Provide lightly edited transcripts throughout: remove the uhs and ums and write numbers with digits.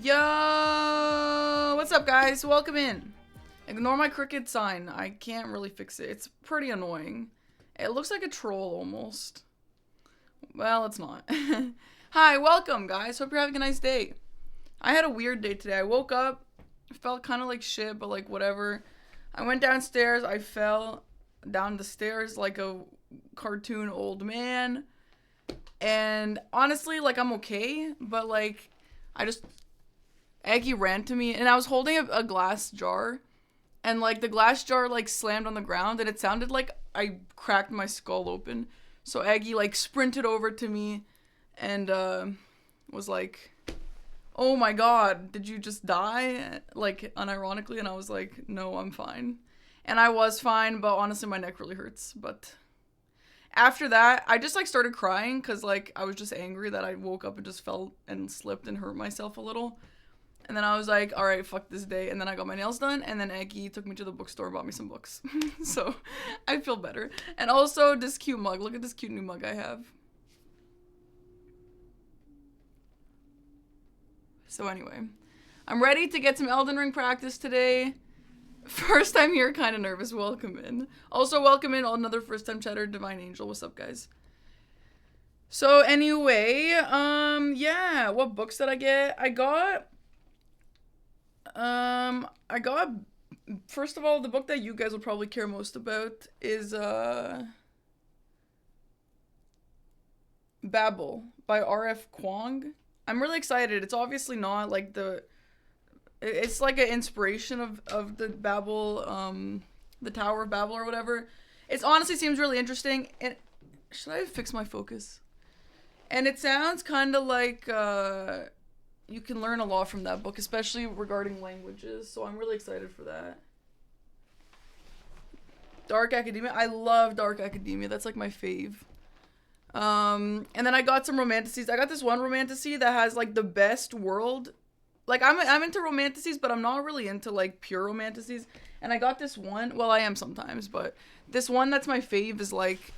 Yo! What's up, guys? Welcome in. Ignore my crooked sign. I can't really fix it. It's pretty annoying. It looks like a troll almost. Well, it's not. Hi, welcome, guys. Hope you're having a nice day. I had a weird day today. I woke up, felt kind of like shit, but like whatever. I went downstairs. I fell down the stairs like a cartoon old man. And honestly, like, I'm okay, but like, Agheel ran to me, and I was holding a glass jar, and like the glass jar like slammed on the ground, and it sounded like I cracked my skull open. So Agheel like sprinted over to me and was like, "Oh my god, did you just die?" Like unironically, and I was like, "No, I'm fine." And I was fine, but honestly my neck really hurts. But after that, I just like started crying because like I was just angry that I woke up and just fell and slipped and hurt myself a little. And then I was like, all right, fuck this day. And then I got my nails done. And then Agheel took me to the bookstore and bought me some books. So I feel better. And also this cute mug. Look at this cute new mug I have. So anyway, I'm ready to get some Elden Ring practice today. First time here, kind of nervous. Welcome in. Also welcome in another first time chatter, Divine Angel. What's up, guys? So anyway, yeah, what books did I get? I got, first of all, the book that you guys would probably care most about is, Babel by R.F. Kuang. I'm really excited. It's obviously not like it's like an inspiration of the Babel, the Tower of Babel or whatever. It honestly seems really interesting. And should I fix my focus? And it sounds kind of like, you can learn a lot from that book, especially regarding languages. So I'm really excited for that. Dark Academia. I love Dark Academia. That's like my fave. And then I got some romanticises. I got this one romantasy that has like the best world. Like I'm into romanticises, but I'm not really into like pure romanticises. And I got this one. Well, I am sometimes, but this one that's my fave is like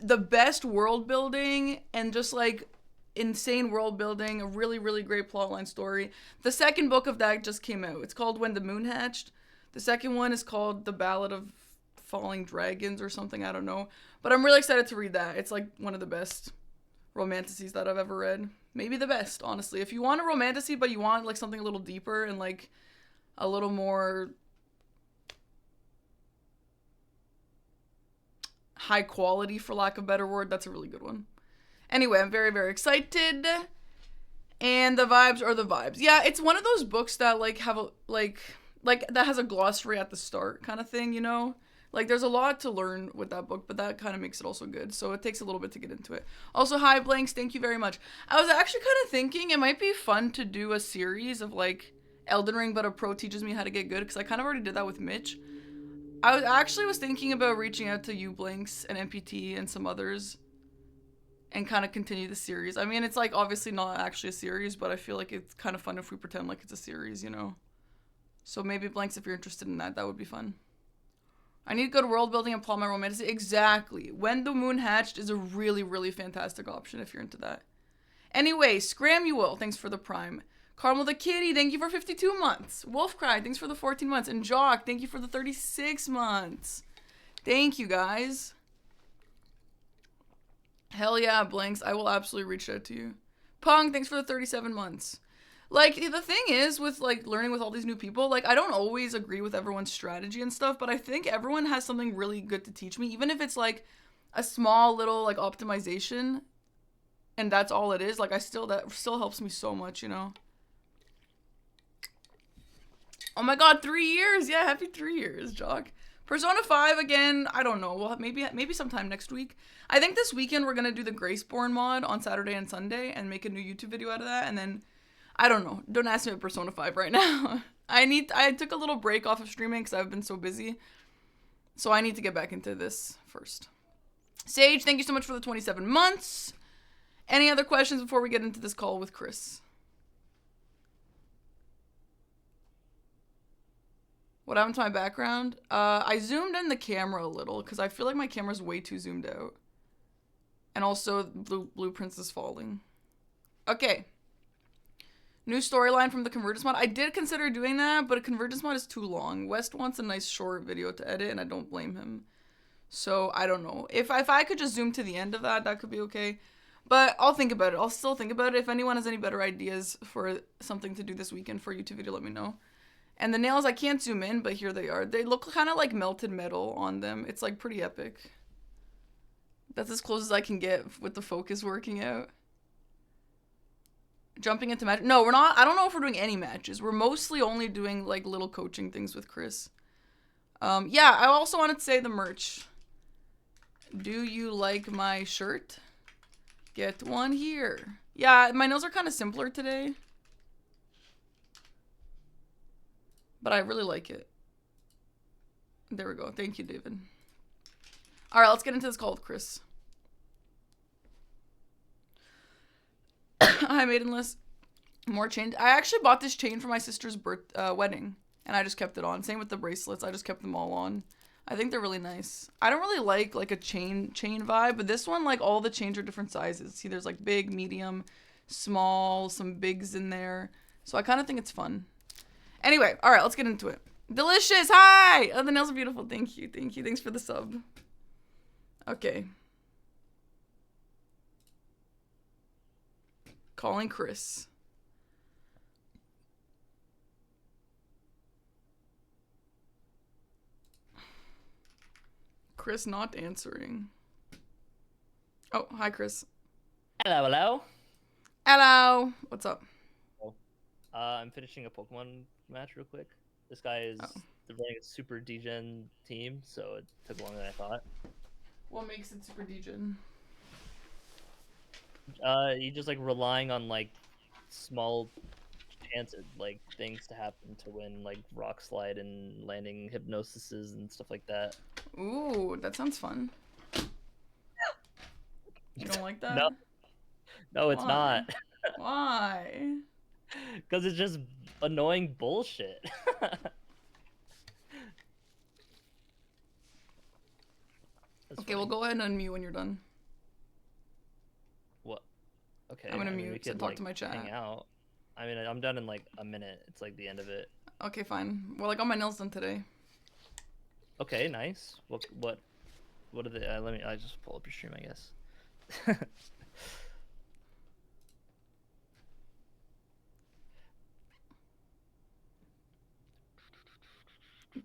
the best world building and just like insane world building, a really, really great plotline story. The second book of that just came out. It's called When the Moon Hatched. The second one is called The Ballad of Falling Dragons or something, I don't know. But I'm really excited to read that. It's like one of the best romanticises that I've ever read. Maybe the best, honestly. If you want a romantasy, but you want like something a little deeper and like a little more high quality, for lack of a better word, that's a really good one. Anyway, I'm very, very excited. And the vibes are the vibes. Yeah, it's one of those books that like have a like that has a glossary at the start kind of thing, you know? Like there's a lot to learn with that book, but that kind of makes it also good. So it takes a little bit to get into it. Also, hi Blanks, thank you very much. I was actually kind of thinking it might be fun to do a series of like Elden Ring, but a pro teaches me how to get good, because I kind of already did that with Mitch. I was thinking about reaching out to you, Blanks, and MPT, and some others, and kind of continue the series. I mean, it's like obviously not actually a series, but I feel like it's kind of fun if we pretend like it's a series, you know? So maybe Blanks, if you're interested in that, that would be fun. I need good world building and plot my romantasy. Exactly. When the Moon Hatched is a really, really fantastic option if you're into that. Anyway, Scramuel, thanks for the Prime. Carmel the Kitty, thank you for 52 months. Wolfcry, thanks for the 14 months. And Jock, thank you for the 36 months. Thank you, guys. Hell yeah, Blanks. I will absolutely reach out to you. Pong, thanks for the 37 months. Like, the thing is with, like, learning with all these new people, like, I don't always agree with everyone's strategy and stuff, but I think everyone has something really good to teach me, even if it's, like, a small little, like, optimization, and that's all it is. Like, that still helps me so much, you know? Oh my god, 3 years! Yeah, happy 3 years, Jock. Persona 5, again, I don't know. Well, maybe sometime next week. I think this weekend we're gonna do the Graceborn mod on Saturday and Sunday and make a new YouTube video out of that, and then I don't know. Don't ask me about Persona 5 right now. I took a little break off of streaming because I've been so busy. So I need to get back into this first. Sage, thank you so much for the 27 months. Any other questions before we get into this call with Chris? What happened to my background? I zoomed in the camera a little because I feel like my camera's way too zoomed out. And also, Blue Prince is falling. Okay. New storyline from the Convergence mod. I did consider doing that, but a Convergence mod is too long. West wants a nice short video to edit, and I don't blame him. So, I don't know. If I could just zoom to the end of that, that could be okay. But I'll think about it. I'll still think about it. If anyone has any better ideas for something to do this weekend for a YouTube video, let me know. And the nails, I can't zoom in, but here they are. They look kind of like melted metal on them. It's like pretty epic. That's as close as I can get with the focus working out. Jumping into match. No, we're not. I don't know if we're doing any matches. We're mostly only doing like little coaching things with Chris. Yeah, I also wanted to say the merch. Do you like my shirt? Get one here. Yeah, my nails are kind of simpler today. But I really like it. There we go. Thank you, David. Alright, let's get into this call with Chris. Hi, Maidenless. More chain. I actually bought this chain for my sister's wedding. And I just kept it on. Same with the bracelets. I just kept them all on. I think they're really nice. I don't really like a chain vibe, but this one, like, all the chains are different sizes. See, there's like big, medium, small, some bigs in there. So I kind of think it's fun. Anyway, all right, let's get into it. Delicious, hi! Oh, the nails are beautiful. Thank you, thank you. Thanks for the sub. Okay. Calling Chris. Chris not answering. Oh, hi, Chris. Hello, hello. Hello. What's up? Oh, I'm finishing a Pokemon match real quick. This guy is running a super degen team, so it took longer than I thought. What makes it super degen? You just like relying on like small chances, like things to happen to win, like rock slide and landing hypnosises and stuff like that. Ooh, that sounds fun. You don't like that? No, it's not. Why? Because it's just annoying bullshit. Okay, we'll go ahead and unmute when you're done. What? Okay. I'm gonna mute and talk to my chat. Hang out. I mean, I'm done in like a minute. It's like the end of it. Okay, fine. Well, I got my nails done today. Okay, nice. What are they? I just pull up your stream, I guess.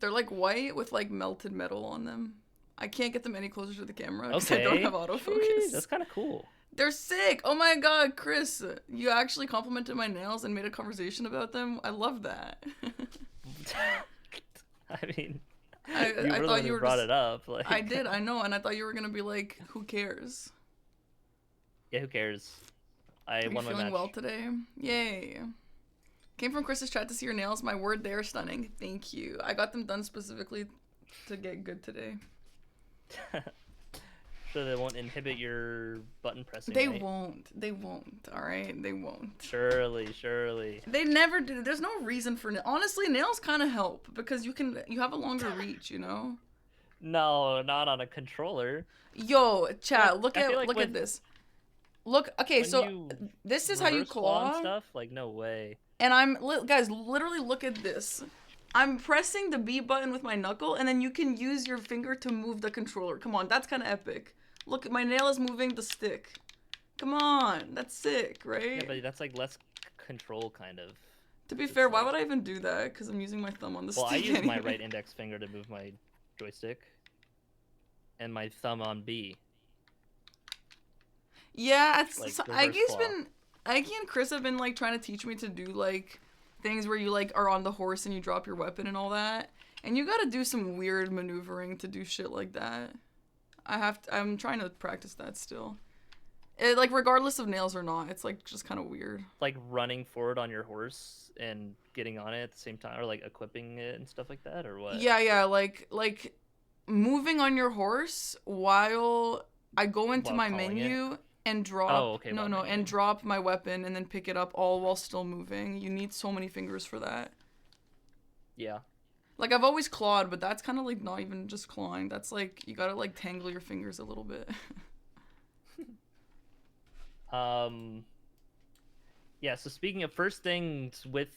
They're like white with like melted metal on them. I can't get them any closer to the camera because okay. I don't have autofocus. That's kind of cool. They're sick. Oh my god, Chris, you actually complimented my nails and made a conversation about them. I love that. I mean, I thought you were brought it up. Like... I did, I know, and I thought you were gonna be like, who cares? Yeah, who cares? Are you feeling well today? Yay. Came from Chris's chat to see your nails. My word, they are stunning. Thank you. I got them done specifically to get good today. So they won't inhibit your button pressing. They right? won't. They won't. All right, they won't. Surely. They never do. There's no reason for honestly. Nails kind of help because you have a longer reach. You know. No, not on a controller. Yo, chat. Look at this. Look. Okay, so this is how you claw stuff. Like no way. And guys, literally look at this. I'm pressing the B button with my knuckle, and then you can use your finger to move the controller. Come on, that's kind of epic. Look, my nail is moving the stick. Come on, that's sick, right? Yeah, but that's like less control, kind of. To be fair, why would I even do that? Because I'm using my thumb on the stick. Well, I use anyway. my right index finger to move my joystick, and my thumb on B. Yeah, like Aghee and Chris have been like trying to teach me to do like things where you like are on the horse and you drop your weapon and all that, and you gotta do some weird maneuvering to do shit like that. I'm trying to practice that still. Like regardless of nails or not, it's like just kind of weird. Like running forward on your horse and getting on it at the same time, or like equipping it and stuff like that, or what? Yeah, like moving on your horse while I go into my menu and drop and drop my weapon and then pick it up all while still moving. You need so many fingers for that. Yeah. Like I've always clawed, but that's kind of like not even just clawing. That's like you gotta like tangle your fingers a little bit. Yeah, so speaking of first things with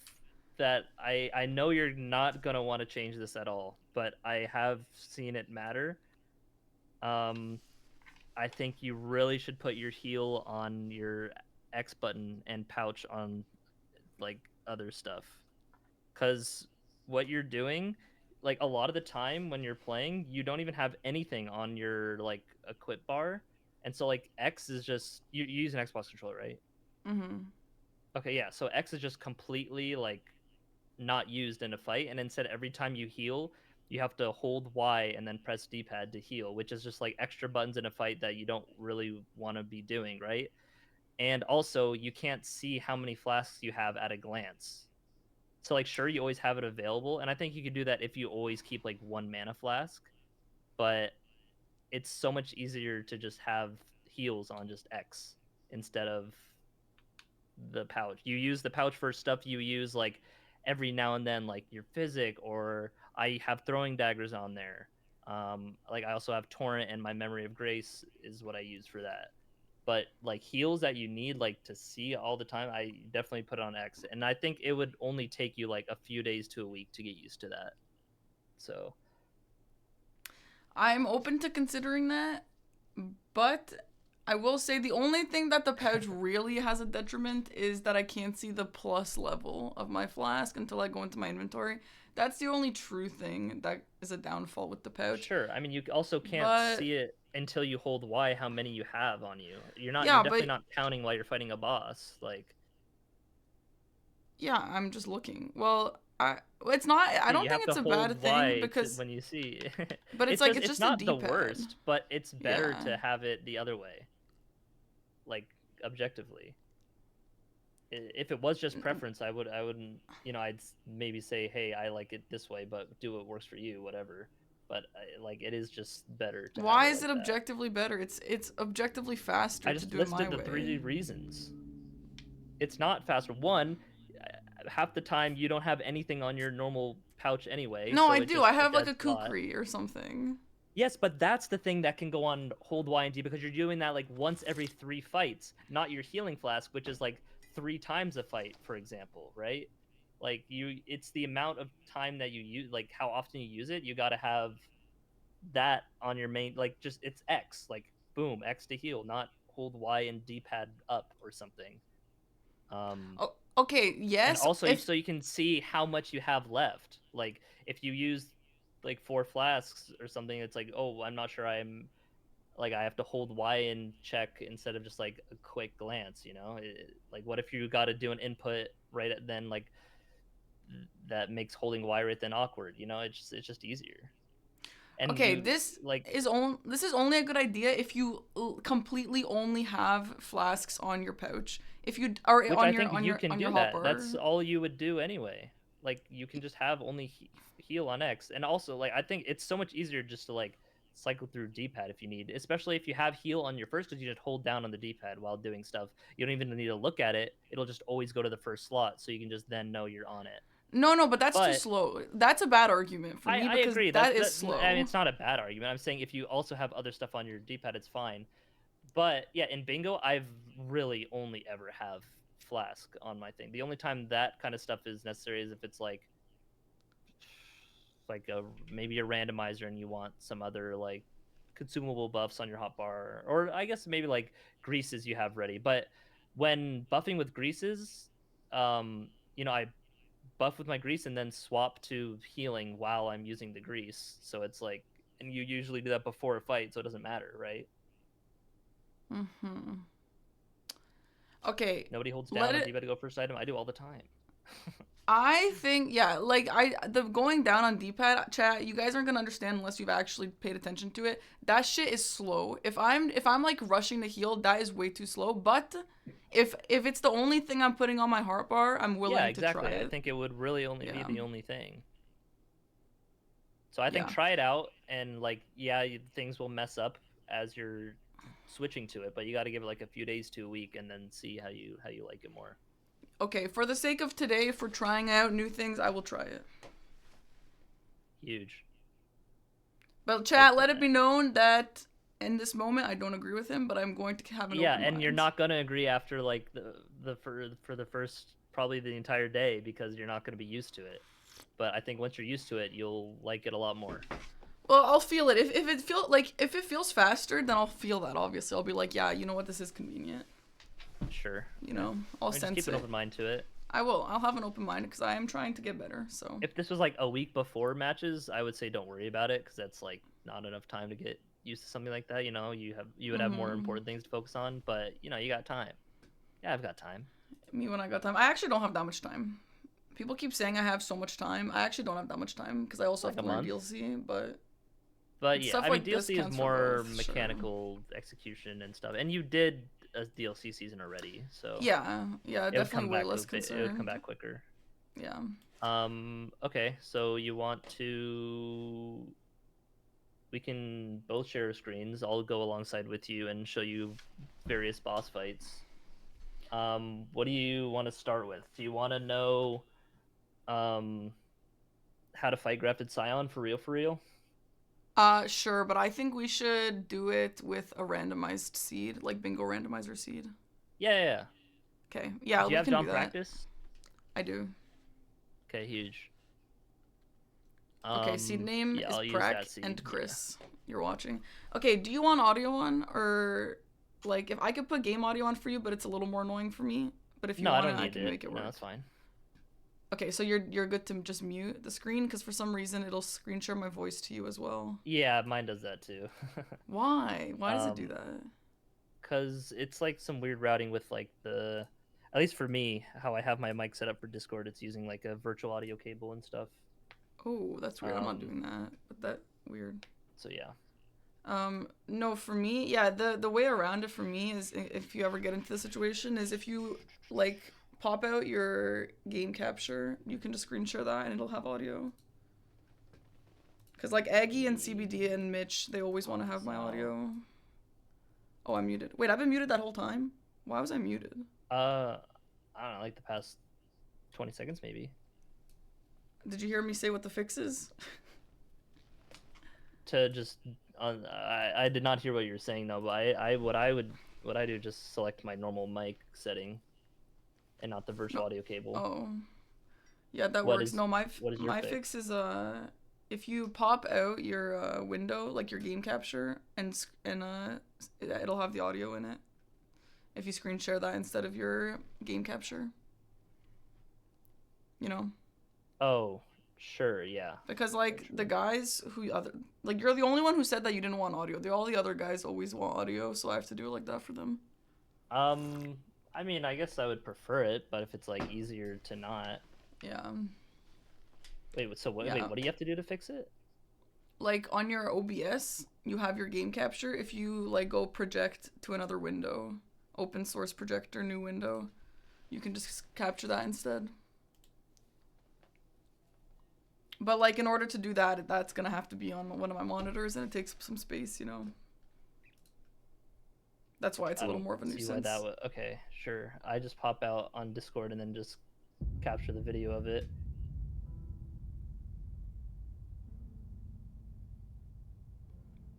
that, I know you're not gonna want to change this at all, but I have seen it matter. Um, I think you really should put your heel on your X button and pouch on like other stuff. Because what you're doing, like a lot of the time when you're playing, you don't even have anything on your like equip bar. And so like X is just you use an Xbox controller, right? Mm-hmm. Okay, yeah. So X is just completely like not used in a fight, and instead every time you heal, you have to hold Y and then press D-pad to heal, which is just like extra buttons in a fight that you don't really want to be doing, right? And also, you can't see how many flasks you have at a glance. So like sure you always have it available, and I think you could do that if you always keep like one mana flask, but it's so much easier to just have heals on just X instead of the pouch. You use the pouch for stuff you use like every now and then, like your physic, or I have throwing daggers on there. Like I also have torrent, and my memory of grace is what I use for that. But like heals that you need like to see all the time, I definitely put it on X, and I think it would only take you like a few days to a week to get used to that. So I'm open to considering that, but I will say the only thing that the pouch really has a detriment is that I can't see the plus level of my flask until I go into my inventory. That's the only true thing that is a downfall with the pouch. sure, I mean you also can't But see it until you hold Y how many you have on you. You're yeah, definitely but not counting while you're fighting a boss. Like yeah, I'm just looking. Well, it's not. I yeah, don't you think have to it's a bad hold thing Y to because, when you see. but It's it's it's just a not the D-pad. worst, but it's better Yeah. to have it the other way, like objectively. If it was just preference, I wouldn't, I'd maybe say, hey, I like it this way, but do what works for you, whatever. But like, it is just better to have Why it is like it that. objectively better? It's objectively faster I to just do it my listed the way. three reasons. It's not faster. One, half the time you don't have anything on your normal pouch anyway, No, I so it's do. just I a have like dead a slot. kukri or something. Yes, but that's the thing that can go on hold Y and D because you're doing that like once every 3 fights, not your healing flask, which is like 3 times a fight, for example, right? Like it's the amount of time that you use, like how often you use it. You got to have that on your main, like just it's X, like boom, X to heal, not hold Y and D pad up or something. Um, Oh, okay, and yes. also If so you can see how much you have left. Like if you use like 4 flasks or something, it's like, oh, I'm not sure I'm like I have to hold Y and check instead of just like a quick glance, like what if you got to do an input right at then, like that makes holding Y right then awkward, it's just easier. And okay, you like this is only a good idea if you completely only have flasks on your pouch. If you are which on I think you can on your do that. That's hotbar. all you would do anyway. Like you can just have only heal on X, and also like I think it's so much easier just to like cycle through D-pad if you need, especially if you have heal on your first, because you just hold down on the D-pad while doing stuff. You don't even need to look at it; it'll just always go to the first slot, so you can just then know you're on it. No, no, but that's too But slow. That's a bad argument for me I because agree that is I mean slow. it's not a bad argument. I'm saying if you also have other stuff on your D-pad, it's fine. But yeah, in bingo, I've really only ever have flask on my thing. The only time that kind of stuff is necessary is if it's like a maybe a randomizer and you want some other like consumable buffs on your hotbar, or I guess maybe like greases you have ready. But when buffing with greases, I buff with my grease and then swap to healing while I'm using the grease. So it's like, and you usually do that before a fight, so it doesn't matter, right? Mhm. Okay, Nobody holds let down on it. D-pad to go first item. I do all the time. I think yeah, like the going down on D-pad chat, you guys aren't gonna understand unless you've actually paid attention to it. That shit is slow. If I'm like rushing to heal, that is way too slow. But if it's the only thing I'm putting on my heart bar, I'm Yeah, willing to try exactly. I it. think it would really only be Yeah, the only thing. So I think yeah. try it out, and like, yeah, things will mess up as you're switching to it, but you got to give it like a few days to a week, and then see how you like it more. Okay, for the sake of today, for trying out new things, I will try it. Huge. But Big chat, let it fan. be known that in this moment, I don't agree with him, but I'm going to have an Yeah, open and mind. you're not gonna agree after like for the first probably the entire day because you're not gonna be used to it. But I think once you're used to it, you'll like it a lot more. Well, I'll feel it. If it feels faster, then I'll feel that. Obviously, I'll be like, yeah, you know what, this is convenient. Sure. You know, I'll just sense keep an it. open mind to it. I will. I'll have an open mind because I am trying to get better. So If this was like a week before matches, I would say don't worry about it because that's like not enough time to get used to something like that. You know, you would have more important things to focus on, but you know, you got time. Yeah, I've got time. Me when I got time, I actually don't have that much time. People keep saying I have so much time. I actually don't have that much time because I also Like have a to learn month. DLC. But But yeah, stuff I mean like this DLC is counts for more both, sure. mechanical execution and stuff, and you did a DLC season already, so Yeah, it would come definitely way back less it would come concerned. back quicker. Yeah. Okay, so you want to we can both share screens. I'll go alongside with you and show you various boss fights. What do you want to start with? Do you want to know how to fight Grafted Scion for real for real? Sure, but I think we should do it with a randomized seed, like bingo randomizer seed. Yeah. Okay, yeah, Do you we have can do John that. Practice? I do. Okay, huge. Okay, seed name Yeah, is I'll use that Prak seed. and Chris. Yeah. You're watching. Okay, do you want audio on, or like if I could put game audio on for you, but it's a little more annoying for me. But if you No, want I don't it, I need can make it work. No, that's fine. Okay, so you're good to just mute the screen because for some reason it'll screen share my voice to you as well. Yeah, mine does that too. Why? Why does it do that? Because it's like some weird routing with like the, at least for me, how I have my mic set up for Discord, it's using like a virtual audio cable and stuff. Oh, that's weird. I'm not doing that, but that weird. So yeah. No, for me, yeah, the way around it for me is if you ever get into the situation is if you like pop out your game capture, you can just screen share that and it'll have audio. Cause like Agheel and CBD and Mitch, they always want to have my audio. Oh, I'm muted. Wait, I've been muted that whole time? Why was I muted? I don't know, like the past 20 seconds maybe. Did you hear me say what the fix is? To just I did not hear what you were saying though, but what I do just select my normal mic setting and not the virtual audio cable. Oh. Yeah, that works. No, my fix is if you pop out your window, like your game capture, and it'll have the audio in it. If you screen share that instead of your game capture. You know? Oh, sure, yeah. Because like the guys you're the only one who said that you didn't want audio. All the other guys always want audio, so I have to do it like that for them. I mean, I guess I would prefer it, but if it's like easier to not. Yeah. Wait, so what? Yeah. Wait, what do you have to do to fix it? Like on your OBS, you have your game capture. If you like go project to another window, open source projector, new window, you can just capture that instead. But like in order to do that, that's gonna have to be on one of my monitors, and it takes some space, you know. That's why it's a little more of a nuisance. Okay, sure. I just pop out on Discord and then just capture the video of it.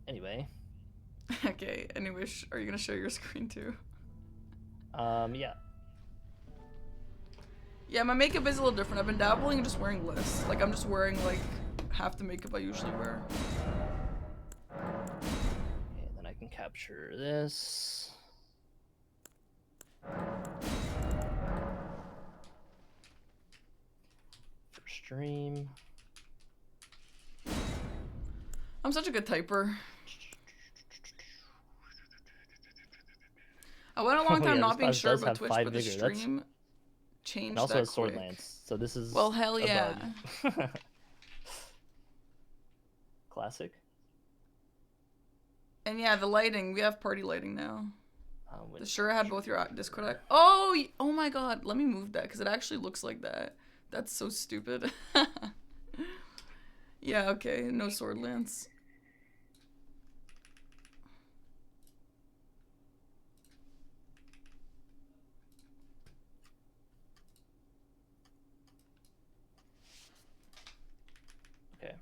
Anyway. Okay. Anyway, are you gonna share your screen too? Yeah. Yeah, my makeup is a little different. I've been dabbling and just wearing less. Like I'm just wearing like half the makeup I usually wear. Okay, then I can capture this. For stream. I'm such a good typer. I went a long time not being sure about Twitch, but the stream changed. And also has sword lance, so this is well, hell yeah. Classic. And yeah, the lighting. We have party lighting now. The sure had both your Discord. Oh my god. Let me move that because it actually looks like that. That's so stupid. Yeah, okay. No sword lance. Okay.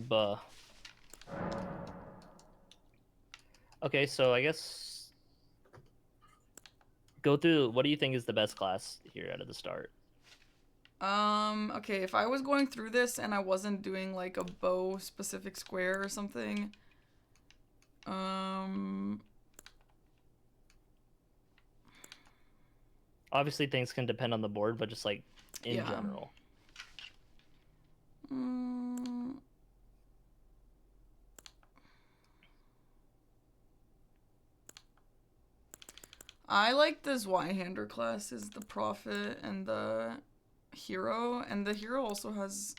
Buh. Okay, so I guess go through. What do you think is the best class here out of the start? Okay, if I was going through this and I wasn't doing like a bow specific square or something, Obviously, things can depend on the board, but just like in yeah. general. I like the Zweihander classes, the Prophet and the Hero, and the Hero also has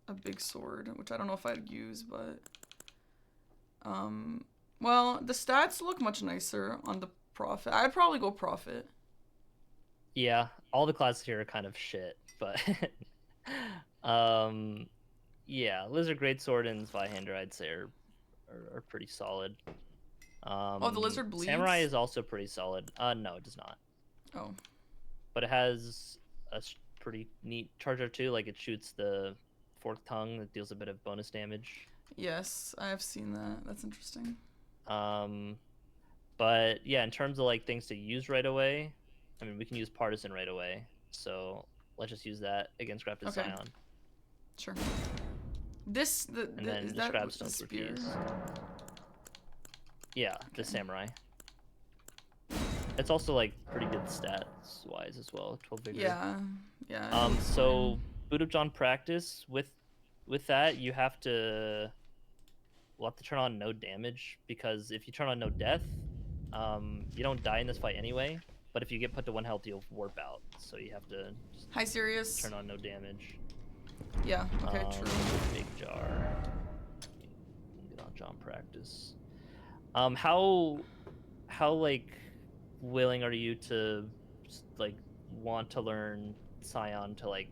a big sword, which I don't know if I'd use, but well, the stats look much nicer on the Prophet. I'd probably go Prophet. Yeah, all the classes here are kind of shit, but yeah, Lizard Greatsword and Zweihander I'd say are pretty solid. Oh, the Lizard bleeds? Samurai is also pretty solid. No, it does not. Oh. But it has a pretty neat charger too. Like it shoots the forked tongue that deals a bit of bonus damage. Yes, I have seen that. That's interesting. But yeah, in terms of like things to use right away, I mean, we can use Partisan right away. So let's just use that against Grafted Scion. Sure. Is that grab the Stone spear? Keys. Yeah, the Samurai. It's also like pretty good stats wise as well. 12 vigor. Yeah. So boot up John Practice with that you have to turn on no damage, because if you turn on no death, you don't die in this fight anyway. But if you get put to 1 health, you'll warp out. So you have to just Serious? turn on no damage. Yeah. Okay. True. Big jar. Get on John Practice. How like willing are you to like want to learn Scion to like?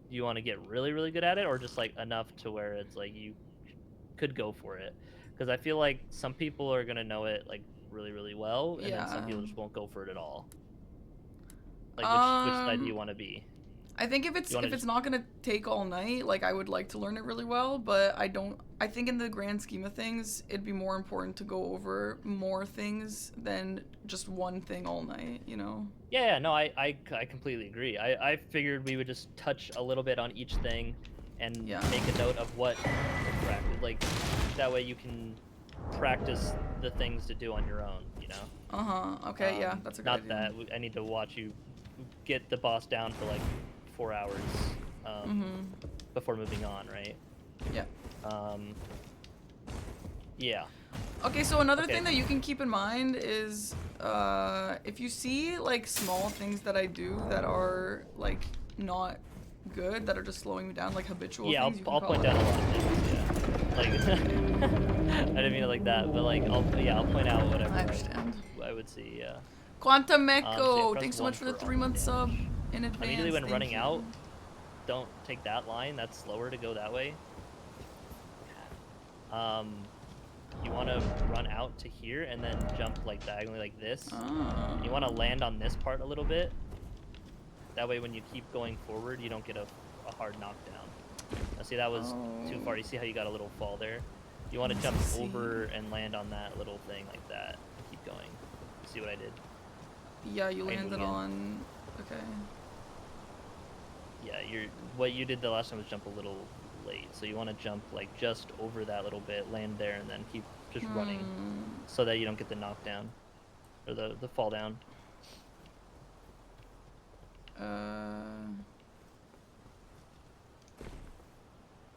Do you want to get really really good at it, or just like enough to where it's like you could go for it? Because I feel like some people are gonna know it like really really well, and then some people just won't go for it at all. Like which side do you want to be? I think if it's not gonna take all night, like I would like to learn it really well, but I think in the grand scheme of things, it'd be more important to go over more things than just one thing all night, you know? Yeah, no, I completely agree. I figured we would just touch a little bit on each thing and make a note of what practice, like that way you can practice the things to do on your own, you know? Okay, yeah, that's a good idea. Not that I need to watch you get the boss down for like 4 hours before moving on, right? Yeah. Yeah. Okay, so another thing that you can keep in mind is if you see like small things that I do that are like not good, that are just slowing me down, like habitual things. I'll point out a lot of things. Yeah. Like I didn't mean it like that, but like I'll point out whatever. I understand. I would see. Yeah. Quantum Echo, thanks so much for the 3-month sub in advance. Immediately when running out, don't take that line. That's slower to go that way. You want to run out to here and then jump like diagonally like this. You want to land on this part a little bit. That way when you keep going forward, you don't get a hard knockdown. Now see, that was too far. You see how you got a little fall there? You want to jump over and land on that little thing like that. Keep going. See what I did? Yeah, you landed on... Okay. Yeah, what you did the last time was jump a little late. So you want to jump like just over that little bit, land there, and then keep just running so that you don't get the knockdown or the fall down.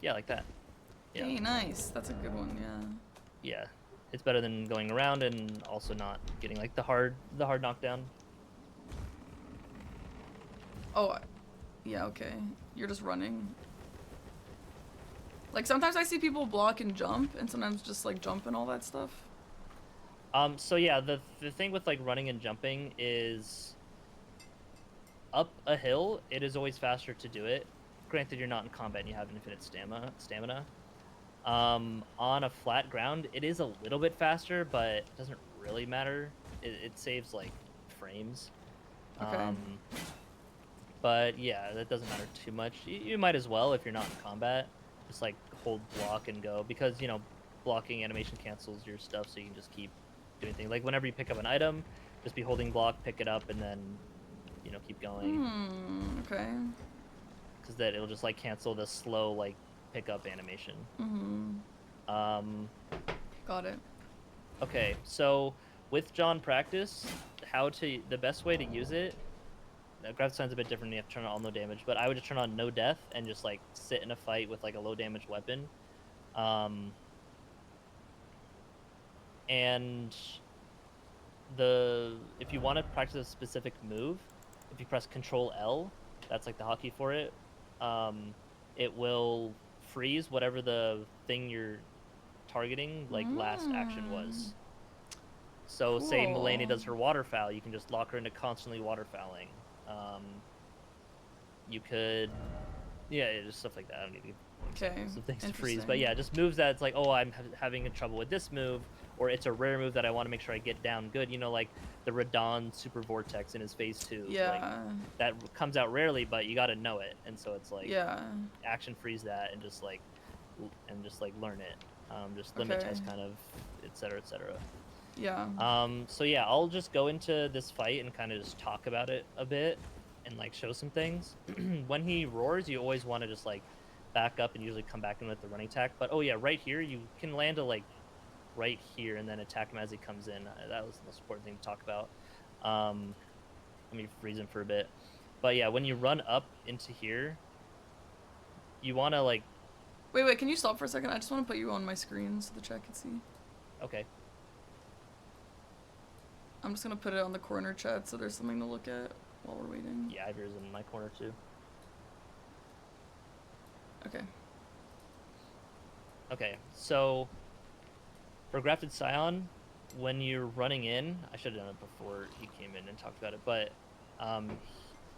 Yeah, like that. Yeah. Hey, nice. That's a good one. Yeah. Yeah, it's better than going around and also not getting like the hard knockdown. Oh, yeah. Okay. You're just running. Like sometimes I see people block and jump, and sometimes just like jump and all that stuff. So yeah, the thing with like running and jumping is up a hill, it is always faster to do it. Granted, you're not in combat and you have infinite stamina. On a flat ground, it is a little bit faster, but it doesn't really matter. It saves like frames. Okay. But yeah, that doesn't matter too much. You might as well if you're not in combat, just like hold block and go, because you know blocking animation cancels your stuff, so you can just keep doing things. Like whenever you pick up an item, just be holding block, pick it up, and then keep going, Okay. because that it'll just like cancel the slow like pickup animation. Um, Got it. okay, so with John Practice, the best way to use it. Grafted Sion's a bit different. You have to turn on all no damage, but I would just turn on no death and just like sit in a fight with like a low damage weapon. And if you want to practice a specific move, if you press Control L, that's like the hotkey for it. It will freeze whatever the thing you're targeting like last action was. So say Mulaney does her waterfowl, you can just lock her into constantly waterfowling. You could, yeah, just stuff like that. I don't need to some things to freeze, but yeah, just moves that it's like, oh, I'm having trouble with this move, or it's a rare move that I want to make sure I get down good. Like the Radahn Super Vortex in his phase 2. Yeah. Like, that comes out rarely, but you got to know it, and so it's like, action freeze that and just like learn it. Just limit test kind of, etc. Yeah. So yeah, I'll just go into this fight and kind of just talk about it a bit and like show some things. When he roars, you always want to just like back up and usually come back in with the running attack. But oh yeah, right here you can land a like right here and then attack him as he comes in. That was the most important thing to talk about. Let me freeze him for a bit. But yeah, when you run up into here, you want to like. Wait, can you stop for a second? I just want to put you on my screen so the chat can see. Okay. I'm just gonna put it on the corner chat so there's something to look at while we're waiting. Yeah, I have yours in my corner too. Okay, so for Grafted Scion, when you're running in, I should have done it before he came in and talked about it, but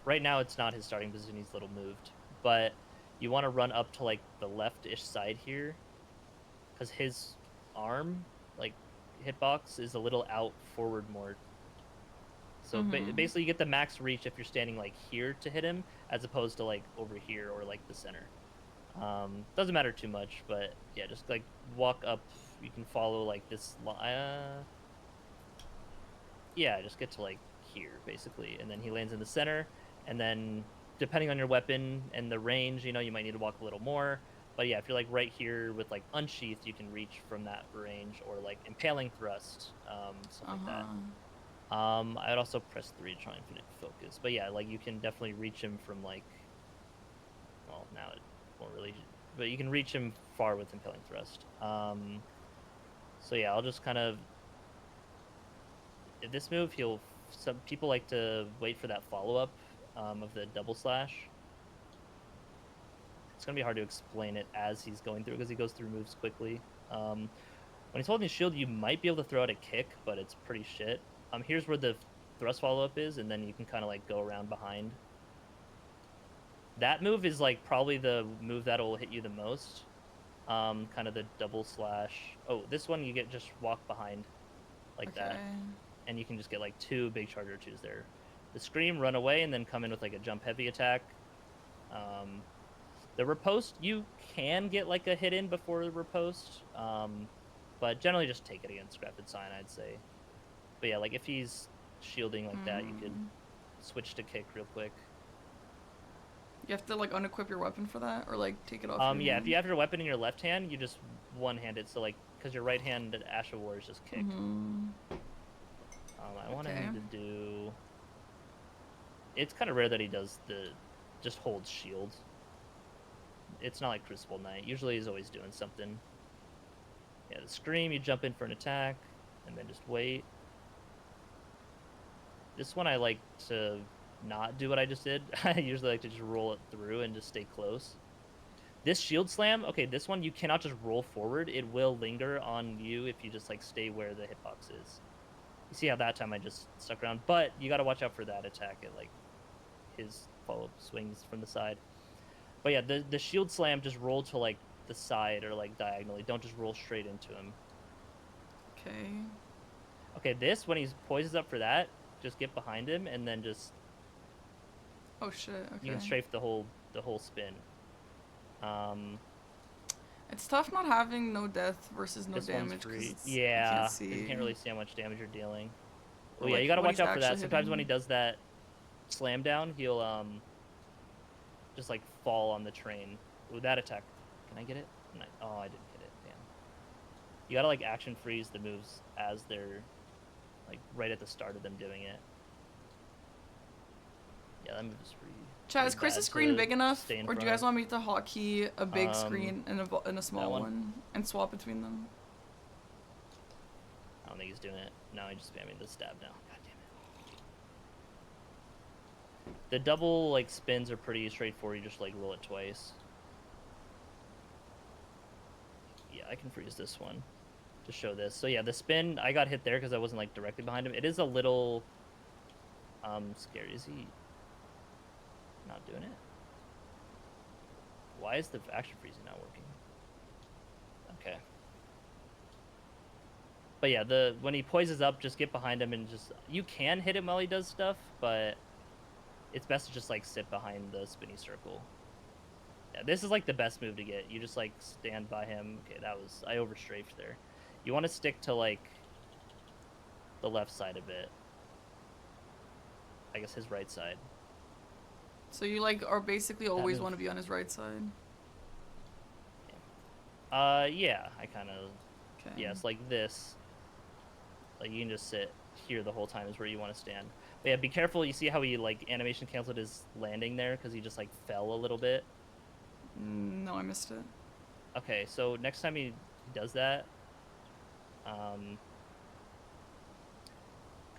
right now it's not his starting position, he's a little moved. But you want to run up to like the left-ish side here, because his arm, like hitbox, is a little out forward more. So basically you get the max reach if you're standing like here to hit him, as opposed to like over here or like the center. Doesn't matter too much, but yeah, just like walk up. You can follow like this yeah, just get to like here basically, and then he lands in the center, and then depending on your weapon and the range, you might need to walk a little more. But yeah, if you're like right here with like unsheathed, you can reach from that range, or like impaling thrust, stuff like that. I would also press 3 to try infinite focus, but yeah, like you can definitely reach him from like, well, now it won't really, but you can reach him far with impaling thrust. So yeah, I'll just kind of, this move, some people like to wait for that follow-up of the double slash. It's gonna be hard to explain it as he's going through, because he goes through moves quickly. When he's holding his shield, you might be able to throw out a kick, but it's pretty shit. Here's where the thrust follow-up is, and then you can kind of like go around behind. That move is like probably the move that'll hit you the most. Kind of the double slash. Oh, this one you get just walk behind like that, and you can just get like 2 big charger 2s there. The scream, run away, and then come in with like a jump heavy attack. The riposte, you can get like a hit in before the riposte, but generally just take it against Grafted Scion, I'd say. But yeah, like if he's shielding like that, you could switch to kick real quick. You have to like unequip your weapon for that, or like take it off. Yeah, if you have your weapon in your left hand, you just one-hand it. So like, because your right hand at Ash of War is just kick. I want him to do. It's kind of rare that he does just holds shield. It's not like Crucible Knight. Usually he's always doing something. Yeah, the scream, you jump in for an attack, and then just wait. This one I like to not do what I just did. I usually like to just roll it through and just stay close. This shield slam, okay, this one you cannot just roll forward. It will linger on you if you just like stay where the hitbox is. You see how that time I just stuck around, but you got to watch out for that attack at like his follow-up swings from the side. But yeah, the shield slam, just roll to like the side or like diagonally. Don't just roll straight into him. Okay, this, when he poises up for that, just get behind him and then just Oh shit. You can Okay. strafe the whole spin. It's tough not having no death versus no This one's damage because free. you can't Yeah, because you see. can't really see how much damage you're dealing. Oh Or yeah, like you gotta what watch he's out for that. actually Sometimes when he hitting. does that slam down, he'll just like fall on the train. Ooh, that attack. Can I get it? Oh, I didn't get it. Damn. You gotta like action freeze the moves as they're like right at the start of them doing it. Yeah, that move is pretty. Chat, is Chris's screen big enough, or do you guys want me to hotkey a big screen and a small one and swap between them? I don't think he's doing it. No, he's just spamming the stab now. God damn it. The double like spins are pretty straightforward. You just like roll it twice. Yeah, I can freeze this one to show this. So yeah, the spin, I got hit there because I wasn't like directly behind him. It is a little scary. Is he not doing it? Why is the action freezing not working? Okay. But yeah, when he poises up, just get behind him and just, you can hit him while he does stuff, but it's best to just like sit behind the spinny circle. Yeah, this is like the best move to get. You just like stand by him. Okay, I overstrafed there. You want to stick to like the left side a bit. I guess his right side. So you like are basically always want to be on his right side. Yeah, I kind of. Okay. Yeah, it's like this. Like you can just sit here the whole time is where you want to stand. But yeah, be careful. You see how he like animation canceled his landing there because he just like fell a little bit. No, I missed it. Okay, so next time he does that, because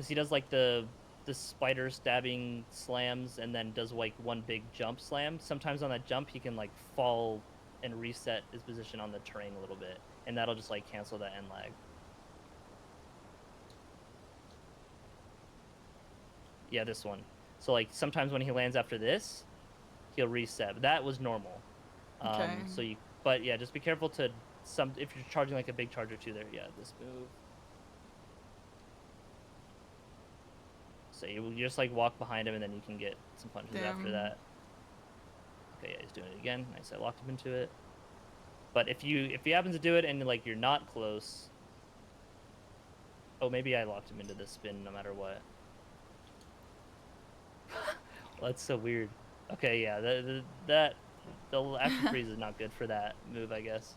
he does like the spider stabbing slams and then does like one big jump slam. Sometimes on that jump he can like fall and reset his position on the terrain a little bit, and that'll just like cancel that end lag. Yeah, this one. So like sometimes when he lands after this, he'll reset. But that was normal. Okay. But yeah, just be careful to if you're charging like a big charge or two there. Yeah, this move. So you just like walk behind him and then you can get some punches after that. Okay, yeah, he's doing it again. Nice, I locked him into it. But if he happens to do it and like you're not close. Oh, maybe I locked him into this spin no matter what. Well, that's so weird. Okay, yeah, the action freeze is not good for that move, I guess.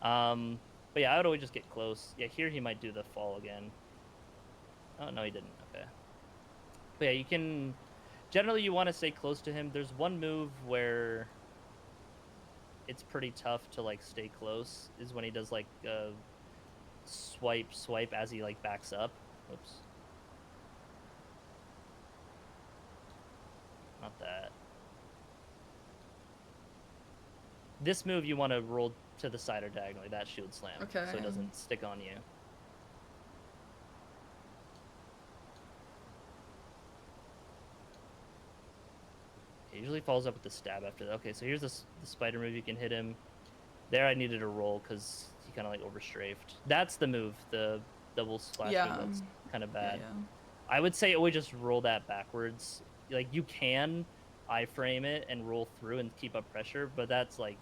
But yeah, I would always just get close. Yeah, here he might do the fall again. Oh no, he didn't. Okay. But yeah, you can. Generally, you want to stay close to him. There's one move where it's pretty tough to like stay close. Is when he does like swipe as he like backs up. Oops. Not that. This move you want to roll to the side or diagonally. That shield slam. Okay. So it doesn't stick on you. It usually follows up with the stab after that. Okay, so here's the spider move. You can hit him. There I needed a roll because he kind of like overstrafed. That's the move, the double splash move. That's kind of bad. Yeah. I would say always just roll that backwards. Like you can iframe it and roll through and keep up pressure, but that's like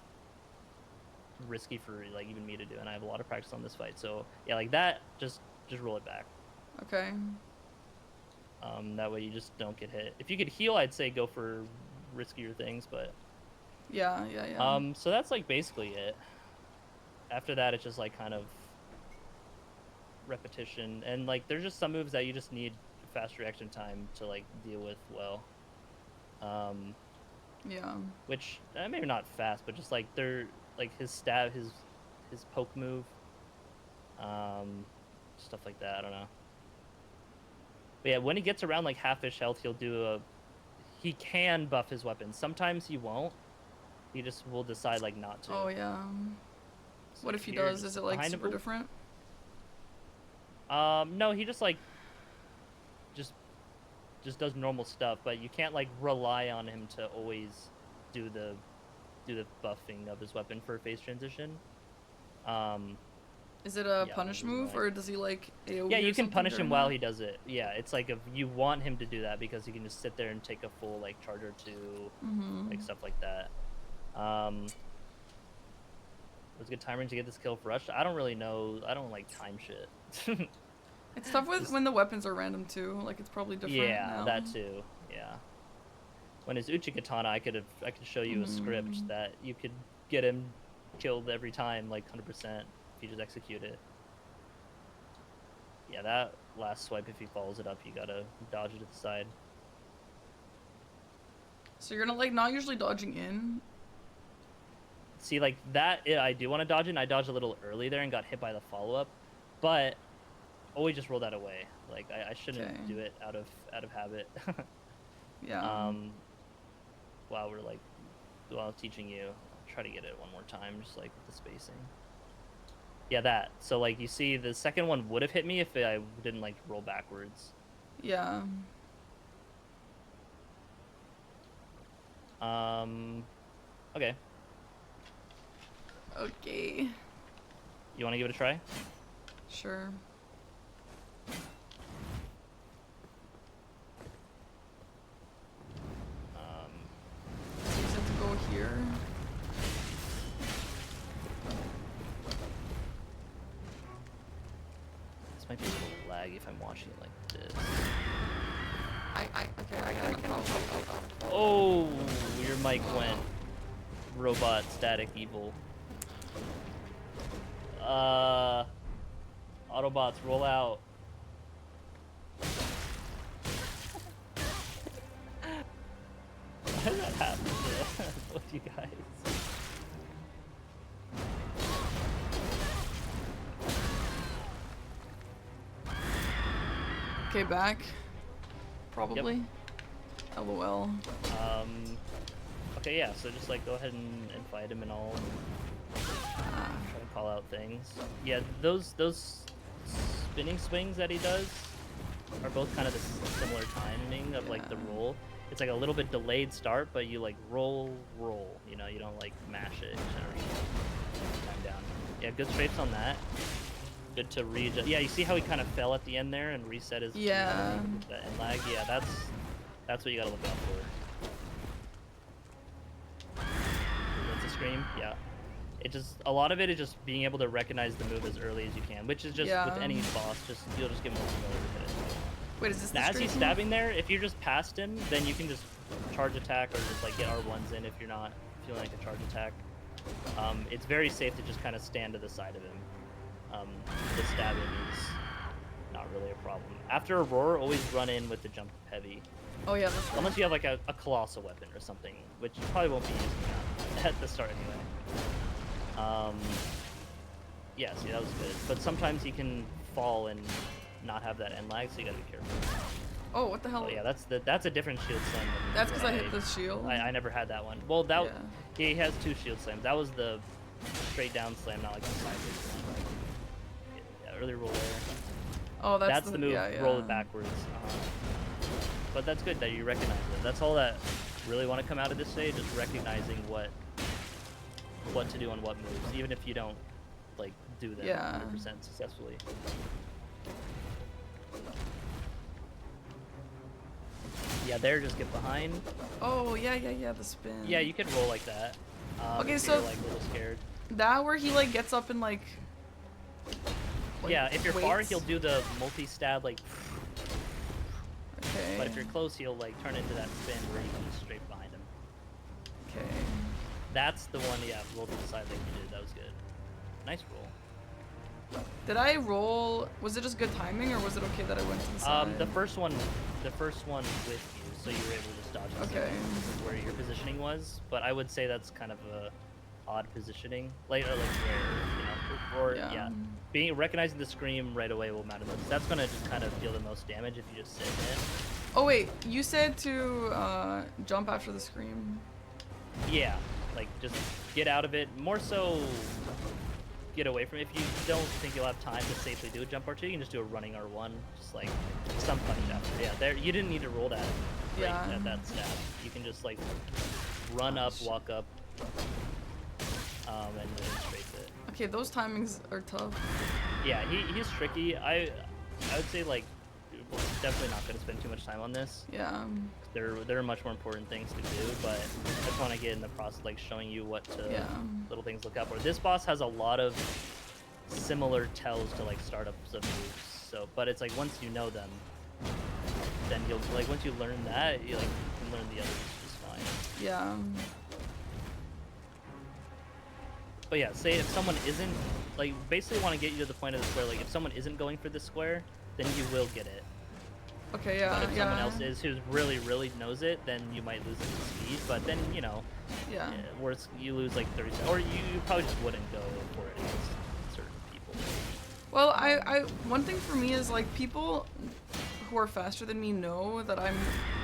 risky for like even me to do, and I have a lot of practice on this fight. So yeah, like that, just roll it back. Okay. That way you just don't get hit. If you could heal, I'd say go for riskier things, but yeah. So that's like basically it. After that, it's just like kind of repetition, and like there's just some moves that you just need fast reaction time to like deal with well. Yeah. Which maybe not fast, but just like they're like his stab, his poke move, stuff like that. I don't know. But yeah, when he gets around like half-ish health, he can buff his weapons. Sometimes he won't. He just will decide like not to. Oh yeah. So what if he does? Is it like super different? No, he just like just does normal stuff, but you can't like rely on him to always do the buffing of his weapon for phase transition. Is it a Yeah, punish really move, annoying. or does he like AoE Yeah, or you can something punish him during while that? he does it. Yeah, it's like if you want him to do that because he can just sit there and take a full like charge or two, like stuff like that. It was a good time range to get this kill for Rush. I don't really know. I don't like time shit. It's tough with when the weapons are random too. Like it's probably different Yeah, now. that too. Yeah. When his Uchi Katana, I could show you a script that you could get him killed every time, like 100% if you just execute it. Yeah, that last swipe, if he follows it up, you gotta dodge it to the side. So you're not like not usually dodging in. See, like that, I do want to dodge it. And I dodged a little early there and got hit by the follow up, but always just roll that away. Like I shouldn't do it out of habit. Yeah. While I'm teaching you, I'll try to get it one more time, just like with the spacing. Yeah, that. So like you see, the second one would have hit me if I didn't like roll backwards. Yeah. Okay. Okay. You want to give it a try? Sure. So you just have to go here. This might be a little laggy if I'm watching it like this. Okay, I got it. Oh, your mic went robot static evil. Autobots, roll out. Why did that happen to both you guys? Okay, back. Probably. Yep. LOL. Okay, yeah, so just like go ahead and fight him and all. Try to call out things. Yeah, those spinning swings that he does are both kind of the similar timing of like the roll. It's like a little bit delayed start, but you like roll, you know, you don't like mash it generally. Time down. Yeah, good strafes on that. Good to readjust. Yeah, you see how he kind of fell at the end there and reset his that end lag? Yeah, that's what you gotta look out for. That's a scream, yeah. It just, a lot of it is just being able to recognize the move as early as you can, which is just with any boss, you'll just get more familiar with it. Wait, is this now, as he's stabbing there, if you're just past him, then you can just charge attack or just like get R1s in if you're not feeling like a charge attack. It's very safe to just kind of stand to the side of him. The stabbing is not really a problem. After Aurora, always run in with the jump heavy. Oh yeah, that's right. Unless you have like a colossal weapon or something, which you probably won't be using at the start anyway. Yeah, see, that was good. But sometimes he can fall and not have that end lag, so you gotta be careful. Oh, what the hell? Oh yeah, that's a different shield slam. That's because I hit the shield? I never had that one. Well, that he has two shield slams. That was the straight down slam, not like the sideways slam. Yeah, early roll there. Oh, that's the move. Roll it backwards. But that's good that you recognize it. That's all that really want to come out of this stage, is recognizing what to do on what moves, even if you don't like do them 100% successfully. Yeah, there, just get behind. Oh, yeah, the spin. Yeah, you can roll like that. Okay, if so you're, like, a little scared. That where he like gets up and like yeah, if you're far, he'll do the multi-stab like. Okay. But if you're close, he'll like turn into that spin where you can just straight behind him. Okay. That's the one, yeah, roll to the side like you did. That was good. Nice roll. Did I roll? Was it just good timing, or was it okay that I went to the side? The first one with you, so you were able to just dodge. Okay. Where your positioning was, but I would say that's kind of a odd positioning. Later, like where, you know, or being recognizing the scream right away will matter most. That's gonna just kind of deal the most damage if you just sit in it. Oh wait, you said to jump after the scream. Yeah, like just get out of it. More so, get away from it. If you don't think you'll have time to safely do a jump R2, you can just do a running R1, just like some punch after. Yeah, there, you didn't need to roll that right at that stab. You can just like run up, walk up. and then strafe it. Okay, those timings are tough. Yeah, he's tricky. I would say like definitely not gonna spend too much time on this. Yeah. There are much more important things to do, but I just want to get in the process like showing you what to little things to look out for. This boss has a lot of similar tells to like startups of moves. So, but it's like once you know them, then you'll like once you learn that, you can learn the others just fine. Yeah. But yeah, say if someone isn't like basically want to get you to the point of the square. Like if someone isn't going for this square, then you will get it. Okay, yeah, But if someone else is who's really knows it, then you might lose it to speed. But then worse you lose like 30 seconds, or you probably just wouldn't go for it against certain people. Well, I one thing for me is like people who are faster than me know that I'm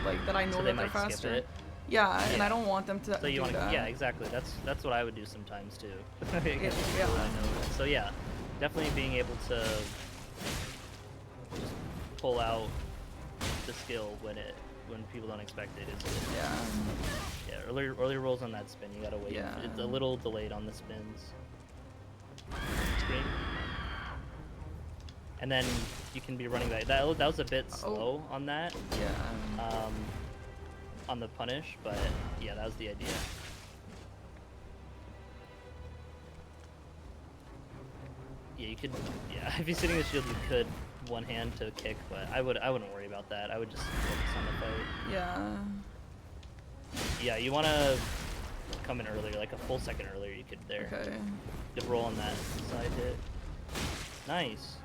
like that I know So that they they're might faster. skip it. Yeah, and I don't want them to So you do that. yeah, exactly. That's what I would do sometimes too. Yeah. So yeah, definitely being able to just pull out the skill when people don't expect it is good. Yeah, early rolls on that spin, you gotta wait. Yeah. It's a little delayed on the spins. Screen. And then you can be running back. That was a bit slow on that. Yeah. On the punish, but yeah, that was the idea. Yeah, you could. Yeah, if you're sitting in the shield, you could one hand to kick, but I wouldn't worry about that. I would just focus on the fight. Yeah. Yeah, you want to come in earlier, like a full second earlier. You could there. Okay. Good roll on that side hit. Nice.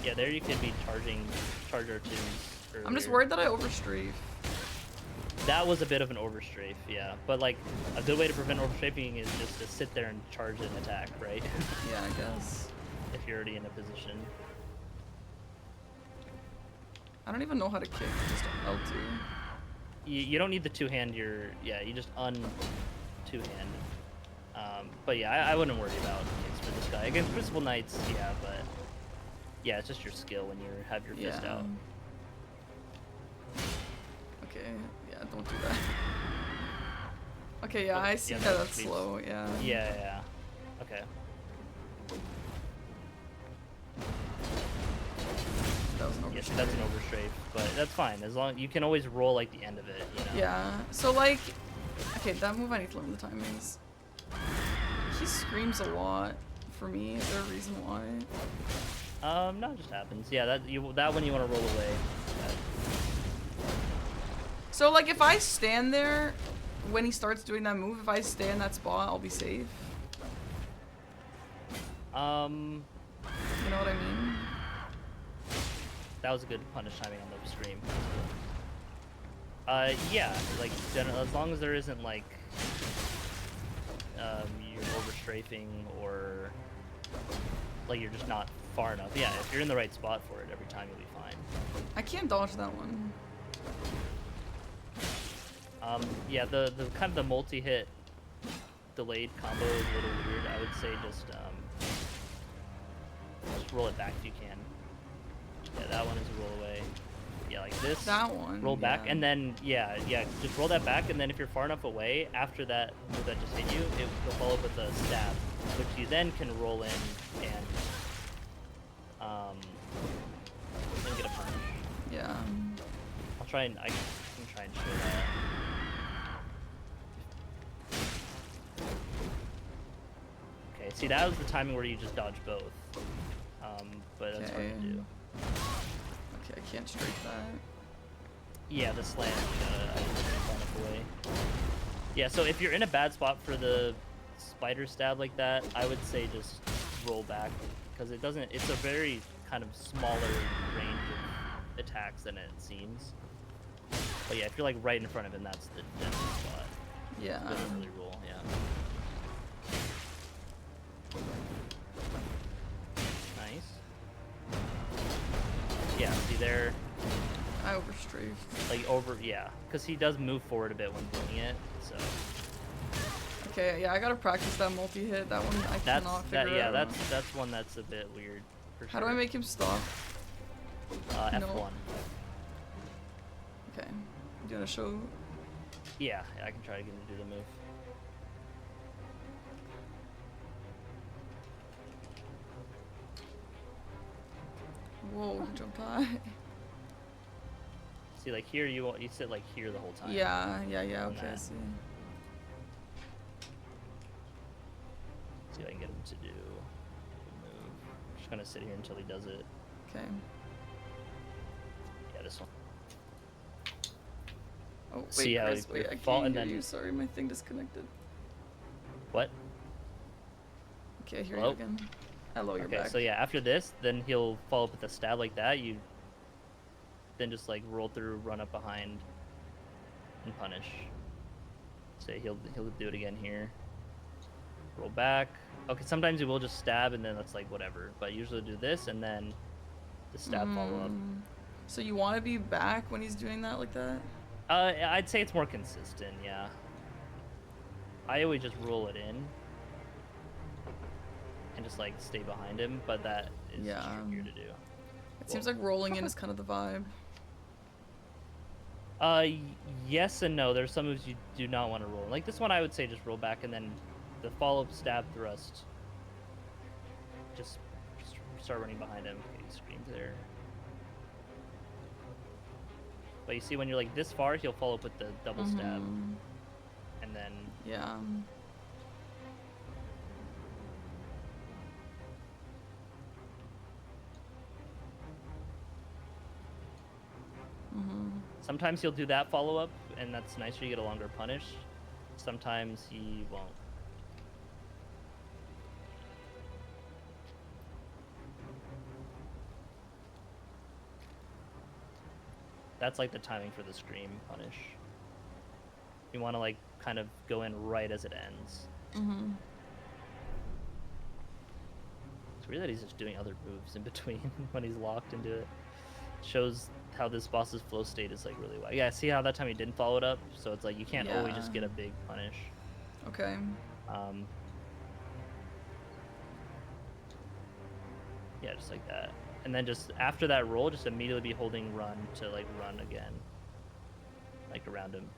Yeah, there you could be charger twos. Earlier. I'm just worried that I overstrafe. That was a bit of an overstrafe, yeah. But like a good way to prevent overstrafing is just to sit there and charge an attack, right? Yeah, I guess. If you're already in a position. I don't even know how to kick, just L2. You don't need the two-hand, you just two-hand. But yeah, I wouldn't worry about kicks for this guy. Against Crucible Knights, yeah, but yeah, it's just your skill when you have your fist out. Okay, yeah, don't do that. Okay, yeah, I see that that's slow, yeah. Yeah. Okay. That was an overstrafe. Yes, that's an overstrafe, but that's fine. As long you can always roll like the end of it, you know. Yeah. So like, okay, that move I need to learn the timings. He screams a lot for me. Is there a reason why? No, it just happens. Yeah, that one you want to roll away. So like, if I stand there when he starts doing that move, if I stay in that spot, I'll be safe. You know what I mean? That was a good punish timing on the scream. Yeah, like as long as there isn't like you're overstrafing or like you're just not far enough. Yeah, if you're in the right spot for it every time, you'll be fine. I can't dodge that one. Yeah, the kind of the multi-hit delayed combo is a little weird. I would say just roll it back if you can. Yeah, that one is a roll away. Yeah, like this. That one. Roll back, and then yeah, just roll that back, and then if you're far enough away after that move that just hit you, it'll follow up with a stab, which you then can roll in and get a punish. Yeah. I can try and show that. Okay, see that was the timing where you just dodge both. But that's hard to do. Okay, I can't strafe that. Yeah, the slam, you gotta find it away. Yeah, so if you're in a bad spot for the spider stab like that, I would say just roll back, because it's a very kind of smaller range of attacks than it seems. But yeah, if you're like right in front of him, that's the spot. Yeah. It's good to really roll, yeah. Nice. Yeah, see there. I overstrafed. Yeah, because he does move forward a bit when doing it, so. Okay, yeah, I gotta practice that multi-hit. That one I cannot figure out. Yeah, that's one that's a bit weird. For How do I make him stop? F1. No. Okay. You wanna show? Yeah, I can try to get him to do the move. Whoa, he jumped high. See, like here, you sit like here the whole time. Yeah, okay, I see. See if I can get him to do a move. I'm just gonna sit here until he does it. Okay. Yeah, this one. Oh, wait, See how Chris, he wait, I fall can't and hear then you. Sorry, my thing disconnected. What? Okay, I hear Hello? you again. Hello, you're Okay, back. so yeah, after this, then he'll follow up with a stab like that. You then just like roll through, run up behind, and punish. So he'll do it again here. Roll back. Okay, sometimes he will just stab and then that's like whatever. But usually do this and then the stab follow up. So you want to be back when he's doing that like that? I'd say it's more consistent, yeah. I always just roll it in and just like stay behind him, but that is trickier to do. It seems like rolling in is kind of the vibe. Yes and no. There's some moves you do not want to roll. Like this one, I would say just roll back and then the follow-up stab thrust. Just start running behind him. Okay, he screams there. But you see, when you're like this far, he'll follow up with the double stab, and then yeah. Sometimes he'll do that follow-up, and that's nicer. You get a longer punish. Sometimes he won't. That's like the timing for the scream punish. You want to like kind of go in right as it ends. It's weird that he's just doing other moves in between when he's locked into it. Shows how this boss's flow state is like really wide. Yeah, see how that time he didn't follow it up? So it's like you can't always just get a big punish. Okay. Yeah, just like that. And then just after that roll, just immediately be holding run to like run again. Like around him.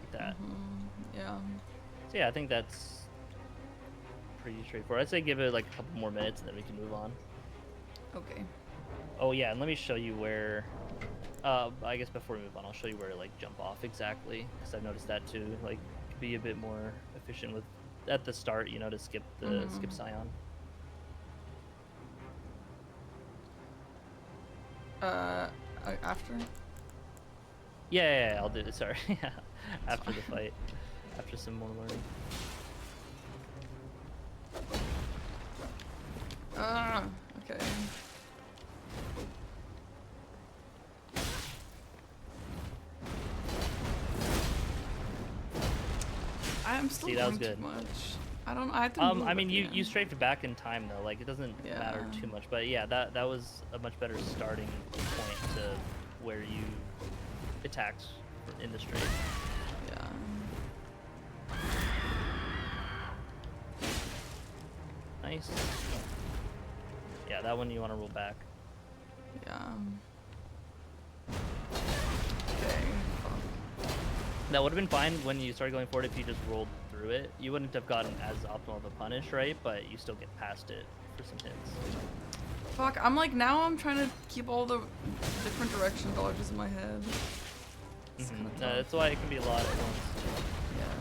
Like that. Yeah. So yeah, I think that's pretty straightforward. I'd say give it like a couple more minutes and then we can move on. Okay. Oh yeah, and let me show you where, I guess before we move on, I'll show you where to like jump off exactly, because I've noticed that too, like be a bit more efficient with, at the start, you know, to skip the skip Scion. After? Yeah, I'll do it, sorry. After the fight. After some more learning. Okay. I'm still doing too much. I have to move I mean, you strafed back in time though. Like it doesn't matter too much. But yeah, that was a much better starting point to where you attacked in the strafe. Yeah. Nice. Yeah, that one you want to roll back. Yeah. Okay. That would have been fine when you started going forward if you just rolled through it. You wouldn't have gotten as optimal of a punish, right? But you still get past it for some hits. Fuck, I'm like, now I'm trying to keep all the different direction dodges in my head. That's why it can be a lot at once. Yeah.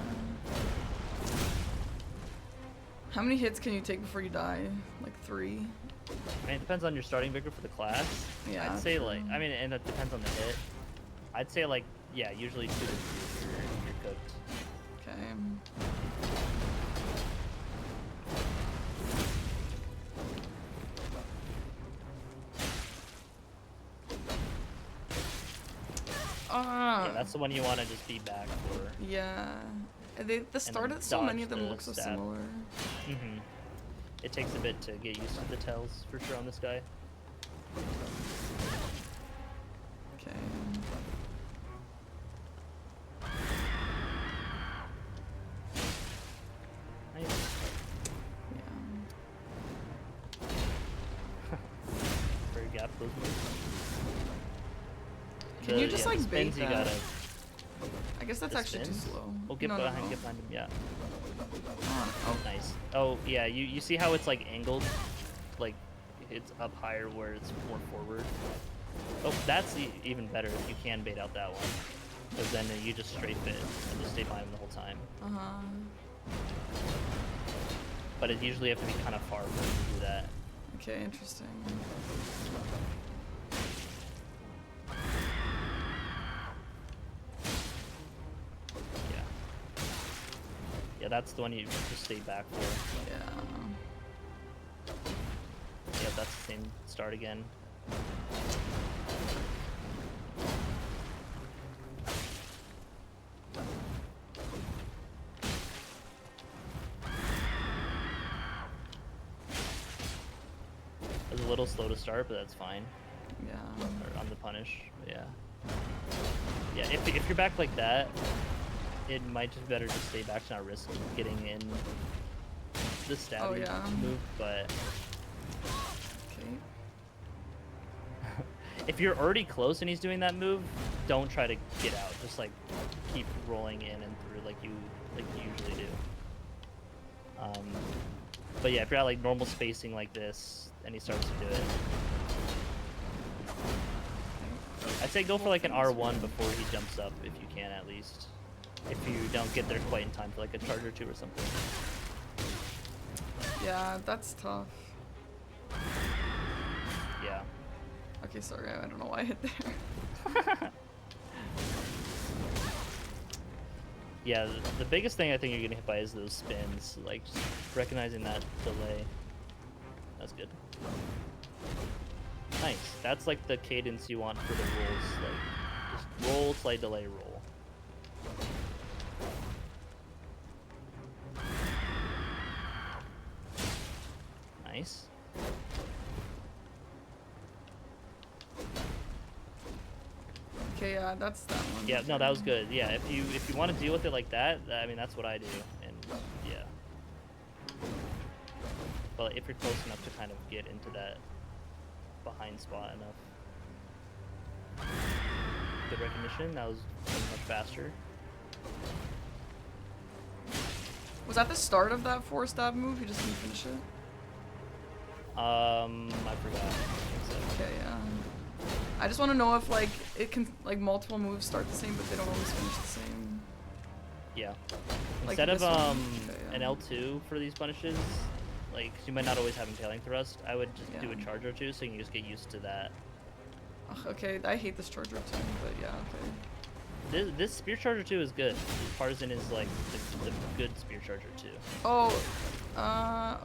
How many hits can you take before you die? Like 3? I mean, it depends on your starting vigor for the class. Yeah. I'd say like, I mean, and it depends on the hit. I'd say like, yeah, usually 2 to 3 you're cooked. Okay. Yeah, that's the one you want to just be back for. Yeah. The start of so many of them look so similar. It takes a bit to get used to the tells for sure on this guy. Okay. Nice. Yeah. Very gap those moves. Can you just like bait you that? gotta... I guess that's The actually too spins? slow. Oh, get No, no, behind, no. get behind him. Yeah. Oh, Nice. Oh yeah, you see how it's like angled, like it's up higher where it's more forward. Oh, that's even better if you can bait out that one, because then you just straight fit and just stay behind him the whole time. But it usually have to be kind of far for him to do that. Okay, interesting. Yeah. Yeah, that's the one you just stay back for. Yeah. Yeah, that's the same start again. It was a little slow to start, but that's fine. Yeah. Or on the punish, but yeah. Yeah, if you're back like that, it might just be better to stay back to not risk getting in the stabby move, but... Okay. If you're already close and he's doing that move, don't try to get out. Just like keep rolling in and through like you usually do. But yeah, if you're at like normal spacing like this and he starts to do it, I'd say go for like an R1 before he jumps up if you can, at least. If you don't get there quite in time for like a charge or two or something. Yeah, that's tough. Yeah. Okay, sorry, I don't know why I hit there. Yeah, the biggest thing I think you're getting hit by is those spins, like just recognizing that delay. That's good. Nice. That's like the cadence you want for the rolls, like just roll, slide, delay, roll. Nice. Okay, yeah, that's that one. Yeah, no, that was good. Yeah, if you want to deal with it like that, I mean that's what I do, and yeah. But if you're close enough to kind of get into that behind spot enough. Good recognition. That was much faster. Was that the start of that 4-stab move? You just didn't finish it? I forgot. I think so. Okay, yeah. I just want to know if like it can like multiple moves start the same, but they don't always finish the same. Yeah. Like Instead of this one? Okay, yeah. an L2 for these punishes, like you might not always have impaling thrust, I would just do a charge or two so you can just get used to that. Ugh, okay, I hate this charger too, but yeah, okay. This spear charger 2 is good. Partisan is like the good spear charger 2. Oh,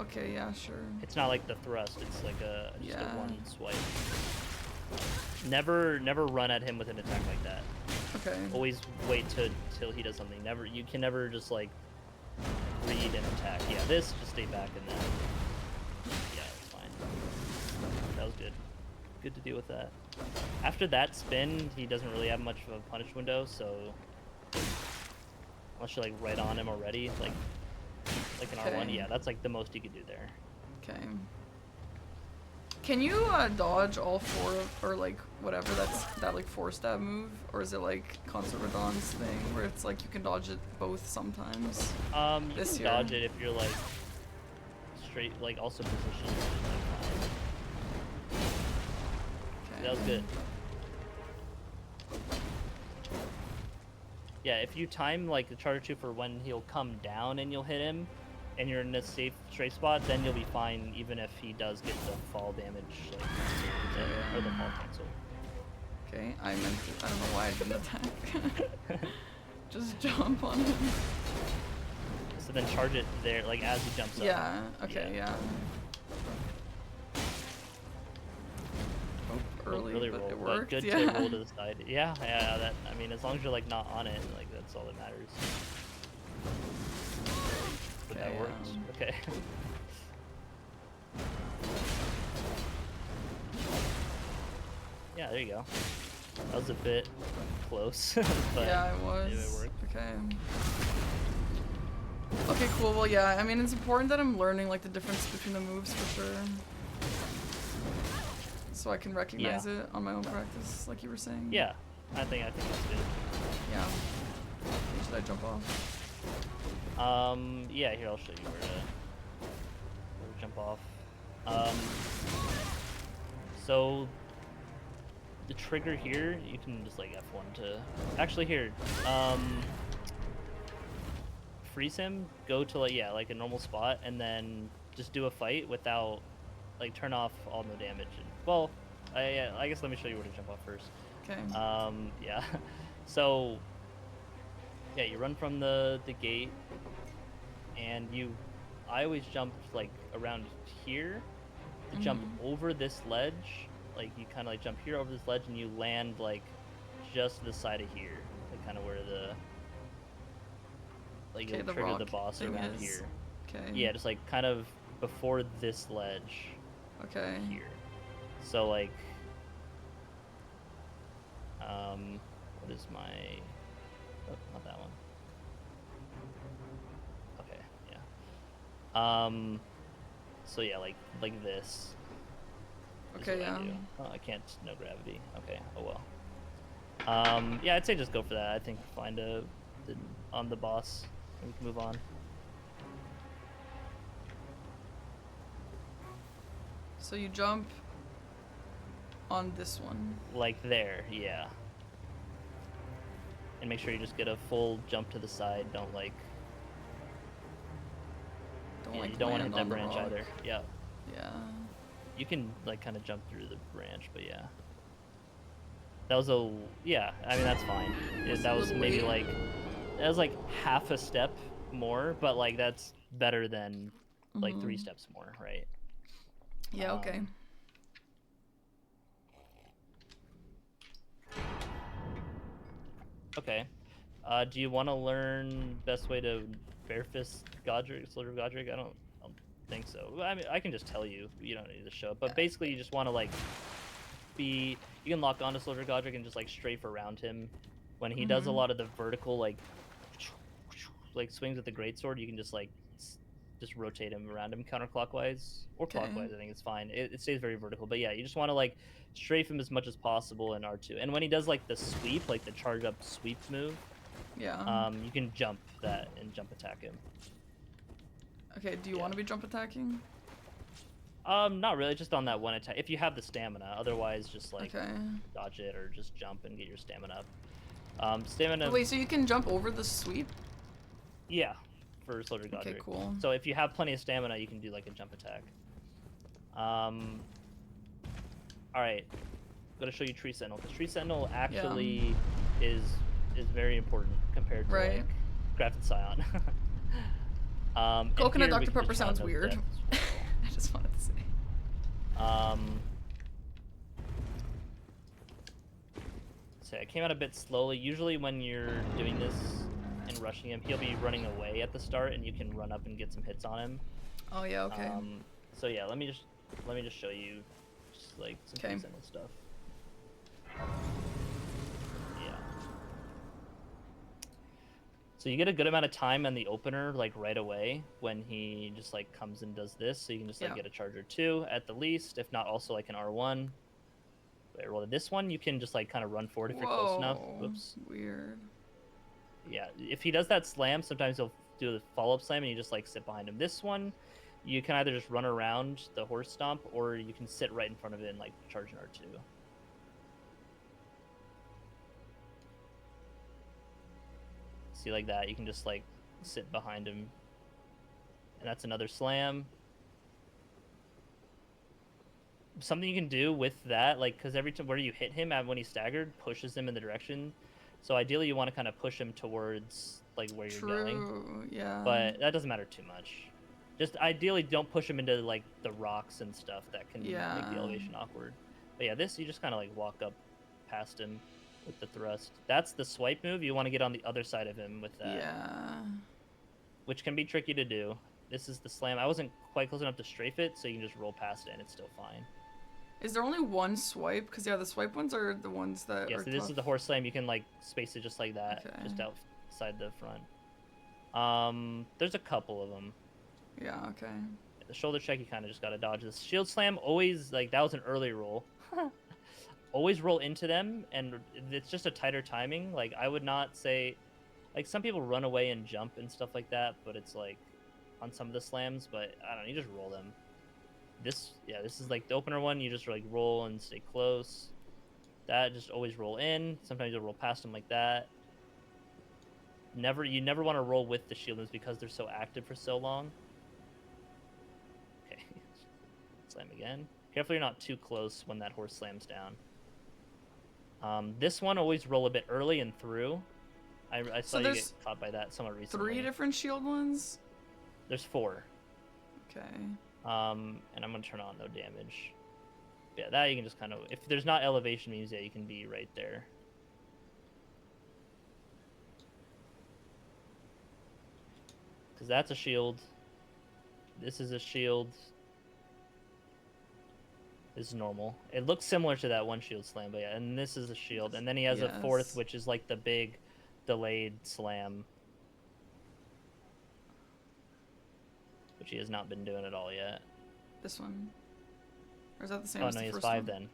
okay, yeah, sure. It's not like the thrust. It's like just a Yeah. one swipe. Never run at him with an attack like that. Okay. Always wait till he does something. You can never just like read an attack. Yeah, this just stay back and then yeah, it's fine. That was good. Good to deal with that. After that spin, he doesn't really have much of a punish window, so unless you're like right on him already, like an R1, yeah, that's like the most you could do there. Okay. Can you dodge all four or like whatever that like 4-stab move, or is it like Concert Radhahn's thing where it's like you can dodge it both sometimes? You can dodge it if you're like straight, like also positioned. Okay. That was good. Yeah, if you time like the charger 2 for when he'll come down and you'll hit him, and you're in a safe straight spot, then you'll be fine even if he does get the fall damage, like, or the fall cancel. Okay, I meant to, I don't know why I didn't attack. Just jump on him. So then charge it there, like as he jumps up. Yeah, okay, yeah. Early, really but roll, it worked, good yeah. to roll to the side. Yeah, that, I mean, as long as you're like not on it, like that's all that matters. But that works. Okay. Yeah, there you go. That was a bit close, but yeah, it was. it worked. Okay. Okay, cool. Well, yeah, I mean, it's important that I'm learning like the difference between the moves for sure, so I can recognize it on my own practice, like you were saying. Yeah, I think it's good. Yeah. Should I jump off? Yeah, here, I'll show you where to jump off. So the trigger here, you can just like F1 to, actually here, freeze him, go to like, yeah, like a normal spot, and then just do a fight without, like, turn off all no damage. And, well, I guess let me show you where to jump off first. Okay. Yeah. So, yeah, you run from the gate, and I always jump, like, around here to jump over this ledge. Like, you kind of, like, jump here over this ledge, and you land, like, just to the side of here. Like, kind of where the... Like, you'll trigger the boss around here. Okay. Yeah, just, like, kind of before this ledge. Okay. Here. So, like... what is my... Oh, not that one. Okay, yeah. So yeah, like this. Okay, yeah. Oh, I can't, no gravity. Okay, oh well. Yeah, I'd say just go for that. I think find on the boss, and we can move on. So you jump on this one. Like there, yeah. And make sure you just get a full jump to the side. Don't like. You don't want to hit that branch either. Yeah. Yeah. You can like kind of jump through the branch, but yeah. That was yeah. I mean that's fine. That was maybe like that was like half a step more, but like that's better than like 3 steps more, right? Yeah. Okay. Okay. Do you want to learn best way to bare fist Godrick, Soldier of Godrick? I don't think so. I mean, I can just tell you. You don't need to show up. But basically, you just want to like you can lock onto Soldier of Godrick and just like strafe around him. When he does a lot of the vertical like swings with the greatsword, you can just like just rotate him around him counterclockwise or clockwise. I think it's fine. It stays very vertical. But yeah, you just want to like strafe him as much as possible in R2. And when he does like the sweep, like the charge up sweep move, yeah, you can jump that and jump attack him. Okay, do you want to be jump attacking? Not really, just on that one attack. If you have the stamina, otherwise just like dodge it or just jump and get your stamina up. Stamina. Oh, wait, so you can jump over the sweep? Yeah, for Soldier Godrick. Okay, cool. So if you have plenty of stamina, you can do like a jump attack. All right, I'm gonna show you Tree Sentinel because Tree Sentinel actually is very important compared to like Grafted Scion. Coconut Dr. Pepper sounds weird. I just wanted to say. So I came out a bit slowly. Usually when you're doing this and rushing him, he'll be running away at the start, and you can run up and get some hits on him. Oh yeah, okay. So yeah, let me just show you just like some Sentinel stuff. Yeah. So you get a good amount of time on the opener, like right away, when he just like comes and does this. So you can just like get a charger 2 at the least, if not also like an R1. Well, this one you can just like kind of run forward if you're close enough. Whoops. Weird. Yeah, if he does that slam, sometimes he'll do the follow-up slam and you just like sit behind him. This one, you can either just run around the horse stomp or you can sit right in front of it and like charge an R2. See, like that, you can just like sit behind him, and that's another slam. Something you can do with that, like, because every time where you hit him at when he's staggered pushes him in the direction, so ideally you want to kind of push him towards like where you're going. Yeah. But that doesn't matter too much. Just ideally don't push him into like the rocks and stuff that can make the elevation awkward. But yeah, this you just kind of like walk up past him with the thrust. That's the swipe move. You want to get on the other side of him with that. Yeah. Which can be tricky to do. This is the slam. I wasn't quite close enough to strafe it, so you can just roll past it and it's still fine. Is there only one swipe? Because the swipe ones are the ones that are so this is the horse slam. You can like space it just like that, just outside the front. There's a couple of them. Yeah, okay. The shoulder check, you kind of just got to dodge. The shield slam, always, like, that was an early roll. Always roll into them, and it's just a tighter timing. Like, I would not say... Like some people run away and jump and stuff like that, but it's like on some of the slams. But I don't know, you just roll them. This is like the opener one. You just like roll and stay close. That just always roll in. Sometimes you'll roll past them like that. You never want to roll with the shield ones because they're so active for so long. Okay, slam again. Careful you're not too close when that horse slams down. This one always roll a bit early and through. I saw you get caught by that somewhat recently. 3 different shield ones? There's 4. Okay. And I'm gonna turn on no damage. Yeah, that you can just kind of, if there's not elevation means, yeah, you can be right there. Because that's a shield. This is a shield. This is normal. It looks similar to that one shield slam, but yeah, and this is a shield. And then he has a 4th, which is like the big delayed slam. Which he has not been doing at all yet. This one? Or is that the same as the he first has 5 one? then.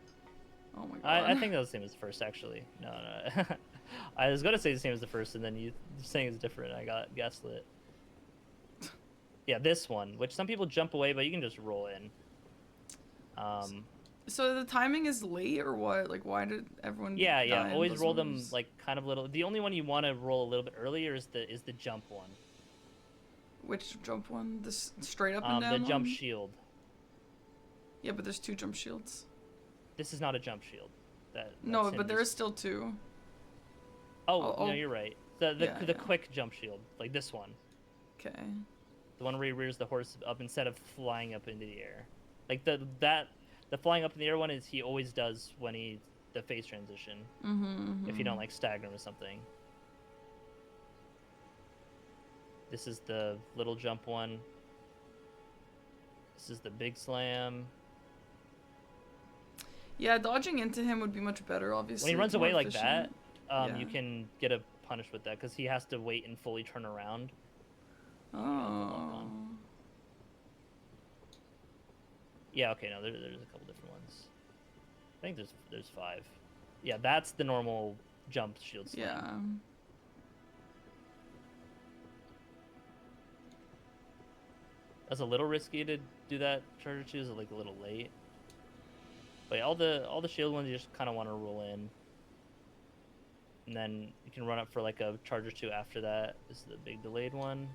Oh my god. I think that was the same as the first, actually. No. I was going to say the same as the first, and then you saying it's different. I got gaslit. Yeah, this one, which some people jump away, but you can just roll in. So the timing is late, or what? Like, why did everyone? Yeah. Always roll them like kind of little. The only one you want to roll a little bit earlier is the jump one. Which jump one? This straight up and down the jump one? shield. Yeah, but there's 2 jump shields. This is not a jump shield. No, but there is still 2. Oh, no, you're right. The quick jump shield, like this one. Okay. The one where he rears the horse up instead of flying up into the air. Like the flying up in the air one is he always does when the phase transition. If you don't like stagger him or something. This is the little jump one. This is the big slam. Yeah, dodging into him would be much better, obviously. When he runs away like that, Yeah. you can get a punish with that because he has to wait and fully turn around. Oh. Yeah, okay, no, there's a couple different ones. I think there's 5. Yeah, that's the normal jump shield slam. Yeah. That's a little risky to do that charger 2, is like a little late. But yeah, all the shield ones you just kind of want to roll in. And then you can run up for like a charger 2 after that. This is the big delayed one.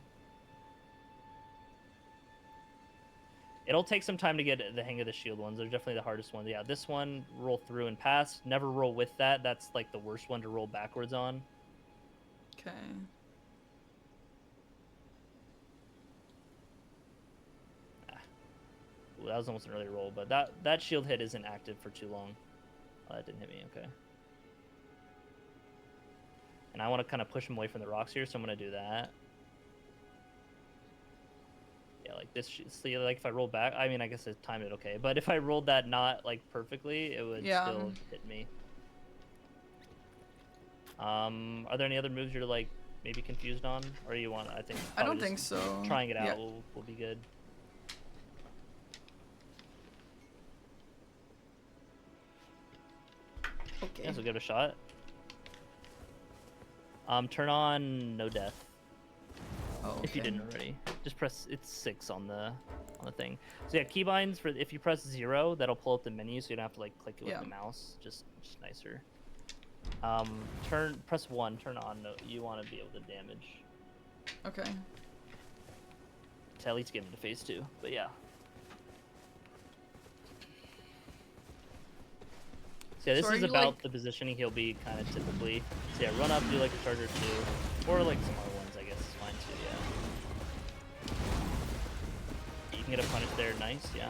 It'll take some time to get the hang of the shield ones. They're definitely the hardest ones. Yeah, this one, roll through and pass. Never roll with that. That's like the worst one to roll backwards on. Okay. Ooh, that was almost an early roll, but that shield hit isn't active for too long. Oh, that didn't hit me, okay. And I want to kind of push him away from the rocks here, so I'm going to do that. Yeah, like this. See, like if I roll back, I mean, I guess I timed it okay, but if I rolled that not like perfectly, it would still hit me. Are there any other moves you're like maybe confused on, or you want? I don't think so. Trying it out will be good. Okay. Yeah, so give it a shot. Turn on no death. Oh, okay. If you didn't already, just press. It's 6 on the thing. So yeah, keybinds for if you press 0, that'll pull up the menu, so you don't have to like click it with the mouse. Just nicer. Press 1. Turn on. No, you want to be able to damage. Okay. To at least get into phase 2. But yeah. So yeah, this is about the positioning he'll be kind of typically. So yeah, run up, do like a charger 2, or like some other ones, I guess is fine too. Yeah. You can get a punish there, nice. Yeah.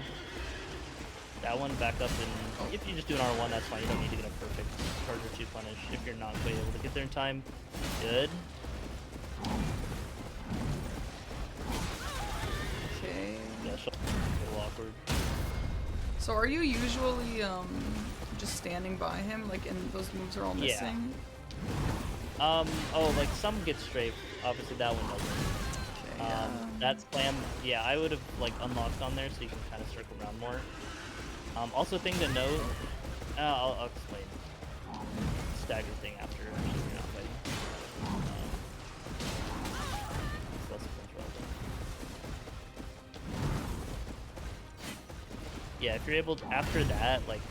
That one back up, and if you just do an R1, that's fine. You don't need to get a perfect charger 2 punish if you're not quite able to get there in time. Good. Okay. Yeah, she'll be a little awkward. So are you usually just standing by him, like, and those moves are all missing? Oh, like some get straight. Obviously that one doesn't. Okay, that slam, yeah, I would have like unlocked on there so you can kind of circle around more. Also, thing to note, I'll explain. Stagger thing after. Actually, you're not fighting. Yeah, if you're able to, after that, like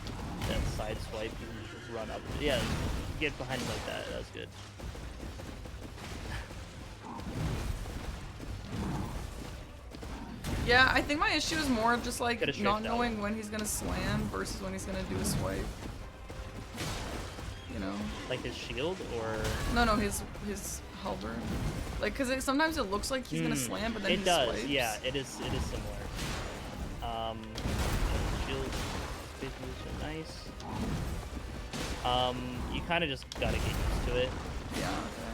that side swipe, you can just run up. Yeah, get behind him like that. That's good. Yeah, I think my issue is more just like Could've strafed not that knowing one. when he's gonna slam versus when he's gonna do a swipe. You know? Like his shield or? No, his halberd. Like, cause sometimes it looks like he's gonna slam, but then he swipes. It does. Yeah, it is similar. Shield position, nice. You kind of just gotta get used to it. Yeah. Okay.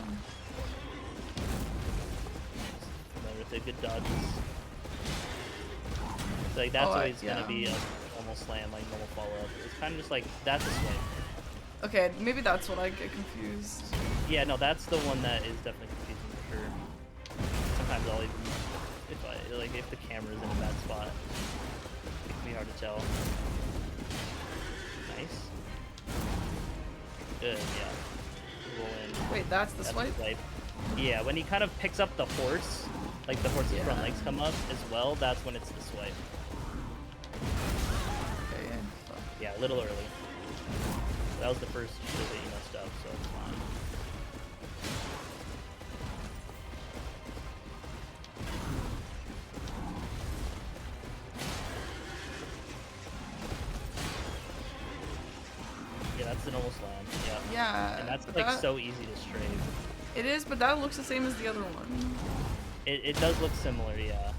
Familiar with the good dodges. So, like that's always gonna be a normal slam, like normal follow up. It's kind of just like that's a swipe. Okay, maybe that's what I get confused. Yeah, no, that's the one that is definitely confusing for sure. Sometimes I'll even if the camera's in a bad spot, it can be hard to tell. Nice. Good, yeah. Roll in. Wait, that's the swipe? Yeah, when he kind of picks up the horse, like the horse's front legs come up as well, that's when it's the swipe. Okay, yeah, a little early. That was the first shield that you messed up, so it's fine. Yeah, that's the normal slam. Yeah. Yeah. And that's like so easy to strafe. It is, but that looks the same as the other one. It does look similar, yeah.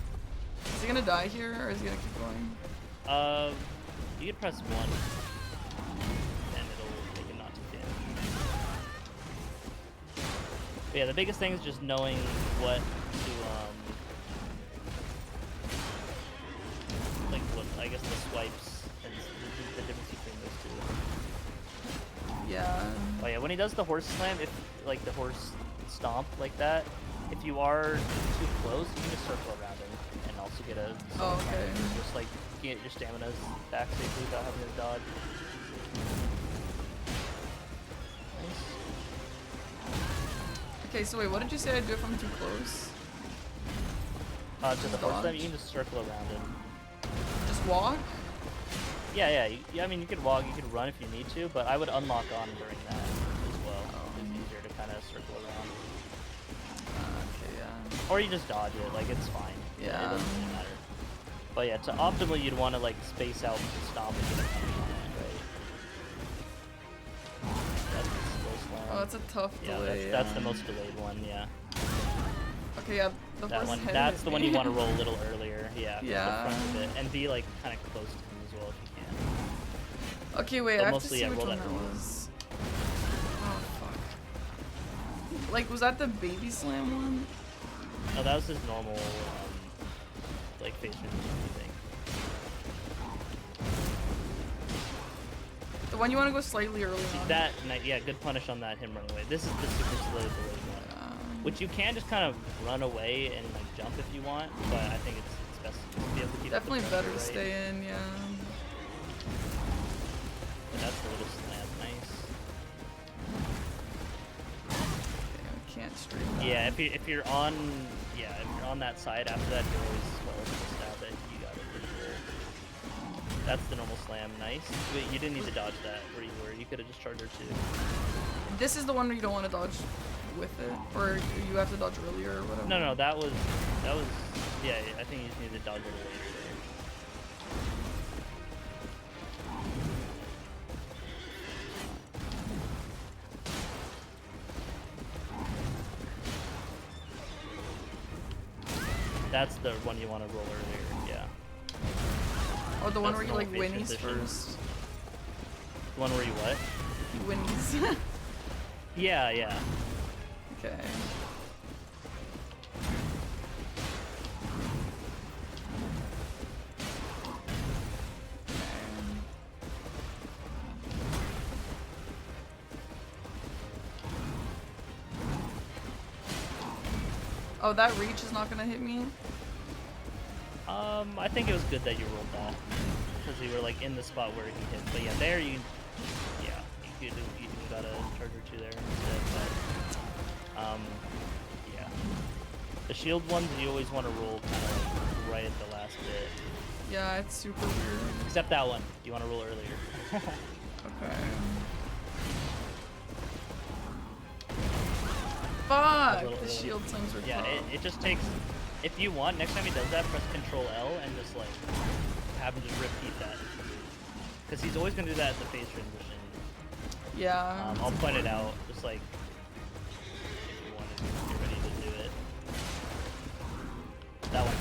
Is he gonna die here, or is he gonna keep going? You can press 1, and it'll make him not take damage. But yeah, the biggest thing is just knowing what to, like what, I guess the swipes, and the difference between those two. Yeah. Oh yeah, when he does the horse slam, if, like, the horse stomp like that, if you are too close, you can just circle around him and also get a... Oh, okay. Just, like, get your stamina back safely without having to dodge. Nice. Okay, so wait, what did you say I'd do if I'm too close? To the horse slam, you can just circle around him. Just walk? Yeah, I mean, you could walk, you could run if you need to, but I would unlock on during that as well. It's easier to kind of circle around. Okay, yeah. Or you just dodge it, like, it's fine. Yeah. It doesn't really matter. But yeah, to optimally, you'd want to, like, space out the stomp and get a punch on it, right? That's the slow slam. Oh, that's a tough delay. Yeah, that's the most delayed one, yeah. Okay, yeah, that one, that's the one you want to roll a little earlier, yeah. Yeah. The front of it, and be, like, kind of close to him as well if you can. Okay, wait, but I have mostly, to see which roll one that that early. was. Oh, fuck. Like, was that the baby slam one? No, that was his normal, like, face range, I think. The one you want to go slightly early on? That, yeah, good punish on that, him running away. This is the super slow delayed one. Which you can just kind of run away and, like, jump if you want, but I think it's best to be able to keep definitely the better pressure, to right? stay in, yeah. And that's the little slam, nice. Okay, I can't straighten that. Yeah, if you're on that side after that, you're always slow to stab it. You got it for sure. That's the normal slam, nice. Wait, you didn't need to dodge that where you were. You could have just charged her too. This is the one where you don't want to dodge with it, or you have to dodge earlier or whatever. No, that was yeah. I think you just need to dodge it later. That's the one you want to roll earlier, yeah. Oh, the one That's where you like normal face winnies transition. first. The one where you what? You winnies. Yeah. Okay. Oh, that reach is not gonna hit me? I think it was good that you rolled that. Because you were like in the spot where he hit. But yeah, there you got a charger 2 there instead, but yeah. The shield ones you always want to roll kind of like right at the last bit. Yeah, it's super weird. Except that one. You want to roll earlier. Okay. Fuck! The shield slings were Yeah, it just takes... If you want, next time he does that, press Control L and just like have him just repeat that. Because he's always going to do that at the phase transition. Yeah. I'll point it out, just like if you want to get ready to do it. That one.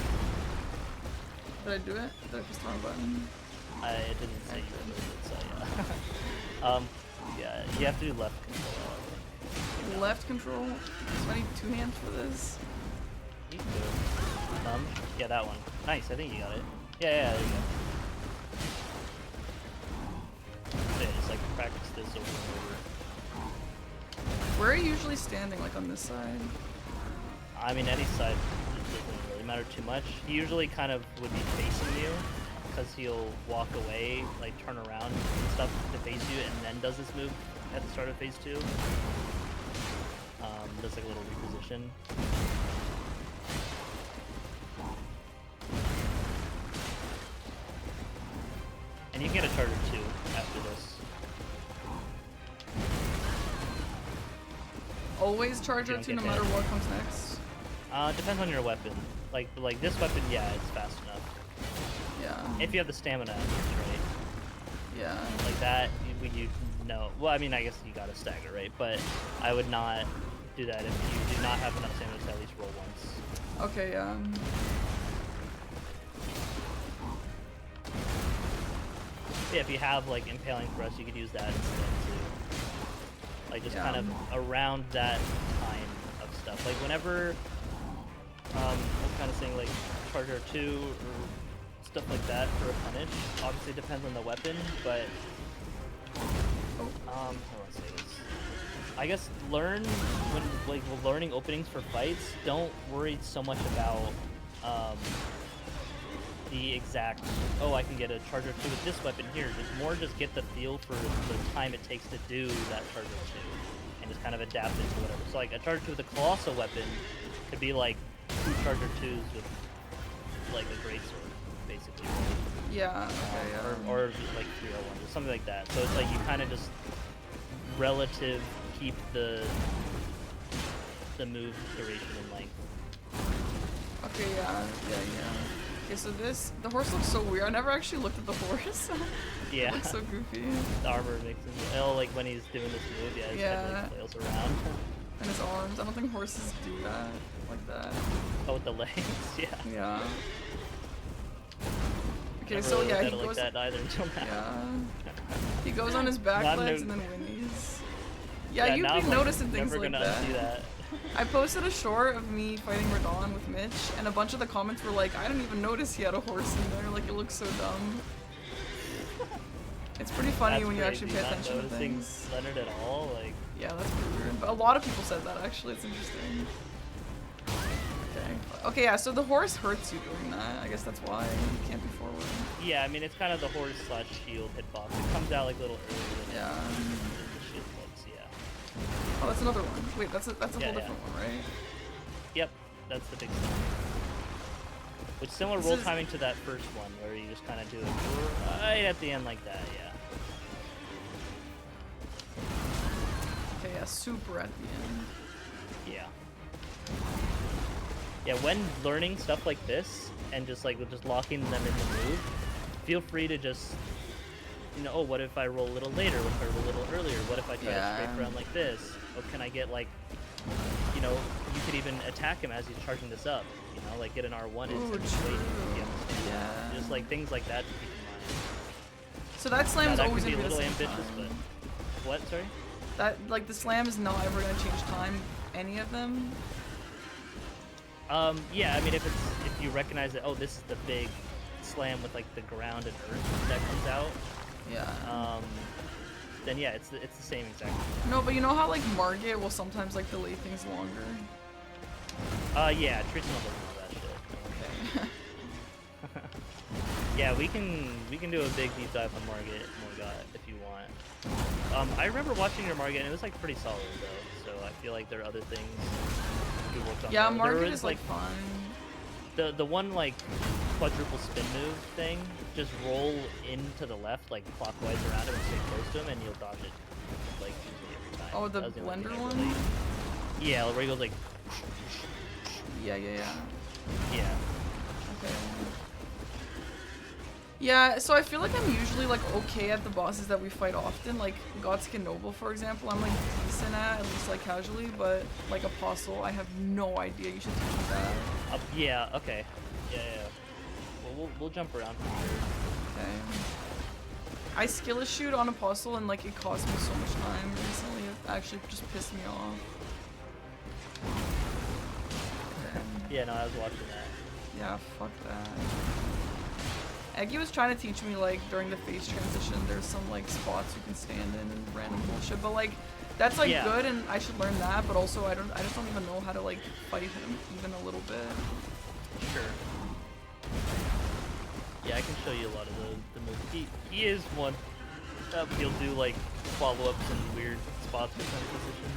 Did I do it? Did I press the wrong button? It didn't say you did it, so yeah. Yeah, you have to do left control. Left control? So I need 2 hands for this? You can do it. Yeah, that one. Nice, I think you got it. Yeah, there you go. Yeah, just like practice this over and over. Where are you usually standing? Like on this side? I mean, any side, it doesn't really matter too much. He usually kind of would be facing you, because he'll walk away, like turn around and stuff to face you, and then does this move at the start of phase 2. Does like a little reposition. And you can get a charger too after this. Always charger 2 no matter what comes next? Depends on your weapon. Like this weapon, yeah, it's fast enough. Yeah. If you have the stamina, right? Yeah. Like that, you know. Well, I mean, I guess you gotta stagger, right? But I would not do that if you do not have enough stamina to at least roll once. Okay, yeah. Yeah, if you have like impaling thrust, you could use that instead too. Like just kind of around that kind of stuff. Like whenever, I was kind of saying like charger 2 or stuff like that for a punish. Obviously it depends on the weapon, but how do I say this? I guess learn when like learning openings for fights. Don't worry so much about the exact, oh, I can get a charger 2 with this weapon here. Just get the feel for the time it takes to do that charger 2 and just kind of adapt it to whatever. So like a charger 2 with a colossal weapon could be like 2 charger 2s with like a greatsword, basically. Yeah, okay, yeah. Or like 301s or something like that. So it's like you kind of just relative keep the move duration and length. Okay, yeah. Okay, so the horse looks so weird. I never actually looked at the horse. Yeah. It looks so goofy. The armor makes him ill, like when he's doing this move, yeah, his head like flails around. And his arms. I don't think horses do that like that. Oh, with the legs, yeah. Yeah. Okay, Never so really yeah, he looked goes. at that either until now. Yeah. He goes on his back legs and then whinnies. Yeah, you've been noticing things like that. Undo that. I posted a short of me fighting Radahn with Mitch, and a bunch of the comments were like, I didn't even notice he had a horse in there, like it looks so dumb. It's pretty funny when you actually pay attention to things. Leonard at all, like. Yeah, that's pretty weird. But a lot of people said that actually, it's interesting. Okay, yeah, so the horse hurts you doing that. I guess that's why you can't be forward. Yeah, I mean it's kind of the horse / shield hitbox. It comes out like a little earlier than the shield hits, yeah. Oh, that's another one. Wait, that's a whole different one, right? Yep, that's the big stuff. Which similar roll timing to that first one, where you just kind of do it right at the end like that, yeah. Okay, yeah, super at the end. Yeah. Yeah, when learning stuff like this, and just locking them in the move, feel free to just, you know, oh, what if I roll a little later? What if I roll a little earlier? What if I try to strafe around like this? Or can I get like, you know, you could even attack him as he's charging this up, you know, like get an R1 instead of waiting. Yeah. Just like things like that to keep in mind. So that slam is always gonna be a little ambitious, but what? Sorry. That like the slam is not ever gonna change time. Any of them. Yeah, I mean if you recognize that, oh, this is the big slam with like the ground and earth that comes out. Yeah. Then yeah, it's the same exact. No, but you know how like Margit will sometimes like delay things longer. Yeah, Tristanel doesn't know that shit. Okay. Yeah, we can do a big deep dive on Margit Morgott if you want. I remember watching your Margit and it was like pretty solid though. So I feel like there are other things we worked on. Yeah, Margit is like fine. the one like quadruple spin move thing, just roll into the left like clockwise around him and stay close to him, and you'll dodge it like usually every time. Oh, the That was only blender thing I one? really- Yeah, where he goes like. Yeah. Yeah. Okay. Yeah, so I feel like I'm usually like okay at the bosses that we fight often, like Godskin Noble, for example. I'm like decent at least like casually, but like Apostle, I have no idea. You should teach me that. Yeah. Okay. Yeah. Well, we'll jump around for sure. Okay. I skill shoot on Apostle and like it cost me so much time recently. It actually just pissed me off. Yeah, no, I was watching that. Yeah, fuck that. Agheel was trying to teach me like during the phase transition there's some like spots you can stand in and random bullshit, but like that's like good and I should learn that, but also I just don't even know how to like fight him even a little bit. Sure. Yeah, I can show you a lot of the moves. He is one. He'll do like follow-ups in weird spots based on your position.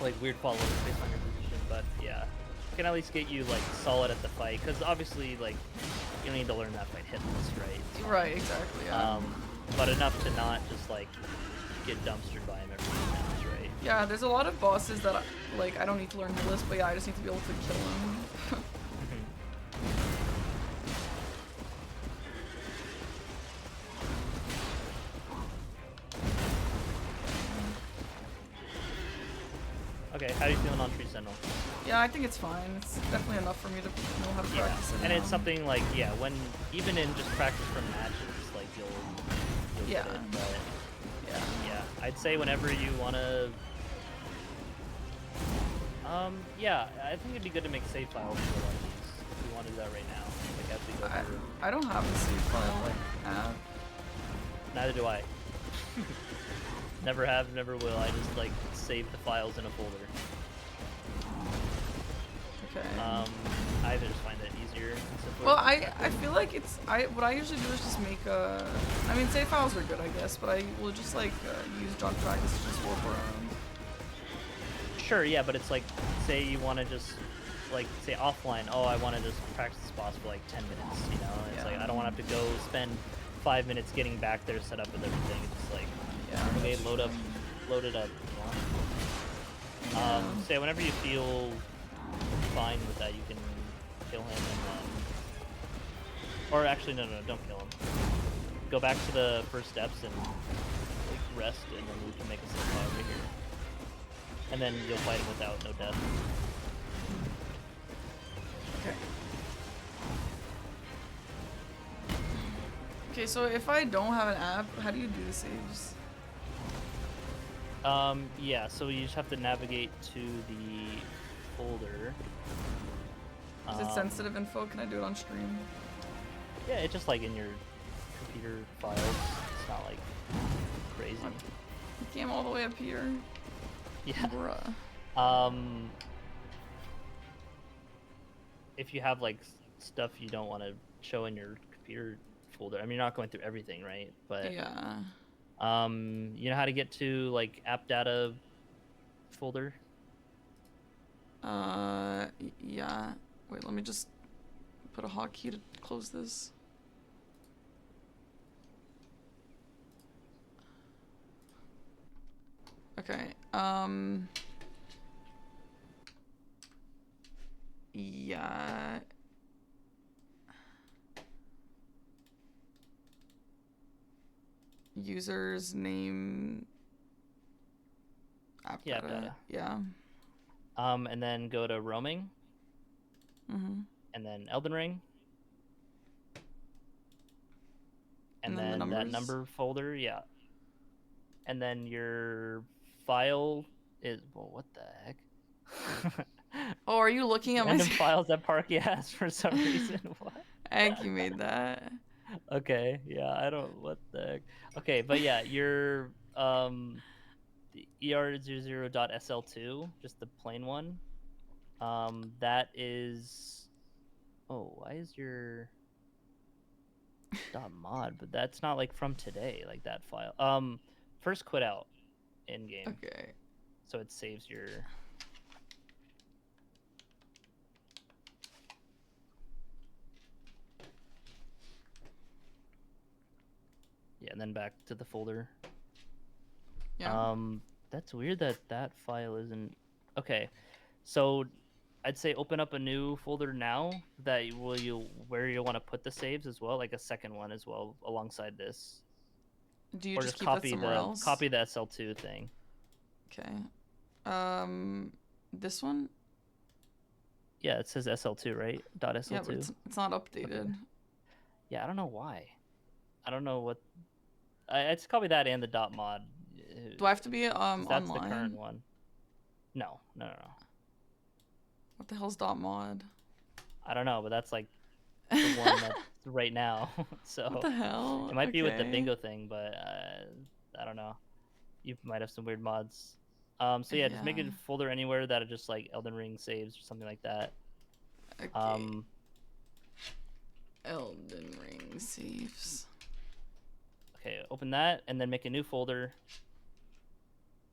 Like weird follow-ups based on your position, but yeah. Can at least get you like solid at the fight, because obviously like you don't need to learn that fight hitless, right? Right, exactly. Yeah. But enough to not just like get dumpstered by him every few rounds, right? Yeah, there's a lot of bosses that like I don't need to learn hitless, but yeah, I just need to be able to kill them. Okay, how are you feeling on Tree Sentinel? Yeah, I think it's fine. It's definitely enough for me to know how to practice it. And it's something like, yeah, when even in just practice from matches, like you'll get it. But yeah, I'd say whenever you wanna, yeah, I think it'd be good to make save files for a lot of these if you want to do that right now. Like as we go through. I don't have a save file like app. Neither do I. Never have, never will. I just like save the files in a folder. Okay. I just find that easier and simpler. Well, I feel like it's what I usually do is just make a. I mean, save files are good, I guess, but I will just like use Godrick Practice to just warp around. Sure, yeah, but it's like, say you want to just like say offline. Oh, I want to just practice this boss for like 10 minutes. You know, it's like I don't want to have to go spend 5 minutes getting back there, set up with everything. It's just like. Okay, load it up. You know? Say whenever you feel fine with that, you can kill him and or actually no, don't kill him. Go back to the first steps and like rest, and then we can make a save file over here. And then you'll fight him without no death. Okay. Okay, so if I don't have an app, how do you do the saves? Yeah, so you just have to navigate to the folder. Is it sensitive info? Can I do it on stream? Yeah, it's just like in your computer files. It's not like crazy. Game all the way up here. Yeah. Bruh. If you have like stuff you don't want to show in your computer folder, I mean, you're not going through everything, right? But yeah. you know how to get to like app data folder? Yeah. Wait, let me just put a hotkey to close this. Okay. Yeah. User's name. App Yeah, data. data. Yeah. And then go to roaming. Mm-hmm. And then Elden Ring. And then then that number folder, yeah. And then your file is, well, what the heck? Oh, are you looking at random my files that Parky has for some reason? What? Egg, you made that. Okay, yeah, I don't, what the heck? Okay, but yeah, your the er00.sl2, just the plain one. That is, oh, why is your .mod? But that's not like from today, like that file. First quit out in game. Okay. So it saves your. Yeah, and then back to the folder. Yeah. That's weird that that file isn't. Okay, so I'd say open up a new folder now that where you want to put the saves as well, like a second one as well alongside this, Do you or just just keep that somewhere else? copy the SL2 thing. Okay. This one? Yeah, it says SL2, right? .SL2. Yeah, but it's not updated. Okay. Yeah, I don't know why. I don't know what. It's copy that and the .mod. Do I have to be That's online? the current one. No. What the hell's .mod? I don't know, but that's like the one that's right now. So What the hell? it might be with the bingo thing, but I don't know. You might have some weird mods. So yeah, just make a folder anywhere that are just like Elden Ring saves or something like that. Okay. Elden Ring saves. Okay, open that and then make a new folder.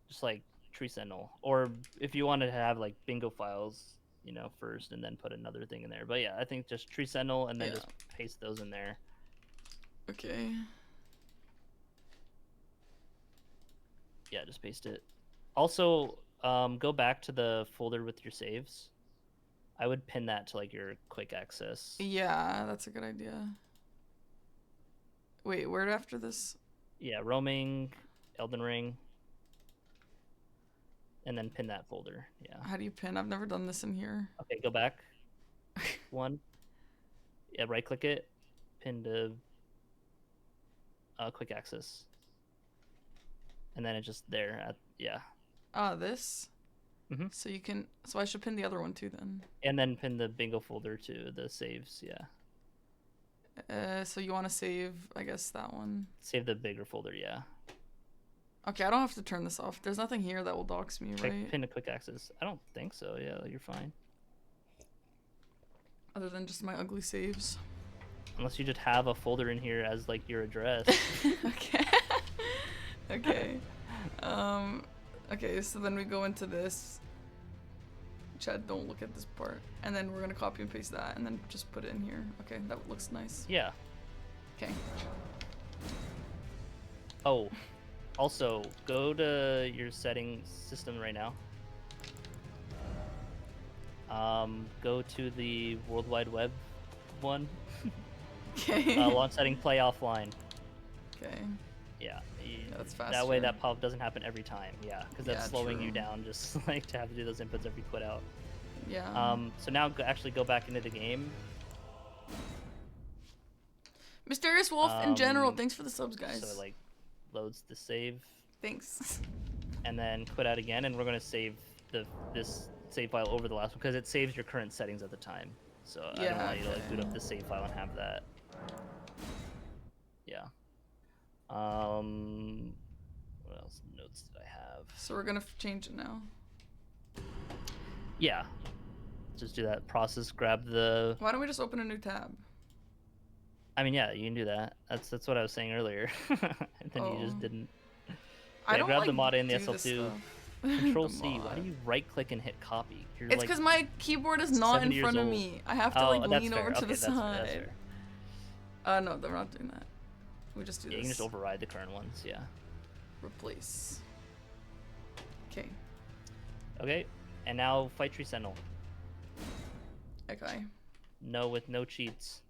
Just like Tree Sentinel, or if you wanted to have like bingo files, you know, first and then put another thing in there. But yeah, I think just Tree Sentinel and then just paste those in there. Okay. Yeah, just paste it. Also, go back to the folder with your saves. I would pin that to like your quick access. Yeah, that's a good idea. Wait, where after this? Yeah, roaming, Elden Ring, and then pin that folder. Yeah. How do you pin? I've never done this in here. Okay, go back. One. Yeah, right click it, pin to quick access. And then it's just there at This? Mm-hmm. So you can, so I should pin the other one too then. And then pin the bingo folder to the saves, yeah. So you want to save, I guess, that one. Save the bigger folder, yeah. Okay, I don't have to turn this off. There's nothing here that will dox me, right? Pin to quick access. I don't think so, yeah, you're fine. Other than just my ugly saves. Unless you just have a folder in here as like your address. Okay. Okay. Okay, so then we go into this. Chad, don't look at this part. And then we're gonna copy and paste that and then just put it in here. Okay, that looks nice. Yeah. Okay. Oh, also, go to your settings system right now. Go to the World Wide Web one. Okay. Launch setting play offline. Okay. Yeah. That's faster. That way that pop doesn't happen every time. Yeah, because that's slowing you true. down just like to have to do those inputs every quit out. Yeah. So now actually go back into the game. Mysterious Wolf in general, thanks for the subs, guys. So like loads the save. Thanks. And then quit out again, and we're gonna save this save file over the last one because it saves your current settings at the time. So I don't want you to like boot up the save file and have that. Yeah. What else notes did I have? So we're gonna change it now. Yeah. Just do that process. Grab the. Why don't we just open a new tab? I mean, yeah, you can do that. That's what I was saying earlier. And then you just didn't. Yeah, I don't grab like the mod in the do SL2. this Control The C. Why mod. do you right click and hit copy? You're It's like because my keyboard is not 7 in front years of old. me. I have to Oh, like that's lean fair. over to Okay, the that's fair, that's side. fair. No, we're not doing that. We just do Yeah, this. you can just override the current ones. Yeah. Replace. Okay. Okay. And now fight Tree Sentinel. Okay. No, with no cheats.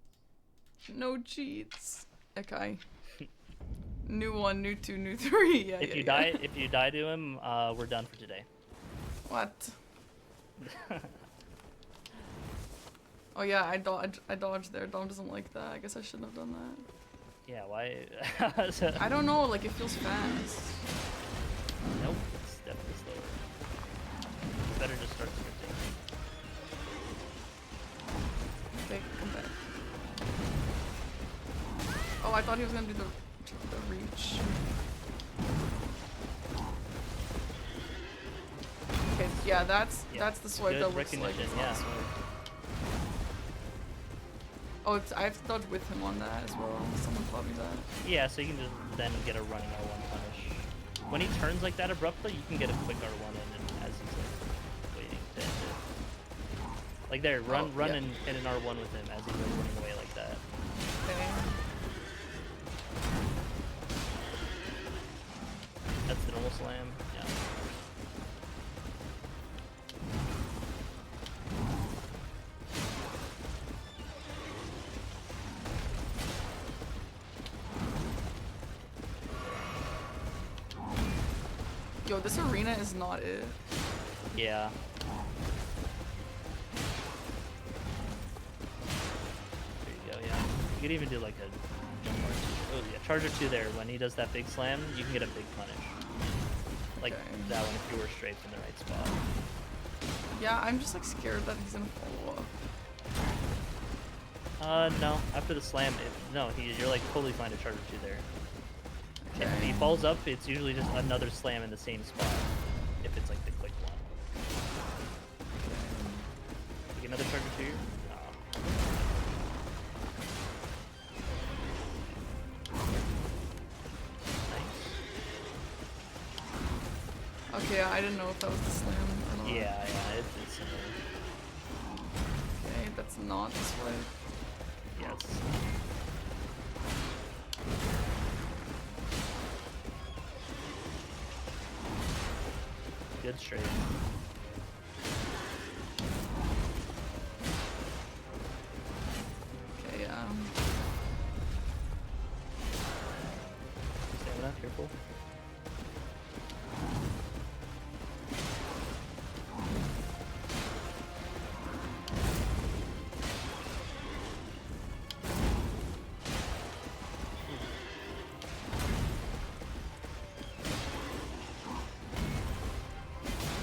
No cheats. Okay. New 1, new 2, new 3. Yeah, If you die to him, we're done for today. What? Oh yeah, I dodged there. Dom doesn't like that. I guess I shouldn't have done that. Yeah, why? I don't know, like it feels fast. Nope, it's definitely slower. Better just start scripting. Okay, come back. Oh, I thought he was gonna do the reach. Okay, yeah, that's the swipe Good that looks like recognition, it's not yeah. a swipe. Oh, I have to dodge with him on that as well. Someone taught me that. Yeah, so you can just then get a running R1 punish. When he turns like that abruptly, you can get a quick R1 in as he's like waiting to end it. Like there, run and hit an R1 with him as he's like running away like that. Okay. slam. Yeah. Yo, this arena is not it. Yeah. There you go, yeah. You could even do like a jump or two. Oh yeah, charge or two there. When he does that big slam, you can get a big punish. Like that one if you were strafed in the right spot. Yeah, I'm just like scared that he's gonna follow up. No. After the slam, you're like totally fine to charge or two there. Okay. If he falls up, it's usually just another slam in the same spot. If it's like the quick one. Take another charge or two. Nice. Okay, I didn't know if that was the slam or not. Yeah, it's similar. Okay, that's not this way. Yeah, it's good straight. Okay, Stamina, careful.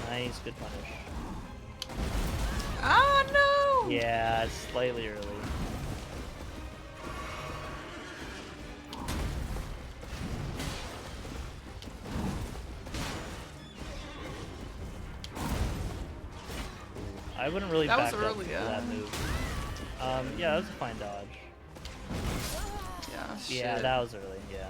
Nice, good punish. Ah, no! Yeah, it's slightly early. I wouldn't really back up early, for yeah. that move. Yeah, that was a fine dodge. Yeah, shit. Yeah, that was early, yeah.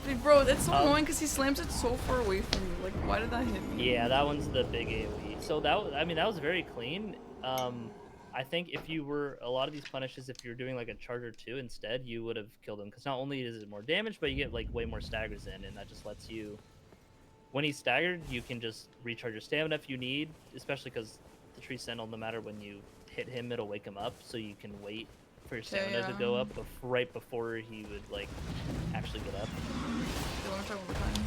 Dude, bro, it's so annoying because he slams it so far away from you. Like, why did that hit me? Yeah, that one's the big AoE. So that was, that was very clean. I think if you were, a lot of these punishes, if you're doing like a charger 2 instead, you would have killed him. Because not only is it more damage, but you get like way more staggers in, and that just lets you, when he's staggered, you can just recharge your stamina if you need, especially because the Tree Sentinel, no matter when you hit him, it'll wake him up, so you can wait for your stamina to go up right before he would like actually get up. You want to try one more time?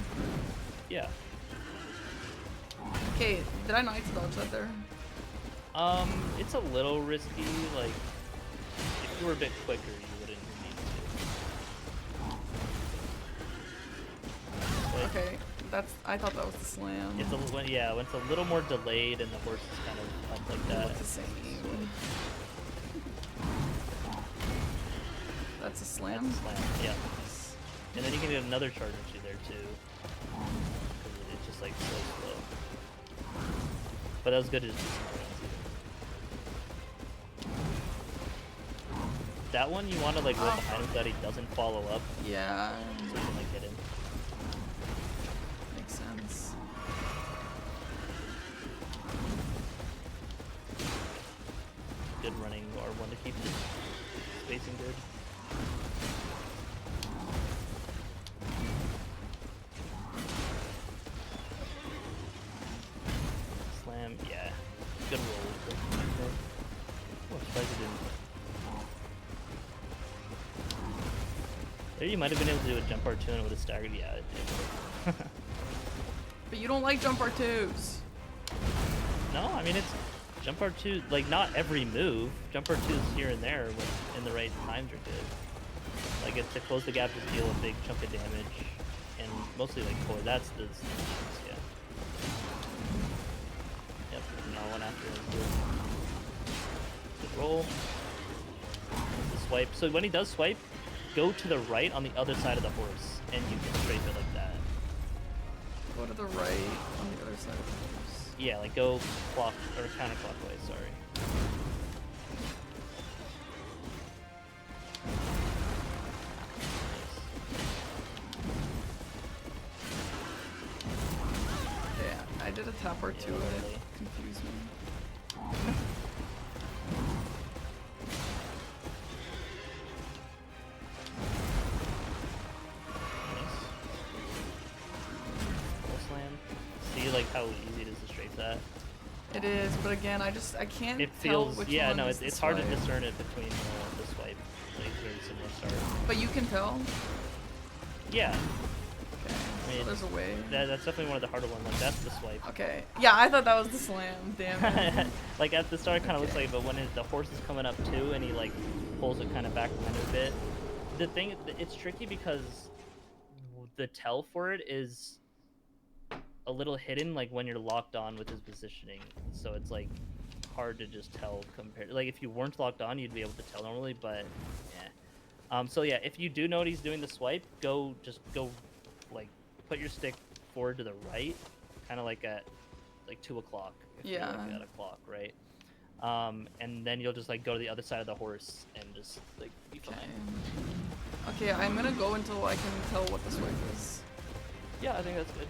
Yeah. Okay, did I not need to dodge that there? It's a little risky. Like, if you were a bit quicker, you wouldn't need to. But Okay, I thought that was the slam. it's when it's a little more delayed and the horse is kind of up like that. It's the same. That's a slam? That's a slam, yeah. And then you can get another charge or two there too. Because it's just like so slow. But that was good to just do some more rounds even. That one you want to like roll behind him so that he doesn't follow up. Yeah. So you can like hit him. Makes sense. Good running R1 to keep the spacing good. Slam, yeah. Good roll. Oh, I'm surprised it didn't. There you might have been able to do a jump R2 and it would have staggered. Yeah, it would have. But you don't like jump R2s. No, I mean, it's jump R2, like not every move. Jump R2s here and there when in the right times are good. Like it's to close the gap to deal a big chunk of damage. And mostly like core, that's the yeah. Yep, now one after him. Good roll. The swipe. So when he does swipe, go to the right on the other side of the horse, and you can strafe it like that. Go to the right on the other side of the horse. Yeah, like go clock or counterclockwise. Sorry. Yeah, I did a tap R2 and it confused me. Nice. Full slam. like how easy it is to strafe that. It is, but again, I can't It tell feels which yeah one no is it's the hard to swipe. discern it between the swipe, like very similar start. But you can tell. Yeah, Okay, I so mean there's a way. that's definitely one of the harder ones. Like that's the swipe. Okay, yeah, I thought that was the slam. Damn it. Like at the start, it kind of looks Okay. like, but when the horse is coming up too, and he like pulls it kind of back behind it a bit. The thing, it's tricky because the tell for it is a little hidden, like when you're locked on with his positioning. So it's like hard to just tell compared. Like if you weren't locked on, you'd be able to tell normally, but yeah. So yeah, if you do know he's doing the swipe, just go, like put your stick forward to the right, kind of like at like 2 o'clock. If you're Yeah. like at a clock, right? And then you'll just like go to the other side of the horse and just like be Okay. fine. Okay, I'm gonna go until I can tell what the swipe is. Yeah, I think that's good.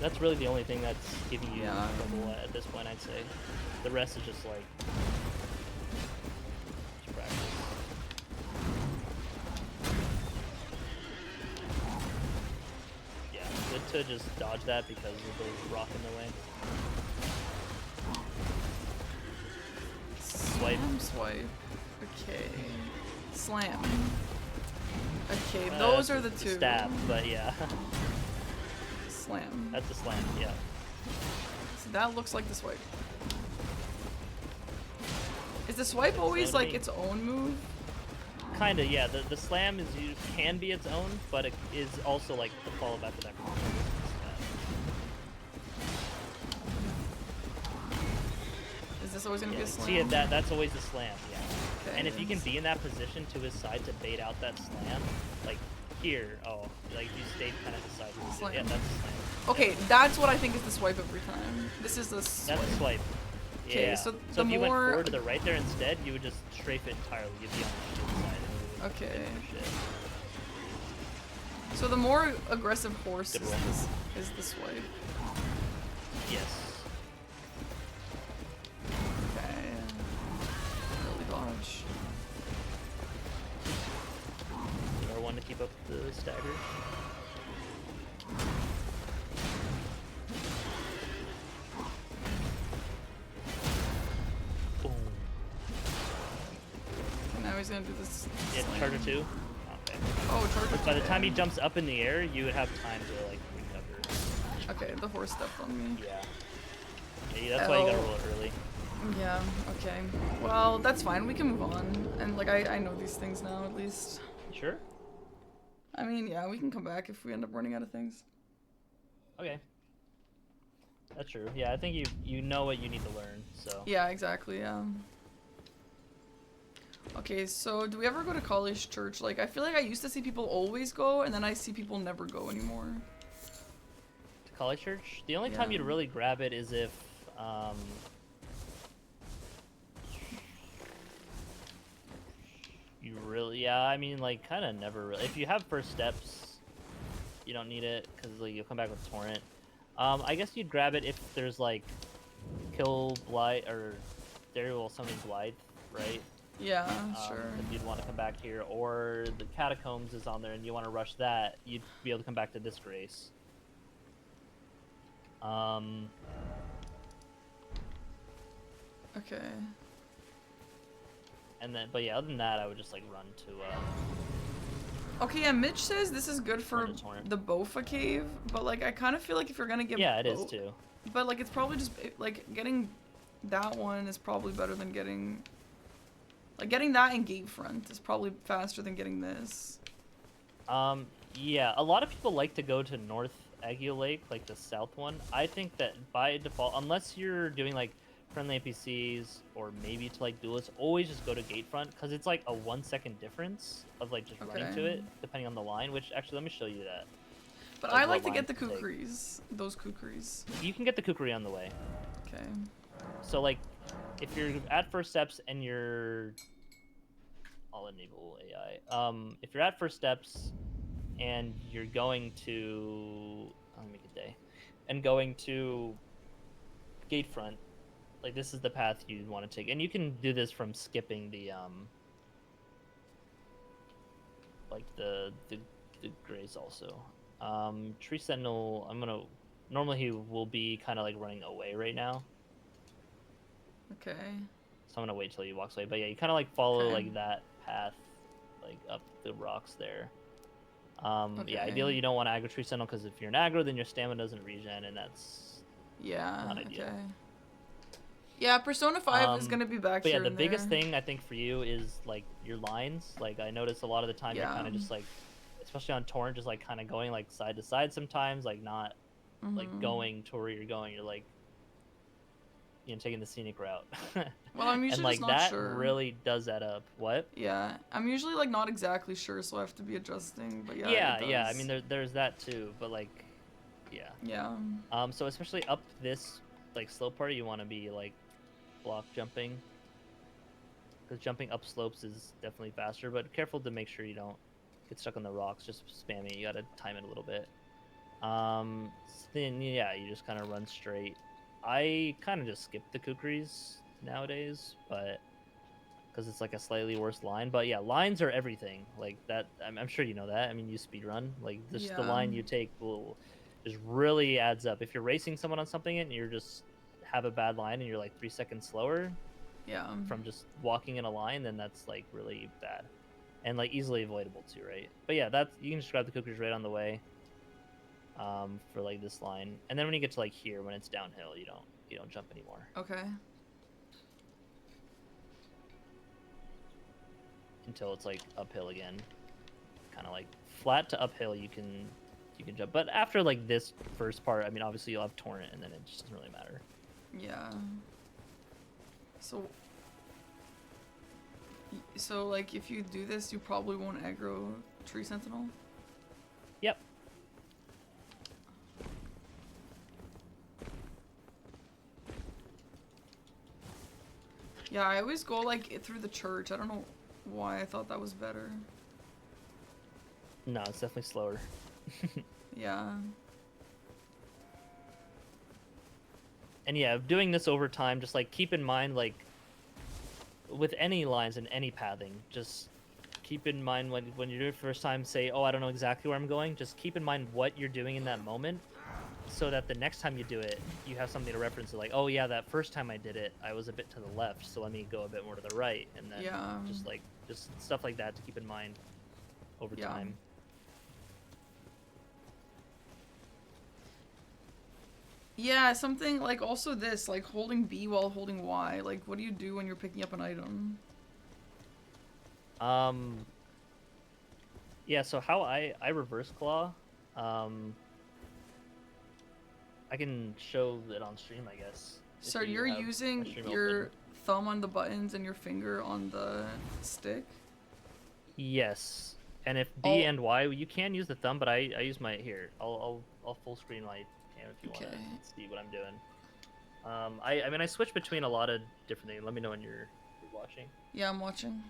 That's really the only thing that's giving you Yeah. trouble at this point, I'd say. The rest is just like just practice. Yeah, good to just dodge that because of the rock in the way. Swipe. Swipe. Okay. Slam. Okay, Uh, those are the two. Stab, but yeah. Slam. That's a slam, yeah. So that looks like the swipe. Is the swipe always like its own move? Kinda, yeah. The slam can be its own, but it is also like the follow back to that. Is this always gonna be a slam? See, that's always the slam, yeah. Okay. And if you can be in that position to his side to bait out that slam, like here, like you stayed kind of beside him. Slam. Yeah, that's a slam. Okay, that's what I think is the swipe every time. This is the swipe. That's a swipe. Okay, Yeah. so if the you went more- forward to the right there instead, you would just strafe it entirely. You'd be on the shit side. And it would Okay. hit your shit. So the more aggressive horse Good is, roll. is the swipe. Yes. Okay. Really dodge. Another one to keep up the stagger. Boom. And now he's gonna do this. Yeah, slam. charger 2. Okay. Oh, charger. By the two. time he jumps up in the air, you would have time to like recover. Okay, the horse stepped on me. Yeah. Yeah, that's why you gotta Ow. roll it early. Yeah, okay. Well, that's fine. We can move on. And, like, I know these things now, at least. Sure. I mean, yeah, we can come back if we end up running out of things. Okay. That's true. Yeah, I think you know what you need to learn, so. Yeah, exactly, yeah. Okay, so do we ever go to college church? Like, I feel like I used to see people always go, and then I see people never go anymore. To College Church? The only time Yeah. you'd really grab it is if, you really, yeah, I mean, like, kind of never really. If you have first steps, you don't need it, because, like, you'll come back with Torrent. I guess you'd grab it if there's, like, Kill Blight, or there will something Blythe, right? Yeah, sure. If you'd want to come back here, or the Catacombs is on there and you want to rush that, you'd be able to come back to Disgrace. Okay. And then, but yeah, other than that, I would just like run to. Okay, yeah, Mitch says this is good for Run to Torrent. the Bofa cave, but like I kind of feel like if you're gonna get Yeah, it is too. But like it's probably just like getting that one is probably better than getting that in Gatefront is probably faster than getting this. Yeah, a lot of people like to go to North Agheel Lake, like the south one. I think that by default, unless you're doing like friendly NPCs or maybe to like duelists, always just go to Gatefront because it's like a 1 second difference of like just running to Okay. it depending on the line. Which actually, let me show you that. But Like I what like to line get the to take. kukris, those kukris. You can get the kukri on the way. Okay. So like, if you're at first steps and I'll enable AI. If you're at first steps and you're going to, let me make a day, and going to Gatefront, like this is the path you want to take, and you can do this from skipping the like the grays also. Tree Sentinel, I'm gonna Normally he will be kind of like running away right now. Okay. So I'm gonna wait till he walks away. But yeah, you kind of like follow Okay. like that path, like up the rocks there. Okay. Yeah, ideally you don't want to aggro tree sentinel because if you're an aggro, then your stamina doesn't regen, and that's Yeah. not ideal. Okay. Yeah, Persona 5 is gonna be back But yeah, here the and biggest there. thing I think for you is like your lines. Like I notice a lot of the time you're Yeah. kind of just like, especially on torrent, just like kind of going like side to side sometimes, like not like going to where you're going. You're like, you know, taking the scenic route. Well, I'm And usually just like not that sure. really does add up. What? Yeah, I'm usually like not exactly sure, so I have to be adjusting. But yeah, Yeah, it does. yeah. I mean, there's that too, but like, yeah. Yeah. So especially up this like slope part, you want to be like block jumping, because jumping up slopes is definitely faster. But careful to make sure you don't get stuck on the rocks. Just spamming. You gotta time it a little bit. So then yeah, you just kind of run straight. I kind of just skip the kukris nowadays, but because it's like a slightly worse line. But yeah, lines are everything. Like that, I'm sure you know that. I mean, you speed run. Like just the Yeah. line you take will just really adds up. If you're racing someone on something and you're just have a bad line and you're like 3 seconds slower Yeah. from just walking in a line, then that's like really bad and like easily avoidable too, right? But yeah, that's you can just grab the kukris right on the way. For like this line, and then when you get to like here, when it's downhill, you don't jump anymore. Okay. Until it's like uphill again, kind of like flat to uphill. You can jump, but after like this first part, I mean, obviously you'll have torrent, and then it just doesn't really matter. Yeah. So like if you do this, you probably won't aggro tree sentinel. Yep. Yeah, I always go like through the church. I don't know why I thought that was better. No, it's definitely slower. Yeah. And yeah, doing this over time, just like keep in mind, like with any lines and any pathing, just keep in mind when you're doing it first time, say, oh, I don't know exactly where I'm going. Just keep in mind what you're doing in that moment, so that the next time you do it, you have something to reference to, like, oh yeah, that first time I did it, I was a bit to the left, so let me go a bit more to the right, and then just stuff like that to keep in mind over time. Yeah, something like also this, like holding B while holding Y. Like, what do you do when you're picking up an item? Yeah, so how I reverse claw, I can show it on stream, I guess. So you're using your thumb on the buttons and your finger on the stick? Yes. And if B and Y, you can use the thumb, but I use my here. I'll full screen my cam if you want to see what I'm doing. I mean I switch between a lot of different things. Let me know when you're watching. Yeah, I'm watching.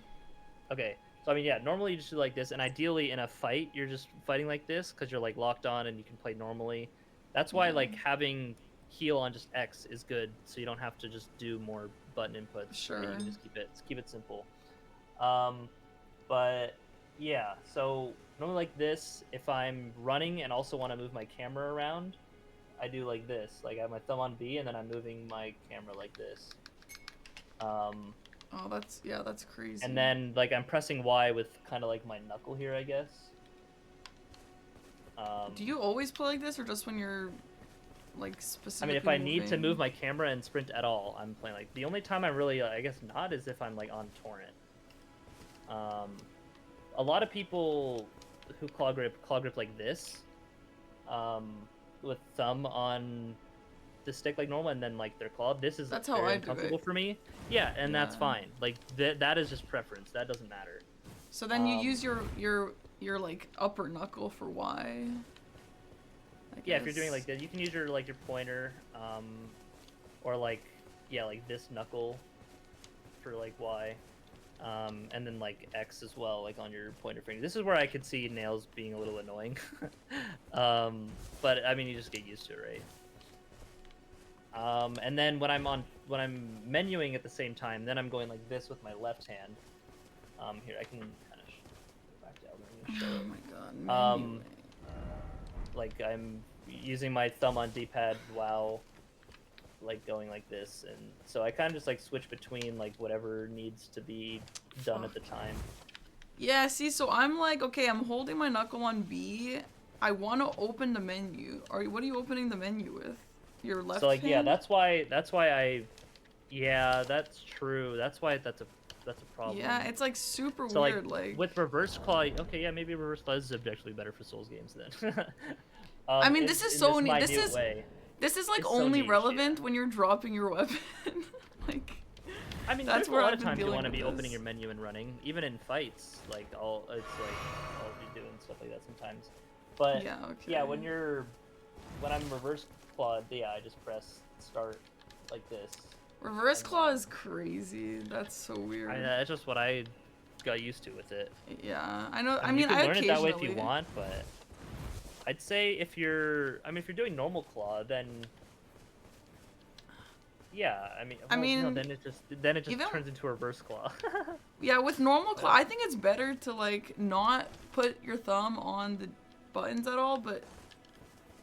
Okay. So I mean yeah, normally you just do like this, and ideally in a fight you're just fighting like this because you're like locked on and you can play normally. That's why like having heal on just X is good, so you don't have to just do more button inputs. Sure. Right? You can just keep it simple. But yeah, so normally like this, if I'm running and also want to move my camera around, I do like this. Like I have my thumb on B and then I'm moving my camera like this. Oh, that's crazy. And then like I'm pressing Y with kind of like my knuckle here, I guess. Do you always play like this, or just when you're like specifically? I mean, if I need to move my camera and sprint at all, I'm playing like. The only time I'm really, I guess, not is if I'm like on torrent. A lot of people who claw grip like this, with thumb on the stick like normal, and then like their claw. This is that's very how I uncomfortable for me. Yeah, and that's fine. Like that is just preference. That doesn't matter. So then you use your like upper knuckle for Y. Yeah, if you're doing like this, you can use your like your pointer, or like like this knuckle for like Y. And then like X as well, like on your pointer finger. This is where I could see nails being a little annoying. But I mean, you just get used to it, right? And then when I'm menuing at the same time, then I'm going like this with my left hand. Here I can kind of go back down and show it. Oh my god. Like I'm using my thumb on D-pad while like going like this, and so I kind of just like switch between like whatever needs to be done at the time. Yeah, see, so I'm like, okay, I'm holding my knuckle on B. I want to open the menu. What are you opening the menu with? Your left So like, hand? yeah, that's why yeah, that's true. That's why that's a problem. Yeah, it's like super so weird. Like with reverse claw, okay, yeah, maybe reverse claw is objectively better for Souls games then. I mean, this is so neat. This is like it's only so niche, relevant when you're dropping your weapon. Like, I mean, that's there's where a lot I've of been times you dealing want to with be this. opening your menu and running, even in fights. Like I'll be doing stuff like that sometimes. But Yeah, okay. yeah, when I'm reverse clawed, yeah, I just press start like this. Reverse claw is crazy. That's so weird. That's just what I got used to with it. Yeah, I know. You can learn it that way if you want, but I'd say if you're doing normal claw, then yeah, no, then it just turns into a reverse claw. Yeah, with normal claw, I think it's better to like not put your thumb on the buttons at all, but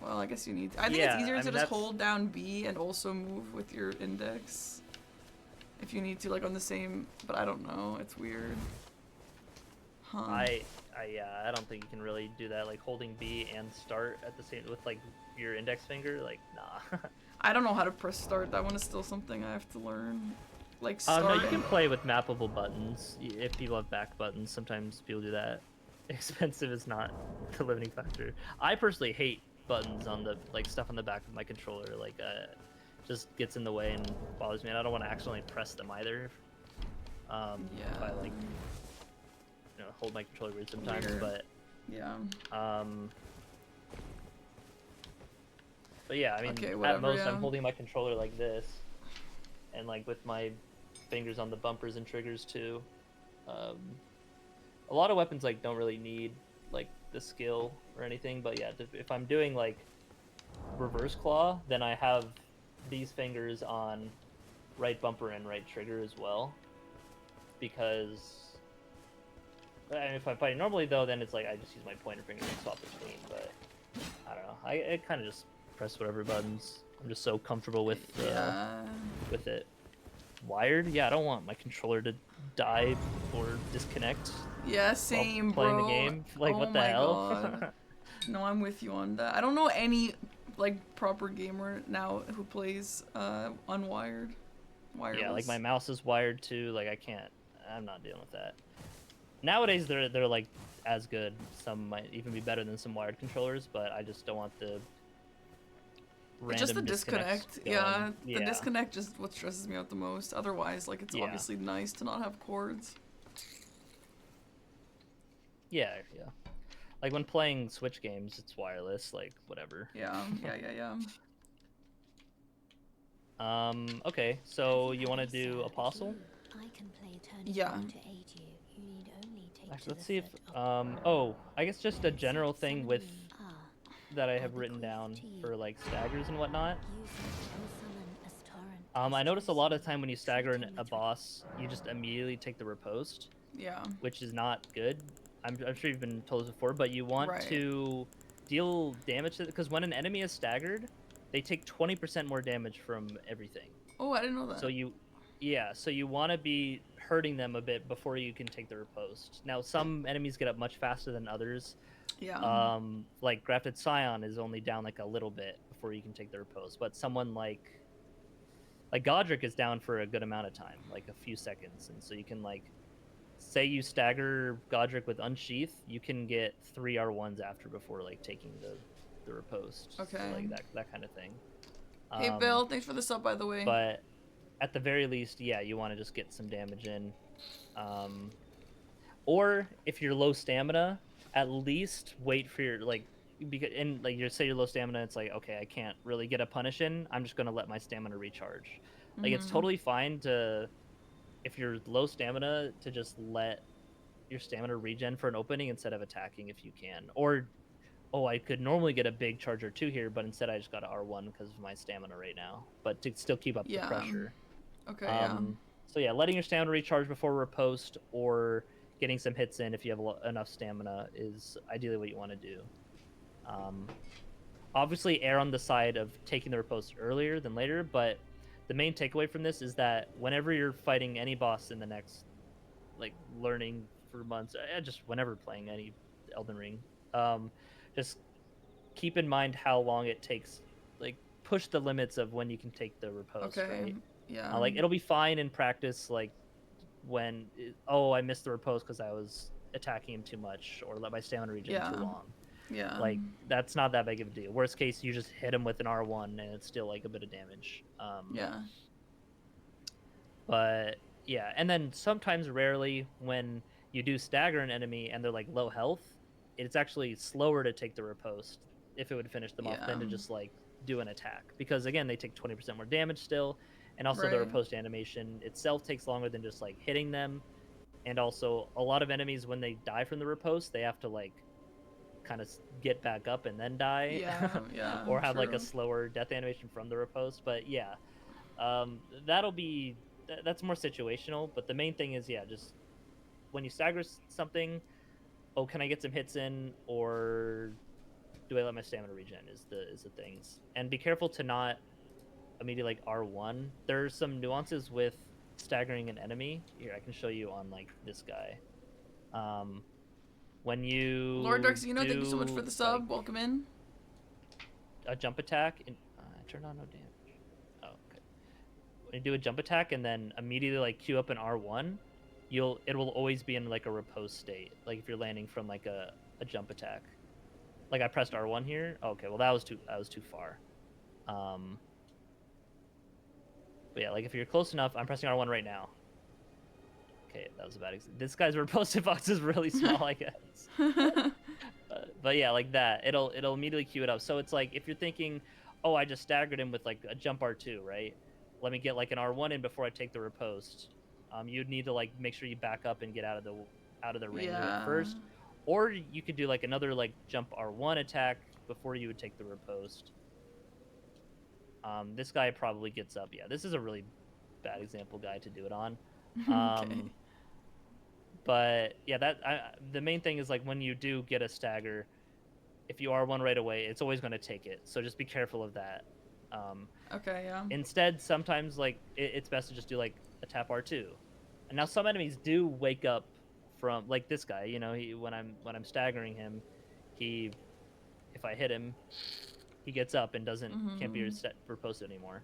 well, I guess you need to. I think it's easier to just hold down B and also move with your index if you need to, like on the same, but I don't know, it's weird. Huh. I don't think you can really do that, like holding B and start at the same with like your index finger, like nah. I don't know how to press start. That one is still something I have to learn. Like start. No, you can play with mappable buttons if people have back buttons. Sometimes people do that. Expensive is not the limiting factor. I personally hate buttons on the like stuff on the back of my controller. Like just gets in the way and bothers me. And I don't want to accidentally press them either. Yeah. If I like hold my controller weird sometimes, but yeah. But yeah, I mean, at most I'm holding my controller like this, and like with my fingers on the bumpers and triggers too. A lot of weapons like don't really need like the skill or anything, but yeah, if I'm doing like reverse claw, then I have these fingers on right bumper and right trigger as well, because if I'm fighting normally though, then it's like I just use my pointer finger and swap between. But I don't know, I kind of just press whatever buttons. I'm just so comfortable with it. Wired? Yeah, I don't want my controller to die or disconnect. Yeah, same, while playing bro. the game. Like, what the hell? No, I'm with you on that. I don't know any like proper gamer now who plays unwired. Wireless. Yeah, like my mouse is wired too. Like I'm not dealing with that. Nowadays they're like as good. Some might even be better than some wired controllers, but I just don't want the just the disconnect. Yeah, the disconnect just what stresses me out the most. Otherwise, like it's obviously nice to not have cords. Yeah. Like when playing Switch games, it's wireless, like whatever. Yeah. Okay, so you want to do Apostle? Yeah. Actually, let's see if I guess just a general thing with that I have written down for like staggers and whatnot. I notice a lot of the time when you stagger a boss, you just immediately take the riposte. Yeah. Which is not good. I'm sure you've been told this before, but you want to deal damage to it, because when an enemy is staggered, they take 20% more damage from everything. Oh, I didn't know that. So you want to be hurting them a bit before you can take the riposte. Now, some enemies get up much faster than others. Yeah. Like Grafted Scion is only down like a little bit before you can take the riposte, but someone like Godrick is down for a good amount of time, like a few seconds, and so you can like say you stagger Godrick with Unsheath, you can get 3 R1s after before like taking the riposte. Okay. So, like that kind of thing. Hey Bill, thanks for the sub, by the way. But at the very least, yeah, you want to just get some damage in. Or if you're low stamina, at least wait for your say you're low stamina, it's like, okay, I can't really get a punish in. I'm just gonna let my stamina recharge. Like it's totally fine to, if you're low stamina, to just let your stamina regen for an opening instead of attacking if you can. Or, I could normally get a big charge or 2 here, but instead I just got an R1 because of my stamina right now. But to still keep up the pressure. Okay, So yeah, letting your stamina recharge before riposte or getting some hits in if you have enough stamina is ideally what you want to do. obviously err on the side of taking the riposte earlier than later, but the main takeaway from this is that whenever you're fighting any boss in the next, like, learning for months, just whenever playing any Elden Ring, um, just keep in mind how long it takes. Like, push the limits of when you can take the riposte, Okay. right? Yeah. Like, it'll be fine in practice, like when oh, I missed the riposte because I was attacking him too much or let my stamina regen too Yeah. long. Yeah. Like, that's not that big of a deal. Worst case, you just hit him with an R1 and it's still like a bit of damage. Yeah. But yeah, and then sometimes, rarely, when you do stagger an enemy and they're like low health, it's actually slower to take the riposte if it would finish them off Yeah. than to just like do an attack, because again they take 20% more damage still, and also the Right. riposte animation itself takes longer than just like hitting them. And also, a lot of enemies, when they die from the riposte, they have to like kind of get back up and then die, Yeah. Yeah. or have like a True. slower death animation from the riposte. But yeah, that'll be that's more situational. But the main thing is, yeah, just when you stagger something, oh, can I get some hits in, or do I let my stamina regen? Is the things. And be careful to not immediately like R1. There's some nuances with staggering an enemy. Here, I can show you on like this guy. When Lord you Darksino, thank you so much for do the like sub. Welcome in. a jump attack, and turn on no damage. Oh, okay. When you do a jump attack and then immediately like queue up an R1, it will always be in like a repose state. Like if you're landing from like a jump attack. Like I pressed R1 here. Okay, well that was too far. But yeah, like if you're close enough, I'm pressing R1 right now. Okay, that was a bad example. This guy's repose box is really small, I guess. But yeah, like that, it'll immediately queue it up. So it's like if you're thinking, oh, I just staggered him with like a jump R2, right? Let me get like an R1 in before I take the riposte. You'd need to like make sure you back up and get out of the range of it Yeah. first, or you could do like another like jump R1 attack before you would take the riposte. This guy probably gets up. Yeah, this is a really bad example guy to do it on. Okay. But yeah, the main thing is like when you do get a stagger, if you R1 right away, it's always going to take it. So just be careful of that. Okay, yeah. Instead, sometimes like it's best to just do like a tap R2. And now some enemies do wake up from like this guy. You know, when I'm staggering him, if I hit him, he gets up and can't be reposted anymore.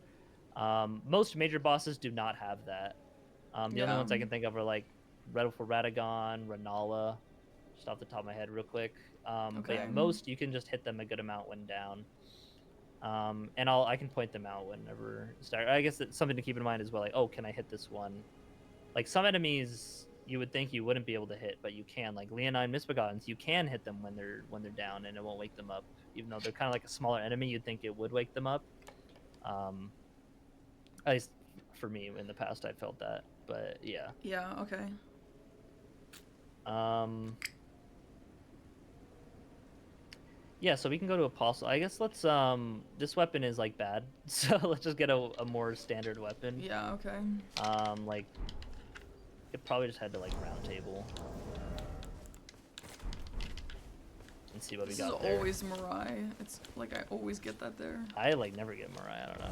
Most major bosses do not have that. The only ones I can think of are like Radahn, Renala, just off the top of my head, real quick. But yeah, most you can just hit them a good amount when down. And I can point them out whenever start. I guess that's something to keep in mind as well. Like, oh, can I hit this one? Like some enemies you would think you wouldn't be able to hit, but you can. Like Leonine Misbegottens, you can hit them when they're down, and it won't wake them up. Even though they're kind of like a smaller enemy, you'd think it would wake them up. At least for me, in the past, I felt that. But yeah. Yeah. Okay. Yeah, so we can go to Apostle. I guess let's this weapon is like bad, so let's just get a more standard weapon. Yeah. Okay. Like it probably just head to like Round Table and see what we got there. This is always Mirai. It's like I always get that there. I like never get Mirai. I don't know.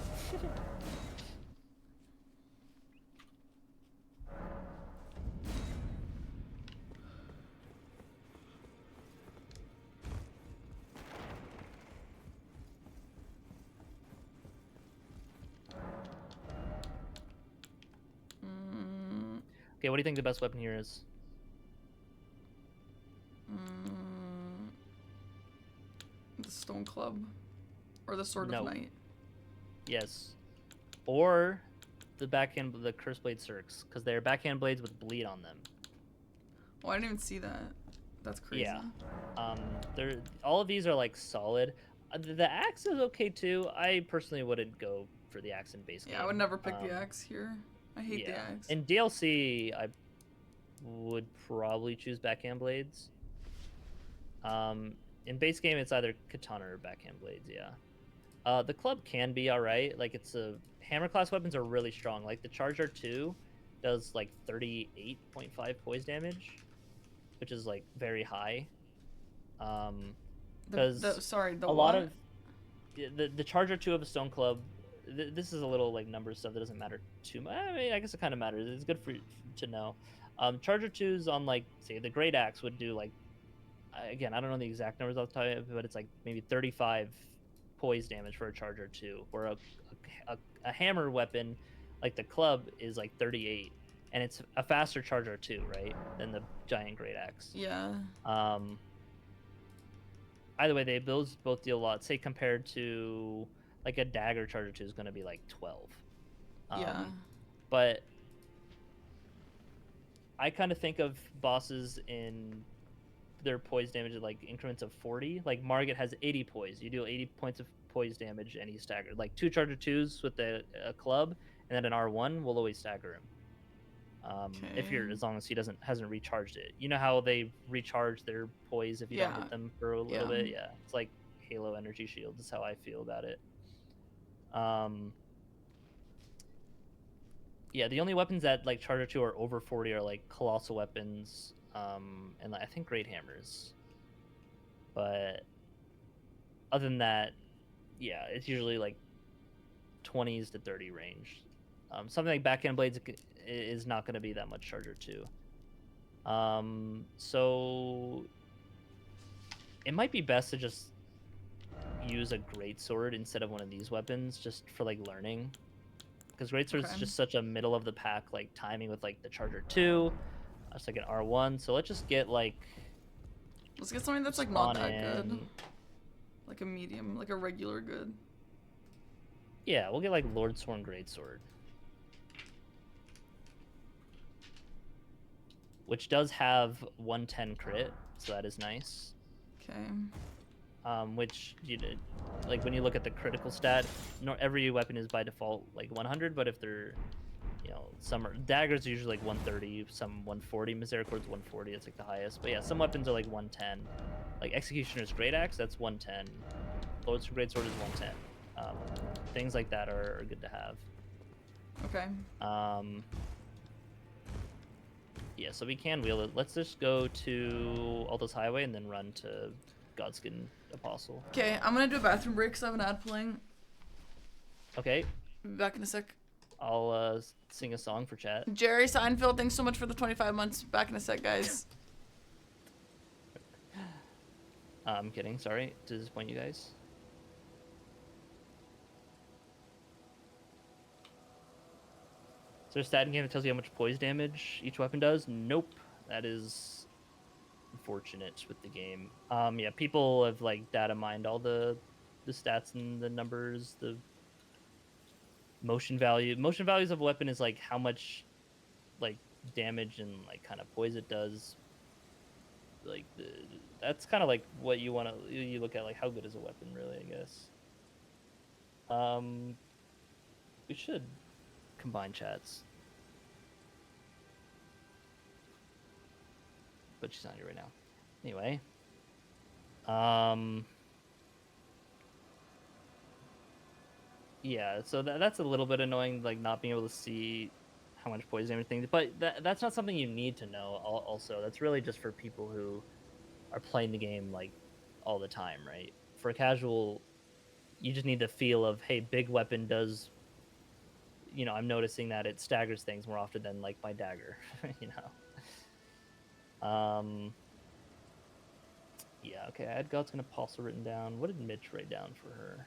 Okay, what do you think the best weapon here is? The Stone Club, or the Sword of Night. Yes, or the Curse Blade Cirques, because they're backhand blades with bleed on them. Oh, I didn't even see that. That's crazy. Yeah. All of these are like solid. The axe is okay too. I personally wouldn't go for the axe in base game. Yeah, I would never pick the axe here. I hate the axe. In DLC, I would probably choose backhand blades. In base game, it's either katana or backhand blades. Yeah. The club can be alright. Like hammer class weapons are really strong. Like the Charge R2 does like 38.5 poise damage, which is like very high. Because sorry, the a lot of the Charger 2 of a Stone Club. This is a little like number stuff that doesn't matter too much. I mean, I guess it kind of matters. It's good for to know. Charger 2s on like say the Great Axe would do like again, I don't know the exact numbers off the top of it, but it's like maybe 35 poise damage for a Charger 2, or a hammer weapon like the club is like 38, and it's a faster Charger 2, right, than the giant Great Axe. Yeah. Either way, those both deal a lot. Say compared to like a dagger Charger 2 is going to be like 12. Yeah. But I kind of think of bosses in their poise damage at like increments of 40. Like Margit has 80 poise. You do 80 points of poise damage and he's staggered. Like 2 Charger 2s with a club and then an R1 will always stagger him. If you're, as long as he hasn't recharged it. You know how they recharge their poise if you don't hit them for a little bit? Yeah. It's like Halo energy shield is how I feel about it. Yeah, the only weapons that like Charger 2 are over 40 are like colossal weapons, and like, I think great hammers. But other than that, yeah, it's usually like 20s to 30 range. Something like backhand blades is not going to be that much Charger 2. So it might be best to just use a greatsword instead of one of these weapons, just for like learning. Because greatsword is just such a middle of the pack like timing with like the Charger 2. It's like an R1. So let's just get like. Let's get something that's like not that good. Like a medium, like a regular good. Yeah, we'll get like Lordsworn Greatsword. Which does have 110 crit, so that is nice. Okay. Which, you know, like when you look at the critical stat, every weapon is by default like 100, but if they're, you know, some are, daggers are usually like 130, some 140, Misericord's 140, it's like the highest. But yeah, some weapons are like 110. Like Executioner's Great Axe, that's 110. Lord's Greatsword is 110. Things like that are good to have. Okay. Yeah, so we can wheel it. Let's just go to Altos Highway and then run to Godskin Apostle. Okay, I'm gonna do a bathroom break because I have an ad playing. Okay. Back in a sec. I'll sing a song for chat. Jerry Seinfeld, thanks so much for the 25 months. Back in a sec, guys. I'm kidding. Sorry to disappoint you guys. Is there a stat in game that tells you how much poise damage each weapon does? Nope. That is unfortunate with the game. Yeah, people have like data mined all the stats and the numbers, the motion value. Motion values of a weapon is like how much like damage and like kind of poise it does. Like that's kind of like what you want to you look at, like how good is a weapon really, I guess. We should combine chats, but she's not here right now. Anyway, yeah, so that's a little bit annoying, like not being able to see how much poison and everything, but that's not something you need to know. Also, that's really just for people who are playing the game like all the time, right? For a casual, you just need the feel of, hey, big weapon does, you know, I'm noticing that it staggers things more often than like my dagger, you know. Yeah, okay, I had Godskin Apostle written down. What did Mitch write down for her?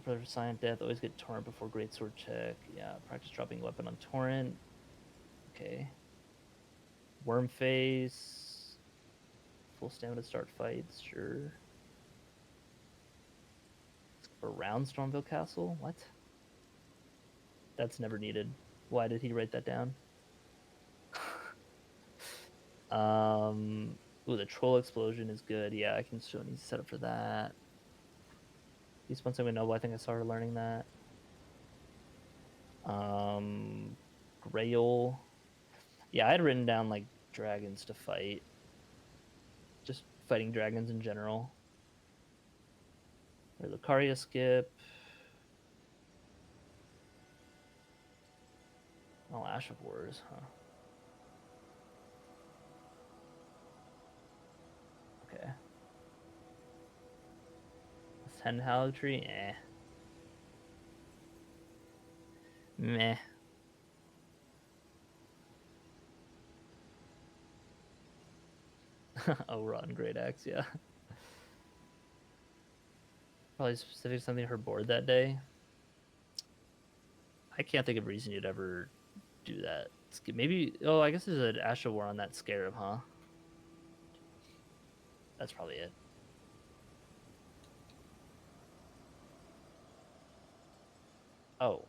For Scion Death, always get Torrent before Greatsword check. Yeah, practice dropping weapon on Torrent. Okay. Worm Face. Full stamina to start fights, sure. Around Stormville Castle? What? That's never needed. Why did he write that down? Ooh, the Troll Explosion is good. Yeah, I can show need to set up for that. He's one thing we know, I think I started learning that. Grail. Yeah, I had written down like dragons to fight. Just fighting dragons in general. Or Lucaria skip. Oh, Ash of Wars, huh? Okay. 10 Hallow Tree? Eh. Meh. Oh, Rotten Great Axe, yeah. Probably specific to something her board that day. I can't think of a reason you'd ever do that. Maybe, oh, I guess there's an Asha War on that Scarab, huh? That's probably it. Oh.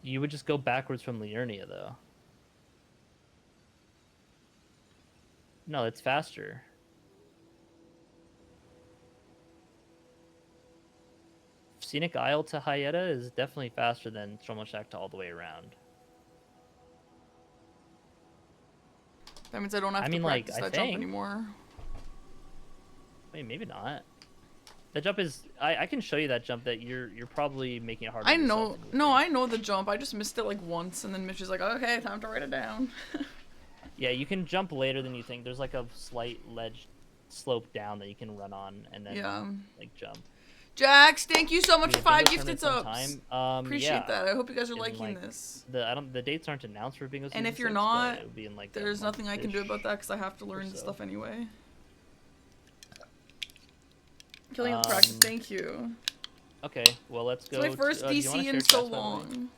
You would just go backwards from Liurnia, though. No, it's faster. Scenic Isle to Hyetta is definitely faster than Strommelshak to all the way around. That means I don't have to practice that jump anymore. Wait, maybe not. The jump is... I can show you that jump that you're probably making it harder. I know. No, I know the jump. I just missed it like once, and then Mitch is like, okay, time to write it down. Yeah, you can jump later than you think. There's like a slight ledge slope down that you can run on and then like jump. Jax, thank you so much for 5 gifted subs. Appreciate yeah. that. I hope you guys are liking this. The dates aren't announced for Bingo Season 6. And if you're not, it'll be in like there's nothing I can do about that because I have to learn this stuff anyway. Killing the practice, thank you. Okay, well let's go. It's my first DC in so long.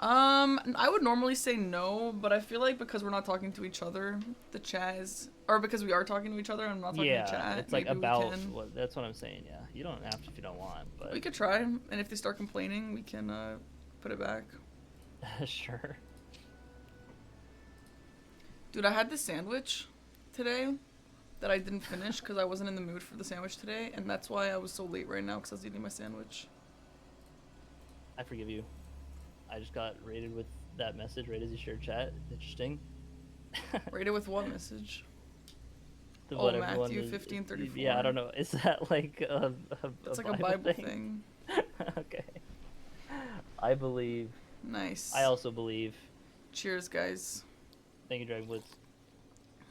I would normally say no, but I feel like because we're not talking to each other, the chat is, or because we are talking to each other and I'm not talking to chat. It's like about, that's what I'm saying, yeah. You don't have to if you don't want, but. We could try, and if they start complaining, we can, put it back. Sure. Dude, I had this sandwich today that I didn't finish because I wasn't in the mood for the sandwich today, and that's why I was so late right now because I was eating my sandwich. I forgive you. I just got rated with that message right as you shared chat. Interesting. Rated with what message? Oh, Matthew 15:34. Yeah, I don't know. Is that like it's like a Bible thing. Okay. I believe. Nice. I also believe. Cheers, guys. Thank you, Dragonblitz.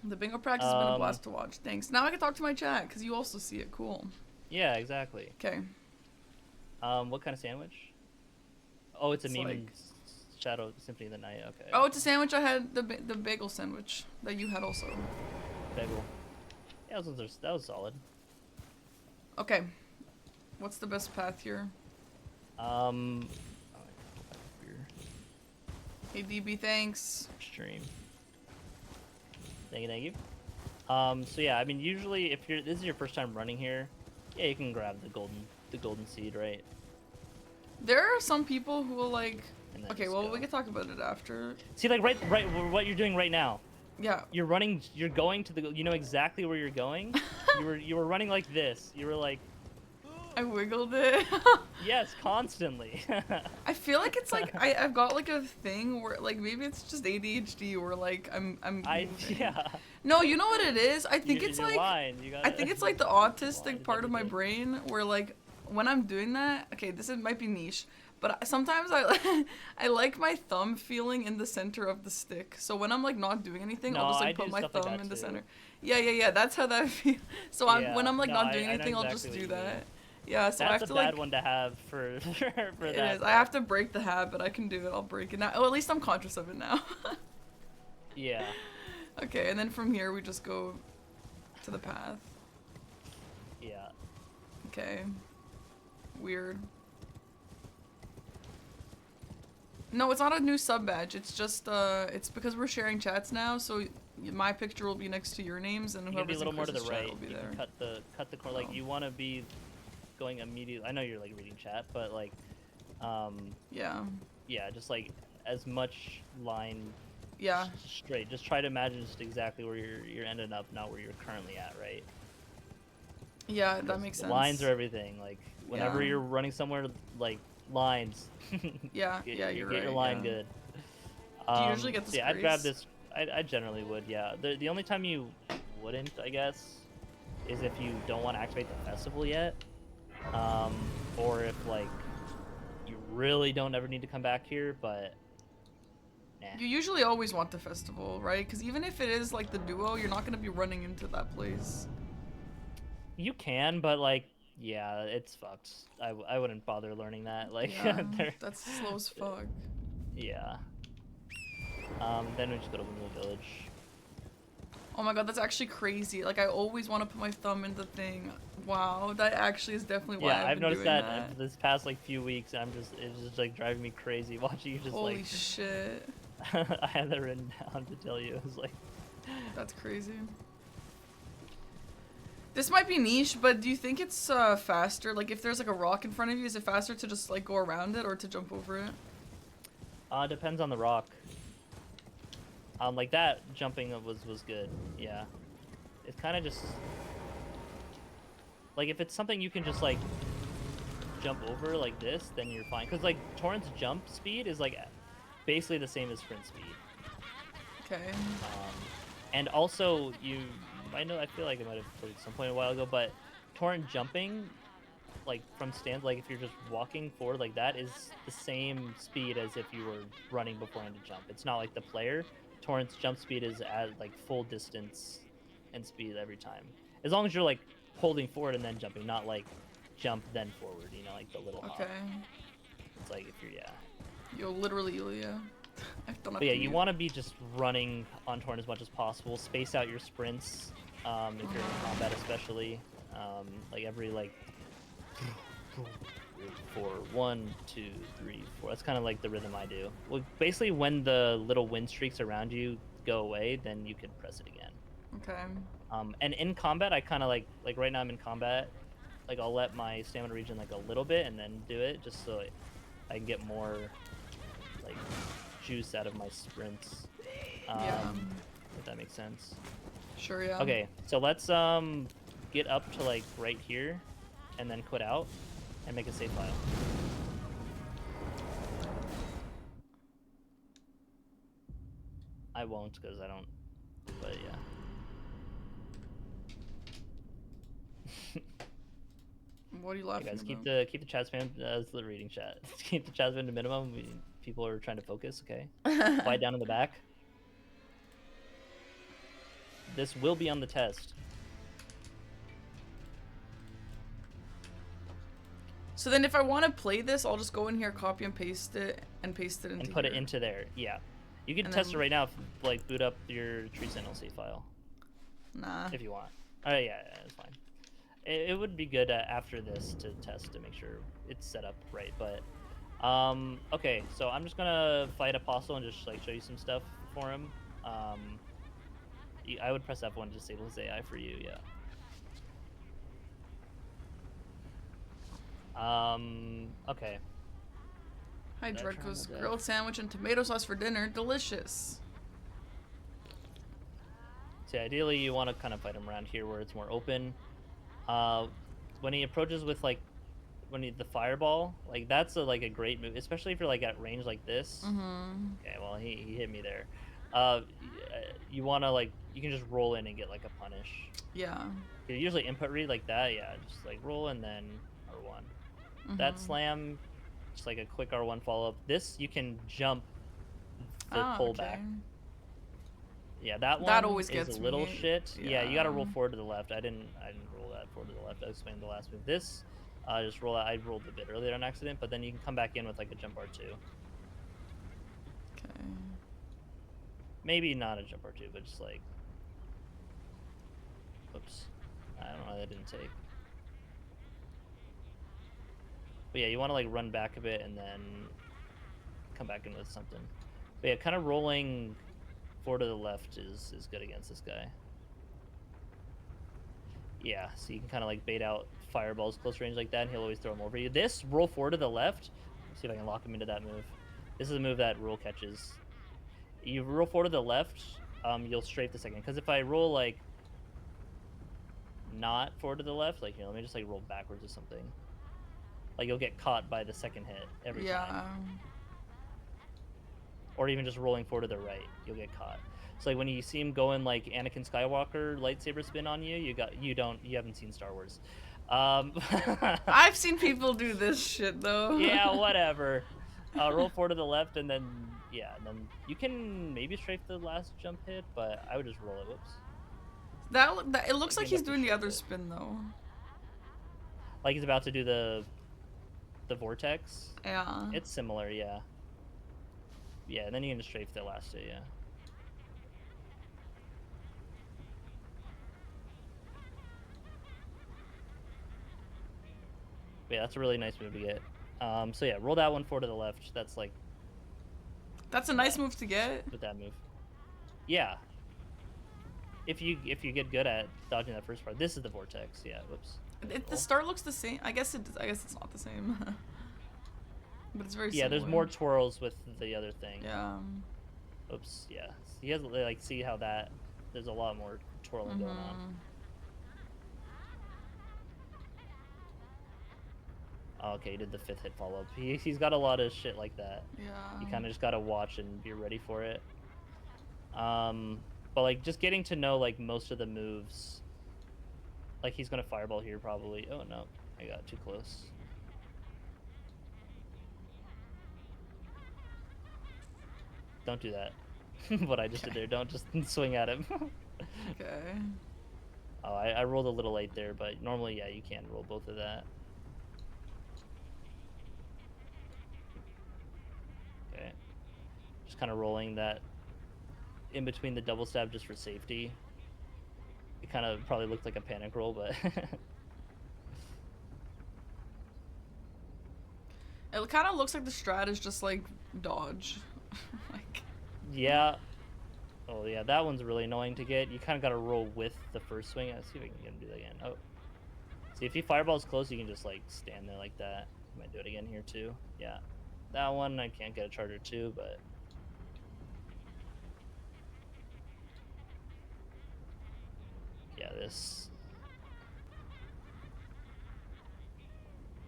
The bingo practice has been a blast to watch. Thanks. Now I can talk to my chat because you also see it. Cool. Yeah, exactly. Okay. What kind of sandwich? Oh, it's a meme like... Shadow Symphony of the Night. Okay. Oh, it's a sandwich. I had the bagel sandwich that you had also. Bagel. Yeah, that was solid. Okay. What's the best path here? Hey DB, thanks. Stream. Thank you. So yeah, I mean, usually if this is your first time running here, yeah, you can grab the golden seed, right? There are some people who will like. Okay, well, we can talk about it after. See, like right, what you're doing right now. Yeah. You're running. You're going to the. You know exactly where you're going. you were running like this. You were like. I wiggled it. Yes, constantly. I feel like it's like I've got like a thing where like maybe it's just ADHD or like I'm. Yeah. No, you know what it is? I think it's like. I think it's like the autistic part of my brain where like when I'm doing that. Okay, might be niche. But sometimes I like my thumb feeling in the center of the stick. So when I'm like not doing anything, I'll just like put my thumb in the center. Yeah. That's how that feels. So when I'm like not doing anything, I'll just do that. Yeah. So I have to like. That's a bad one to have for that. It is. I have to break the habit. I can do it. I'll break it now. Well, at least I'm conscious of it now. Yeah. Okay, and then from here we just go to the path. Yeah. Okay. Weird. No, it's not a new sub badge. It's just it's because we're sharing chats now, so my picture will be next to your names, and whoever's in Chris's chat will be there. Cut the corner. Like you want to be going immediately. I know you're like reading chat, but like, yeah, just like as much line. Yeah. Straight. Just try to imagine just exactly where you're ending up, not where you're currently at, right? Yeah, that makes sense. Lines are everything. Like whenever you're running somewhere, like. Lines. Yeah, you're right. Get your line good. Do you usually get the I'd grab this. I generally would, yeah. The only time you wouldn't, I guess, is if you don't want to activate the festival yet, or if like you really don't ever need to come back here, but. Nah. You usually always want the festival, right? Because even if it is like the duo, you're not gonna be running into that place. You can, but like, yeah, it's fucked. I wouldn't bother learning that. Like, Yeah, they're, that's slow as fuck. yeah. Then we just go to Windmill Village. Oh my god, that's actually crazy. Like, I always want to put my thumb in the thing. Wow, that actually is definitely why Yeah, I've I've been noticed doing that that. this past like few weeks. It's just like driving me crazy watching you just Holy like. shit. I had that written down to tell you. It was like. That's crazy. This might be niche, but do you think it's faster? Like, if there's like a rock in front of you, is it faster to just like go around it or to jump over it? Depends on the rock. Like that jumping was good. Yeah, it's kind of just like if it's something you can just like jump over like this, then you're fine. Cause like Torrent's jump speed is like basically the same as sprint speed. Okay. And also I know I feel like I might have played at some point a while ago, but Torrent jumping, like from stands, like if you're just walking forward like that, is the same speed as if you were running beforehand to jump. It's not like the player. Torrent's jump speed is at like full distance and speed every time. As long as you're like holding forward and then jumping, not like jump then forward, you know, like the little hop. Okay. It's like if you're, yeah. Yo, literally, yeah. I don't have But yeah, to you mute. want to be just running on Torrent as much as possible. Space out your sprints, if you're in combat especially. Like every like 4, 1, 2, 3, 4. That's kind of like the rhythm I do. Well, basically when the little wind streaks around you go away, then you can press it again. Okay. And in combat, I kind of like right now I'm in combat. Like I'll let my stamina regen like a little bit and then do it just so I can get more like juice out of my sprints. Yeah. If that makes sense. Sure, yeah. Okay, so let's get up to like right here and then quit out and make a save file. I won't because I don't, but yeah. What are you laughing Hey guys, about? keep the chat spam as the reading chat. Keep the chat spam to minimum. People are trying to focus, okay? Quiet down in the back. This will be on the test. So then if I want to play this, I'll just go in here, copy and paste it into And put here. it into there, yeah. You can And test then- it right now if, like, boot up your Tree Sentinel save file. Nah. If you want. Yeah, it's fine. It would be good after this to test to make sure it's set up right, but... okay, so I'm just gonna fight Apostle and just, like, show you some stuff for him. I would press F1 to disable his AI for you, yeah. Okay. Hi, Did I turn on Dreadco's the deck? grilled sandwich and tomato sauce for dinner. Delicious. So ideally, you want to kind of fight him around here where it's more open. When he approaches with like, the fireball, like that's like a great move, especially if you're like at range like this. Mm-hmm. Okay, well he hit me there. You want to like, you can just roll in and get like a punish. Yeah. You usually input read like that, yeah, just like roll and then R1. That slam, just like a quick R1 follow up. This you can jump the pull back. Yeah, that one always is gets a little me. shit. Yeah, you gotta roll Yeah. forward to the left. I didn't roll that forward to the left. I explained the last move. This, just roll out. I rolled a bit earlier on accident, but then you can come back in with like a jump R2. Okay. Maybe not a jump R2, but just like, oops, I don't know why that didn't take. But yeah, you want to like run back a bit and then come back in with something. But yeah, kind of rolling forward to the left is good against this guy. Yeah, so you can kind of like bait out fireballs close range like that, and he'll always throw them over you. This, roll forward to the left. Let's see if I can lock him into that move. This is a move that roll catches. You roll forward to the left, you'll strafe the second. Because if I roll like not forward to the left, like, here, let me just like roll backwards or something. Like you'll get caught by the second hit every time. Or even just rolling forward to the right, you'll get caught. So like when you see him going like Anakin Skywalker lightsaber spin on you, you haven't seen Star Wars. I've seen people do this shit though. Yeah, whatever. Roll forward to the left and then and then you can maybe strafe the last jump hit, but I would just roll it. Whoops. That it looks like he's doing the other spin though. Like he's about to do the vortex. Yeah. It's similar, yeah. Yeah, and then you can just strafe the last two, yeah. Yeah, that's a really nice move to get. So yeah, roll that one forward to the left. That's like. That's a nice move to get. With that move. Yeah. If you get good at dodging that first part, this is the vortex. Yeah. Whoops. The start looks the same. I guess it's not the same. But it's very similar. There's more twirls with the other thing. Yeah. Oops. Yeah. You guys like see how that there's a lot more twirling going on. Oh, okay, he did the 5th hit follow up. He's got a lot of shit like that. Yeah. You kind of just gotta watch and be ready for it. But like just getting to know like most of the moves. Like he's gonna fireball here probably. Oh no, I got too close. Don't do that. What I just did there. Don't just swing at him. Okay. Oh, I rolled a little late there, but normally, yeah, you can roll both of that. Okay. Just kind of rolling that in between the double stab just for safety. It kind of probably looked like a panic roll, but... It kind of looks like the strat is just like dodge. Like. Yeah. Oh yeah, that one's really annoying to get. You kind of got to roll with the first swing. Let's see if we can get him to do that again. Oh. See, if he fireballs close, you can just like stand there like that. You might do it again here too. Yeah. That one I can't get a charger too, but... Yeah, this...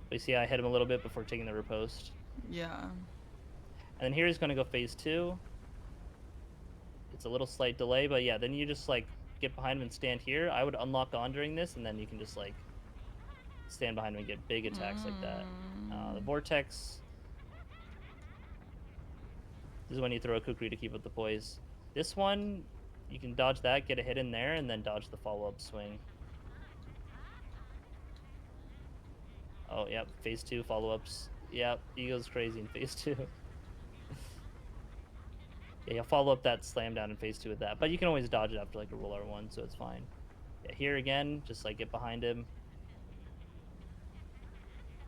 But you see I hit him a little bit before taking the riposte. Yeah. And then here he's going to go phase 2. It's a little slight delay, but yeah, then you just like get behind him and stand here. I would unlock on during this, and then you can just like stand behind him and get big attacks like that. The vortex. This is when you throw a kukri to keep up the poise. This one, you can dodge that, get a hit in there, and then dodge the follow-up swing. Oh, yep, phase 2 follow-ups. Yep, he goes crazy in phase 2. Yeah, you'll follow up that slam down in phase 2 with that, but you can always dodge it after like a roll R1, so it's fine. Yeah, here again, just like get behind him.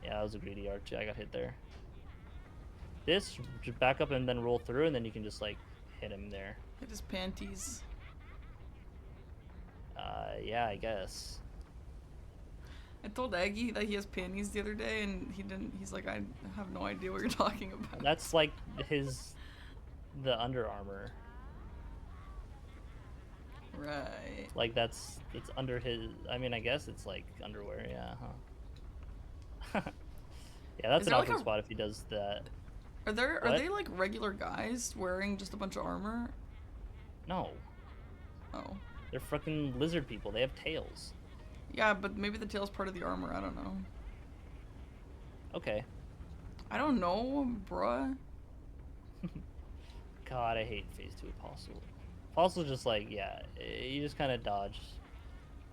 Yeah, that was a greedy R2. I got hit there. This, just back up and then roll through, and then you can just like hit him there. Hit his panties. Yeah, I guess. I told Agheel that he has panties the other day, and he didn't. He's like, I have no idea what you're talking about. That's like the Under Armour. Right. Like it's under his. I mean, I guess it's like underwear. Yeah. Huh. Yeah, that's an awkward spot if he does that. Are they like regular guys wearing just a bunch of armor? No. Oh. They're fucking lizard people. They have tails. Yeah, but maybe the tail's part of the armor. I don't know. Okay. I don't know, bruh. God, I hate phase 2 Apostle. Apostle just like, yeah, you just kind of dodge.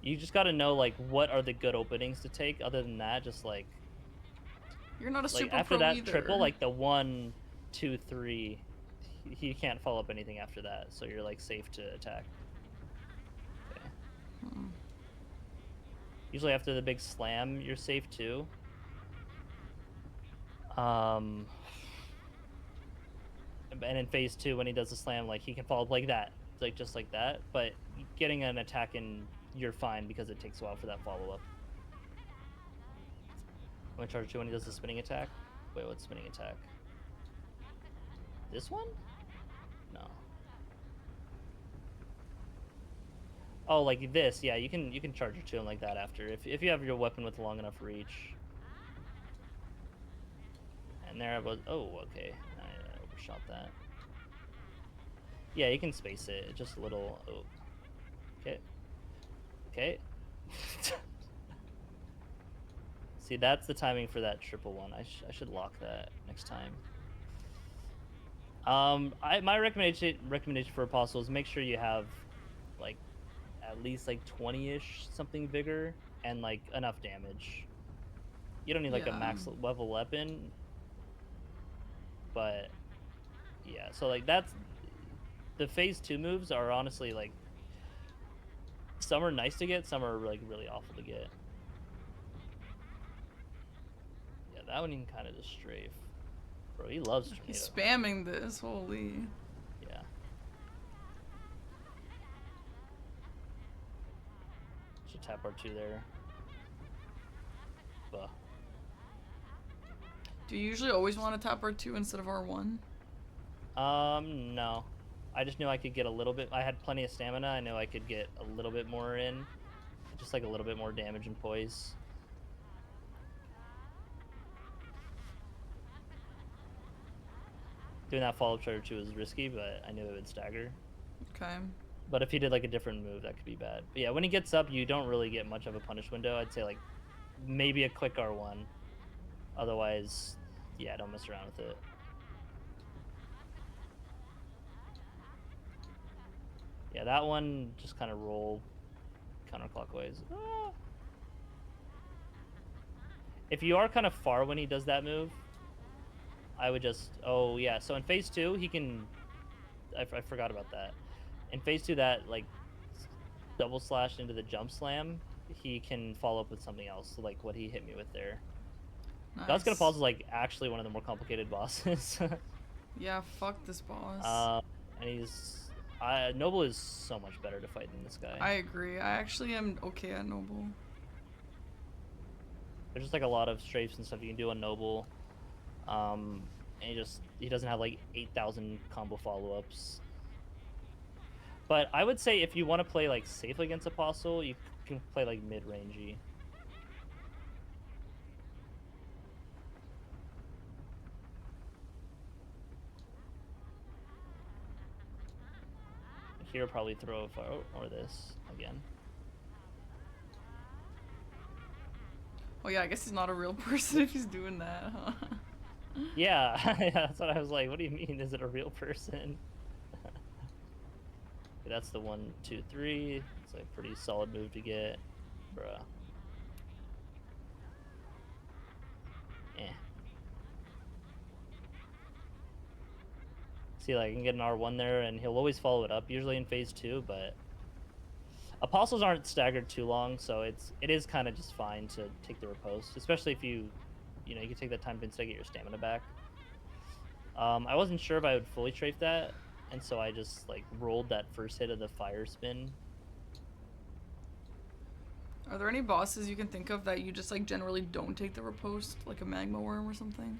You just got to know like what are the good openings to take. Other than that, just like you're not a super after pro that either. Triple, like the 1, 2, 3, you can't follow up anything after that, so you're like safe to attack. Okay. Usually after the big slam, you're safe too. And in phase 2, when he does the slam, like he can follow up like that, like just like that. But getting an attack in, you're fine because it takes a while for that follow up. I'm gonna charge 2 when he does the spinning attack. Wait, what spinning attack? This one? No. Oh, like this? Yeah, you can charge your 2 him like that after if you have your weapon with long enough reach. And there I was. Oh, okay. I overshot that. Yeah, you can space it. Just a little. Oh. Okay. Okay. See, that's the timing for that triple one. I should lock that next time. My recommendation for Apostle is make sure you have like at least like 20-ish something vigor and like enough damage. You don't need like a Yeah. max level weapon, but yeah. So like that's the phase 2 moves are honestly like some are nice to get, some are like really awful to get. Yeah, that one you can kind of just strafe. Bro, he loves tornado. He's spamming this. Holy. Yeah. Should tap R2 there. Buh. Do you usually always want to tap R2 instead of R1? No. I just knew I could get a little bit. I had plenty of stamina. I knew I could get a little bit more in. Just like a little bit more damage and poise. Doing that follow-up charge 2 was risky, but I knew it would stagger. Okay. But if he did like a different move, that could be bad. But yeah, when he gets up, you don't really get much of a punish window. I'd say like maybe a quick R1. Otherwise, yeah, don't mess around with it. Yeah, that one just kind of roll counterclockwise. Ah. If you are kind of far when he does that move, I would just... Oh, yeah. So in phase 2, he can... I forgot about that. In phase 2, that, like, double slash into the jump slam, he can follow up with something else, like what he hit me with there. Nice. Godskin Apostle is, like, actually one of the more complicated bosses. Yeah, fuck this boss. And he's... Noble is so much better to fight than this guy. I agree. I actually am okay at Noble. There's just like a lot of strafes and stuff you can do on Noble. And he doesn't have like 8,000 combo follow-ups. But I would say if you want to play like safely against Apostle, you can play like mid-rangey. Here probably throw a fire or this again. Oh yeah, I guess he's not a real person if he's doing that, huh? Yeah, yeah, that's what I was like. What do you mean? Is it a real person? That's the 1, 2, 3. It's like a pretty solid move to get, bruh. Eh. See, like I can get an R1 there, and he'll always follow it up. Usually in phase 2, but Apostles aren't staggered too long, so it is kind of just fine to take the riposte, especially if you can take that time to instead get your stamina back. I wasn't sure if I would fully strafe that, and so I just like rolled that first hit of the fire spin. Are there any bosses you can think of that you just like generally don't take the riposte, like a magma worm or something?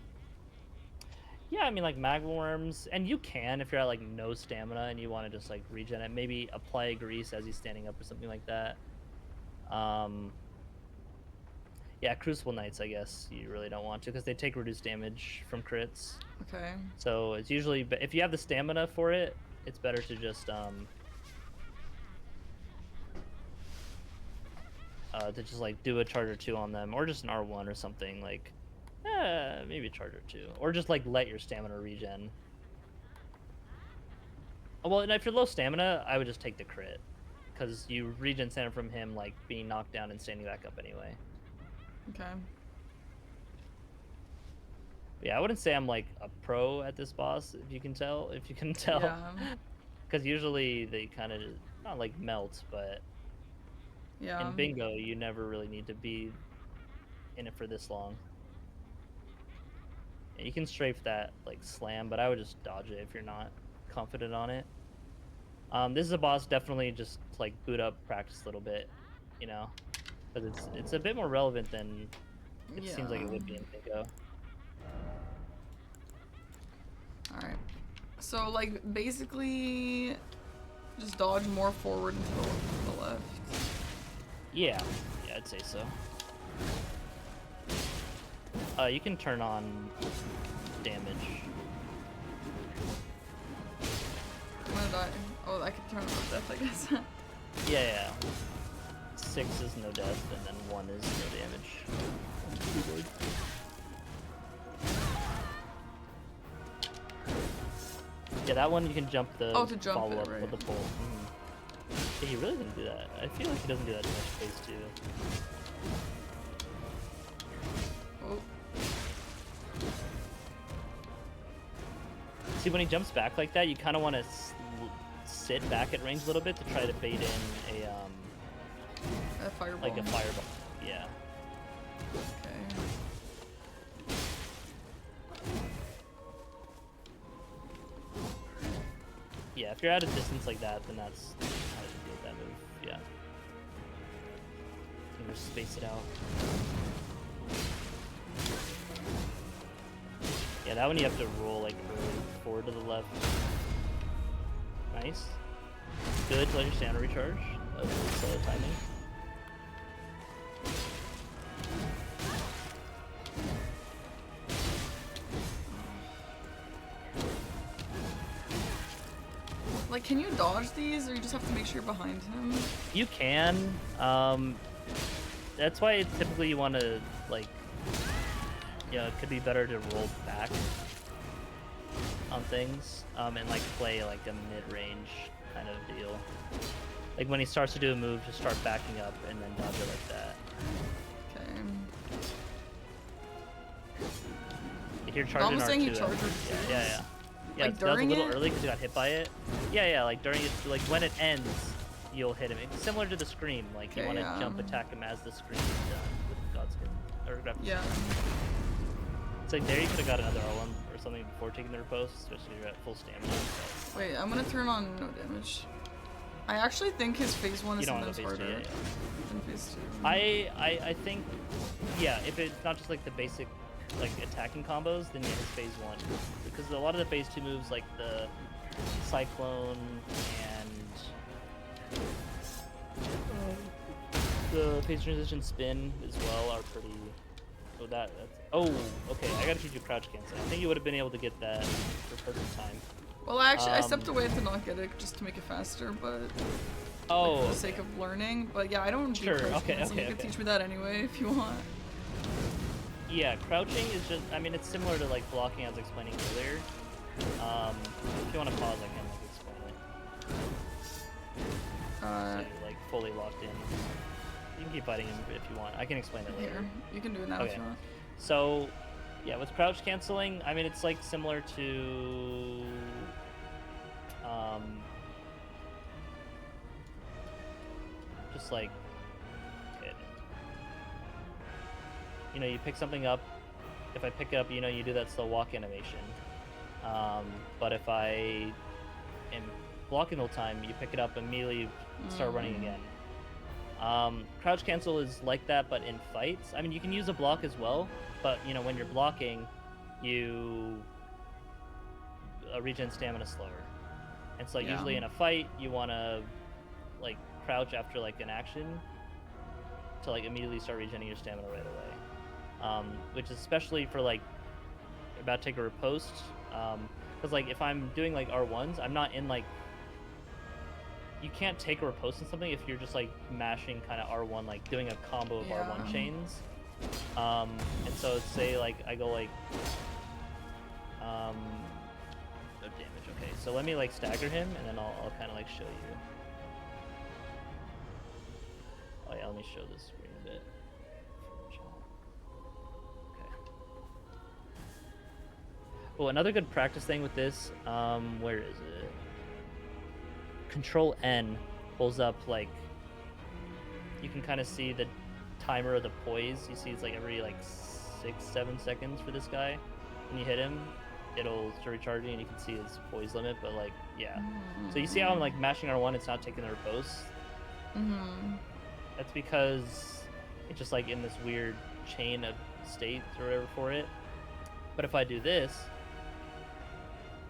Yeah, I mean like magma worms, and you can if you're at like no stamina and you want to just like regen it. Maybe apply a grease as he's standing up or something like that. Yeah, Crucible Knights, I guess you really don't want to because they take reduced damage from crits. Okay. So it's usually, if you have the stamina for it, it's better to just like do a charge or 2 on them, or just an R1 or something like. Maybe a charge or 2, or just like let your stamina regen. Well, and if you're low stamina, I would just take the crit, because you regen stamina from him like being knocked down and standing back up anyway. Okay. Yeah, I wouldn't say I'm like a pro at this boss, if you can tell. Yeah. Because usually they kind of not like melt, but Yeah. in bingo you never really need to be in it for this long. Yeah, you can strafe that like slam, but I would just dodge it if you're not confident on it. This is a boss definitely just like boot up, practice a little bit, because it's a bit more relevant than it seems like it would be in bingo. Alright. So, like, basically, just dodge more forward and to the left. Yeah, I'd say so. You can turn on damage. I'm gonna die. Oh, I can turn on death, I guess. Yeah. 6 is no death, and then 1 is no damage. Yeah, that one you can jump the follow-up right. with the pull. Yeah, he really didn't do that. I feel like he doesn't do that too much phase 2. See, when he jumps back like that, you kind of want to sit back at range a little bit to try to bait in A fireball. like a fireball. Yeah. Okay. Yeah, if you're at a distance like that, then that's how to deal with that move. Yeah. You can just space it out. Yeah, that one you have to roll like forward to the left. Nice. Good, let your stamina recharge. That was really slow timing. Like, can you dodge these, or you just have to make sure you're behind him? You can. That's why typically you want to, like, it could be better to roll back on things, and like play like a mid-range kind of deal. Like when he starts to do a move, just start backing up and then dodge it like that. Okay. If you're charging Almost R2, saying he charged yeah. Yeah, Like that was a during little it? early because you got hit by it. Yeah, like during it, like when it ends, you'll hit him. It's similar to the scream, like you Okay, want to yeah. jump attack him as the scream is done with Godskin or Grafted. Yeah. It's like there you could have got another R1 or something before taking the riposte, especially if you're at full stamina. But Wait, I'm gonna turn on no damage. I actually think his phase 1 is you don't have sometimes the phase harder 2, yeah. than phase 2. I think, yeah, if it's not just like the basic like attacking combos, then yeah, it's phase 1. Because a lot of the phase 2 moves like the Cyclone and the phase transition spin as well are pretty. Oh, that's. Oh, okay. I gotta teach you crouch cancel. I think you would have been able to get that for perfect time. Well, actually, I stepped away to not get it just to make it faster, but Oh, like, for the sake of learning. But yeah, I don't do Sure, crouch okay, cancel. okay, You can okay. teach me that anyway if you want. Yeah, crouching is just. I mean, it's similar to like blocking, I was explaining earlier. If you want to pause, I can like explain it. So you're like fully locked in. You can keep fighting him if you want. I can explain it later. Here, you can do it now if you want. So, yeah, with crouch canceling, I mean, it's like similar to, just like, you pick something up. If I pick it up, you do that slow walk animation. But if I am blocking the whole time, you pick it up immediately, start running again. Crouch cancel is like that, but in fights. I mean, you can use a block as well, but when you're blocking, you regen stamina slower. And so usually in a fight, you want to like crouch after like an action to like immediately start regenerating your stamina right away. Which is especially for like you're about to take a riposte. Because like if I'm doing like R1s, I'm not in like. You can't take a riposte in something if you're just like mashing kind of R1, like doing a combo of R1 chains. And so say like I go like no damage. Okay, so let me like stagger him, and then I'll kind of like show you. Oh yeah, let me show this screen a bit. Okay. Oh, another good practice thing with this. Where is it? Control N pulls up like you can kind of see the timer of the poise. You see it's like every like 6-7 seconds for this guy. When you hit him, it'll start recharging and you can see his poise limit. But like so you see how I'm like mashing R1, it's not taking the riposte. That's because it's just like in this weird chain of states or whatever for it. But if I do this,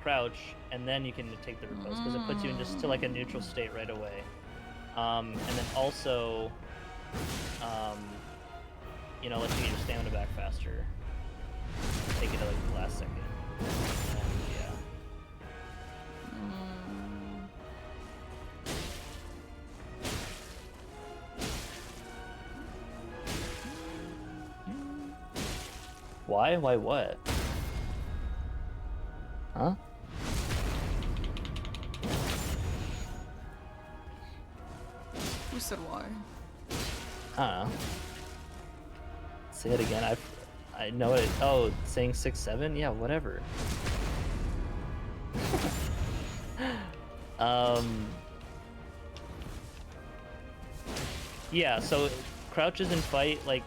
crouch, and then you can take the riposte because it puts you in just to like a neutral state right away. And then also, lets you get your stamina back faster. Take it at like the last second. Yeah. Why? Why what? Huh? Who said why? I don't know. Say it again. I know it. Oh, saying 6-7? Yeah, whatever. Um, yeah, so crouches in fight, like,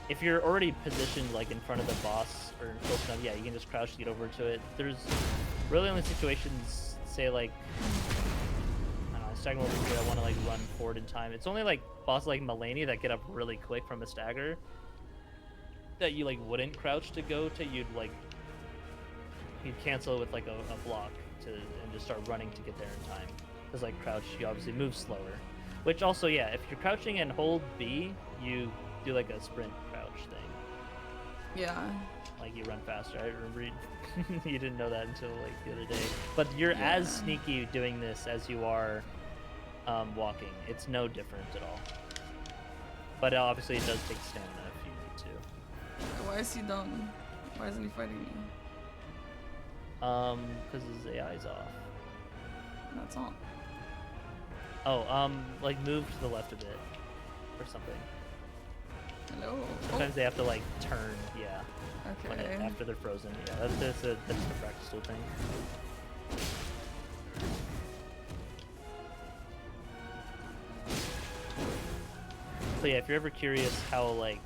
if you're already positioned, like, in front of the boss, or close enough, yeah, you can just crouch to get over to it. There's really only situations, say, like, I don't know, staggering over here, I want to, like, run forward in time. It's only, like, bosses like Malenia that get up really quick from a stagger that you, like, wouldn't crouch to go to. You'd cancel it with, like, a block and just start running to get there in time. Because, like, crouch, you obviously move slower. Which also, yeah, if you're crouching and hold B, you do, like, a sprint crouch thing. Yeah. Like, you run faster. I remember you didn't know that until, like, the other day. But you're as sneaky doing this as you are walking. It's no different at all. But obviously it does take stamina if you need to. Why is he done? Why isn't he fighting me? Because his AI's off. That's all. Oh, like, move to the left a bit. Or something. Hello? Sometimes they have to, like, turn, yeah. Okay. After they're frozen, yeah. That's the practice tool thing. So yeah, if you're ever curious how, like,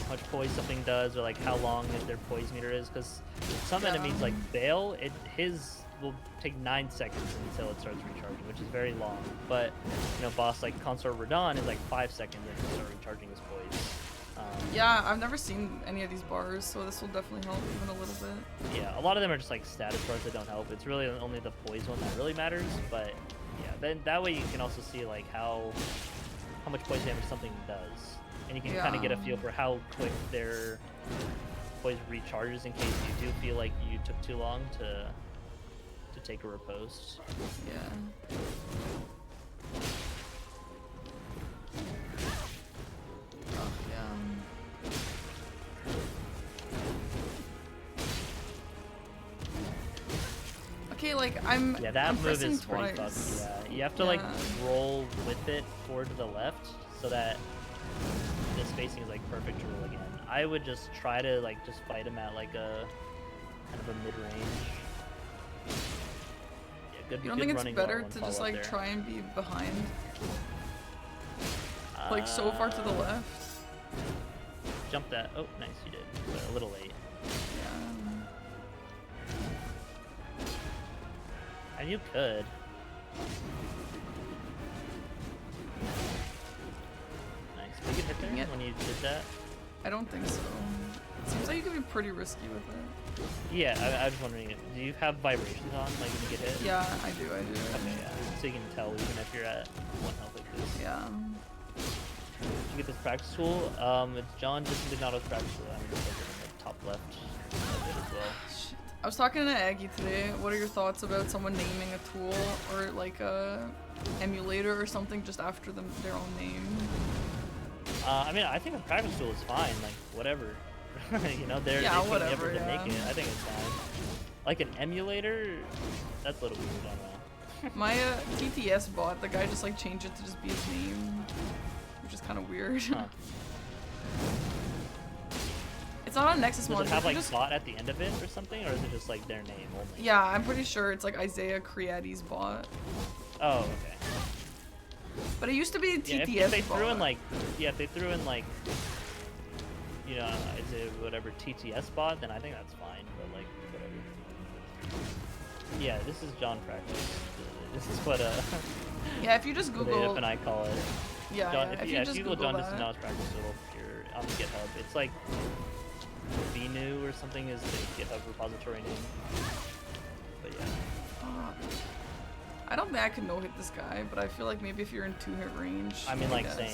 much poise something does, or like how long their poise meter is, because some enemies like Bale, his will take 9 seconds until it starts recharging, which is very long. But you know, boss like Consort Radahn is like 5 seconds and he'll start recharging his poise. Yeah, I've never seen any of these bars, so this will definitely help even a little bit. Yeah, a lot of them are just like status bars that don't help. It's really only the poise one that really matters. But yeah, then that way you can also see like how much poise damage something does. And you can kind of get a feel for how quick their poise recharges in case you do feel like you took too long to take a riposte. Yeah. Oh, yeah. Okay, like I'm. Yeah, that I'm move is twice. pretty fucky. Yeah, you have to like roll with it forward to the left so that the spacing is like perfect to roll again. I would just try to like just fight him at like a kind of a mid-range. Yeah, good. You don't think it's better to just like try and be behind, like so far to the left? Jump that. Oh, nice, you did. But a little late. Yeah. And you could. Nice. Did you hit there when you did that? I don't think so. It seems like you could be pretty risky with it. Yeah, I was wondering, do you have vibrations on, like when you get hit? Yeah, I do. Okay, yeah. So you can tell even if you're at 1 health like this. Yeah. Did you get this practice tool? It's John Dignato's practice tool. I'm going to put it in the top left of it as well. Shit. I was talking to Agheel today. What are your thoughts about someone naming a tool or like a emulator or something just after their own name? I mean, I think a practice tool is fine. Like, whatever. You know, they take the effort to make it. I think it's fine. Like an emulator, that's a little weird. I don't know. My TTS bot, the guy just like changed it to just be his name, which is kind of weird. Huh. It's not on Nexus mod. Does it have like bot at the end of it or something, or is it just like their name only? Yeah, I'm pretty sure it's like Isaiah Creati's bot. Oh, okay. But it used to be TTS if they bot. threw in like, if they threw in like, you know, Isaiah whatever TTS bot, then I think that's fine. But like, whatever. Yeah, this is John Practice. This is what yeah, if you just Google. And I call it. Yeah, John, if you just Google John Dignato's Practice, it'll appear on GitHub. It's like VNU or something is the GitHub repository name. But yeah. I don't think I could no-hit this guy, but I feel like maybe if you're in 2-hit range. I mean, like, same.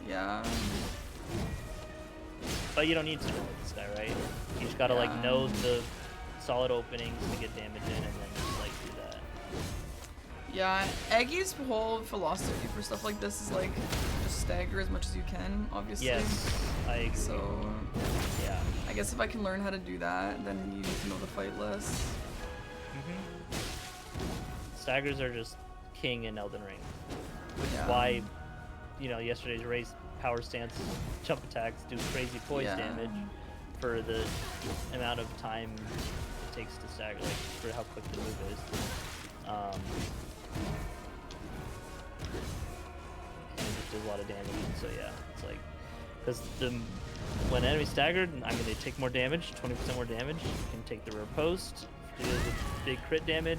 Yeah. But you don't need to know this guy, right? You just gotta, like, know the solid openings to get damage in and then just, like, do that. Yeah, Aggie's whole philosophy for stuff like this is, like, just stagger as much as you can, obviously. Yes, I agree. So, yeah. I guess if I can learn how to do that, then you need to know the fight less. Staggers are just king in Elden Ring, which is why, you know, yesterday's race power stance jump attacks do crazy poise damage for the amount of time takes to stagger, like for how quick the move is. And it just does a lot of damage. And so yeah, it's like because when enemies staggered, I mean they take more damage, 20% more damage. You can take the riposte, do the big crit damage.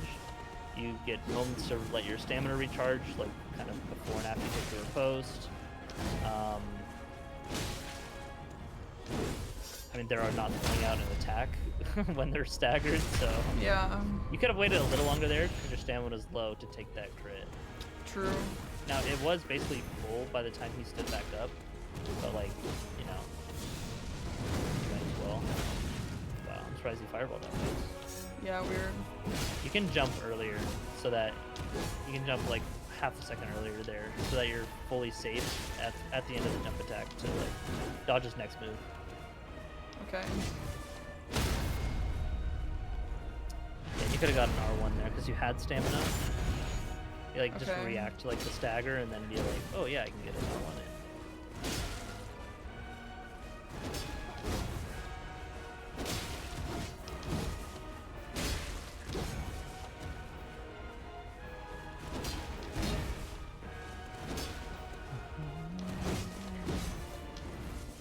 You get moments to let your stamina recharge, like kind of before and after you take the riposte. I mean, they are not throwing out an attack when they're staggered, so Yeah. you could have waited a little longer there because your stamina was low to take that crit. True. Now it was basically full by the time he stood back up, but like, you know, might as well. Wow, I'm surprised he fireballed that fast. Yeah, weird. You can jump earlier so that you can jump like half a second earlier there so that you're fully safe at the end of the jump attack to like dodge his next move. Okay. Yeah, you could have gotten R1 there because you had stamina. You like just Okay. react to like the stagger and then be like, oh yeah, I can get an R1 in.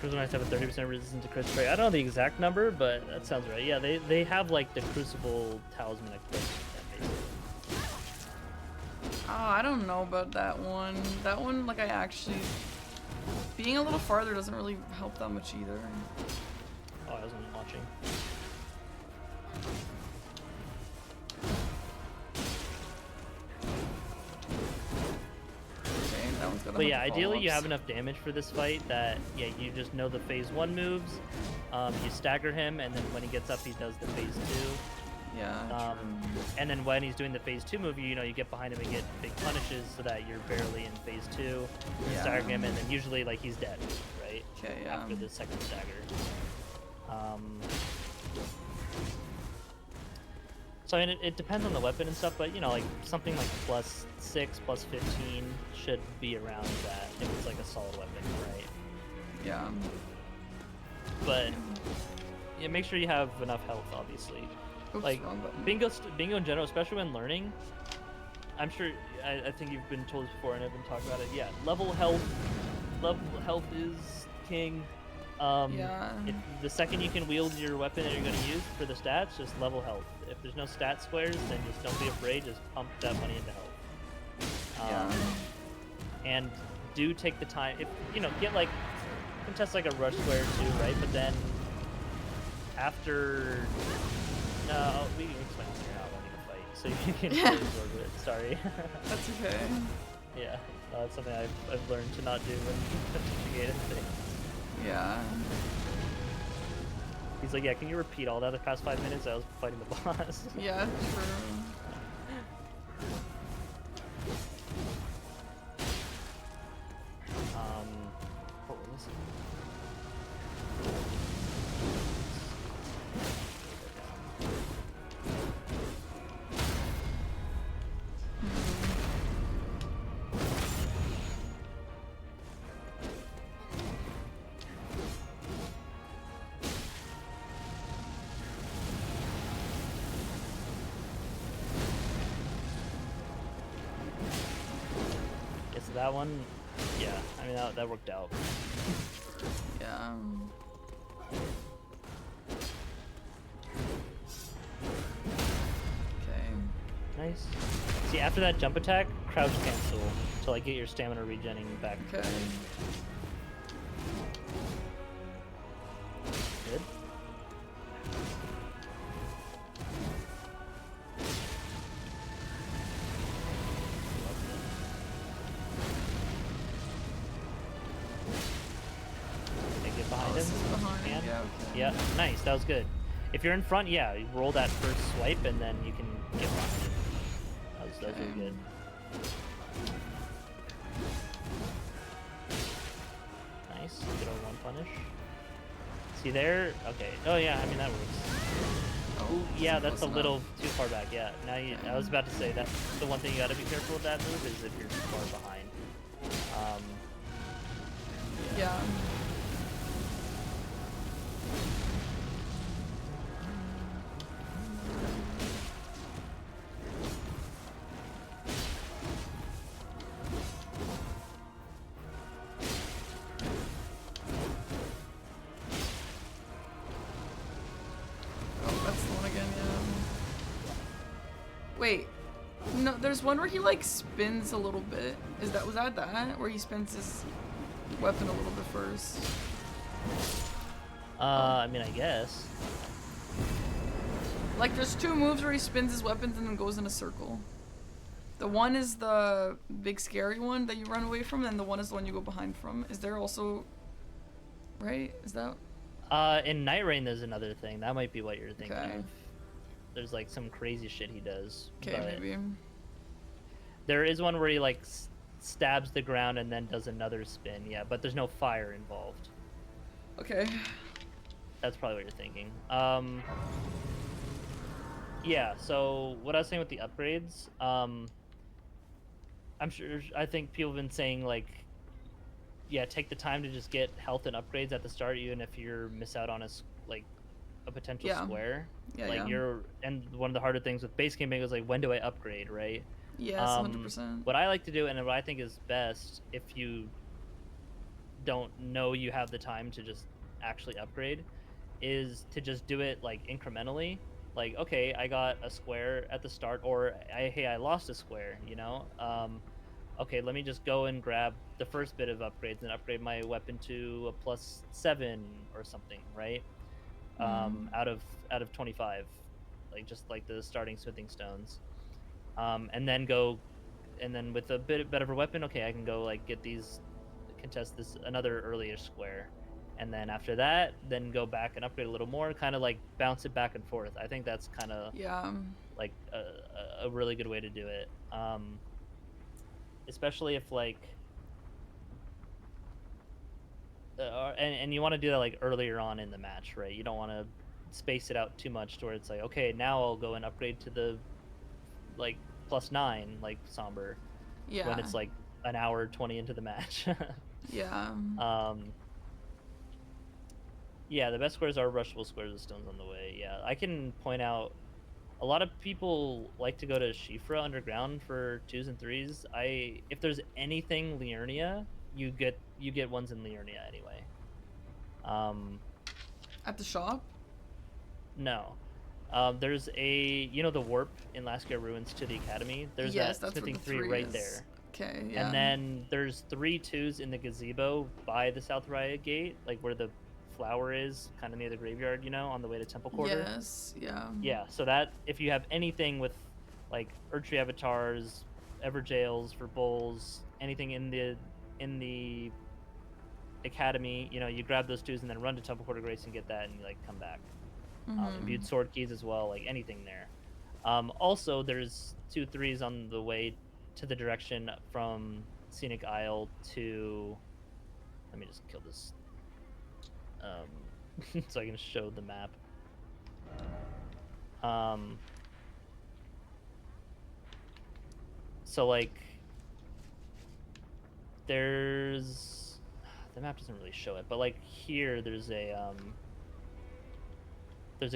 Cruiser Knights have a 30% resistance to crit strike. I don't know the exact number, but that sounds right. Yeah, they have like the Crucible Talisman equipped. I don't know about that one. That one, like, I actually... Being a little farther doesn't really help that much either. Oh, I wasn't watching. Okay, that one's gonna But yeah, have the ideally you have follow-ups. enough damage for this fight that, yeah, you just know the phase 1 moves, you stagger him, and then when he gets up he does the phase 2. Yeah, And then when he's doing the phase 2 move, you know, you get behind him and get big punishes so that you're barely in phase 2. You stagger him, and then usually, like, he's dead, right? Okay, yeah. After the second stagger. So I mean, it depends on the weapon and stuff, but, you know, like, something like +6, +15 should be around that if it's, like, a solid weapon, right? Yeah. But, yeah, make sure you have enough health, obviously. Oops, Like wrong button. bingo in general, especially when learning. I'm sure I think you've been told this before, and I've been talking about it. Yeah, level health is king. Yeah. If the second you can wield your weapon that you're going to use for the stats, just level health. If there's no stat squares, then just don't be afraid. Just pump that money into health. And do take the time. If you know, get like contest like a rush square too, right? But then after. No, we can explain this when you're not running a fight, so you can really absorb it. Sorry. That's okay. Yeah, that's something I've learned to not do when teaching anything. Yeah. He's like, yeah, can you repeat all that the past 5 minutes? I was fighting the boss. Yeah, true. What was this? That one, yeah, I mean that worked out. Yeah. Okay. Nice. See, after that jump attack, crouch cancel to like get your stamina regenning back. Okay. Good. Yeah, nice. That was good. If you're in front, yeah, you roll that first swipe and then you can get behind it. That was really good. Nice. Good old one punish. See there? Okay. Oh yeah, I mean that works. Oh, yeah, that's a little too far back. Yeah. Now you. I was about to say that the one thing you got to be careful with that move is if you're too far behind. Yeah. There's one where he like spins a little bit. Was that where he spins his weapon a little bit first? I mean, I guess. Like there's 2 moves where he spins his weapons and then goes in a circle. The one is the big scary one that you run away from, and the one is the one you go behind from. Is there also, right? Is that? In Night Rain, there's another thing. That might be what you're thinking Okay. of. There's like some crazy shit he does. Okay, but maybe. there is one where he like stabs the ground and then does another spin. Yeah, but there's no fire involved. Okay. That's probably what you're thinking. Yeah. So what I was saying with the upgrades, I think people have been saying like, yeah, take the time to just get health and upgrades at the start, even if you're miss out on a potential square. Yeah, like and one of the harder things with base camping is like, when do I upgrade, right? Yes, 100%. What I like to do, and what I think is best, if you don't know you have the time to just actually upgrade, is to just do it like incrementally. Like, okay, I got a square at the start, or hey, I lost a square, you know? Okay, let me just go and grab the first bit of upgrades and upgrade my weapon to a +7 or something, right? Out of 25, like just like the starting smithing stones, and then with a bit better of a weapon, okay, I can go like contest this another earlier square, and then after that, then go back and upgrade a little more, kind of like bounce it back and forth. I think that's kind of like a really good way to do it, especially if like and you want to do that like earlier on in the match, right? You don't want to space it out too much to where it's like, okay, now I'll go and upgrade to the like +9 like somber, when it's like an hour 20 into the match. Yeah, the best squares are rushable squares with stones on the way. Yeah, I can point out a lot of people like to go to Shifra underground for 2s and 3s. If there's anything Liurnia, you get ones in Liurnia anyway. At the shop? No. There's the warp in Laskia Ruins to the Academy. There's that smithing 3 right there. Okay, yeah. And then there's 3 2s in the gazebo by the South Riot Gate, like where the flower is, kind of near the graveyard, on the way to Temple Quarter. Yes, yeah. Yeah, so that, if you have anything with, like, Erdtree avatars, Everjails for bulls, anything in the Academy, you grab those 2s and then run to Temple Quarter Grace and get that, and you, like, come back. Imbued sword keys as well, like anything there. Also, there's 2 3s on the way to the direction from Scenic Isle to... Let me just kill this, so I can show the map. So like, there's... The map doesn't really show it, but like here there's a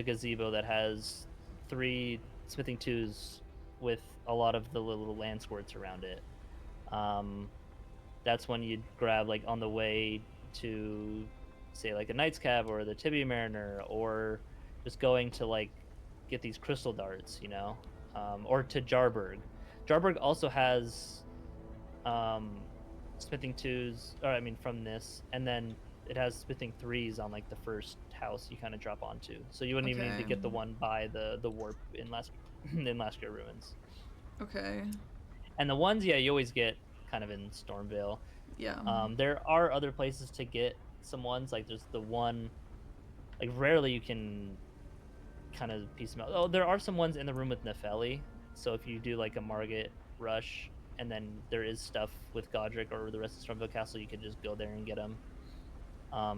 gazebo that has 3 smithing 2s with a lot of the little land squirts around it. That's when you'd grab, like, on the way to, say, like a Knight's Cab or the Tibia Mariner, or just going to, like, get these crystal darts, or to Jarburg. Jarburg also has smithing 2s, from this, and then it has smithing 3s on, like, the first house you kind of drop onto. So you wouldn't even need to get the one by the warp in Laskia Ruins. Okay. And the ones, you always get kind of in Stormvale. Yeah. There are other places to get some ones. Like, there's the one, like, rarely you can kind of piece them out. Oh, there are some ones in the room with Nefeli. So if you do, like, a Margit rush, and then there is stuff with Godrick or the rest of Stormvale Castle, you could just go there and get them.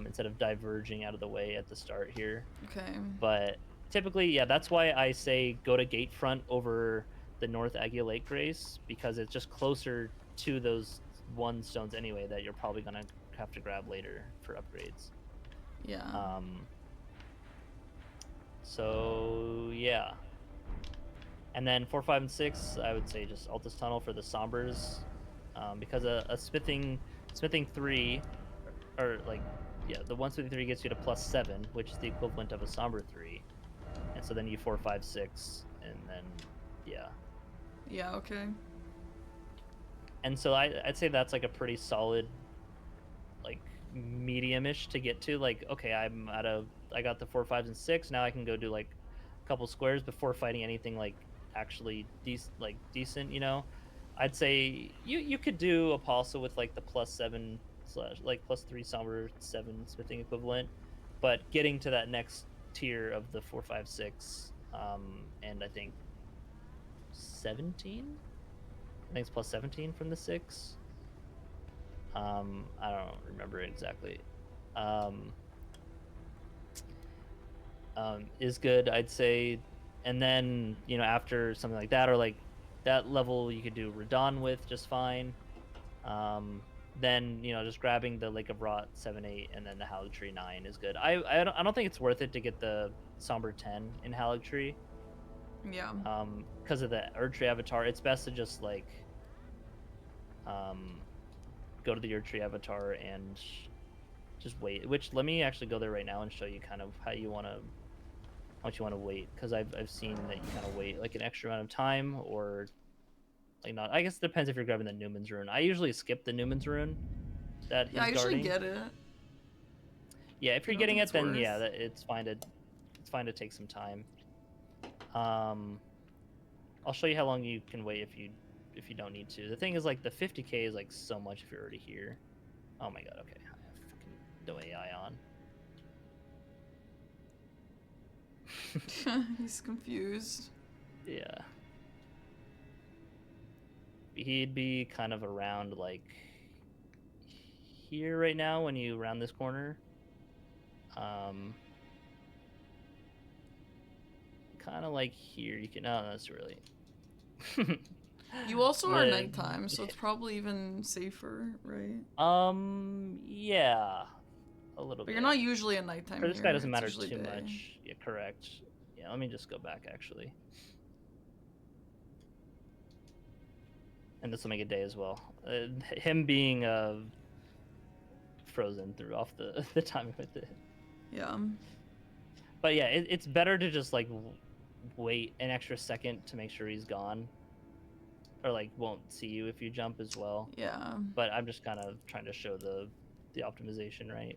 Instead of diverging out of the way at the start here. Okay. But typically, that's why I say go to Gatefront over the North Agheel Lake Grace, because it's just closer to those 1 stones anyway that you're probably gonna have to grab later for upgrades. Yeah. So yeah. And then 4, 5, and 6, I would say just Altus Tunnel for the Sombers, because a smithing 3, or like, the 1 smithing 3 gets you to +7, which is the equivalent of a Somber 3, and so then you 4, 5, 6, and then Yeah, okay. And so I'd say that's like a pretty solid, like medium-ish to get to. Like, okay, I got the 4, 5s, and 6. Now I can go do like a couple squares before fighting anything like actually decent. You know, I'd say you could do Apostle with like the +7 slash like +3 Somber 7 smithing equivalent, but getting to that next tier of the 4, 5, 6, and I think 17. I think it's +17 from the 6. I don't remember exactly. Um, is good, I'd say. And then, you know, after something like that, or like that level, you could do Radahn with just fine. Then, you know, just grabbing the Lake of Rot 7, 8, and then the Haligtree 9 is good. I don't think it's worth it to get the Somber 10 in Haligtree. Yeah. Because of the Erdtree avatar. It's best to just like go to the Erdtree avatar and just wait. Which, let me actually go there right now and show you kind of how you want to wait, because I've seen that you kind of wait like an extra amount of time, or like not. I guess it depends if you're grabbing the Newman's Rune. I usually skip the Newman's Rune that he's I usually guarding. get it. Yeah, if you're getting it, then yeah, it's fine to take some time. I'll show you how long you can wait if you don't need to. The thing is, like, the 50k is like so much if you're already here. Oh my god, okay. I have fucking no AI on. He's confused. Yeah. He'd be kind of around like here right now when you round this corner. Kind of like here. You can. Oh, that's really. You also are nighttime, so it's probably even safer, right? Yeah, a little But bit. you're not usually a nighttime. For this here. guy, doesn't matter It's usually too day. much. Yeah, correct. Yeah, let me just go back actually. And this will make a day as well. Him being frozen threw off the timing with it. Yeah. But yeah, it's better to just like wait an extra second to make sure he's gone, or like won't see you if you jump as well. Yeah. But I'm just kind of trying to show the optimization, right?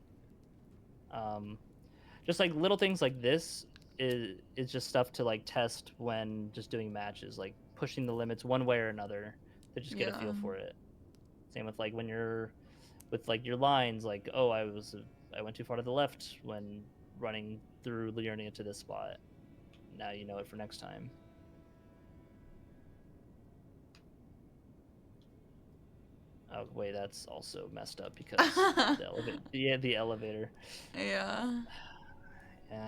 Just like little things like this is just stuff to like test when just doing matches, like pushing the limits one way or another to just get a feel for it. Same with like when you're with like your lines, like, oh, I went too far to the left when running through Liurnia to this spot. Now you know it for next time. Oh wait, that's also messed up because the elevator. Yeah, the elevator. Yeah. Yeah.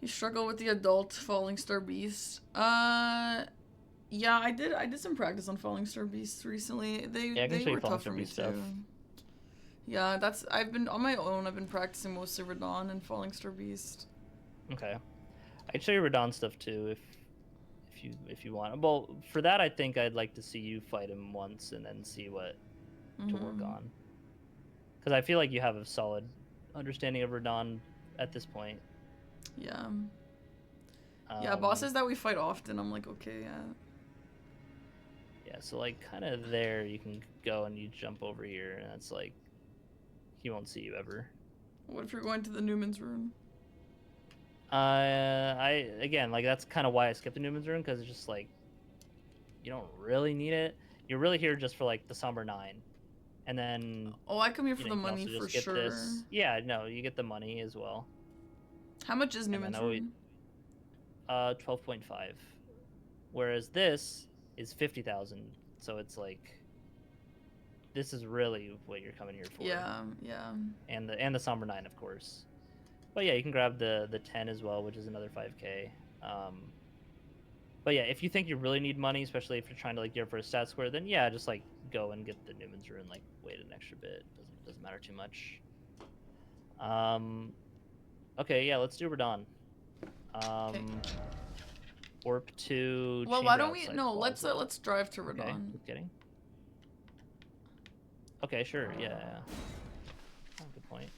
You struggle with the adult Fallingstar Beast. Yeah, I did some practice on Fallingstar Beasts recently. They were tough for me too. Yeah, I've been on my own. I've been practicing mostly Radahn and Fallingstar Beast. Okay, I'd show you Radahn stuff too if you want. Well, for that, I think I'd like to see you fight him once and then see what to work on. Because I feel like you have a solid understanding of Radahn at this point. Yeah. Yeah, bosses that we fight often, I'm like, okay, yeah. Yeah, so like kind of there, you can go and you jump over here, and it's like he won't see you ever. What if you're going to the Newman's Rune? Again, like that's kind of why I skipped the Newman's Rune, because it's just like you don't really need it. You're really here just for like the Somber 9, and then I come here for the money for sure. This. Yeah, no, you get the money as well. How much is Newman's Rune? 12.5. Whereas this is 50,000. So it's like this is really what you're coming here for. Yeah. And the Somber 9, of course. But yeah, you can grab the 10 as well, which is another 5k. But yeah, if you think you really need money, especially if you're trying to like get for a stat square, then yeah, just like go and get the Newman's Rune, like wait an extra bit. Doesn't matter too much. Okay, yeah, let's do Radahn. Okay. Warp to. Well, why don't we? No, let's drive to Radahn. Okay, just kidding. Okay, sure. Yeah. Oh, good point.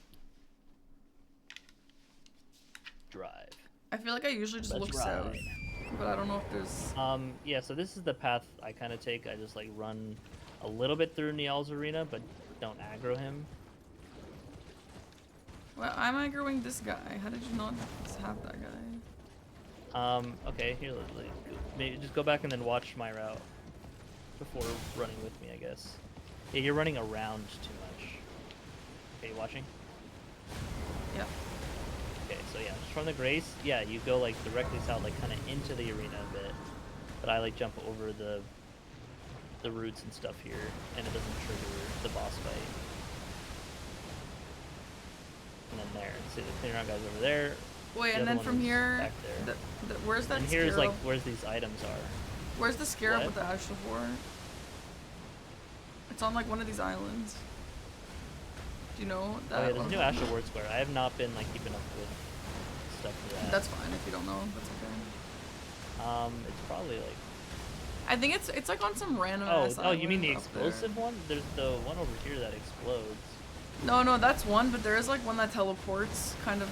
drive. I feel like I usually just Let's look south, ride. but I don't know if there's. Yeah, so this is the path I kind of take. I just like run a little bit through Niall's arena, but don't aggro him. Well, I'm aggroing this guy. How did you not have that guy? Okay, here, maybe just go back and then watch my route before running with me, I guess. Yeah, you're running around too much. Okay, you watching? Yeah. Okay, so yeah, just from the Grace, yeah, you go like directly south, like kind of into the arena a bit. But I like jump over the roots and stuff here, and it doesn't trigger the boss fight. And then there, see the clean around guys over there. Wait, The and other then one from is here, back there. where's that And scarab? here's like where these items are. Where's the scarab What? with the Ashla for? It's on like one of these islands. Do you know that? Oh yeah, there's a new Astral Ward Square. I have not been like keeping up with stuff for that. That's fine if you don't know. That's okay. It's probably like. I think it's like on some random. Oh, you mean the island up there. explosive one? There's the one over here that explodes. No, that's one, but there is like one that teleports, kind of.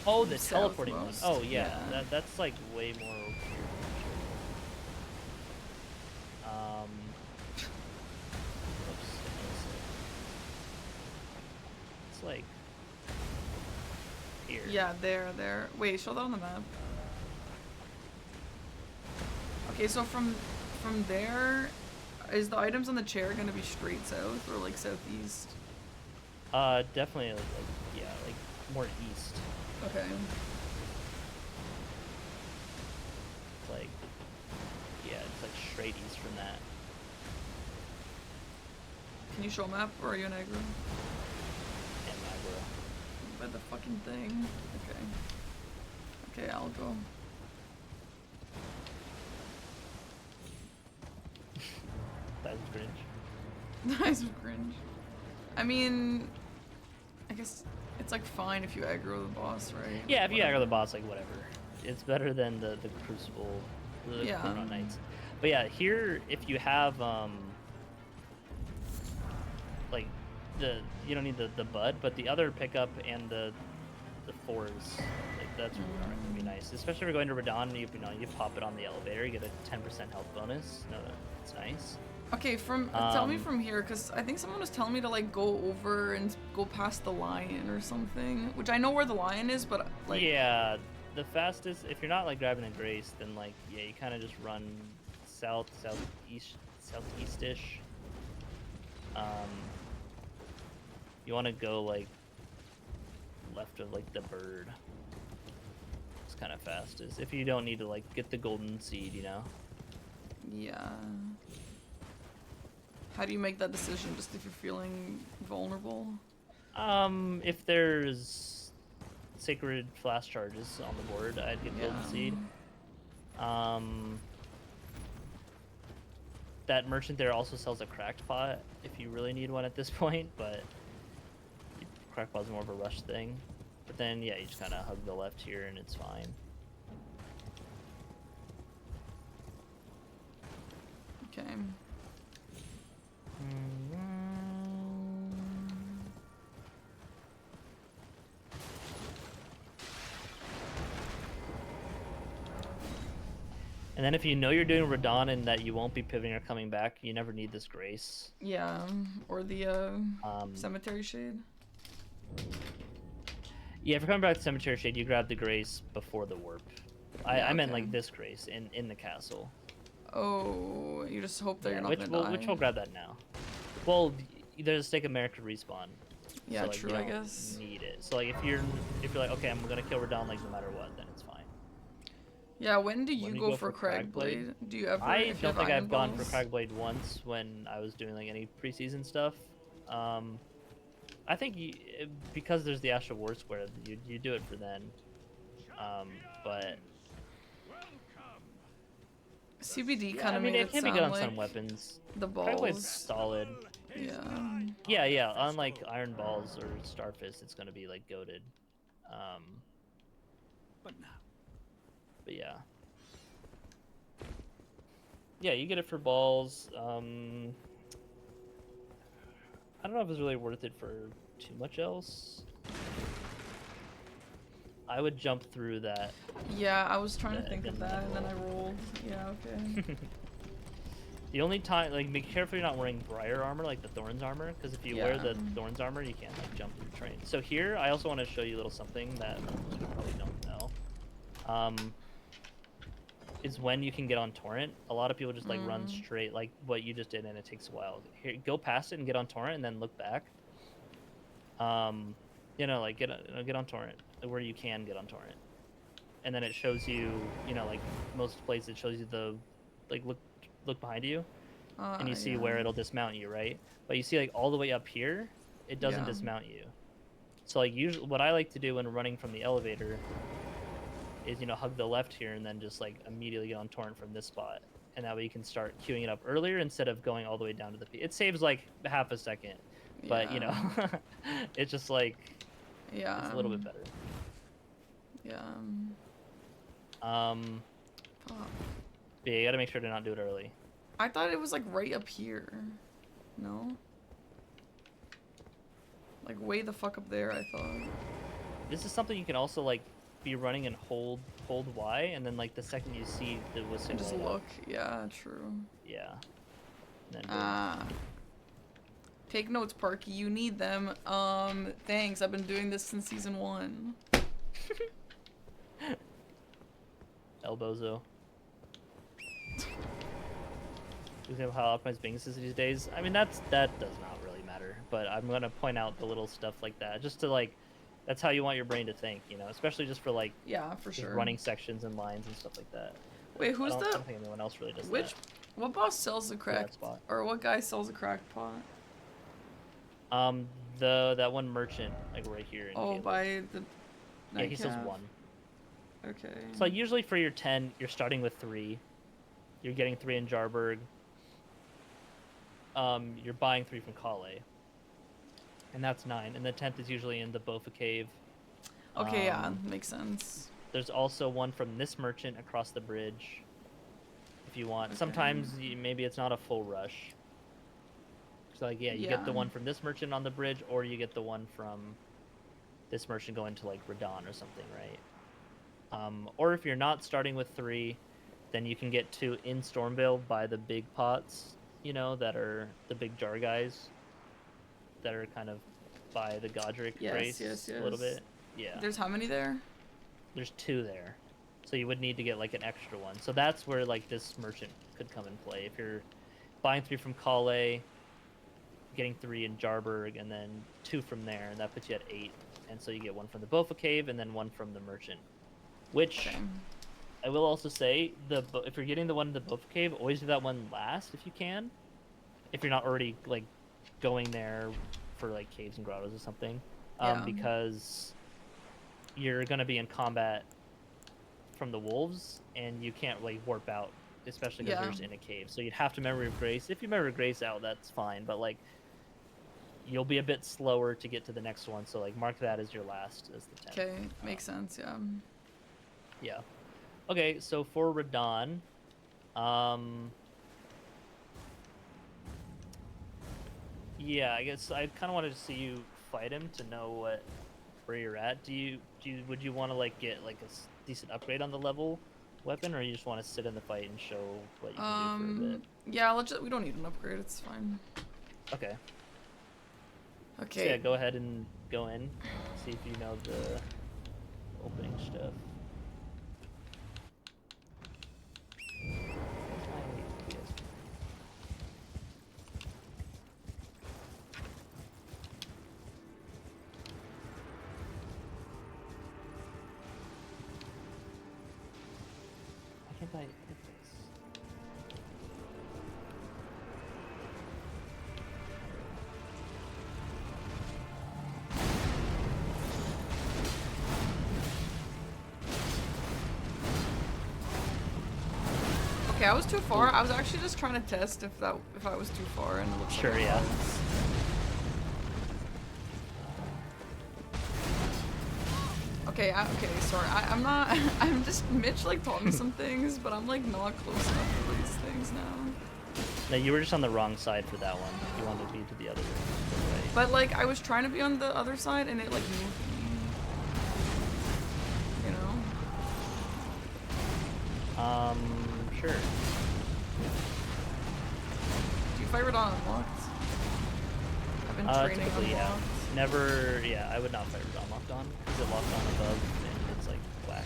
Oh, the teleporting one. southmost. Oh yeah, that's like way more over here. Oops, it's like here. Yeah, there. Wait, show that on the map. Okay, so from there, is the items on the chair gonna be straight south or like southeast? Definitely like yeah, like more east. Okay. It's like yeah, it's like straight east from that. Can you show a map or are you an aggro? And Magura. By the fucking thing. Okay. Okay, I'll go. That was cringe. Nice with cringe. I mean, I guess it's like fine if you aggro the boss, right? Yeah, if you Whatever. aggro the boss, like whatever. It's better than the Crucible, the Yeah. Chrono Knights. But yeah, here if you have like you don't need the bud, but the other pickup and the fours, like that's gonna be nice. Especially if you're going to Radahn, you pop it on the elevator, you get a 10% health bonus. No, it's nice. Okay, tell me from here, because I think someone was telling me to like go over and go past the lion or something, which I know where the lion is, but like Yeah, the fastest, if you're not like grabbing a Grace, then like yeah, you kind of just run southeast-ish. You want to go like left of like the bird. It's kind of fastest if you don't need to like get the golden seed, you know. yeah. How do you make that decision? Just if you're feeling vulnerable? If there's sacred flash charges on the board, I'd get golden seed. That merchant there also sells a cracked pot if you really need one at this point, but cracked pot's more of a rush thing. But then yeah, you just kind of hug the left here and it's fine. Okay. And then if you know you're doing Radahn and that you won't be pivoting or coming back, you never need this Grace. Yeah, or the Cemetery Shade. Yeah, if you're coming back to Cemetery Shade, you grab the Grace before the warp. I meant okay. like this Grace in the castle. Oh, you just hope that you're not gonna die. Which we'll grab that now. Well, there's a stake of merit to respawn. Yeah, so, like, true. you I don't guess. need it. So like if you're like okay, I'm gonna kill Radahn like no matter what, then it's fine. Yeah, when do you go for Cragblade? Do you ever? I don't think I've gone for Cragblade once when I was doing like any preseason stuff. I think because there's the Astral War Square, you do it for then. But CBD yeah, kind I of mean made it can be sound good on like some weapons. the Cragblade's balls. solid. Yeah. Yeah. Unlike Iron Balls or Starfist, it's gonna be like goated. But yeah. Yeah, you get it for balls. I don't know if it's really worth it for too much else. I would jump through that. Yeah, I was trying to think of that, and then I rolled. Yeah, okay. The only time, like, be careful you're not wearing Briar armor, like the Thorns armor, because if you wear the Thorns armor, you can't, like, jump through terrain. So here, I also want to show you a little something that most people probably don't know. Is when you can get on Torrent. A lot of people just, like, run straight, like what you just did, and it takes a while. Here, go past it and get on Torrent, and then look back. You know, like, get on Torrent, where you can get on Torrent. And then it shows you, you know, like, most places it shows you the, like, look behind you, and you see where it'll dismount you, right? But you see, like, all the way up here, it doesn't dismount you. So, like, usually what I like to do when running from the elevator is, you know, hug the left here and then just, like, immediately get on Torrent from this spot, and that way you can start queuing it up earlier instead of going all the way down to the P. It saves, like, half a second, but you know, it's just like, it's a little bit better. But yeah, you gotta make sure to not do it early. I thought it was, like, right up here. No? Like, way the fuck up there, I thought. This is something you can also, like, be running and hold Y, and then, like, the second you see the whistle, and just look. Yeah, true. Yeah. Then take notes, Parky. You need them. Thanks. I've been doing this since season 1. Elbozo. How optimized Bingus is these days. I mean, that does not really matter, but I'm gonna point out the little stuff like that, just to, like, that's how you want your brain to think, you know, especially just for, like, for sure, running sections and lines and stuff like that. Wait, who's I don't think anyone else really does that. What boss sells a cracked pot? Or what guy sells a cracked pot? That one merchant, like, right here. By the. Yeah, he sells 1. Okay. So, like, usually for your 10, you're starting with 3. You're getting 3 in Jarburg. You're buying 3 from Kale. And that's 9. And the 10th is usually in the Bofa Cave. Okay, yeah, makes sense. There's also one from this merchant across the bridge, if you want. Okay. Sometimes maybe it's not a full rush. So, like, yeah, you get the one from this merchant on the bridge, or you get the one from this merchant going to, like, Radahn or something, right? Or if you're not starting with 3, then you can get 2 in Stormvale by the big pots, you know, that are the big jar guys that are kind of by the Godrick race a little bit. Yeah. There's how many there? There's 2 there. So you would need to get, like, an extra one. So that's where, like, this merchant could come and play. If you're buying 3 from Kale, getting 3 in Jarburg, and then 2 from there, and that puts you at 8. And so you get 1 from the Bofa Cave, and then 1 from the merchant. Which, I will also say, if you're getting the one in the Bofa Cave, always do that one last if you can. If you're not already, like, going there for, like, caves and grottos or something. Because you're going to be in combat from the wolves, and you can't, like, warp out, especially because you're just in a cave. So you'd have to Memory of Grace. If you Memory of Grace out, that's fine, but, like, you'll be a bit slower to get to the next one, so, like, mark that as your last, as the 10th. Okay, makes sense, yeah. Yeah. Okay, so for Radahn, yeah, I guess I kind of wanted to see you fight him to know where you're at. Would you want to, like, get, like, a decent upgrade on the level weapon, or you just want to sit in the fight and show what you can do for a bit? Yeah, we don't need an upgrade. It's fine. Okay. Okay. So yeah, go ahead and go in. See if you know the opening stuff. Why can't I hit this? Okay, I was too far. I was actually just trying to test if I was too far, and it looks sure, like yeah. Okay, okay, sorry. I'm not. I'm just Mitch, like, taught me some things, but I'm, like, not close enough for these things now. No, you were just on the wrong side for that one. You wanted to be to the other right. But, like, I was trying to be on the other side, and it, like, moved me. Sure. Do you fight Radahn unlocked? I've been training Typically, yeah. unlocked. Never, yeah, I would not fight Radahn locked on, because it locked on above, and it's like, whack.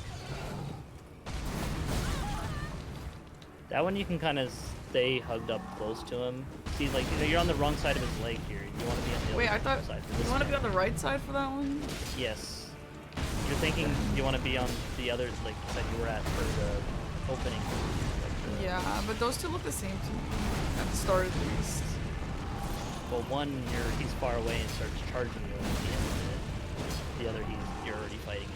That one you can kind of stay hugged up close to him. See, like, you know, you're on the wrong side of his leg here. You want to be on the other side for this you want to guy. be on the right side for that one? Yes. You're thinking you want to be on the other, like, side you were at for the opening. Like the... Yeah, but those two look the same to me, at the start at least. Well, one, he's far away and starts charging you at the end of it. The other, you're already fighting him.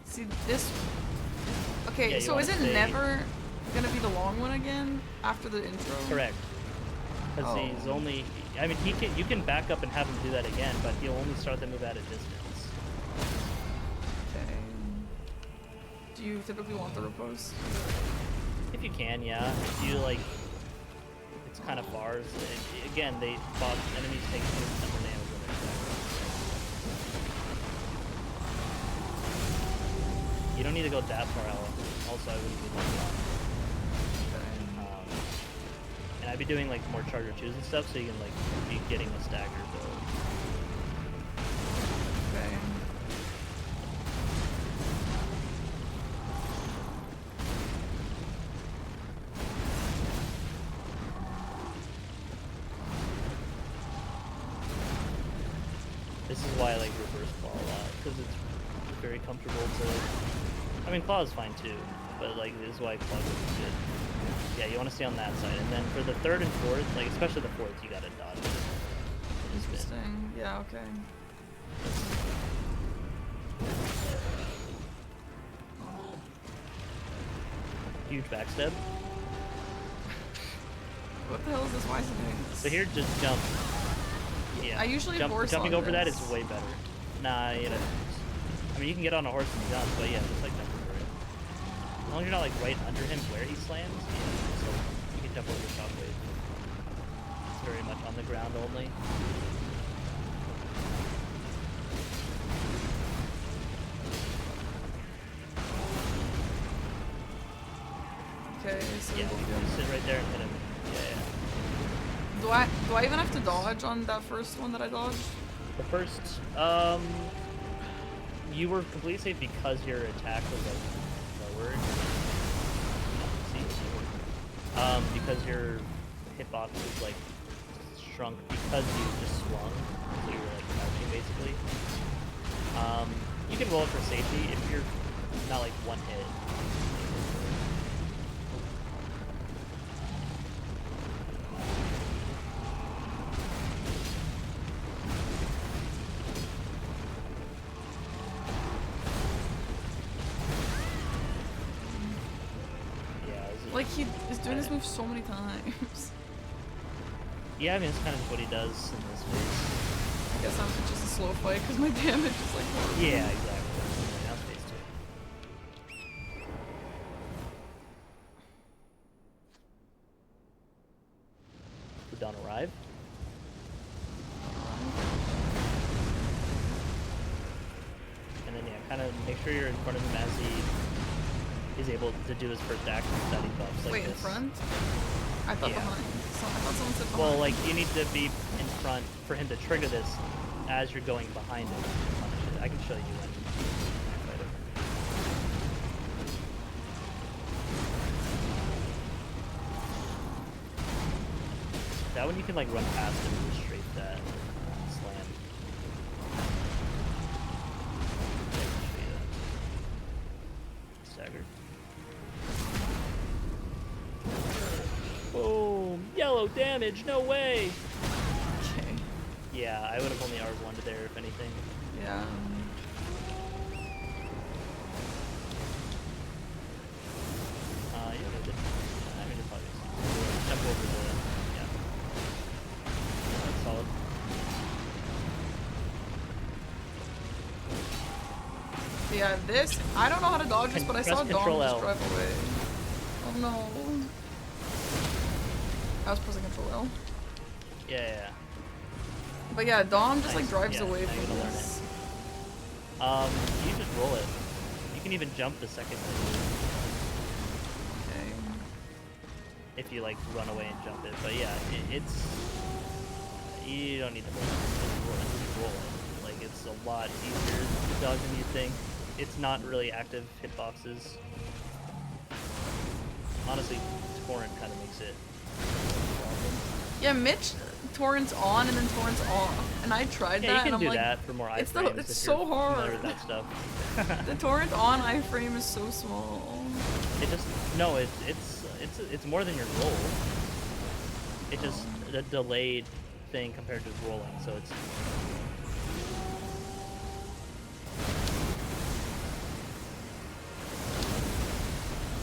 See, this... Okay, Yeah, so is it never gonna be the long one again after the intro? Correct. Because he's only... I mean, you can back up and have him do that again, but he'll only start the move at a distance. Okay. Do you typically want the riposte? If you can, yeah. If you, like... It's kind of far. So again, enemies take 2% more damage when they're attacked. You don't need to go that far out. Also, I wouldn't be looking on. And I'd be doing like more charger 2s and stuff, so you can like be getting a stagger build. Okay. This is why I like reverse claw a lot, because it's very comfortable to... I mean, claw is fine too, but like this is why claw is good. Yeah, you want to stay on that side, and then for the third and fourth, like especially the fourth, you gotta dodge it. Interesting. Yeah. Okay. Huge backstep. What the hell is this? Why is it doing this? So here, just jump. Yeah. I usually jumping over that is this. way better. Nah, you know. I mean, you can get on a horse and jump, but yeah, just like jump over it. As long as you're not like right under him where he slams, yeah, so you can jump over the shockwave. It's very much on the ground only. Okay, so Yeah, you can sit right there and hit him. Yeah. do I even have to dodge on that first one that I dodged? The first, you were completely safe because your attack was like lowered. Because your hitbox was like shrunk because you just swung, so you were like crouching basically. You can roll it for safety if you're not like one hit. Like, he is doing this move so many times. Yeah, I mean, it's kind of what he does in this phase. I guess I'm just a slow fight because my damage is like horrible. Yeah, exactly. Now it's phase 2. Did Dawn arrive? And then, yeah, kind of make sure you're in front of him as he is able to do his first action that he buffs like Wait, this. in front? I thought behind. So, I thought someone said behind. Well, like, you need to be in front for him to trigger this as you're going behind him. I can show you when. That one you can, like, run past him and straight that slam. Staggered. Boom! Yellow damage, no way! Okay. Yeah, I would have only R1'd there if anything. Yeah. Yeah, I did. I mean, it probably is. Jump over the. Yeah. That's solid. Yeah, this, I don't know how to dodge this, but I saw Dawn Control just L. drive away. Oh no. I was pressing Control L. Yeah. But yeah, Dom just like Nice. drives Yeah, away now you're from gonna learn this. You just roll it. You can even jump the second time Okay. if you like run away and jump it. But yeah, it's you don't need to roll it. Just roll it. Like it's a lot easier to dodge than you think. It's not really active hitboxes. Honestly, Torrent kind of makes it. Yeah, Mitch torrents on and then torrents off, and I tried Yeah, that, you and can I'm do like, that for more it's iframes. it's if so you're hard. familiar with that stuff. The torrent on iframe is so small. It just no, it's more than your roll. It's just a delayed thing compared to rolling, so it's.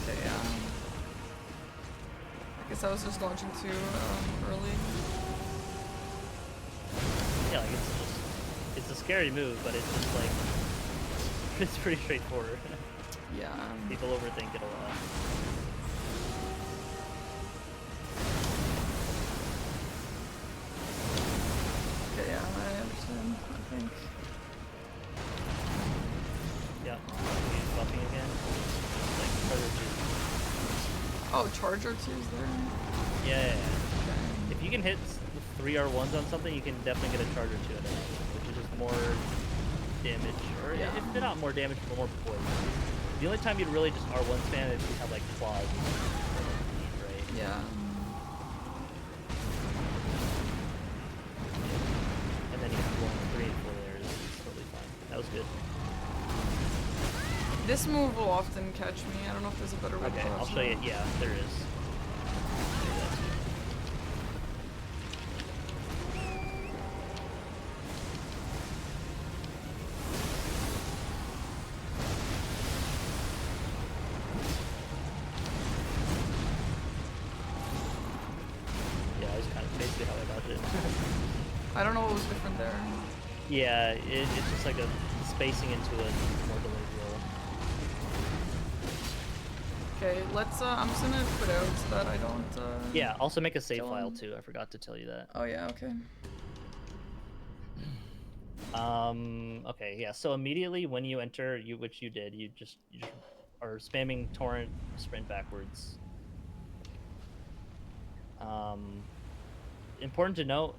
Okay, yeah. I guess I was just launching too early. Yeah, like it's a scary move, but it's just like it's pretty straightforward. Yeah. People overthink it a lot. Okay, yeah, I understand, I think. Yeah, he's buffing again. Like Charger 2. Oh, Charger 2's there? Yeah. Okay. If you can hit 3 R1s on something, you can definitely get a Charger 2 at it, which is just more damage, or Yeah. if they're not more damage, but more poison. The only time you'd really just R1 spam is if you have like claws, right? Yeah. And then you can roll 3 and 4 layers. It's totally fine. That was good. This move will often catch me. I don't know if there's a better way to Okay, dodge I'll show you. that. Yeah, there is. Yeah, that's kind of basically how I dodged it. I don't know what was different there. Yeah, it's just like a spacing into a more delayed roll. Okay, let's, I'm just gonna quit out so that I don't, Yeah, also make a save kill file him. too. I forgot to tell you that. Oh yeah, okay. Okay, yeah. So immediately when you enter, which you did, you just are spamming torrent sprint backwards. Important to note,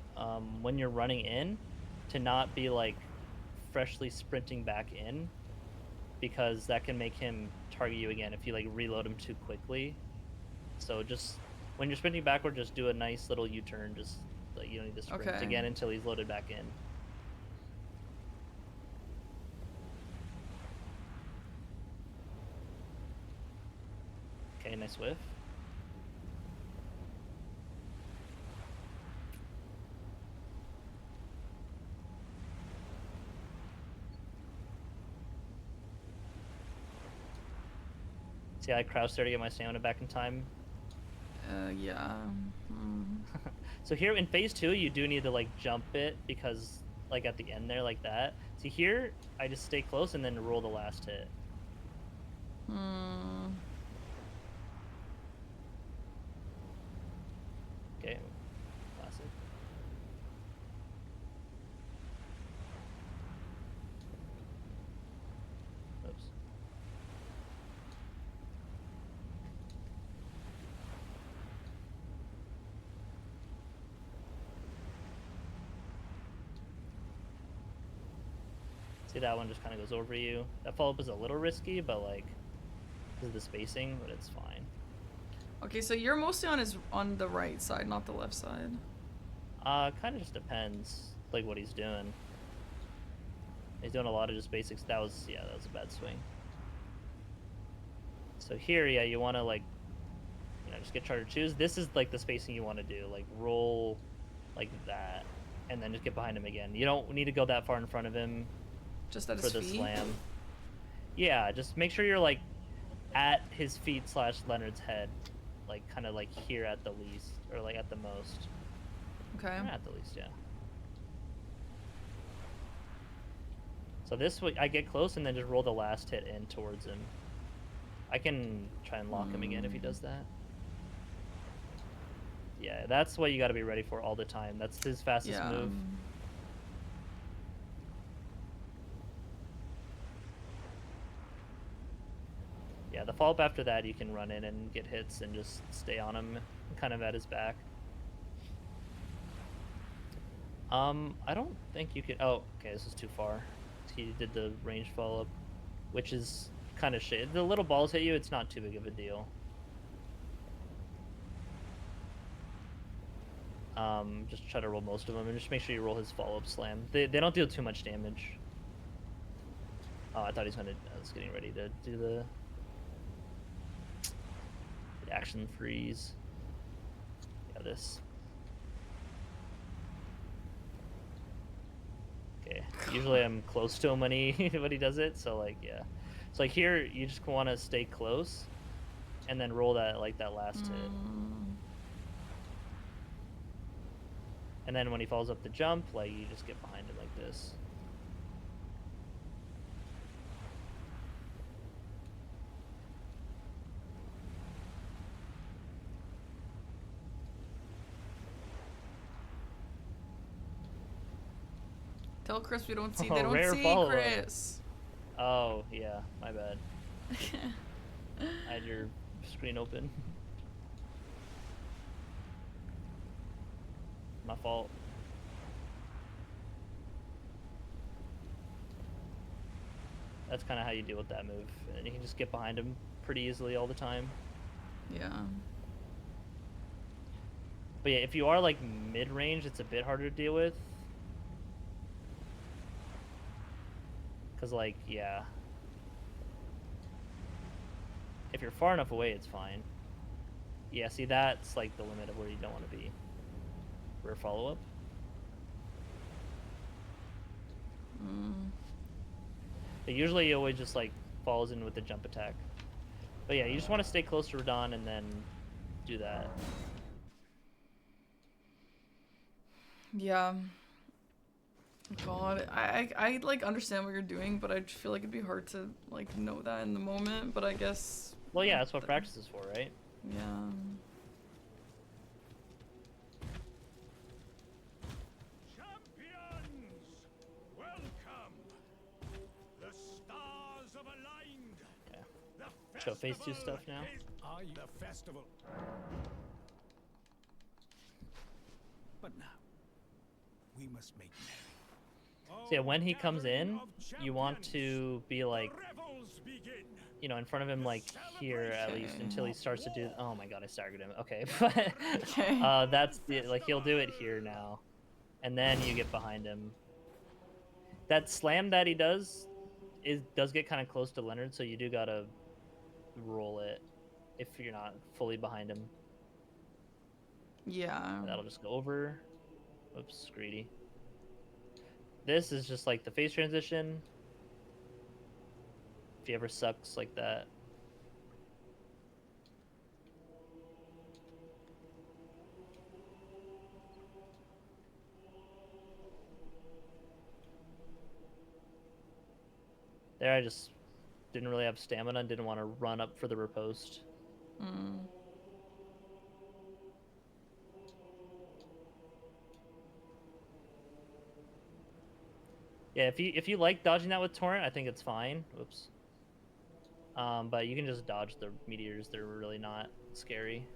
when you're running in, to not be like freshly sprinting back in, because that can make him target you again if you like reload him too quickly. So just when you're sprinting backward, just do a nice little U-turn. Just like you don't need to sprint Okay. again until he's loaded back in. Okay, nice whiff. See, I crouched there to get my stamina back in time. Yeah. So here in phase 2, you do need to like jump it because like at the end there like that. See here, I just stay close and then roll the last hit. Okay, classic. Oops. See, that one just kind of goes over you. That follow-up is a little risky, but like, because of the spacing, but it's fine. Okay, so you're mostly on the right side, not the left side. Kind of just depends, like what he's doing. He's doing a lot of just basics. That was a bad swing. So here, yeah, you want to like, just get Charger 2s. This is like the spacing you want to do, like roll like that, and then just get behind him again. You don't need to go that far in front of him. Just at for his the feet? slam. Yeah, just make sure you're like at his feet / Leonard's head, like kind of like here at the least, or like at the most. Okay. At the least, yeah. So this way, I get close and then just roll the last hit in towards him. I can try and lock him again if he does that. Yeah, that's what you got to be ready for all the time. That's his fastest move. the follow-up after that, you can run in and get hits and just stay on him kind of at his back. I don't think you could... Oh, okay, this is too far. He did the range follow-up, which is kind of shit. The little balls hit you, it's not too big of a deal. Just try to roll most of them, and just make sure you roll his follow-up slam. They don't deal too much damage. Oh, I thought I was getting ready to do the action freeze. Yeah, this. Okay. Usually I'm close to him when he does it, so like yeah. So like here you just want to stay close, and then roll that last hit. And then when he follows up the jump, like you just get behind him like this. Tell Chris we don't see. Oh, They don't rare see follow-up. Chris. Oh yeah, my bad. I had your screen open. My fault. That's kind of how you deal with that move, and you can just get behind him pretty easily all the time. Yeah. But yeah, if you are like mid-range, it's a bit harder to deal with. Cause like, yeah. If you're far enough away, it's fine. Yeah, see, that's like the limit of where you don't want to be. For a follow-up. But usually he always just like falls in with the jump attack. But yeah, you just want to stay close to Radahn and then do that. Yeah. God, I like understand what you're doing, but I just feel like it'd be hard to like know that in the moment. But I guess. Well, yeah, that's what practice is for, right? Yeah. Champions, welcome. The stars have aligned. Yeah. The So phase 2 festival stuff now. is the festival. But now we must make merry. So yeah, when he comes in, you want to be like, you know, in front of him, like here at least, until he starts to do. Oh my god, I staggered him. Okay, but that's the like he'll do it here now, and then you get behind him. That slam that he does does get kind of close to Leonard, so you do gotta roll it if you're not fully behind him. Yeah. That'll just go over. Oops, greedy. This is just like the phase transition. If he ever sucks like that. There I just didn't really have stamina and didn't want to run up for the riposte. Yeah, if you like dodging that with Torrent, I think it's fine. Whoops. But you can just dodge the meteors. They're really not scary.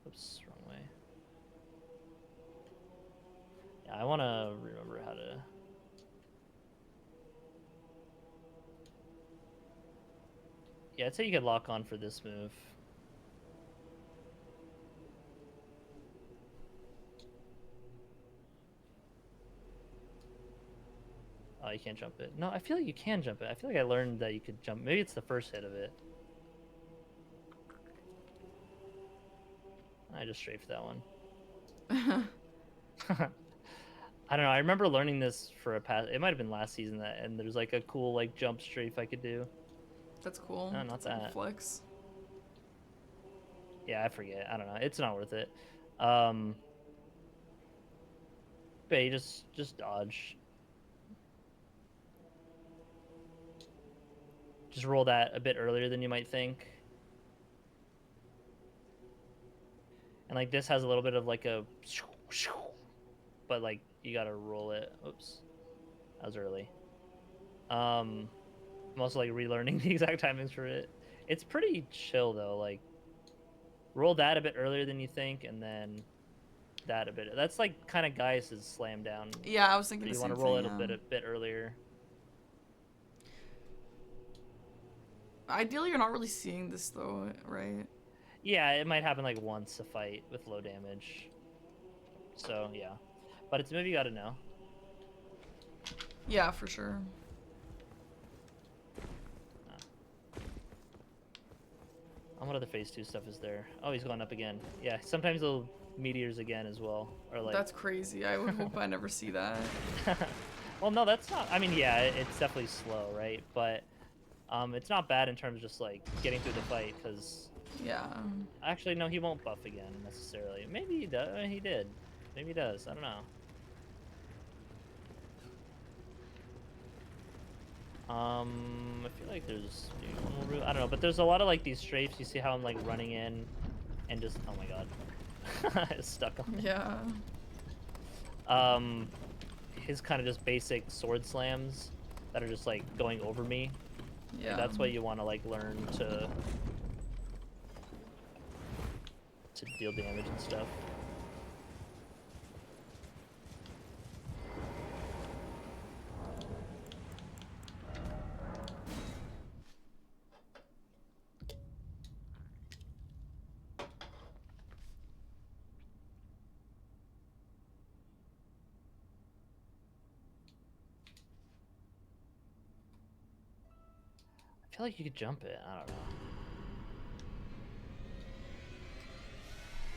Oops, wrong way. Yeah, I want to remember how to... Yeah, I'd say you could lock on for this move. Oh, you can't jump it. No, I feel like you can jump it. I feel like I learned that you could jump. Maybe it's the first hit of it. I just strafed that one. I don't know. I remember learning this for a past. It might have been last season and there's like a cool like jump strafe I could do. That's cool. No, not That's that. like a flex. Yeah, I forget. I don't know. It's not worth it. But you just dodge. Just roll that a bit earlier than you might think. And like this has a little bit of like a, but like you gotta roll it. Oops, that was early. I'm also like relearning the exact timings for it. It's pretty chill though. Like, roll that a bit earlier than you think, and then that a bit. That's like kind of Gaius's slam down. Yeah, I was thinking the You same want to roll thing, it yeah. a bit earlier. Ideally, you're not really seeing this though, right? Yeah, it might happen like once a fight with low damage. So yeah, but it's a move you gotta know. Yeah, for sure. What other phase 2 stuff is there? Oh, he's going up again. Yeah, sometimes they'll meteors again as well, or like. That's crazy. I would hope I never see that. Well, no, that's not. I mean, yeah, it's definitely slow, right? But it's not bad in terms of just like getting through the fight, because. Yeah. Actually, no, he won't buff again necessarily. Maybe he does. He did. Maybe he does. I don't know. I feel like there's maybe one more route. I don't know, but there's a lot of like these strafes. You see how I'm like running in, and just oh my god, it's stuck on it. Yeah. His kind of just basic sword slams that are just like going over me. Yeah. Like, that's why you want to like learn to deal damage and stuff. I feel like you could jump it. I don't know.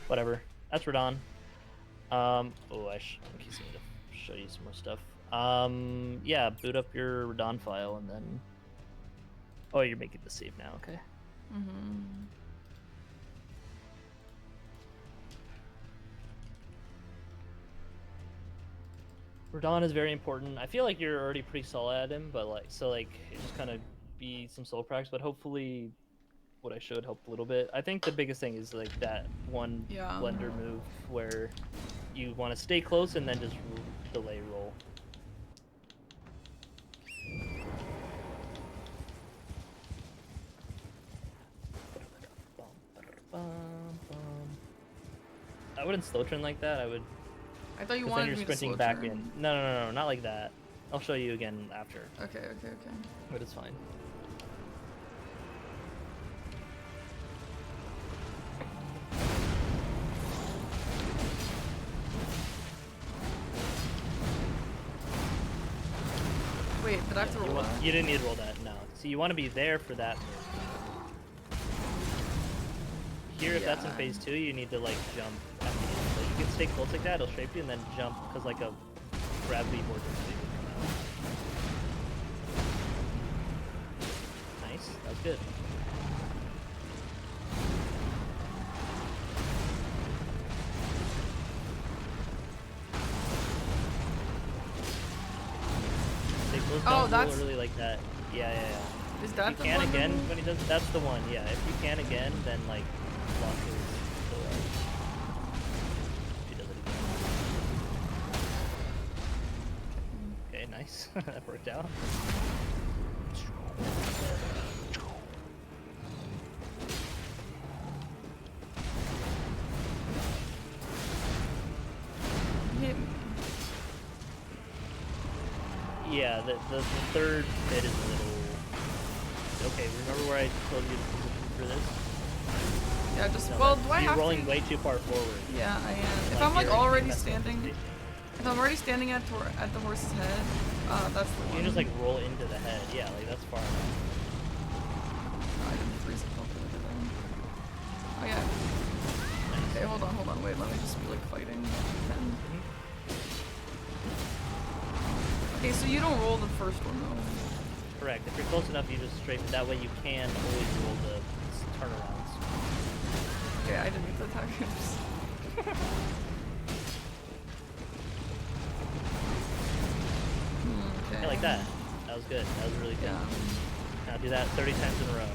Whatever. That's Radahn. Oh, in case I need to show you some more stuff. Yeah, boot up your Radahn file and then. Oh, you're making the save now. Okay. Mm-hmm. Radahn is very important. I feel like you're already pretty solid at him, but like, so like, it just kind of be some soul practice, but hopefully what I showed helped a little bit. I think the biggest thing is like that one blender move where you want to stay close and then just delay roll. I wouldn't slow turn like that. I thought you then wanted you're me sprinting to slow back turn. in. No, not like that. I'll show you again after. Okay. But it's fine. Wait, did I have to roll that? You didn't need to roll that, no. So you want to be there for that move. Here, if that's in phase 2, you need to like jump at the end. Like, you can stay close like that, it'll shape you, and then jump, because like a gravity vortex will come out. Nice, that was good. Stay close down, that's really like that. Yeah. Is that if the you can one again move? when he does, that's the one. Yeah, if you can again, then like launch is the way. If he does it again. Okay, nice. That worked out. Hit me. Yeah, the third bit is a little. Okay, remember where I told you the position for this? Yeah, just No, well, do I you're have rolling to? way too far forward. Yeah, I am. If Like, I'm like you're already messing up the standing, station. if I'm already standing at the horse's head, that's the You one. can just like roll into the head. Yeah, like that's far enough. I didn't freeze it. Look at that. Oh yeah. Okay, hold on. Wait, let me just be like fighting. Okay, so you don't roll the first one though. Correct. If you're close enough, you just straighten. That way you can always roll the turnarounds. Okay, I didn't get the attack hips. Okay. Yeah, like that. That was good. That was really good. Yeah. Now do that 30 times in a row.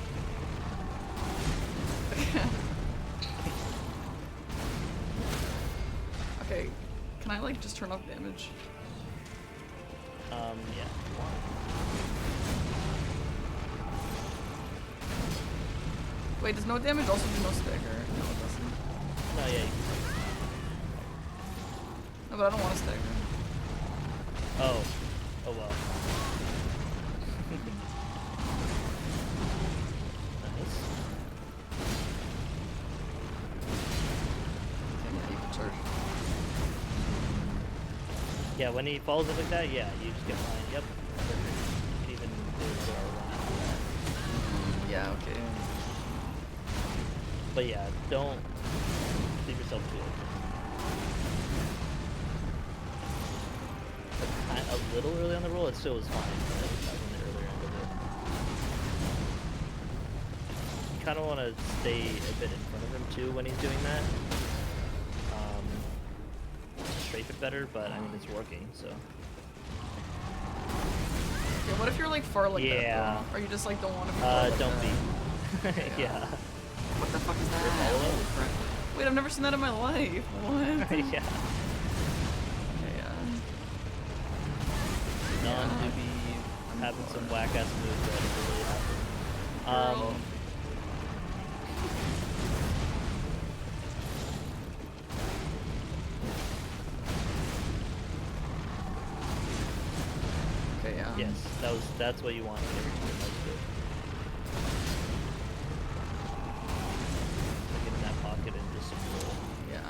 Okay, can Can I like just turn off damage? Yeah. Wait, does no damage also do no stagger? No, it doesn't. No, yeah. No, but I don't want to stagger. Oh. Oh well. Nice. Yeah, you can charge. Yeah, when he falls up like that, yeah, you just get mine. Yep. You can even do a little around Yeah, okay. that. But yeah, don't leave yourself too open. A little early on the roll, it still was fine, but that was on the earlier end of it. You kind of want to stay a bit in front of him too when he's doing that. To strafe it better, but I mean it's working, so. Yeah, what if you're like far like that? Yeah. Though? Or you just like don't want to be far like Don't that? be. Yeah. What the fuck is that? Follow? Holy crap. Wait, I've never seen that in my life. What? Yeah. Okay, Known to be having some whack ass moves that really happen. Girl. Okay, yeah. Yes, that's what you want in every turn. That's good. Get in that pocket and just roll. Yeah.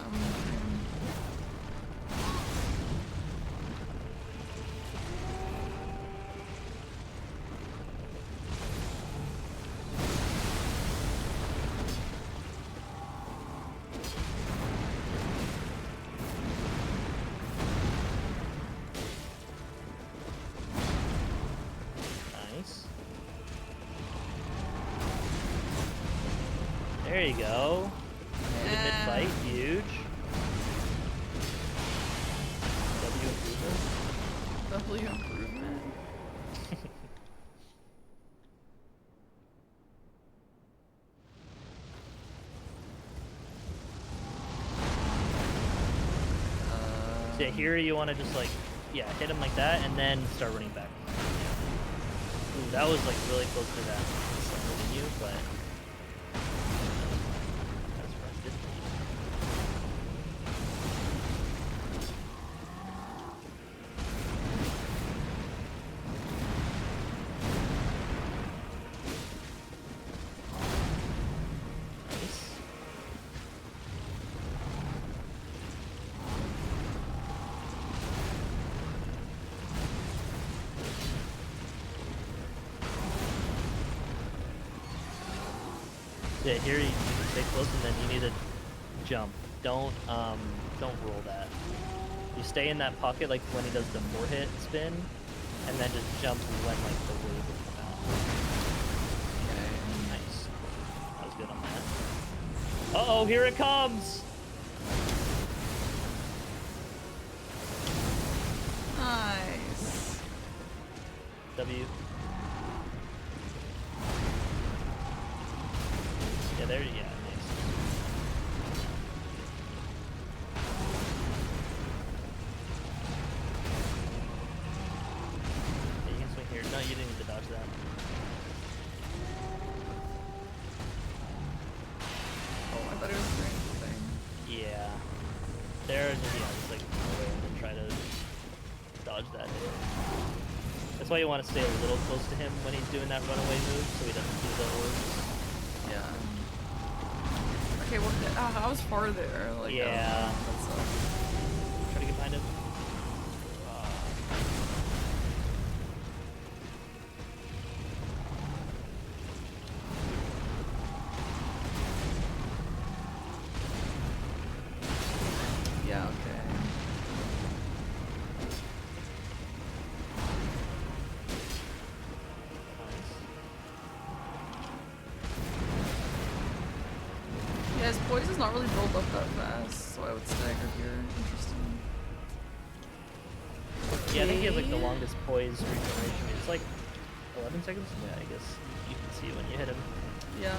Nice. There you go. Good mid-fight, huge. W improvement. W improvement. So yeah, here you want to just like, yeah, hit him like that and then start running back. Ooh, that was like really close to that. Hitting you, but that's rested. Nice. Yeah, here you can stay close and then you need to jump. Don't roll that. You stay in that pocket like when he does the 4-hit spin, and then just jump when like the wave will come out. Okay, nice. That was good on that. Uh-oh, here it comes! Nice. W. Yeah, there, yeah, nice. Yeah, you can swing here. No, you didn't need to dodge that. Oh, I thought it was doing the thing. Yeah. There, just like go away and then try to dodge that hit. That's why you want to stay a little close to him when he's doing that runaway move, so he doesn't do the orbs. Yeah. Okay, well, I was far there. Like, Yeah. That sucks. Try to get behind him. Yeah, okay. Yeah, his poise does not really build up that fast, so I would stagger here. Interesting. Yeah, I think he has like the longest poise regeneration. It's like 11 seconds? Yeah, I guess you can see it when you hit him. Yeah.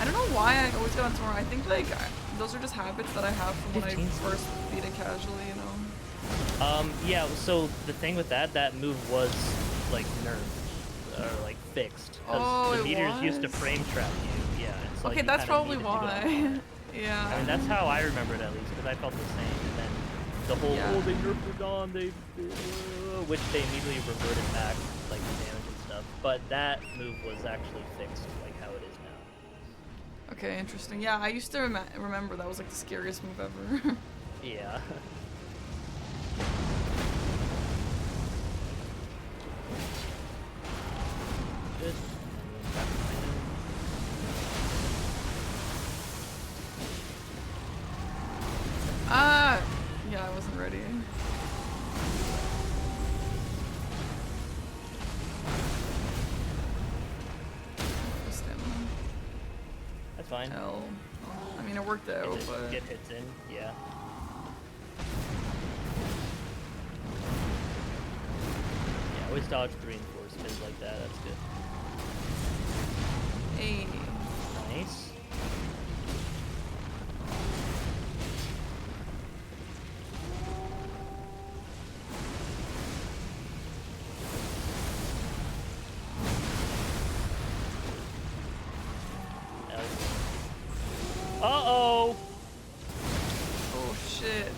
I don't know why I always got on tomorrow. I think like those are just habits that I have from when I 15 first beat it casually, you know. Yeah, so the thing with that move was like nerfed or like fixed because Oh, the it meteors used to was? frame trap you. Yeah, it's like Okay, you that's kinda probably needed to get off why. on it. Yeah. I mean, that's how I remember it at least because I felt the same. And then the whole Yeah. oh they nerfed Radahn, which they immediately reverted back like the damage and stuff. But that move was actually fixed like how it is now. Okay, interesting. Yeah, I used to remember that was like the scariest move ever. Yeah. Good. Yeah, I wasn't ready. That's fine. Hell. I mean, it worked out, Just but... get hits in, yeah. Yeah, always dodge 3 and 4 spins like that, that's good. Hey. Nice. Uh-oh! Oh, shit.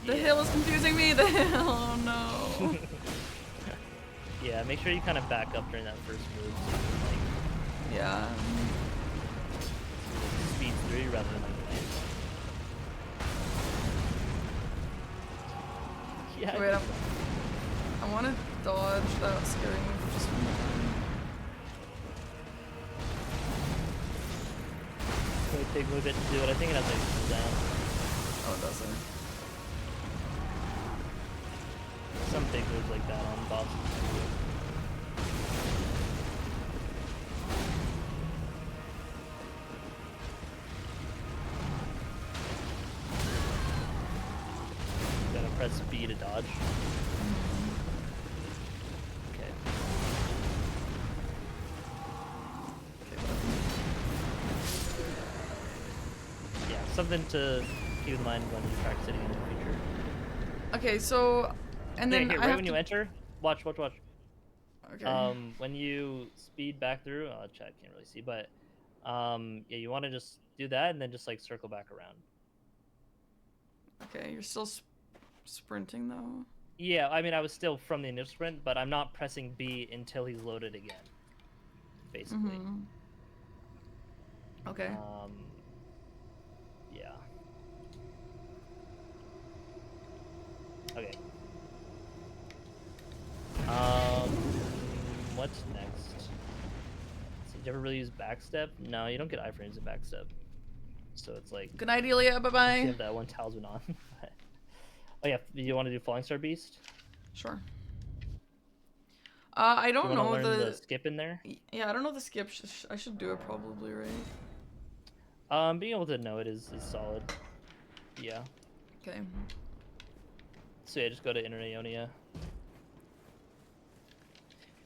The Yeah. hill is confusing me. The hill. Oh, no. Yeah, make sure you kind of back up during that first move so you can, like, Yeah. speed through rather than, like, land. Yeah. Wait, I want to dodge that scary move for just one more time. It would take a little bit to do it. I think it has like cool down. Oh, it doesn't. Some big moves like that on boss. Gotta press B to dodge. Okay. Yeah, something to keep in mind when you practice it in the future. Okay, so... And then here, I right have when to... you enter, watch. Okay. When you speed back through, chat can't really see, but yeah, you want to just do that and then just like circle back around. Okay, you're still sprinting, though? Yeah, I mean, I was still from the initial sprint, but I'm not pressing B until he's loaded again, basically. Mm-hmm. Okay. Yeah. Okay. What's next? So did you ever really use backstep? No, you don't get iframes in backstep. So it's like Good night, Elia. you Bye-bye. have that one talisman on. Oh yeah, you want to do Fallingstar Beast? Sure. I Do you don't want to know learn the... the skip in there? Yeah, I don't know the skip. I should do it probably, right? Being able to know it is solid. Yeah. Okay. So yeah, just go to Inner Aeonia.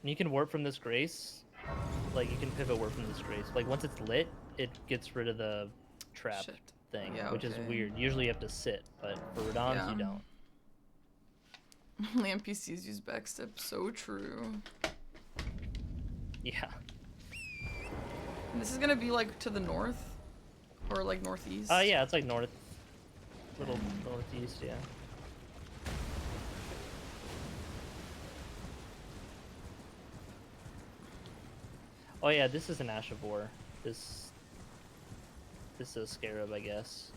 And you can warp from this grace. Like, you can pivot warp from this grace. Like, once it's lit, it gets rid of the trap Shit. thing, Yeah, which is okay. weird. Usually you have to sit, but for Radahns, Yeah. you don't. Only NPCs use backstep. So true. Yeah. And this is gonna be like to the north? Or like northeast? Yeah, it's like north. Little northeast, yeah. Oh yeah, this is an Ash of War. This is a Scarab, I guess.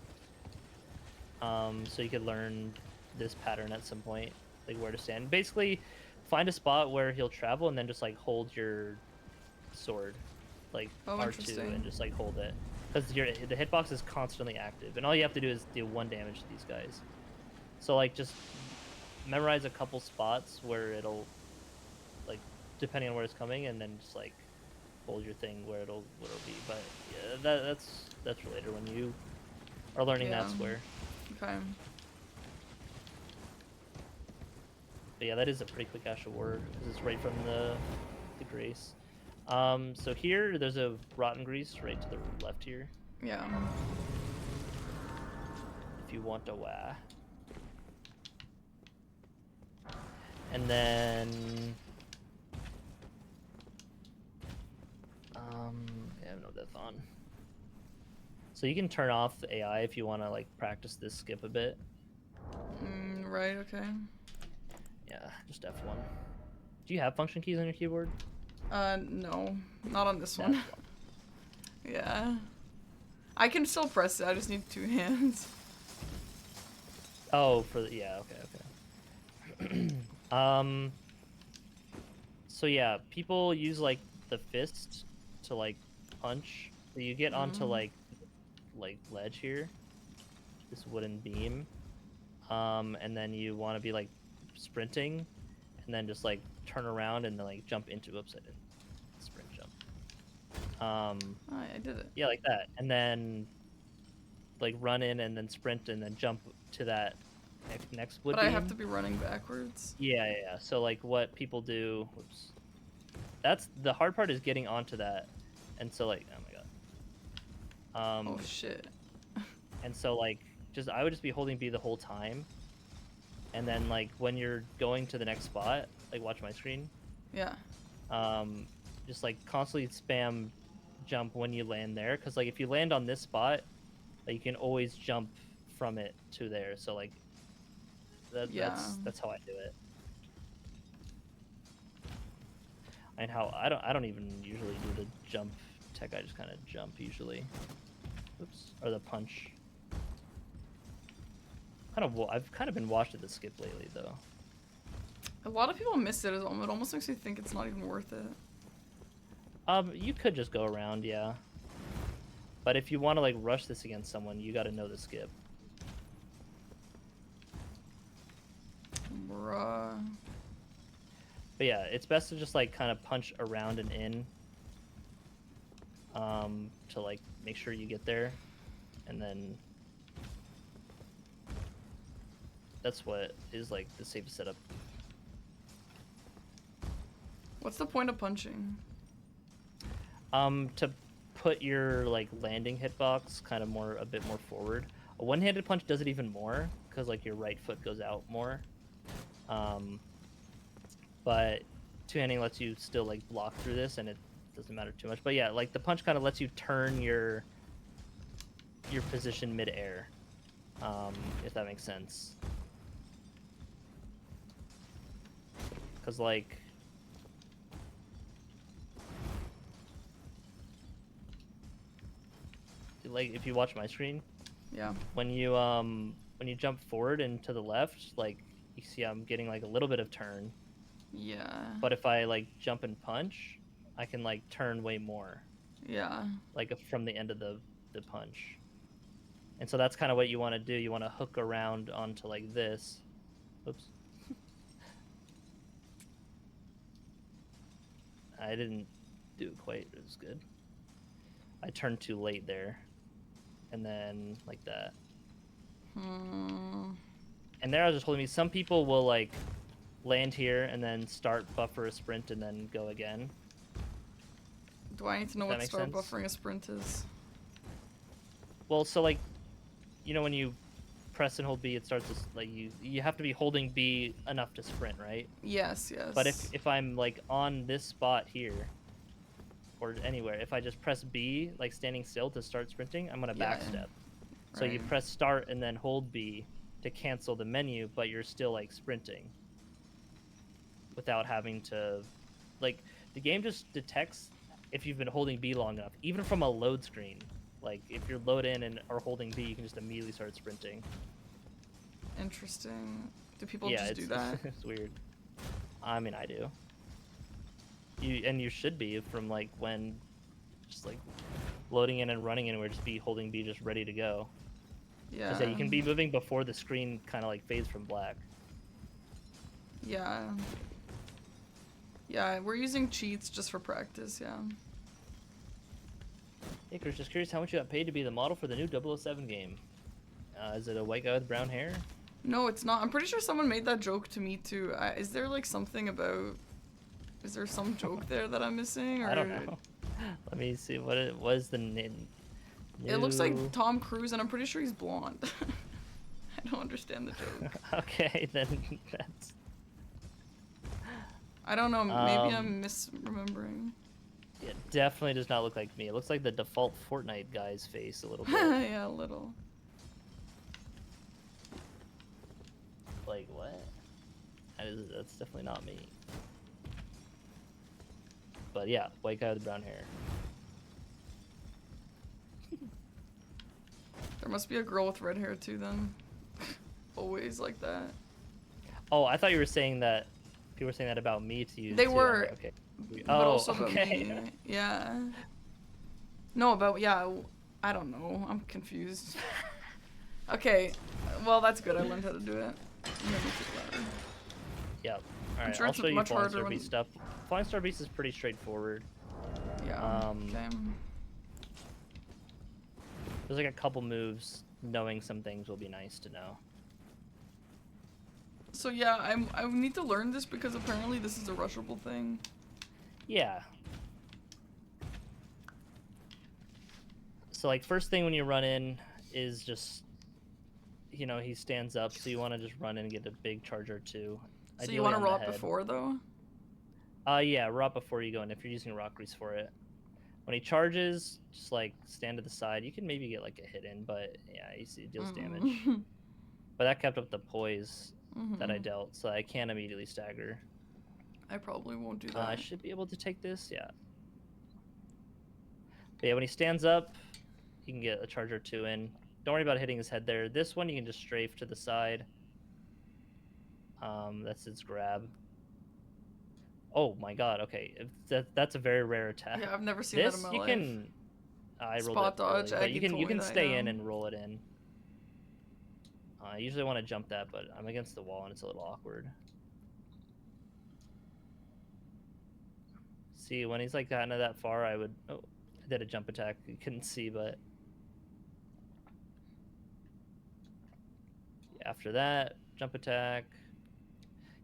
So you could learn this pattern at some point, like where to stand. Basically, find a spot where he'll travel and then just like hold your sword, like Oh, R2, interesting. and just like hold it, because the hitbox is constantly active, and all you have to do is deal 1 damage to these guys. So like just memorize a couple spots where it'll, like, depending on where it's coming, and then just like hold your thing where it'll be. But yeah, that's for later when you are learning that square. Okay. But yeah, that is a pretty quick Ash of War because it's right from the Grace. So here, there's a rotten grease right to the left here. Yeah. If you want a wah. And then... I have no death on. So you can turn off the AI if you want to, like, practice this skip a bit. Right, okay. Yeah, just F1. Do you have function keys on your keyboard? No. Not on this That's one. Yeah. I can still press it, I just need 2 hands. Oh, for the... Yeah, okay. So yeah, people use, like, the fist to, like, punch. So you get onto, like ledge here. This wooden beam. And then you want to be, like, sprinting. And then just, like, turn around and then, like, jump into... Oops, I didn't. Sprint jump. Oh, I did it. Yeah, like that. And then, like, run in and then sprint and then jump to that next wood But beam. I have to be running backwards. Yeah. So, like, what people do... Whoops. That's... The hard part is getting onto that. And so, like... Oh, my God. Oh, shit. And so, like, I would just be holding B the whole time. And then, like, when you're going to the next spot, like, watch my screen. Yeah. Just, like, constantly spam jump when you land there. Because, like, if you land on this spot, like, you can always jump from it to there. So, like, that's how I do it. And how I don't even usually do the jump tech. I just kind of jump usually. Oops. Or the punch. I've kind of been washed at the skip lately, though. A lot of people miss it. It almost makes me think it's not even worth it. You could just go around, yeah. But if you want to, like, rush this against someone, you got to know the skip. Bruh. But yeah, it's best to just, like, kind of punch around and in. To, like, make sure you get there. And then... That's what is, like, the safest setup. What's the point of punching? To put your, like, landing hitbox kind of a bit more forward. A one-handed punch does it even more, because, like, your right foot goes out more. But two-handing lets you still, like, block through this, and it doesn't matter too much. But yeah, like, the punch kind of lets you turn your position mid-air, if that makes sense. Because, like... Like, if you watch my screen... Yeah. When you jump forward and to the left, like, you see I'm getting, like, a little bit of turn. Yeah. But if I, like, jump and punch, I can, like, turn way more. Yeah. Like, from the end of the punch. And so that's kind of what you want to do. You want to hook around onto, like, this. Oops. I didn't do it quite as good. I turned too late there. And then, like that. And there I was just holding me. Some people will, like, land here and then start buffer a sprint and then go again. Do I need to know Does what that start make sense? buffering a sprint is? Well, so, like, you know when you press and hold B, it starts to, like, you have to be holding B enough to sprint, right? Yes, yes. But if I'm, like, on this spot here, or anywhere, if I just press B, like, standing still to start sprinting, I'm going to Yeah, backstep. So you right. press start and then hold B to cancel the menu, but you're still, like, sprinting. Without having to... Like, the game just detects if you've been holding B long enough, even from a load screen. Like, if you're load in and are holding B, you can just immediately start sprinting. Interesting. Do people Yeah, just do that? it's weird. I mean, I do. You should be from, like, when just, like, loading in and running in, where just be holding B just ready to go. Yeah. Just that you can be moving before the screen kind of, like, fades from black. Yeah. Yeah, we're using cheats just for practice, yeah. Hey, Chris, just curious how much you got paid to be the model for the new 007 game. Is it a white guy with brown hair? No, it's not. I'm pretty sure someone made that joke to me too. Is there like something about Is there some joke there that I'm missing? Or... I don't know. Let me see what it was. The name. It looks like Tom Cruise, and I'm pretty sure he's blonde. I don't understand the joke. Okay, then that's. I don't know. Maybe I'm misremembering. It definitely does not look like me. It looks like the default Fortnite guy's face a little bit. Yeah, a little. Like what? That's definitely not me. But yeah, white guy with brown hair. There must be a girl with red hair too, then. Always like that. Oh, I thought you were saying that. People were saying that about me to you. They too. were. Okay. But also about me. Yeah. No, about yeah. I don't know. I'm confused. Okay. Well, that's good. I learned how to do it. Yep. All right. Sure I'll it's show you much harder Fallingstar when... Beast stuff. Fallingstar Beast is pretty straightforward. Yeah. Okay. There's like a couple moves. Knowing some things will be nice to know. So yeah, I need to learn this because apparently this is a rushable thing. Yeah. So like first thing when you run in is just, you know, he stands up, so you want to just run in and get a big charge or two. So you want to roll up before though? Yeah, roll up before you go in if you're using rock grease for it. When he charges, just like stand to the side. You can maybe get like a hit in, but yeah, you see it deals damage. But that kept up the poise that I dealt, so I can't immediately stagger. I probably won't do that. I should be able to take this, yeah. But yeah, when he stands up, you can get a charge or two in. Don't worry about hitting his head there. This one you can just strafe to the side. That's its grab. Oh my god, okay. That's a very rare attack. Yeah, I've never seen that in my life. Can... I rolled Spot it dodge, early, but you can stay in and and roll it in. I usually want to jump that, but I'm against the wall and it's a little awkward. See, when he's like kind of that far, I would... Oh, I did a jump attack. You couldn't see, but... After that, jump attack.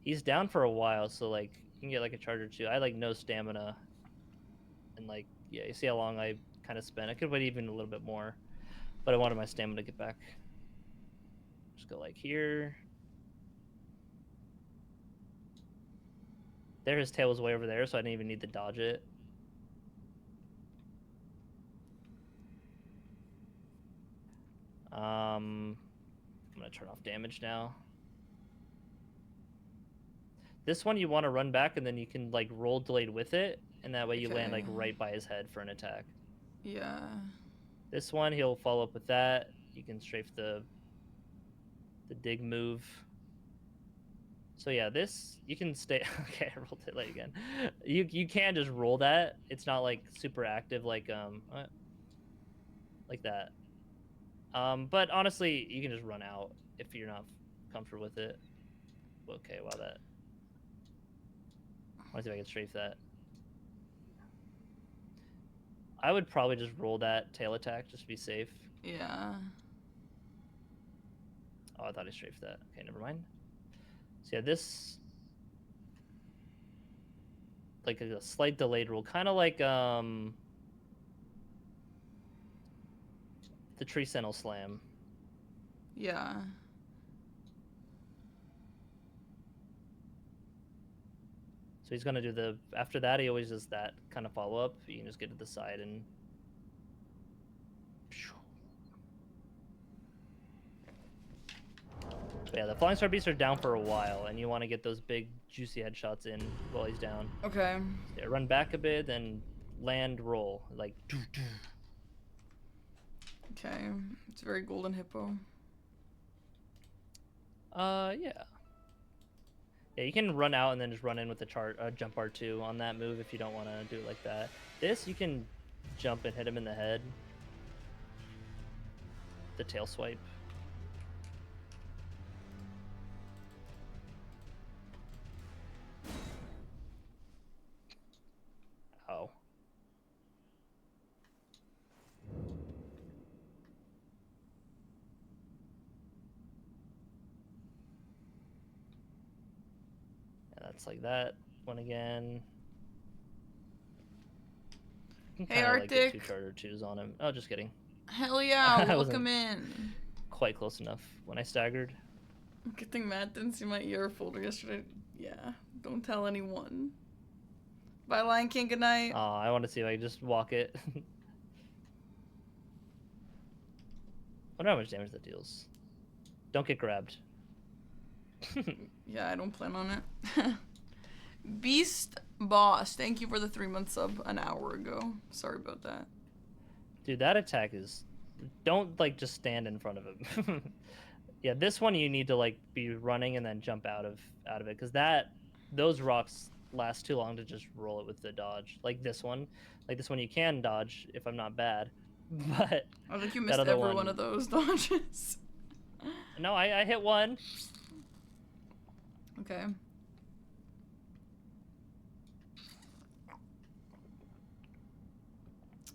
He's down for a while, so like you can get like a charge or two. I like no stamina. And like, yeah, you see how long I kind of spent. I could wait even a little bit more, but I wanted my stamina to get back. Just go like here. There, his tail was way over there, so I didn't even need to dodge it. I'm gonna turn off damage now. This one you want to run back, and then you can like roll delayed with it, and that way you land like right by his head for an attack. Yeah. This one he'll follow up with that. You can strafe the dig move. So yeah, this you can stay. Okay, I rolled it late again. You can just roll that. It's not like super active like that. But honestly, you can just run out if you're not comfortable with it. Okay, wow, that. I want to see if I can strafe that. I would probably just roll that tail attack just to be safe. Yeah. Oh, I thought I strafed that. Okay, never mind. So yeah, this like a slight delayed roll, kind of like the tree sentinel slam. Yeah. So he's gonna do the after that. He always does that kind of follow up. You can just get to the side and. But yeah, the Fallingstar Beasts are down for a while, and you want to get those big, juicy headshots in while he's down. Okay. So yeah, run back a bit, then land, roll. Like, doo, doo. Okay. It's very golden hippo. Yeah. Yeah, you can run out and then just run in with the jump R2 on that move if you don't want to do it like that. This, you can jump and hit him in the head. The tail swipe. Oh. Yeah, that's like that one again. Can Hey, kinda, like, get Arctic. 2 Charger 2s on him. Oh, just kidding. Hell yeah, I welcome wasn't- in. Quite close enough when I staggered. Good thing Matt didn't see my ear folder yesterday. Yeah, don't tell anyone. Bye, Lion King, good night. Oh, I want to see if I can just walk it. I wonder how much damage that deals. Don't get grabbed. Yeah, I don't plan on it. Beast Boss, thank you for the 3-month sub an hour ago. Sorry about that. Dude, that attack is... Don't, like, just stand in front of him. Yeah, this one you need to, like, be running and then jump out of it. Because those rocks last too long to just roll it with the dodge. Like this one. Like this one you can dodge if I'm not bad. But I think you that missed other every one of those dodges. No, I hit one. Okay.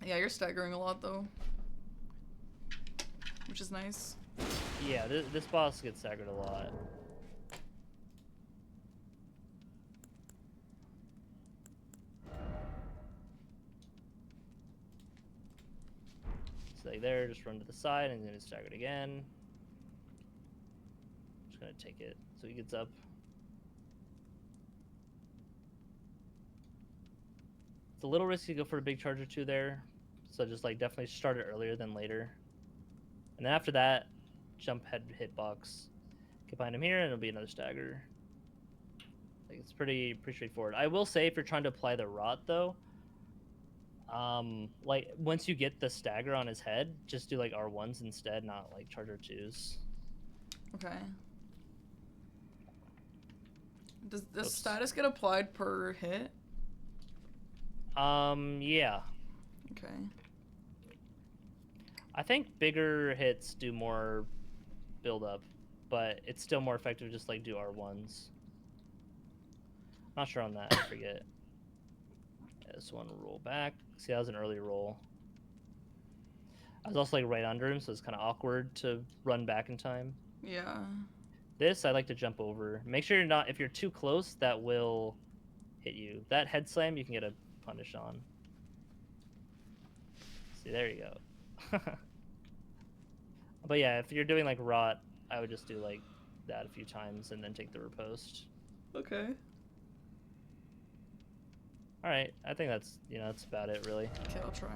Yeah, you're staggering a lot though. Which is nice. Yeah, this boss gets staggered a lot. So like there, just run to the side and then it's staggered again. Just gonna take it so he gets up. It's a little risky to go for a big charger 2 there. So just like definitely start it earlier than later. And then after that, jump head hitbox. Get behind him here and it'll be another stagger. Like it's pretty straightforward. I will say if you're trying to apply the rot though, like once you get the stagger on his head, just do like R1s instead, not like charger 2s. Okay. Does the status get applied per hit? Yeah. Okay. I think bigger hits do more build up, but it's still more effective just like do R1s. Not sure on that, I forget. Yeah, this one roll back. See, that was an early roll. I was also like right under him, so it's kind of awkward to run back in time. Yeah. This I like to jump over. Make sure you're not, if you're too close, that will hit you. That head slam you can get a punish on. See, there you go. But yeah, if you're doing like rot, I would just do like that a few times and then take the riposte. Okay. All right, I think that's, you know, that's about it really. Okay, I'll try.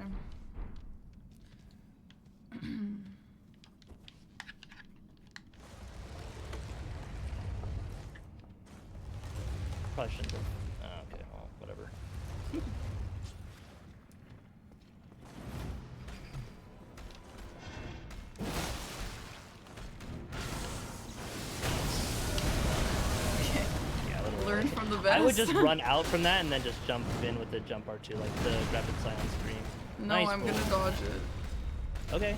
Probably shouldn't have. Oh, okay, well, whatever. Learn from the best. I would just run out from that and then just jump in with the jump R2, like the Grafted Scion scream. No, Nice I'm pull. gonna dodge it. Okay.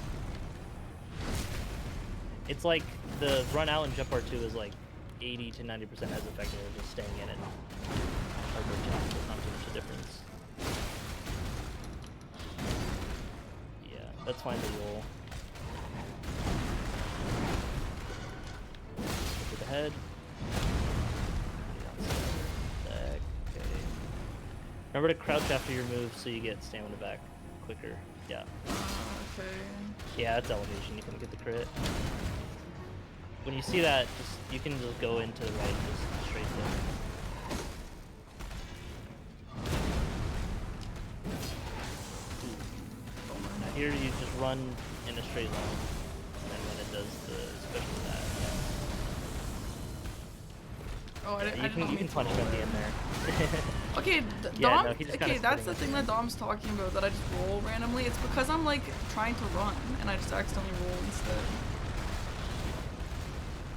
It's like the run out and jump R2 is like 80 to 90% as effective as just staying in it. Not too much of a difference. Yeah, that's fine to roll. Look at the head. Okay. Remember to crouch after your move so you get stamina back quicker. Yeah. Okay. Yeah, it's elevation. You can get the crit. When you see that, just you can just go into the right, just straight there. Now here you just run in a straight line, and then when it does the special that, Oh, I didn't. yeah. You can punch him at the end there. Okay, Yeah, Dom. no, he just kinda Okay, that's spitting the it. thing that Dom's talking about. That I just roll randomly. It's because I'm like trying to run, and I just accidentally roll instead.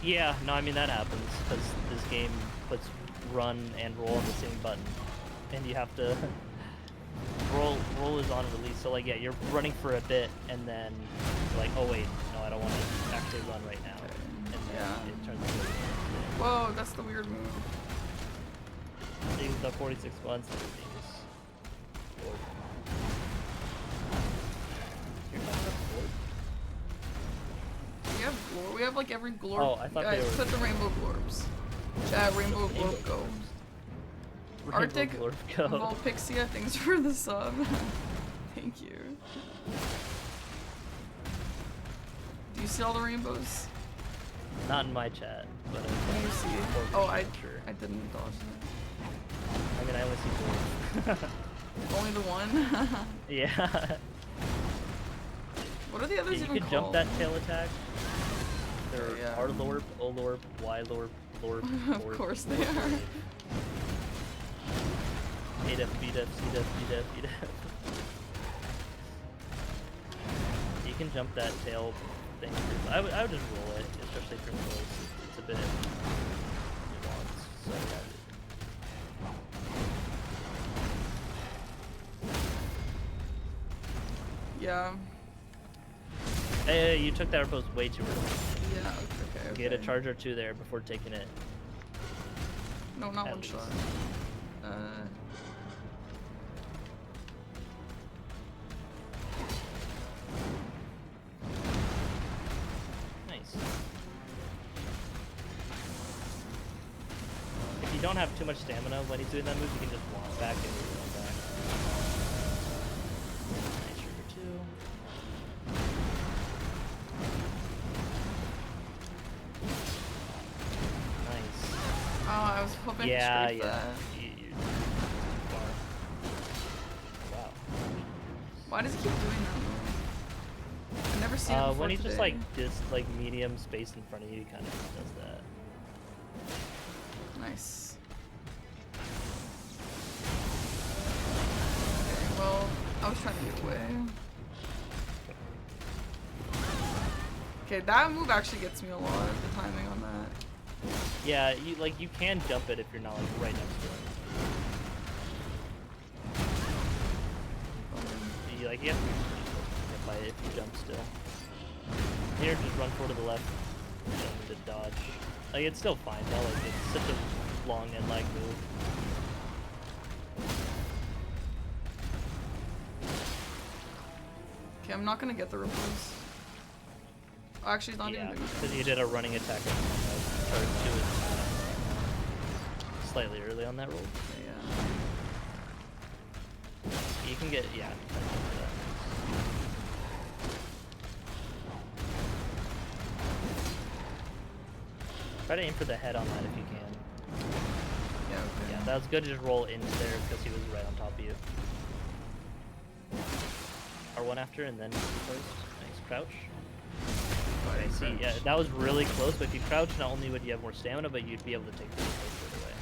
Yeah, no, I mean that happens because this game puts run and roll on the same button, and you have to roll is on release. So like, yeah, you're running for a bit, and then you're like, oh wait, no, I don't want to actually run right now, and then Yeah. it turns into. Whoa, that's the weird move. Things up 46 months. We have like every glorb. Oh, I thought they Guys, were- put the rainbow glorbs. Chat, rainbow Rainbow glorb go. Rainbow Arctic Glorb go. Volpixia, thanks for the sub. Thank you. Do you see all the rainbows? Not in my chat, but Can you see? Oh, I didn't dodge it. I mean, I only see 4. Only the one? Yeah. What are the others You even can called? jump that tail attack. They're Yeah. R-Lorp, O-Lorp, Y-Lorp, Lorp, Of Lorp, course they Lorp, are. A-Def, B-Def, C-Def, D-Def, E-Def. You can jump that tail thing. I would just roll it, especially for close. It's a bit nuanced, so Yeah. Hey, you took that riposte way too early. Yeah, okay. Get a charge or 2 there before taking it. No, not At one least. shot. Nice. If you don't have too much stamina when he's doing that move, you can just walk back and reload back. Nice trigger 2. Nice. Oh, I was hoping to scrape that. You're too far. Wow. Why does he keep doing that? Though? I've never seen it before When he's today. just like this, like medium space in front of you, he kind of does that. Nice. Okay, well, I was trying to get away. Okay, that move actually gets me a lot, the timing on that. Yeah, you can jump it if you're not like right next to him. You have to be hit by it if you jump still. Here, just run forward to the left. Don't need to dodge. Like it's still fine though. Like it's such a long and lag move. Okay, I'm not gonna get the ripples. Oh, actually, it's not Yeah, even big. because you did a running attack on charge 2 is slightly early on that roll. Okay, yeah. You can get Try to aim for the head on that if you can. Yeah, okay. Yeah, that was good to just roll into there because he was right on top of you. R1 after and then first. Nice crouch. Fighting See, French. yeah, that was really close, but if you crouch, not only would you have more stamina, but you'd be able to take the riposte right away.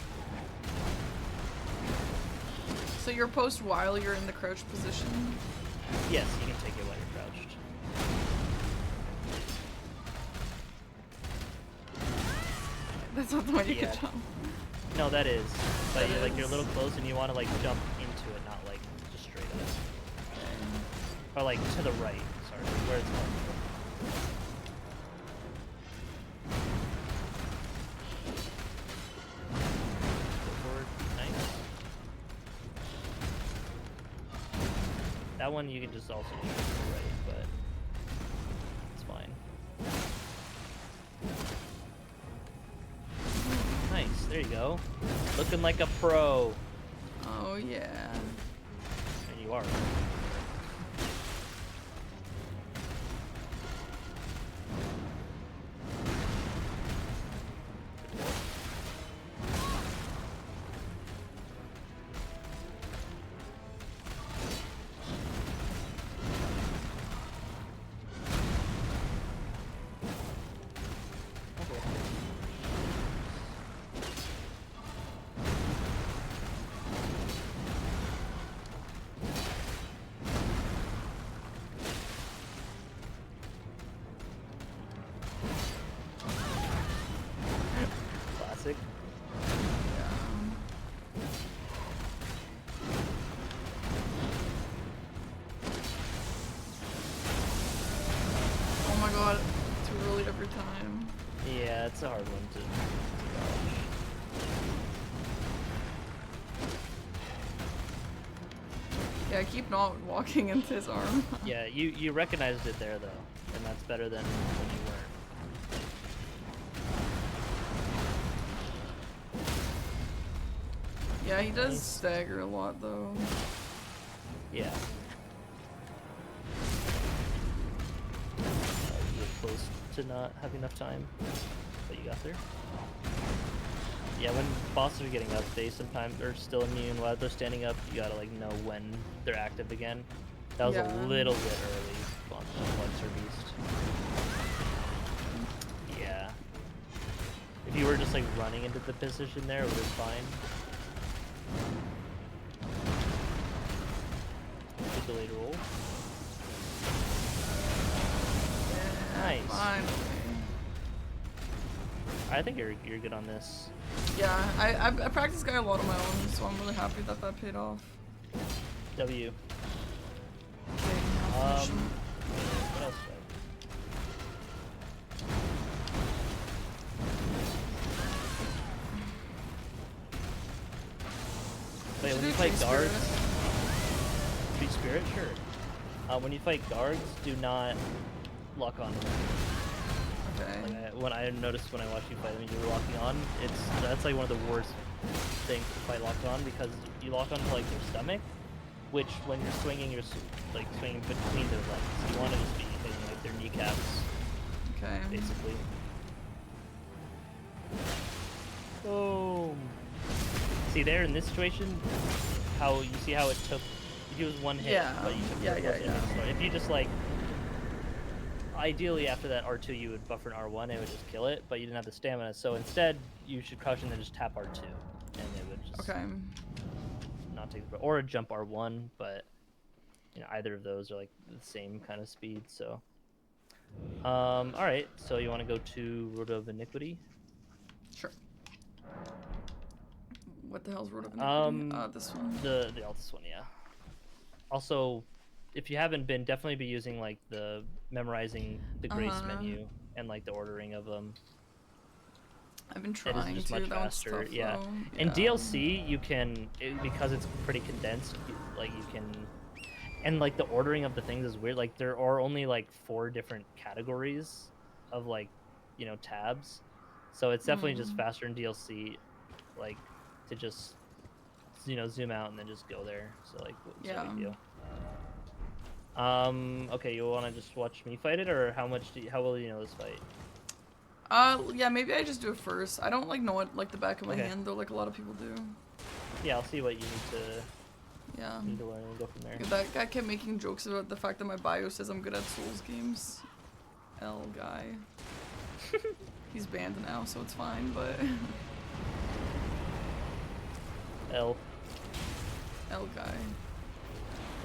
So you're post while you're in the crouch position? Yes, you can take it while you're crouched. That's not the one you Yeah. can jump. No, that is. But That you're a is. little close and you want to like jump into it, not like just straight up. Or like to the right, sorry, where it's going. Go forward, nice. That one you can just also shoot to the right, but it's fine. Nice, there you go. Looking like a pro. Oh, yeah. And you are. Classic. Yeah. Oh my god, too early every time. Yeah, it's a hard one to dodge. Yeah, I keep not walking into his arm. Yeah, you recognized it there though, and that's better than when you weren't. Yeah, he does Nice. stagger a lot though. Yeah. close to not having enough time, but you got there. Yeah, when bosses are getting up, they sometimes are still immune while they're standing up. You gotta like know when they're active again. That was a little bit early on Fallingstar Beast. Yeah. If you were just like running into the position there, it would have been fine. Good delayed roll. Nice. Finally. I think you're good on this. Yeah, I practiced guy a lot on my own, so I'm really happy that that paid off. W. Okay, now finish him. What else? Wait, Should when you do fight Tree guards, Spirit. Tree Spirit, sure. When you fight guards, do not lock on. Okay. Like when I noticed when I watched you fight them, you were locking on. That's like one of the worst things to fight locked on, because you lock onto like their stomach, which when you're swinging, you're like swinging between their legs. You want to just be hitting like their kneecaps, Okay. basically. Boom. See there in this situation, how you see how it took. It was one hit, Yeah. but you took Yeah, the yeah, plus hit. yeah. So if you just like. Ideally, after that R2, you would buffer an R1, it would just kill it, but you didn't have the stamina, so instead, you should crouch and then just tap R2, and it would just Okay. not take the... Or a jump R1, but, you know, either of those are, like, the same kind of speed, so... Alright, so you want to go to Road of Iniquity? Sure. What the hell's Road of Iniquity? This one? This one, yeah. Also, if you haven't been, definitely be using like the memorizing the grace menu and like the ordering of them. I've been trying just to. much That one's faster. tough, Yeah. though. In DLC, you can because it's pretty condensed. Like you can, and like the ordering of the things is weird. Like there are only like 4 different categories of like, you know, tabs. So it's definitely just faster in DLC, like to just, you know, zoom out and then just go there. So like, it's no big deal. Okay, you want to just watch me fight it, or how well you know this fight? Yeah, maybe I just do it first. I don't like know it like the back of my Okay. hand though, like a lot of people do. Yeah, I'll see what you need to learn and go from there. Yeah, that guy kept making jokes about the fact that my bio says I'm good at Souls games. L guy. He's banned now, so it's fine, but L. L guy.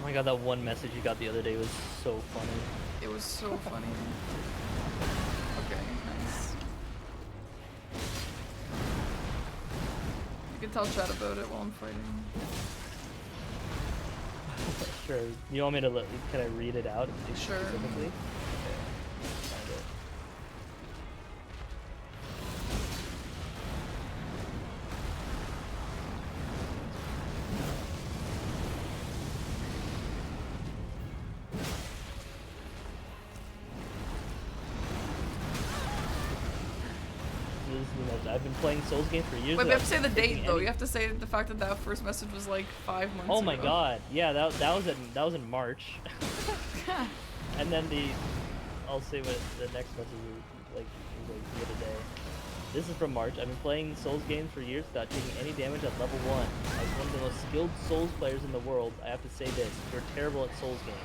Oh my god, that one message you got the other day was so funny. It was so funny. Okay, nice. You can tell chat about it while I'm fighting. Sure. You want me to can I read it out Sure. specifically? Okay. Find it. I've been playing Souls games for years. Wait, we have to say the date though. You have to say the fact that that first message was like 5 months ago. Oh my god, yeah, that was in March. And then I'll say what the next message is like the other day. This is from March. I've been playing Souls games for years without taking any damage at level 1. As one of the most skilled Souls players in the world, I have to say this: you're terrible at Souls games.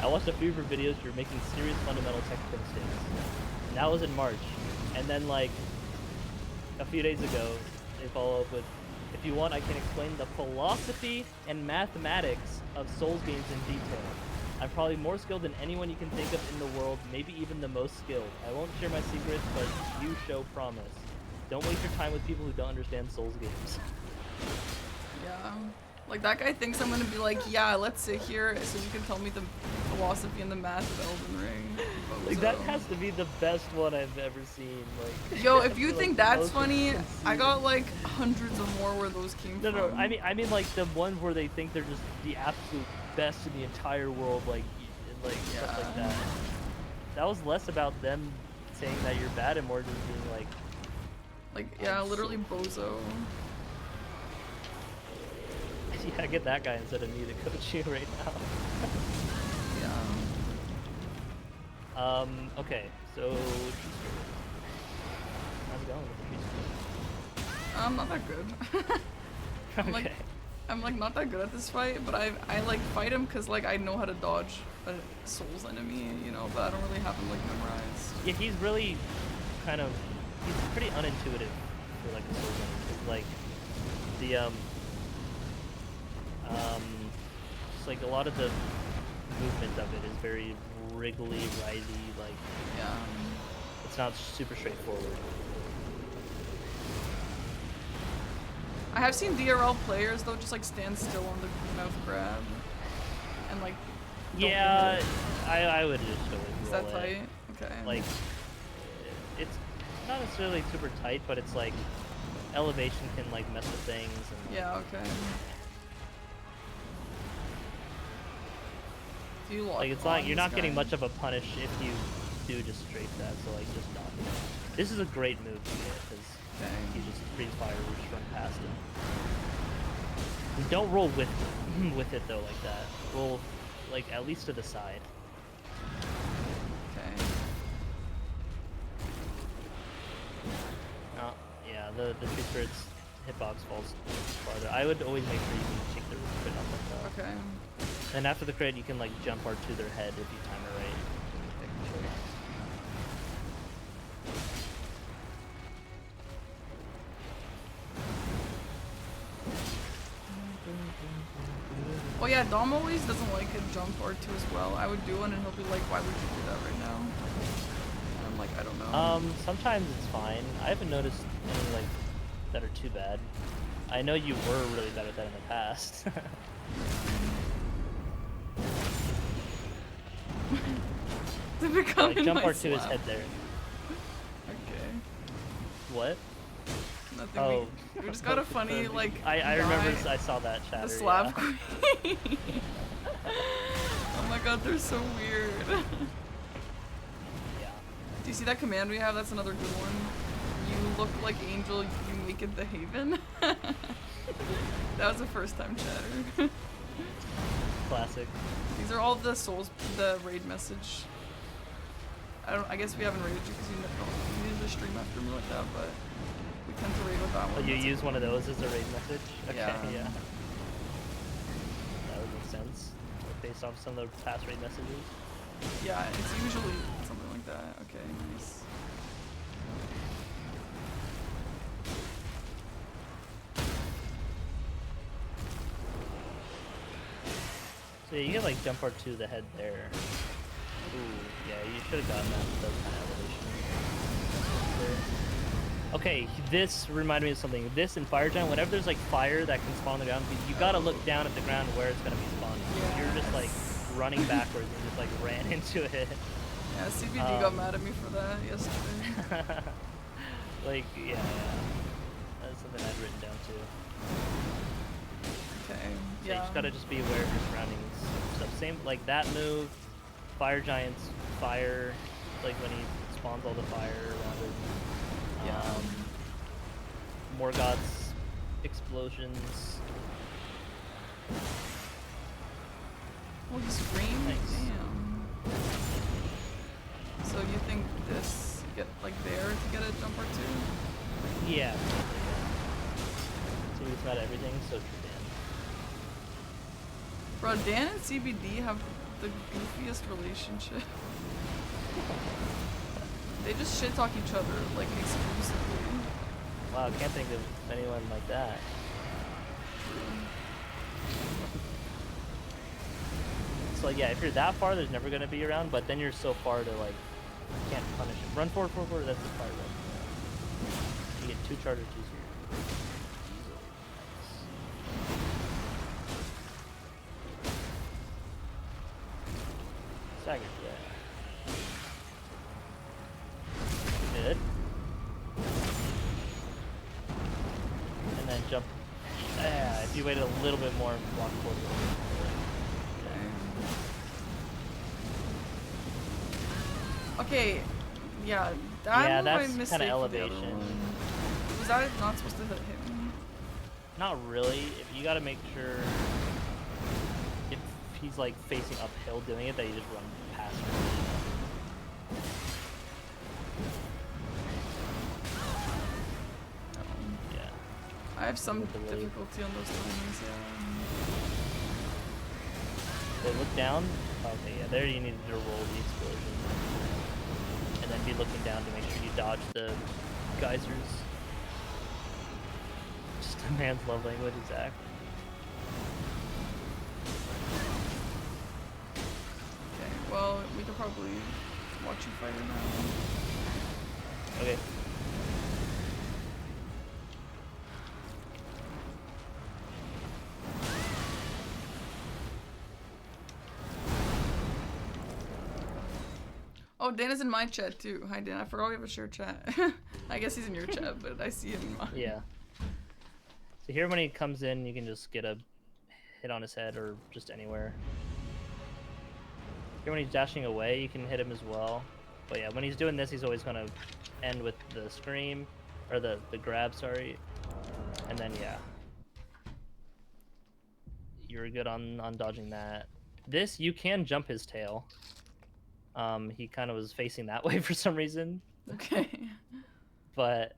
I watched a few of your videos. You're making serious fundamental technical mistakes. And that was in March. And then like a few days ago, they follow up with, if you want, I can explain the philosophy and mathematics of Souls games in detail. I'm probably more skilled than anyone you can think of in the world, maybe even the most skilled. I won't share my secrets, but you show promise. Don't waste your time with people who don't understand Souls games. Yeah. Like that guy thinks I'm gonna be like, yeah, let's sit here so you can tell me the philosophy and the math of Elden Ring. Like that has to be the best one I've ever seen. Like, yo, if you like, think that's most funny, conceited. I got like hundreds of more where those came from. No, I mean like the ones where they think they're just the absolute best in the entire world, like stuff like that. That was less about them saying that you're bad and more just being like, yeah, literally bozo. yeah, get that guy instead of me to coach you right now. Okay, so how's it going with the tree I'm not that good. I'm okay. I'm like not that good at this fight, but I like fight him because like I know how to dodge a Souls enemy, you know, but I don't really have him like memorized. Yeah, he's really kind of he's pretty unintuitive for like a Souls enemy. 'Cause, like the just like a lot of the movement of it is very wriggly, writhy, like Yeah. it's not super straightforward. I have seen DRL players though just like stand still on the mouth grab and like don't get Yeah, hit. I would just always Is roll that it. tight? Okay. Like it's not necessarily super tight, but it's like elevation can like mess with things and Yeah, okay. Do you lock like it's on not you're this not getting guy? much of a punish if you do just strafe that, so like just not. This is a great move to get because Okay. you just freeze fire just run past him. Don't roll with with it though like that. Roll like at least to the side. Okay. Oh, yeah, the tree spirit's hitbox falls farther. I would always make sure you can check the crit up like that. Okay. And after the crit, you can like jump R to their head if you time it right. Oh yeah, Dom always doesn't like a jump or two as well. I would do one and he'll be like, why would you do that right now? And I'm like, I don't know. Sometimes it's fine. I haven't noticed any like that are too bad. I know you were really bad at that in the past. To become Like jump my R to his slap. head there. Okay. What? Nothing. Oh, We just got a funny like. I remember guy- I saw that chatter. The slab yeah. queen. Oh my god, they're so weird. Yeah. Do you see that command we have? That's another good one. You look like Angel, you make it the Haven. That was a first time chatter. Classic. These are all the souls, the raid message. I guess we haven't raided you because you don't usually stream after me like that, but we tend to raid with that Oh, one. you That's use one of those as a raid message? Okay, Yeah. yeah. That would make sense. Like, based off some of the past raid messages. Yeah, it's usually something like that. Okay, nice. So yeah, you can like jump R to the head there. Ooh, yeah, you should have gotten that with those kind of elevation. Okay, this reminded me of something. This and Fire Giant, whenever there's like fire that can spawn on the ground, you gotta look down at the ground where it's gonna be spawned. You're just like running backwards and just like ran into it. Yeah, CBD got mad at me for that yesterday. Like, yeah. That's something I'd written down too. Okay, So you yeah. just gotta just be aware of your surroundings. Stuff. Same like that move, Fire Giant's fire, like when he spawns all the fire around it. Yeah. Morgoth's explosions. Oh, he screamed? Nice. Damn. So you think this get like there to get a jump or two? Yeah. So it's not everything, so true Dan. Bro, Dan and CBD have the goofiest relationship. They just shit talk each other like exclusively. Wow, I can't think of anyone like that. So like, yeah, if you're that far, there's never gonna be around, but then you're so far to like, you can't punish him. Run forward, forward, forward, that's the fire run. You get 2 charger 2s here. Stagger, yeah. Good. And then jump. Yeah, if you waited a little bit more and walk forward. Okay, yeah, that Yeah, move I that's mistake kinda for the other elevation. one. Was that not supposed to hit him? Not really. If you gotta make sure if he's like facing uphill doing it, that you just run past him. have some with the wave. difficulty on those timings, yeah. So look down. Okay, yeah, there you needed to roll the explosion. And then be looking down to make sure you dodge the geysers. Just a man's love language, exactly. Okay, well, we could probably watch you fight her now. Okay. Oh, Dana's in my chat too. Hi, Dana. I forgot we have a shared chat. I guess he's in your chat, but I see him in mine. Yeah. So here when he comes in, you can just get a hit on his head or just anywhere. Here when he's dashing away, you can hit him as well. But yeah, when he's doing this, he's always going to end with the scream, or the grab, sorry. And then, yeah. You're good on dodging that. This, you can jump his tail. He kind of was facing that way for some reason. Okay. But,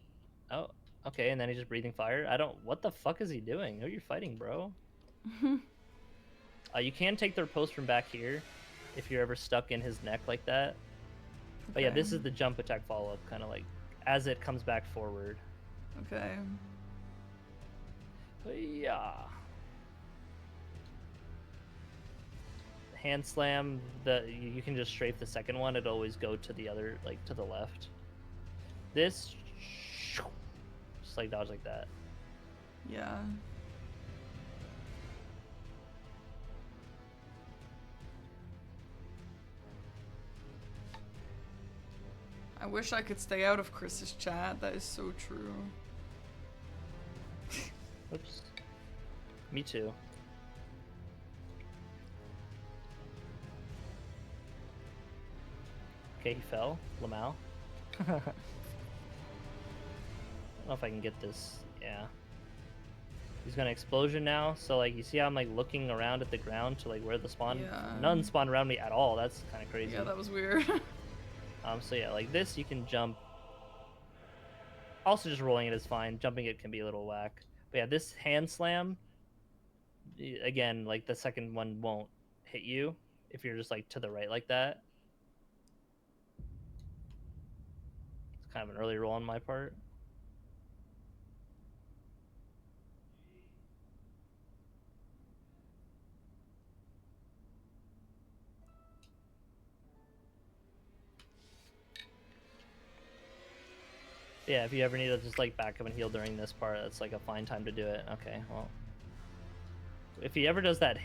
oh, okay, and then he's just breathing fire. What the fuck is he doing? Who are you fighting, bro? You can take their post from back here if you're ever stuck in his neck like that. But yeah, this is the jump attack follow-up, kind of like as it comes back forward. Okay. Yeah. Hand slam, you can just strafe the second one. It'll always go to the other, like to the left. This, just like dodge like that. Yeah. I wish I could stay out of Chris's chat. That is so true. Oops. Me too. Okay, he fell. Lamau. I don't know if I can get this. Yeah. He's gonna explosion now. So like you see how I'm like looking around at the ground to like where the spawn. Yeah. None spawn around me at all. That's kind of crazy. Yeah, that was weird. So yeah, like this you can jump. Also just rolling it is fine. Jumping it can be a little whack. But yeah, this hand slam, again, like the second one won't hit you if you're just like to the right like that. It's kind of an early roll on my part. Yeah, if you ever need to just like back up and heal during this part, that's like a fine time to do it. Okay, well. If he ever does that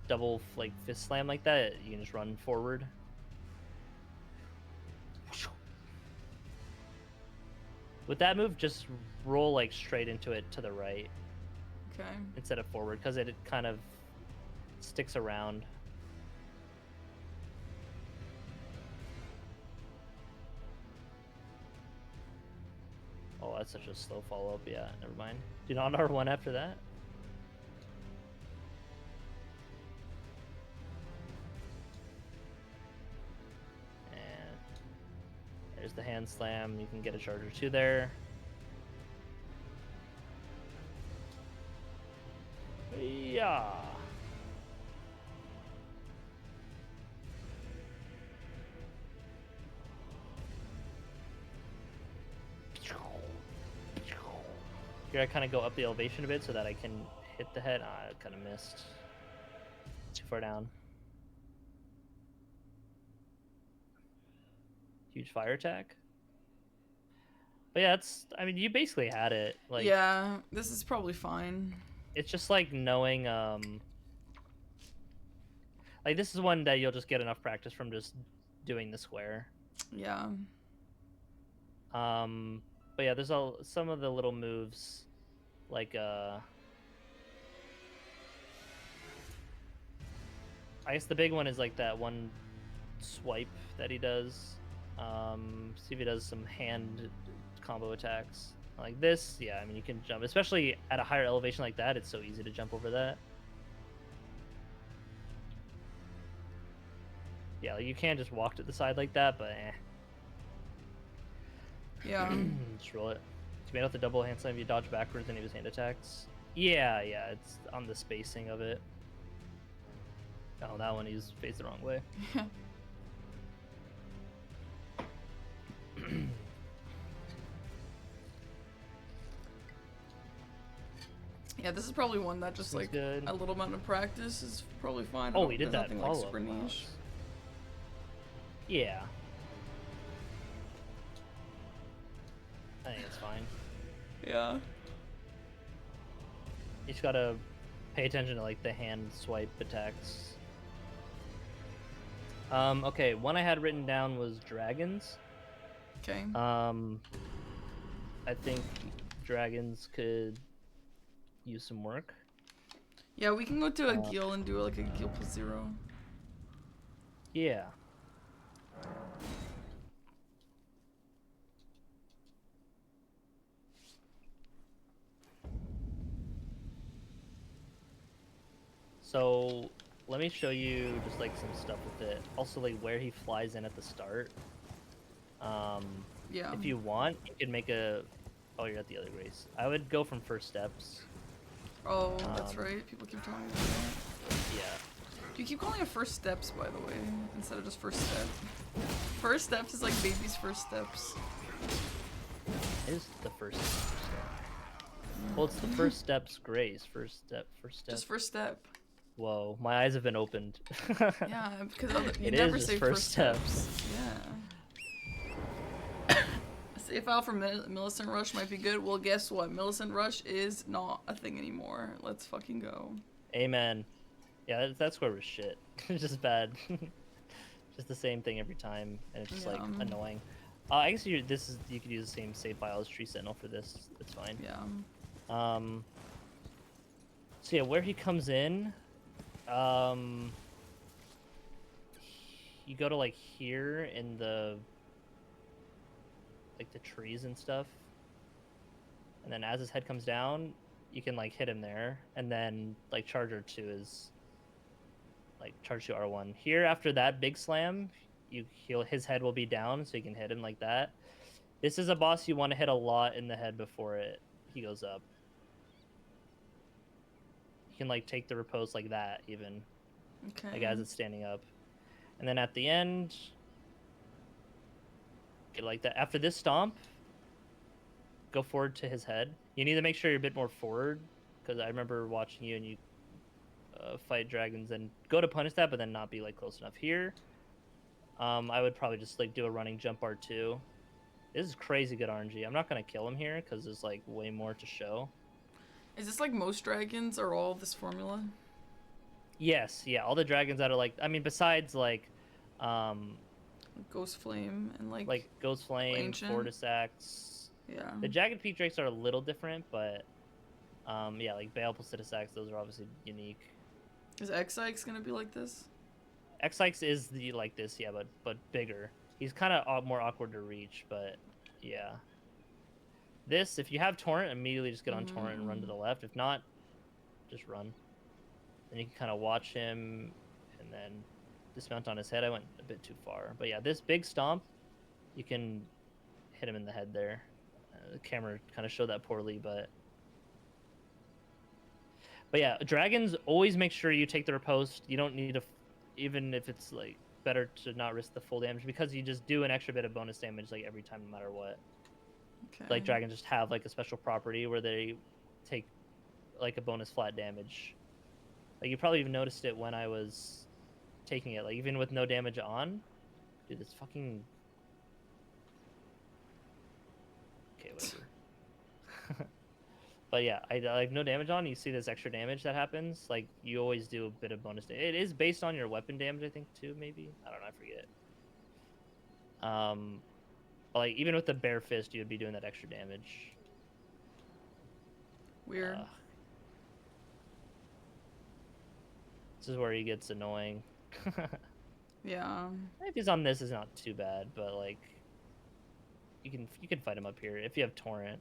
double like fist slam like that, you can just run forward. With that move, just roll like straight into it to the right. Okay. Instead of forward, because it kind of sticks around. Oh, that's such a slow follow-up. Yeah, never mind. Do not R1 after that? And there's the hand slam. You can get a charger 2 there. Yeah. Here I kind of go up the elevation a bit so that I can hit the head. Ah, I kind of missed. Too far down. Huge fire attack. But yeah, I mean, you basically had it. Like, yeah, this is probably fine. It's just like knowing, like this is one that you'll just get enough practice from just doing the square. Yeah. But yeah, there's some of the little moves, like I guess the big one is like that one swipe that he does. See if he does some hand combo attacks like this. Yeah, I mean you can jump, especially at a higher elevation like that. It's so easy to jump over that. Yeah, like you can't just walk to the side like that, but Yeah. just roll it. made out the double hand slam if you dodge backwards and he was hand attacks. Yeah, it's on the spacing of it. Oh, that one he's faced the wrong way. Yeah, this is probably one that just like good. a little amount of practice is probably fine. Oh, we did There's that nothing, like, follow-up super niche. boss. Yeah. I think it's fine. Yeah. You just gotta pay attention to like the hand swipe attacks. Okay, one I had written down was dragons. Okay. I think dragons could use some work. Yeah, we can go to Agheel and do like Agheel +0. Yeah. So let me show you just like some stuff with it. Also like where he flies in at the start. Yeah. If you want, you could make a... Oh, you're at the other race. I would go from first steps. Oh, that's right. People keep telling me that. Yeah. Do you keep calling it first steps, by the way, instead of just first step? First steps is like baby's first steps. It is the first step. Well, it's the first steps grace. First step. Just first step. Whoa, my eyes have been opened. Yeah, because you It never is say just first steps. Yeah. A save file for Millicent Rush might be good. Well, guess what? Millicent Rush is not a thing anymore. Let's fucking go. Amen. Yeah, that score was shit. It's just bad. Just the same thing every time, and it's just like annoying. I guess you could use the same save file as Tree Sentinel for this. It's fine. Yeah. So yeah, where he comes in, you go to like here in the like the trees and stuff, and then as his head comes down, you can like hit him there, and then like charge R2 is like charge to R1. Here after that big slam, his head will be down, so you can hit him like that. This is a boss you want to hit a lot in the head before he goes up. You can like take the repose like that even. Okay. Like as it's standing up. And then at the end, get like that. After this stomp, go forward to his head. You need to make sure you're a bit more forward, because I remember watching you and you fight dragons and go to punish that, but then not be like close enough here. I would probably just like do a running jump R2. This is crazy good RNG. I'm not gonna kill him here because there's like way more to show. Is this like most dragons or all of this formula? Yes, yeah, all the dragons that are like, I mean, besides like, Ghost Flame and like Ghost Flame, Ancient. Fortisax. Yeah. The Jagged Peak Drakes are a little different, but yeah, like Baal Placidusax, those are obviously unique. Is X-Sykes gonna be like this? X-Sykes is like this, yeah, but bigger. He's kind of more awkward to reach, but yeah. This, if you have Torrent, immediately just get on Torrent and run to the left. If not, just run. Then you can kind of watch him and then dismount on his head. I went a bit too far. But yeah, this big stomp, you can hit him in the head there. The camera kind of showed that poorly, but yeah, dragons, always make sure you take the riposte. You don't need to, even if it's like better to not risk the full damage, because you just do an extra bit of bonus damage like every time, no matter what. Okay. Like dragons just have like a special property where they take like a bonus flat damage. Like you probably even noticed it when I was taking it. Like even with no damage on, dude, this fucking. Okay, whatever. But yeah, I like no damage on. You see this extra damage that happens. Like you always do a bit of bonus. It is based on your weapon damage, I think, too. Maybe I don't know. I forget. But like even with the bare fist, you would be doing that extra damage. Weird. This is where he gets annoying. Yeah. If he's on this, is not too bad, but like you can fight him up here if you have Torrent.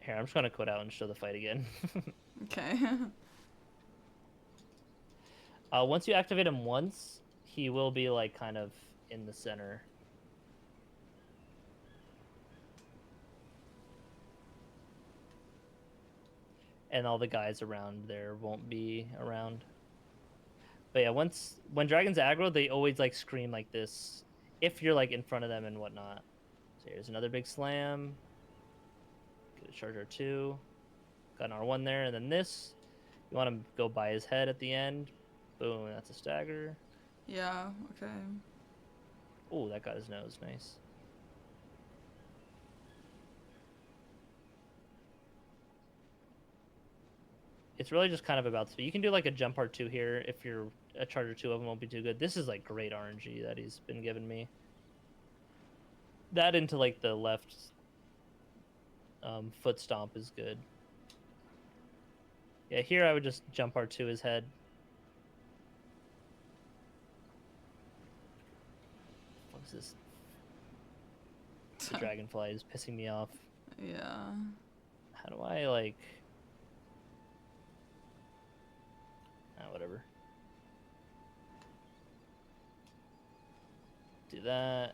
Here, I'm just gonna quit out and show the fight again. Okay. Once you activate him once, he will be like kind of in the center. and all the guys around there won't be around. But yeah, when dragons aggro, they always like scream like this if you're like in front of them and whatnot. So here's another big slam. Get a charge R2. Got an R1 there, and then this. You want to go by his head at the end. Boom, that's a stagger. Yeah, okay. Oh, that got his nose. Nice. It's really just kind of about speed. You can do like a jump R2 here if you're a charger 2 of them won't be too good. This is like great RNG that he's been giving me. That into like the left foot stomp is good. Yeah, here I would just jump R2 his head. What's this? The dragonfly is pissing me off. Yeah. How do I like... whatever. Do that.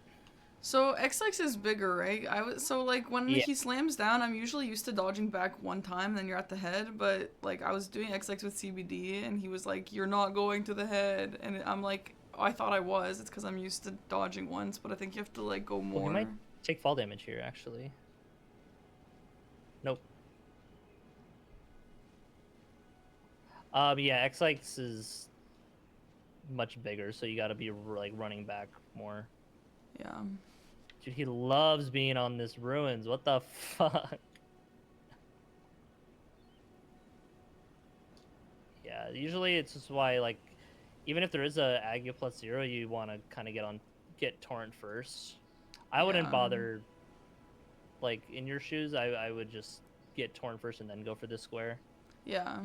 So X-Lex is bigger, right? So like when he slams down, I'm usually used to dodging back one time, then you're at the head. But like I was doing X-Lex with CBD, and he was like, "You're not going to the head," and I'm like, oh, "I thought I was." It's because I'm used to dodging once, but I think you have to like go more. Well, he might take fall damage here, actually. Nope. Yeah, X-Lex is much bigger, so you gotta be like running back more. Yeah. Dude, he loves being on this ruins. What the fuck? Yeah, usually it's just why, like, even if there is a Agheel +0, you want to kind of get Torrent first. I wouldn't bother, like, in your shoes, I would just get Torrent first and then go for this square. Yeah.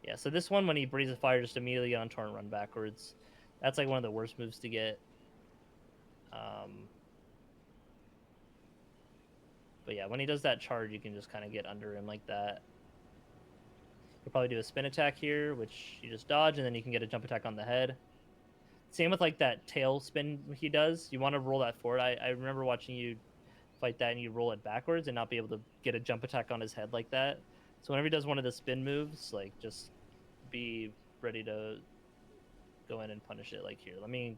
Yeah, so this one, when he breathes a fire, just immediately get on Torrent, run backwards. That's, like, one of the worst moves to get. But yeah, when he does that charge, you can just kind of get under him like that. You'll probably do a spin attack here, which you just dodge, and then you can get a jump attack on the head. Same with like that tail spin he does. You want to roll that forward. I remember watching you fight that, and you roll it backwards and not be able to get a jump attack on his head like that. So whenever he does one of the spin moves, like just be ready to go in and punish it. Like here, let me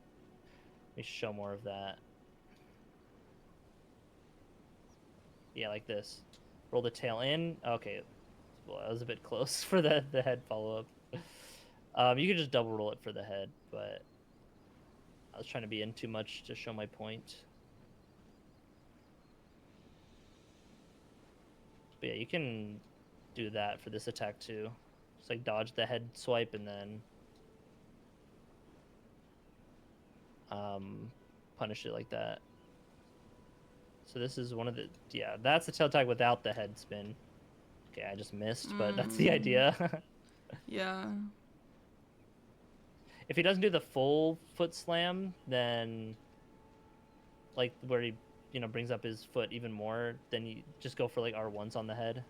show more of that. Yeah, like this. Roll the tail in. Okay, well, that was a bit close for the head follow-up. You could just double roll it for the head, but I was trying to be in too much to show my point. But yeah, you can do that for this attack too. Just like dodge the head swipe and then punish it like that. So this is one of the... Yeah, that's the tail attack without the head spin. Okay, I just missed, but that's the idea. Yeah. If he doesn't do the full foot slam, then... Like, where he, you know, brings up his foot even more, then you just go for, like, R1s on the head.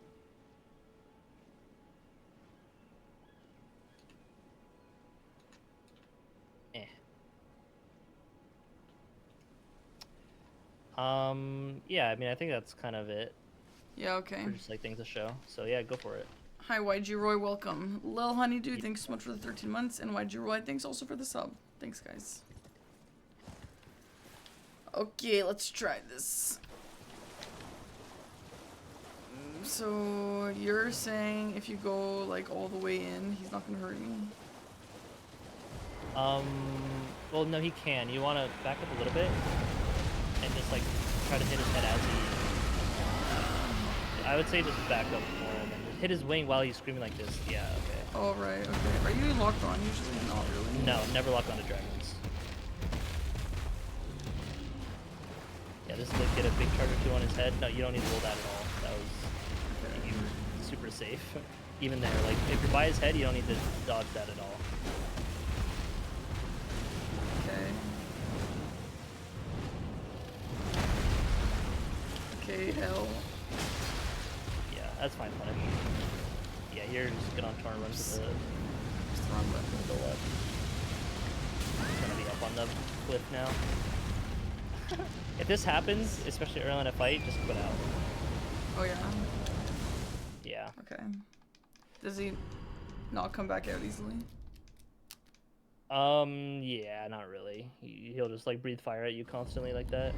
Yeah, I mean, I think that's kind of it. Yeah, okay. For just, like, things to show. So, yeah, go for it. Hi, YG Roy, welcome. Lil Honeydew, thanks so much for the 13 months. And YG Roy, thanks also for the sub. Thanks, guys. Okay, let's try this. So, you're saying if you go, like, all the way in, he's not gonna hurt me? Well, no, he can. You want to back up a little bit and just, like, try to hit his head as he... I would say just back up more and then just hit his wing while he's screaming like this. Yeah, okay. Oh, right, okay. Are you locked on usually? Not really. No, never lock onto dragons. Yeah, just like get a big charger 2 on his head. No, you don't need to roll that at all. That was you were super safe. Even there, like if you're by his head, you don't need to dodge that at all. Okay. Okay, L. Yeah, that's fine, punish. Yeah, here, just get on turn, run to the wrong button. To the left. He's gonna be up on the cliff now. If this happens, especially early in a fight, just put out. Oh yeah. Yeah. Okay. Does he not come back out easily? Yeah, not really. He'll just like breathe fire at you constantly like that.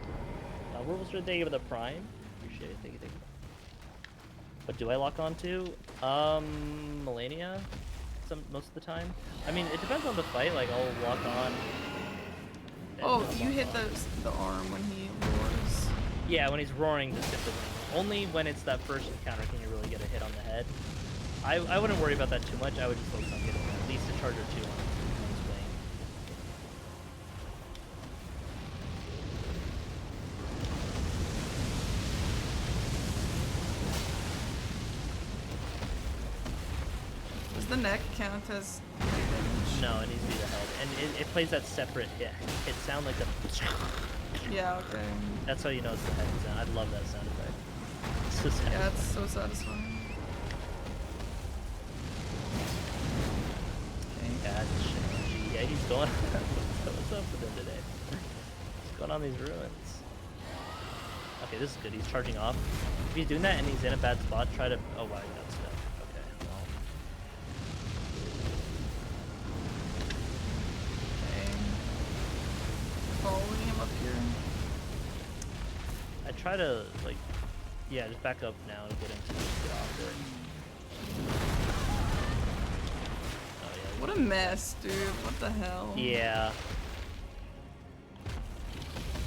Werewolves are thinking of the prime. Appreciate it. Thank you. What do I lock on to? Melania. Most of the time. I mean, it depends on the fight. Like I'll lock on. Oh, you hit the arm when he roars. Yeah, when he's roaring, just hit the wing. Only when it's that first encounter can you really get a hit on the head. I wouldn't worry about that too much. I would just focus on getting at least a charge or two on his wing. Does the neck count as damage? No, it needs to be the head. And it plays that separate hit sound like the... Yeah, okay. That's how you know it's the head sound. I love that sound effect. It's so satisfying. Yeah, it's so satisfying. Yeah, he's going. What's up with him today? He's going on these ruins. Okay, this is good. He's charging off. If he's doing that and he's in a bad spot, try to. Oh wow, he got stuck. Okay, well. Okay. Following him up here. I try to like, yeah, just back up now and get him to get off it. What a mess, dude. What the hell? Yeah.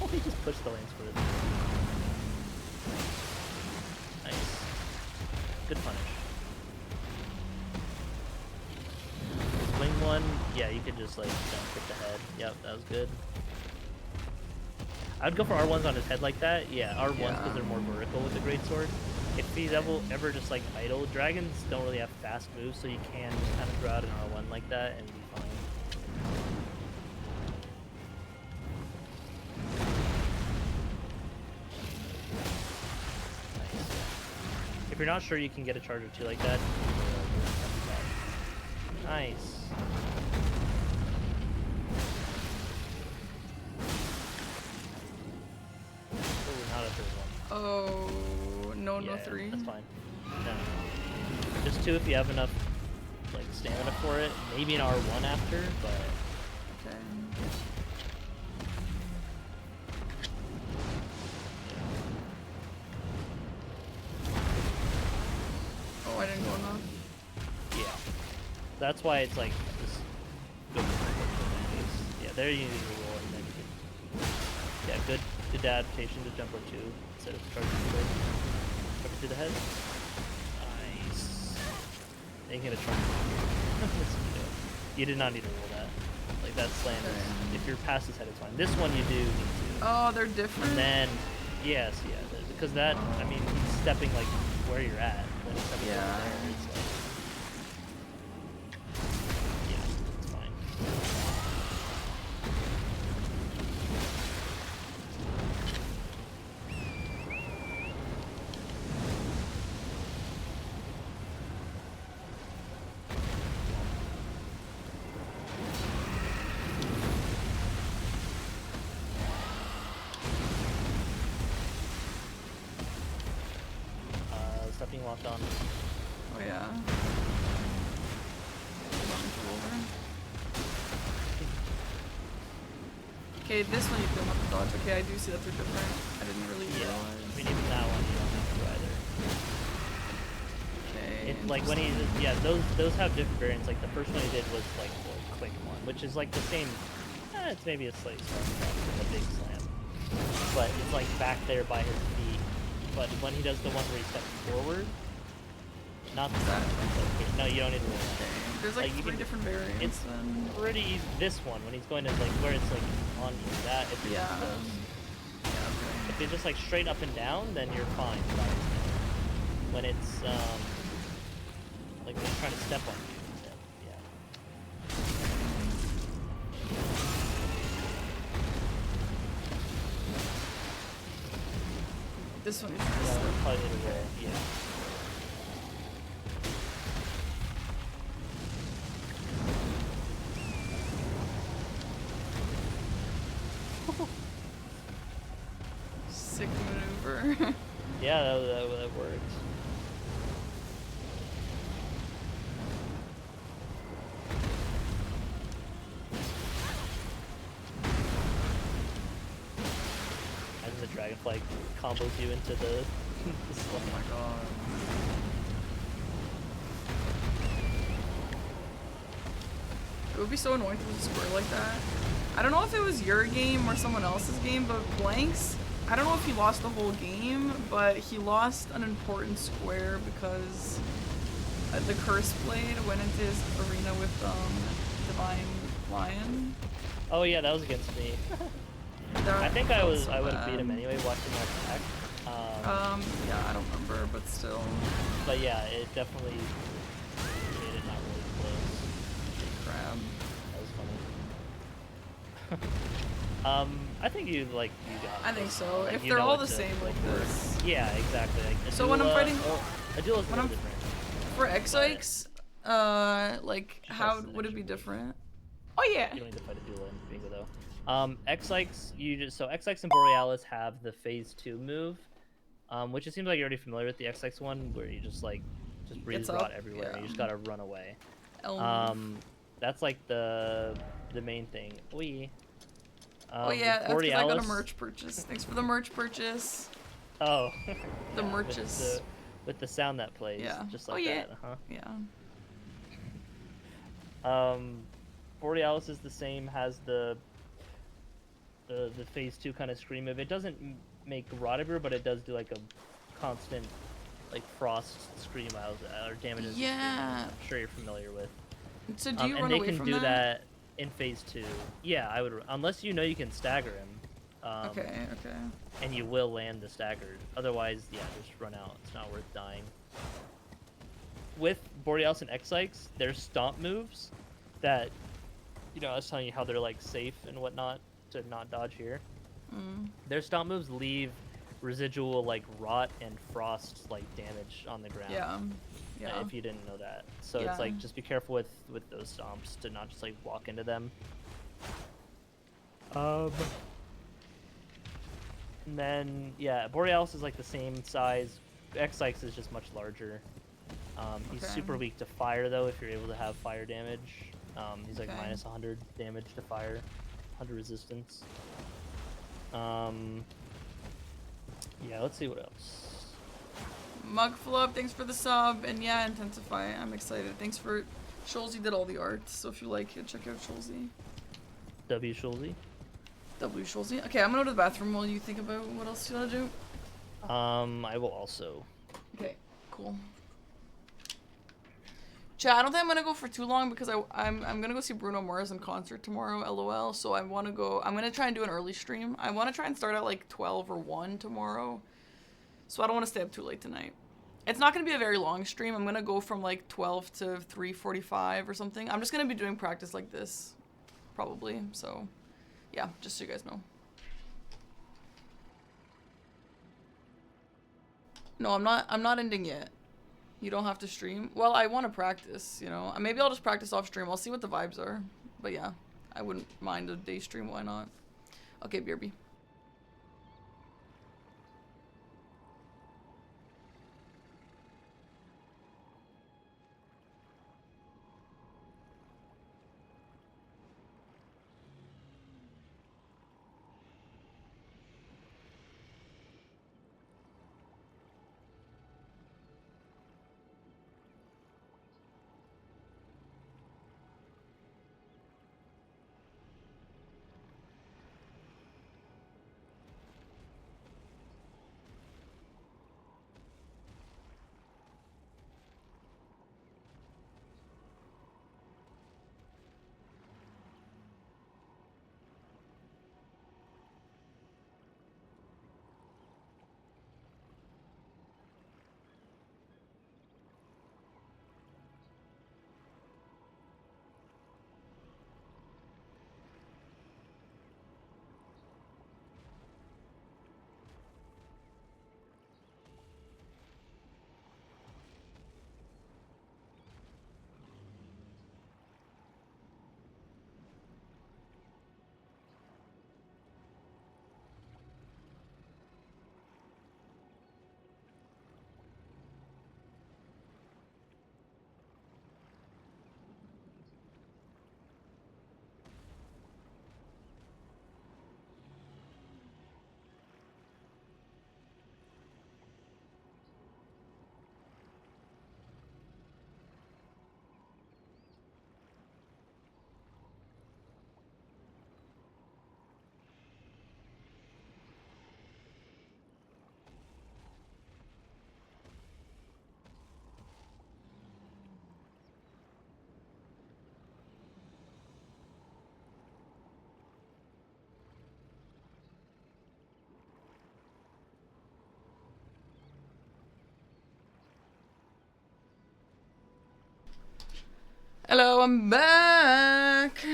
Oh, he just pushed the lanes for it. Nice. Good punish. Wing one, yeah, you could just like jump hit the head. Yep, that was good. I'd go for R1s on his head like that. Yeah, R1s because they're more vertical with the greatsword. If he's ever just like idle, dragons don't really have fast moves, so you can just kind of throw out an R1 like that and be fine. Nice. If you're not sure, you can get a charge or two like that. Nice. Oh, not a third one. Oh. No, Yeah, no three. That's fine. No. Just two if you have enough like stamina for it. Maybe an R1 after, but Okay. Oh, I didn't go enough. yeah. That's why it's like just go for it. Yeah, there you need to roll and then you can. Yeah, good adaptation to jump or two instead of charging through it. To the head. Nice. Then you get a charge. You did not need to roll that. Like that slam is, if you're past his head, it's fine. This one you do need to. Oh, they're different? And then, yes, yeah, because that, I mean, he's stepping like where you're at. When he's stepping over there, it's like, yeah, it's fine. Being locked on. Oh yeah. Okay, this one you don't have to dodge. Okay, I do see that they're different. I didn't really realize. I mean, even that one you don't have to either. Okay. It's like when he, yeah, those have different variants. Like the first one he did was like the quick one, which is like the same. It's maybe a slightly stronger than the big slam, but it's like back there by his feet. But when he does the one where he steps forward, not that. No, you don't need to roll that. There's like three different variants. It's pretty easy. This one, when he's going to like where it's like on that. If it's if it's just like straight up and down, then you're fine. When it's like when he's trying to step on you, then, yeah. This one is probably need to roll. Yeah. sick maneuver. Yeah, that worked. Dragonfly combos you into the, the Oh slime. my god. It would be so annoying to lose a square like that. I don't know if it was your game or someone else's game, but Blanks, I don't know if he lost the whole game, but he lost an important square because the Curse Blade went into his arena with Divine Lion. Oh yeah, that was against me. That I think felt so I would have beat him bad. anyway watching my attack. Yeah, I don't remember, but still. But yeah, it definitely made it not really close. Crab. That was funny. I think you got. I think this. so. Like, If you they're know all what the to same go like for. this. Yeah, exactly. Like, So when I'm Agheel, fighting- Agheel is a when little I'm- different. For X-Ikes, like, Just how has an would it be extra move. different? Oh yeah. You don't need to fight a duel in Bingo though. X-Ikes, so X-Ikes and Borealis have the phase 2 move, which it seems like you're already familiar with the X-Ikes one, where you just breathe Gets rot up, everywhere. yeah. You just gotta run away. That's That's the main thing. Oy. oh yeah, that's because I got a Borealis. merch purchase. Thanks for the merch purchase. Oh. The yeah, merches. with the sound that plays, Yeah. just Oh, like yeah. that, huh? Yeah. Borealis is the same, has the phase 2 kind of scream move. It doesn't make rot everywhere, but it does do like a constant frost scream out or damages. Yeah. I'm sure you're familiar with. So do you and run they away can from do that? that in phase 2. Yeah, I would, unless you know you can stagger him. Okay. And you will land the staggered. Otherwise, yeah, just run out. It's not worth dying. With Borealis and X-Ikes, there's stomp moves that, I was telling you how they're safe and whatnot to not dodge here. Their stomp moves leave residual rot and frost damage on the ground. Yeah. If you didn't know that, so Yeah. it's just be careful with those stomps to not just walk into them. And then yeah, Borealis is the same size. X-Ikes is just much larger. He's Okay. super weak to fire though. If you're able to have fire damage, he's Okay. minus 100 damage to fire, 100 resistance. Yeah, let's see what else. Mugflub, thanks for the sub, and yeah, Intensify. I'm excited. Thanks for Scholzy did all the art, so if you like it, check out Scholzy. W Schulze. W Scholzy. Okay, I'm gonna go to the bathroom while you think about what else you wanna do. I will also. Okay, cool. Chat, I don't think I'm gonna go for too long because I'm gonna go see Bruno Mars in concert tomorrow, LOL. So I'm gonna try and do an early stream. I wanna try and start at 12 or 1 tomorrow. So I don't wanna stay up too late tonight. It's not gonna be a very long stream. I'm gonna go from 12 to 3:45 or something. I'm just gonna be doing practice like this, probably. So, yeah, just so you guys know. No, I'm not ending yet. You don't have to stream. Well, I want to practice, Maybe I'll just practice off stream. I'll see what the vibes are. But yeah, I wouldn't mind a day stream. Why not? Okay, BRB. Hello, I'm back.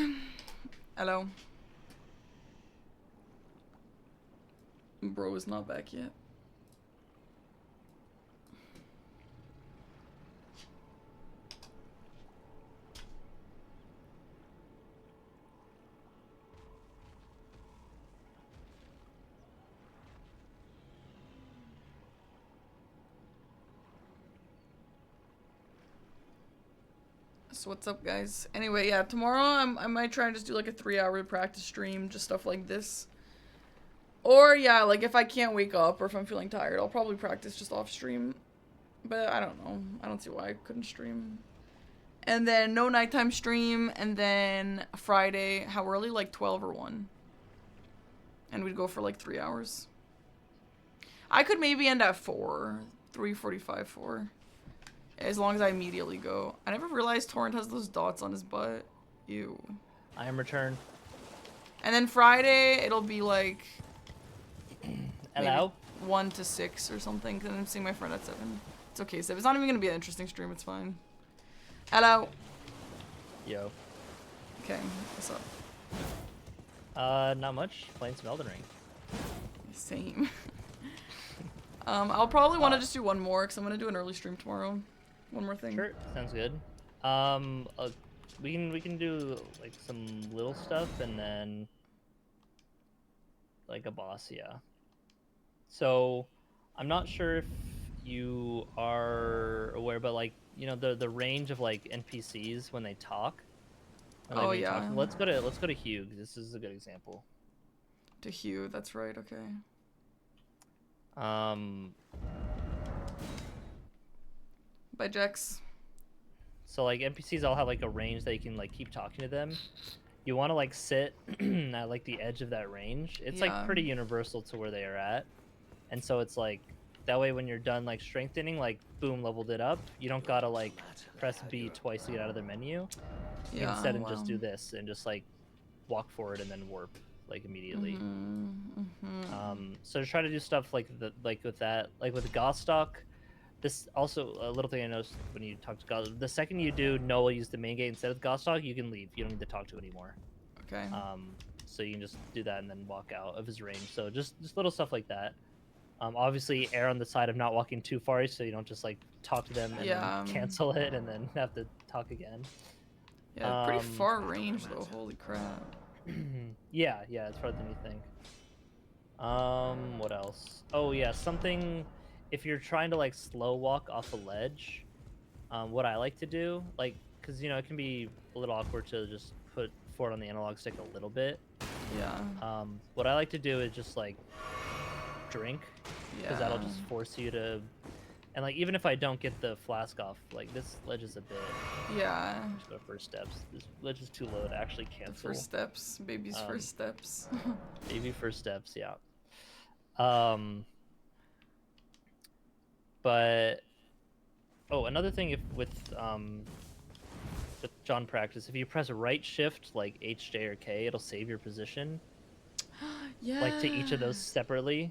Hello. Bro is not back yet. So what's up, guys? Anyway, yeah, tomorrow I might try and just do like a 3-hour practice stream, just stuff like this. Or yeah, like if I can't wake up or if I'm feeling tired, I'll probably practice just off stream. But I don't know. I don't see why I couldn't stream. And then no nighttime stream, and then Friday, how early? Like 12 or 1. And we'd go for like 3 hours. I could maybe end at 4, 3:45, 4. As long as I immediately go. I never realized Torrent has those dots on his butt. Ew. I am returned. And then Friday, it'll be like... Hello? 1 to 6 or something. Because I'm seeing my friend at 7. It's okay, Seb. It's not even going to be an interesting stream. It's fine. Hello. Yo. Okay. What's up? Not much. Playing some Elden Ring. Same. I'll probably want to just do one more. Because I'm going to do an early stream tomorrow. One more thing. Sure. Sounds good. We can do like some little stuff and then like a boss, yeah. So I'm not sure if you are aware, but like, you know, the range of like NPCs when they talk. When Oh they yeah. talk. Let's go to Hugh, 'cause this is a good example. To Hugh, that's right, okay. Bye, Jax. So like NPCs all have like a range that you can like keep talking to them. You want to like sit at like the edge of that range. It's Yeah. like pretty universal to where they are at, and so it's like that way when you're done like strengthening, like boom, leveled it up. You don't gotta like press B twice to get out of the menu. You Yeah, can set and wow. just do this and just like walk forward and then warp like immediately. So to try to do stuff like with that, like with Gostock. This also a little thing I noticed when you talk to God. The second you do Noah use the main gate instead of Gostock, you can leave. You don't need to talk to anymore. Okay. So you can just do that and then walk out of his range. So just little stuff like that. Obviously err on the side of not walking too far, so you don't just like talk to them and then cancel it and then have to talk again. Yeah, pretty far range though. Holy crap. yeah, it's farther than you think. What else? Oh yeah, something. If you're trying to like slow walk off a ledge, what I like to do, like, because you know it can be a little awkward to just put forward on the analog stick a little bit. Yeah. What I like to do is just like drink, because Yeah. that'll just force you to, and like even if I don't get the flask off, like this ledge is a bit. Yeah. Just go first steps. This ledge is too low to actually cancel. First steps, baby's first steps. Baby first steps, yeah. But another thing with John Practice, if you press right shift like H, J, or K, it'll save your position. Yeah. Like to each of those separately.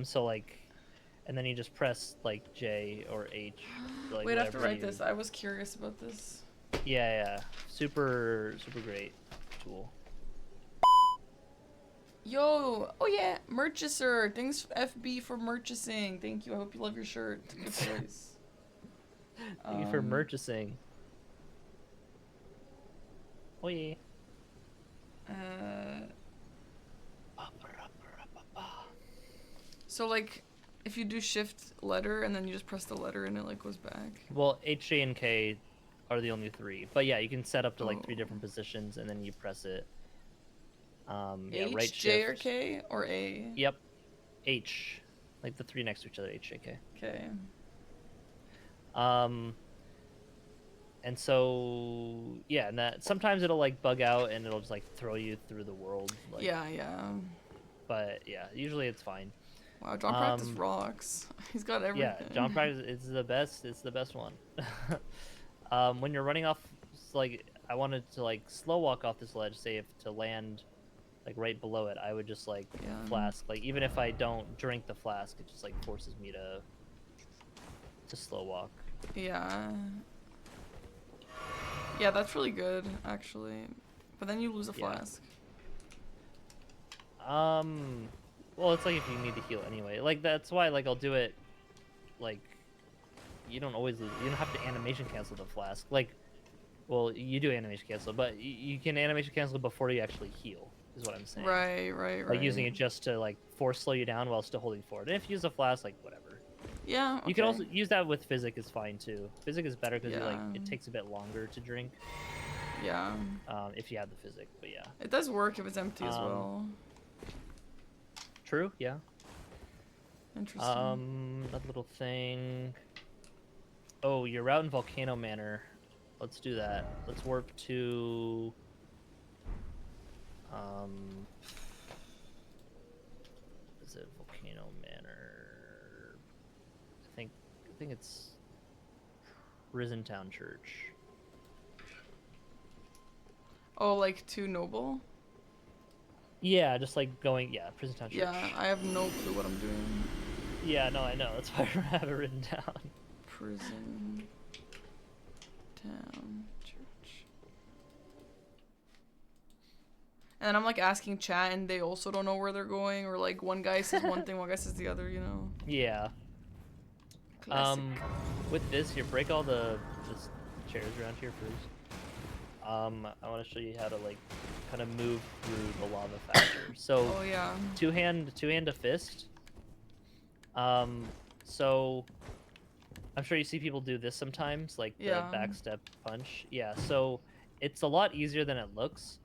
So like, and then you just press like J or H. Like, wait, I have to write this. I was curious about this. Yeah. Super great tool. Yo, oh yeah, Merchaser. Thanks FB for merchasing. Thank you. I hope you love your shirt. Good choice. Thank you for merchasing. Oh yeah. So like, if you do shift letter and then you just press the letter and it like goes back. Well, H, J, and K are the only 3. But yeah, you can set up to like 3 different positions and then you press it. Yeah, H, right J, shift. or K, or A? Yep. H. Like the 3 next to each other, H, J, K. Okay. And so, yeah, and that sometimes it'll like bug out and it'll just like throw you through the world. Like, Yeah. But yeah, usually it's fine. Wow, John Practice rocks. He's got everything. Yeah, John Practice is the best. It's the best one. When you're running off, like I wanted to like slow walk off this ledge, say if to land like right below it, I would just like flask. Like even if I don't drink the flask, it just like forces me to slow walk. Yeah. Yeah, that's really good, actually. But then you lose a Yeah. flask. Well, it's like if you need to heal anyway. Like that's why like I'll do it. Like, you don't always lose. You don't have to animation cancel the flask. Like, well, you do animation cancel, but you can animation cancel before you actually heal. Is what I'm saying. Right. Like using it just to like force slow you down while still holding forward. And if you use a flask, like whatever. Yeah. Okay. You can also use that with Physic is fine too. Physic is better because like Yeah. it takes a bit longer to drink. Yeah. If you have the Physic, but yeah. It does work if it's empty as well. True. Yeah. Interesting. That little thing. Oh, you're out in Volcano Manor. Let's do that. Let's warp to. Is it Volcano Manor? I think it's Risen Town Church. Oh, like too noble? Yeah, just like going. Yeah, Prison Town Church. Yeah, I have no clue what I'm doing. Yeah, no, I know. That's why I have it written down. Prison Town Church. And I'm like asking chat, and they also don't know where they're going, or like one guy says one thing, one guy says the other. You know. Yeah. Classic. With this, you break all the just chairs around here first. I want to show you how to like kind of move through the lava faster. So Oh yeah. two hand to fist. So I'm sure you see people do this sometimes, like the Yeah. backstep punch. Yeah, so it's a lot easier than it looks.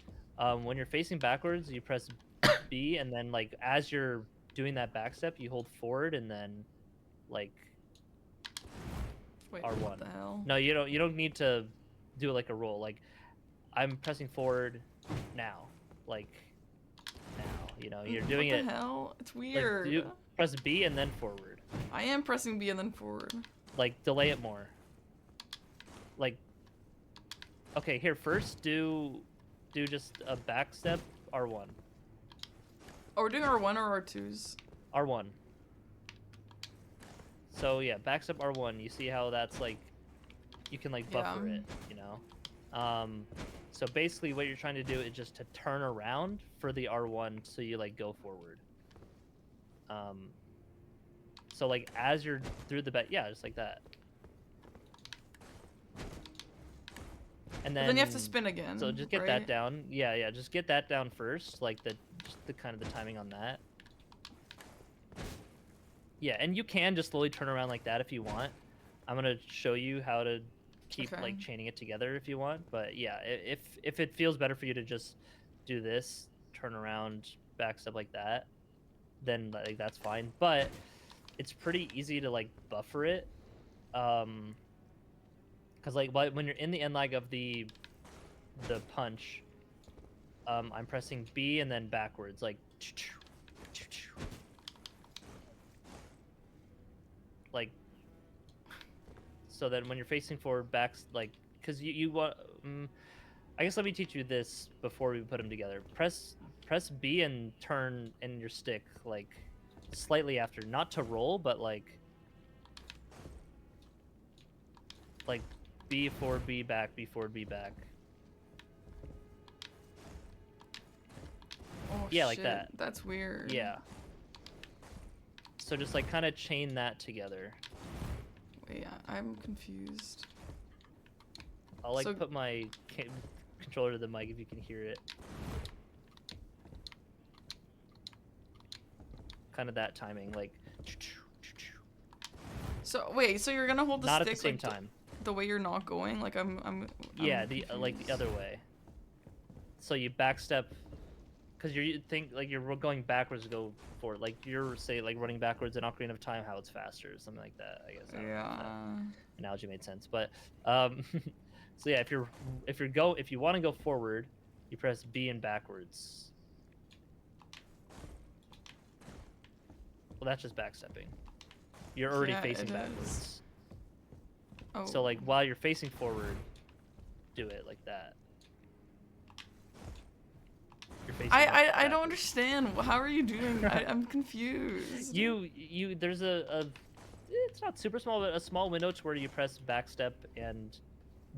When you're facing backwards, you press B, and then like as you're doing that backstep, you hold forward, and then like Wait, R1. what the hell? No, you don't need to do it like a roll. Like I'm pressing forward now, like now. You know, you're doing what it. the hell? It's Like, weird. press B and then forward. I am pressing B and then forward. Like delay it more. Like, okay, here first do just a back step R1. Oh, we're doing R1 or R2s? R1. So yeah, back step R1. You see how that's like, you can like buffer Yeah. it, you know. So basically, what you're trying to do is just to turn around for the R1, so you like go forward. So like as you're through the back, yeah, just like that. And But then you have to spin again. So just get right? that down. Yeah, just get that down first, like just the kind of the timing on that. Yeah, and you can just slowly turn around like that if you want. I'm gonna show you how to keep Okay. like chaining it together if you want. But yeah, if it feels better for you to just do this, turn around, back step like that, then like that's fine. But it's pretty easy to like buffer it. Because like when you're in the end lag of the punch, I'm pressing B and then backwards, like so then when you're facing forward, backs like because you want. I guess let me teach you this before we put them together. Press B and turn in your stick like slightly after, not to roll, but like B forward, B back, B forward, B back. Oh, Yeah, like shit. that. That's weird. Yeah. So just like kind of chain that together. Wait, I'm confused. I'll like So- put my controller to the mic if you can hear it. Kind of that timing, like. So wait, so you're gonna hold the Not stick at the same like time. the way you're not going? Like I'm Yeah, like the confused. other way. So you backstep, because you think like you're going backwards to go forward. Like you're say like running backwards in Ocarina of Time, how it's faster, something like that. I guess. I don't know if that Yeah. analogy made sense, but so yeah, if you want to go forward, you press B and backwards. Well, that's just backstepping. You're already Yeah, facing it is. backwards. Oh. So like while you're facing forward, do it like that. You're facing I backwards. don't understand. How are you doing? I'm confused. You there's a it's not super small, but a small window to where you press backstep and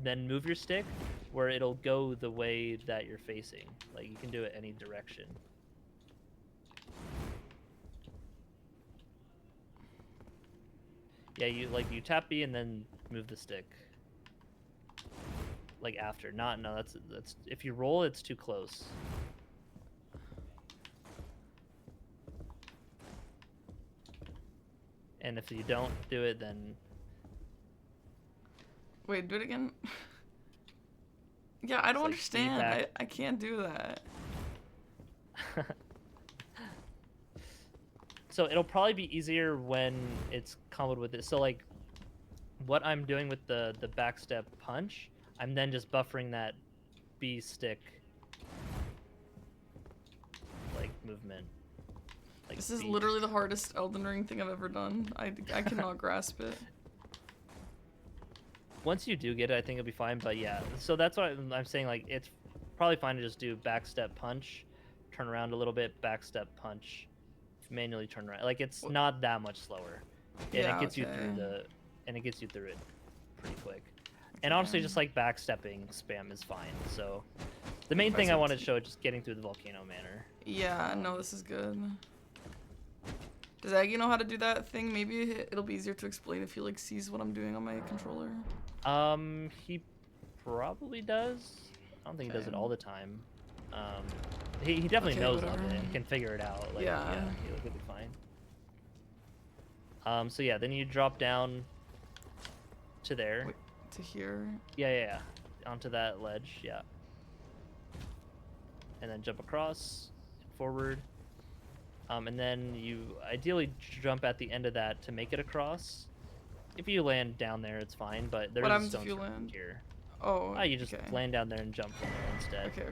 then move your stick where it'll go the way that you're facing. Like you can do it any direction. Yeah, you tap B and then move the stick. Like after, no, that's if you roll, it's too close. And if you don't do it, then Wait, do it again. Yeah, I don't like understand. I can't do that. So it'll probably be easier when it's comboed with it. So like, what I'm doing with the backstep punch, I'm then just buffering that B stick like movement. Like This is B. literally the hardest Elden Ring thing I've ever done. I cannot grasp it. Once you do get it, I think it'll be fine. But yeah, so that's why I'm saying like it's probably fine to just do backstep punch, turn around a little bit, backstep punch, manually turn around. Like it's not that much slower, and Yeah, it gets you through it pretty quick. And honestly, just like backstepping spam is fine. So the main thing I wanted to show is just getting through the volcano manor. Yeah, no, this is good. Does Agheel know how to do that thing? Maybe it'll be easier to explain if he like sees what I'm doing on my controller. He probably does. I don't think he does it all the time. He definitely knows of it and can figure it out. Like, yeah, he'll be fine. So yeah, then you drop down to there. Wait, to here. Yeah, onto that ledge. Yeah, and then jump across, forward. And then you ideally jump at the end of that to make it across. If you land down there, it's fine, but there's a stone circle here. Oh, you just land down there and jump from there instead. Okay.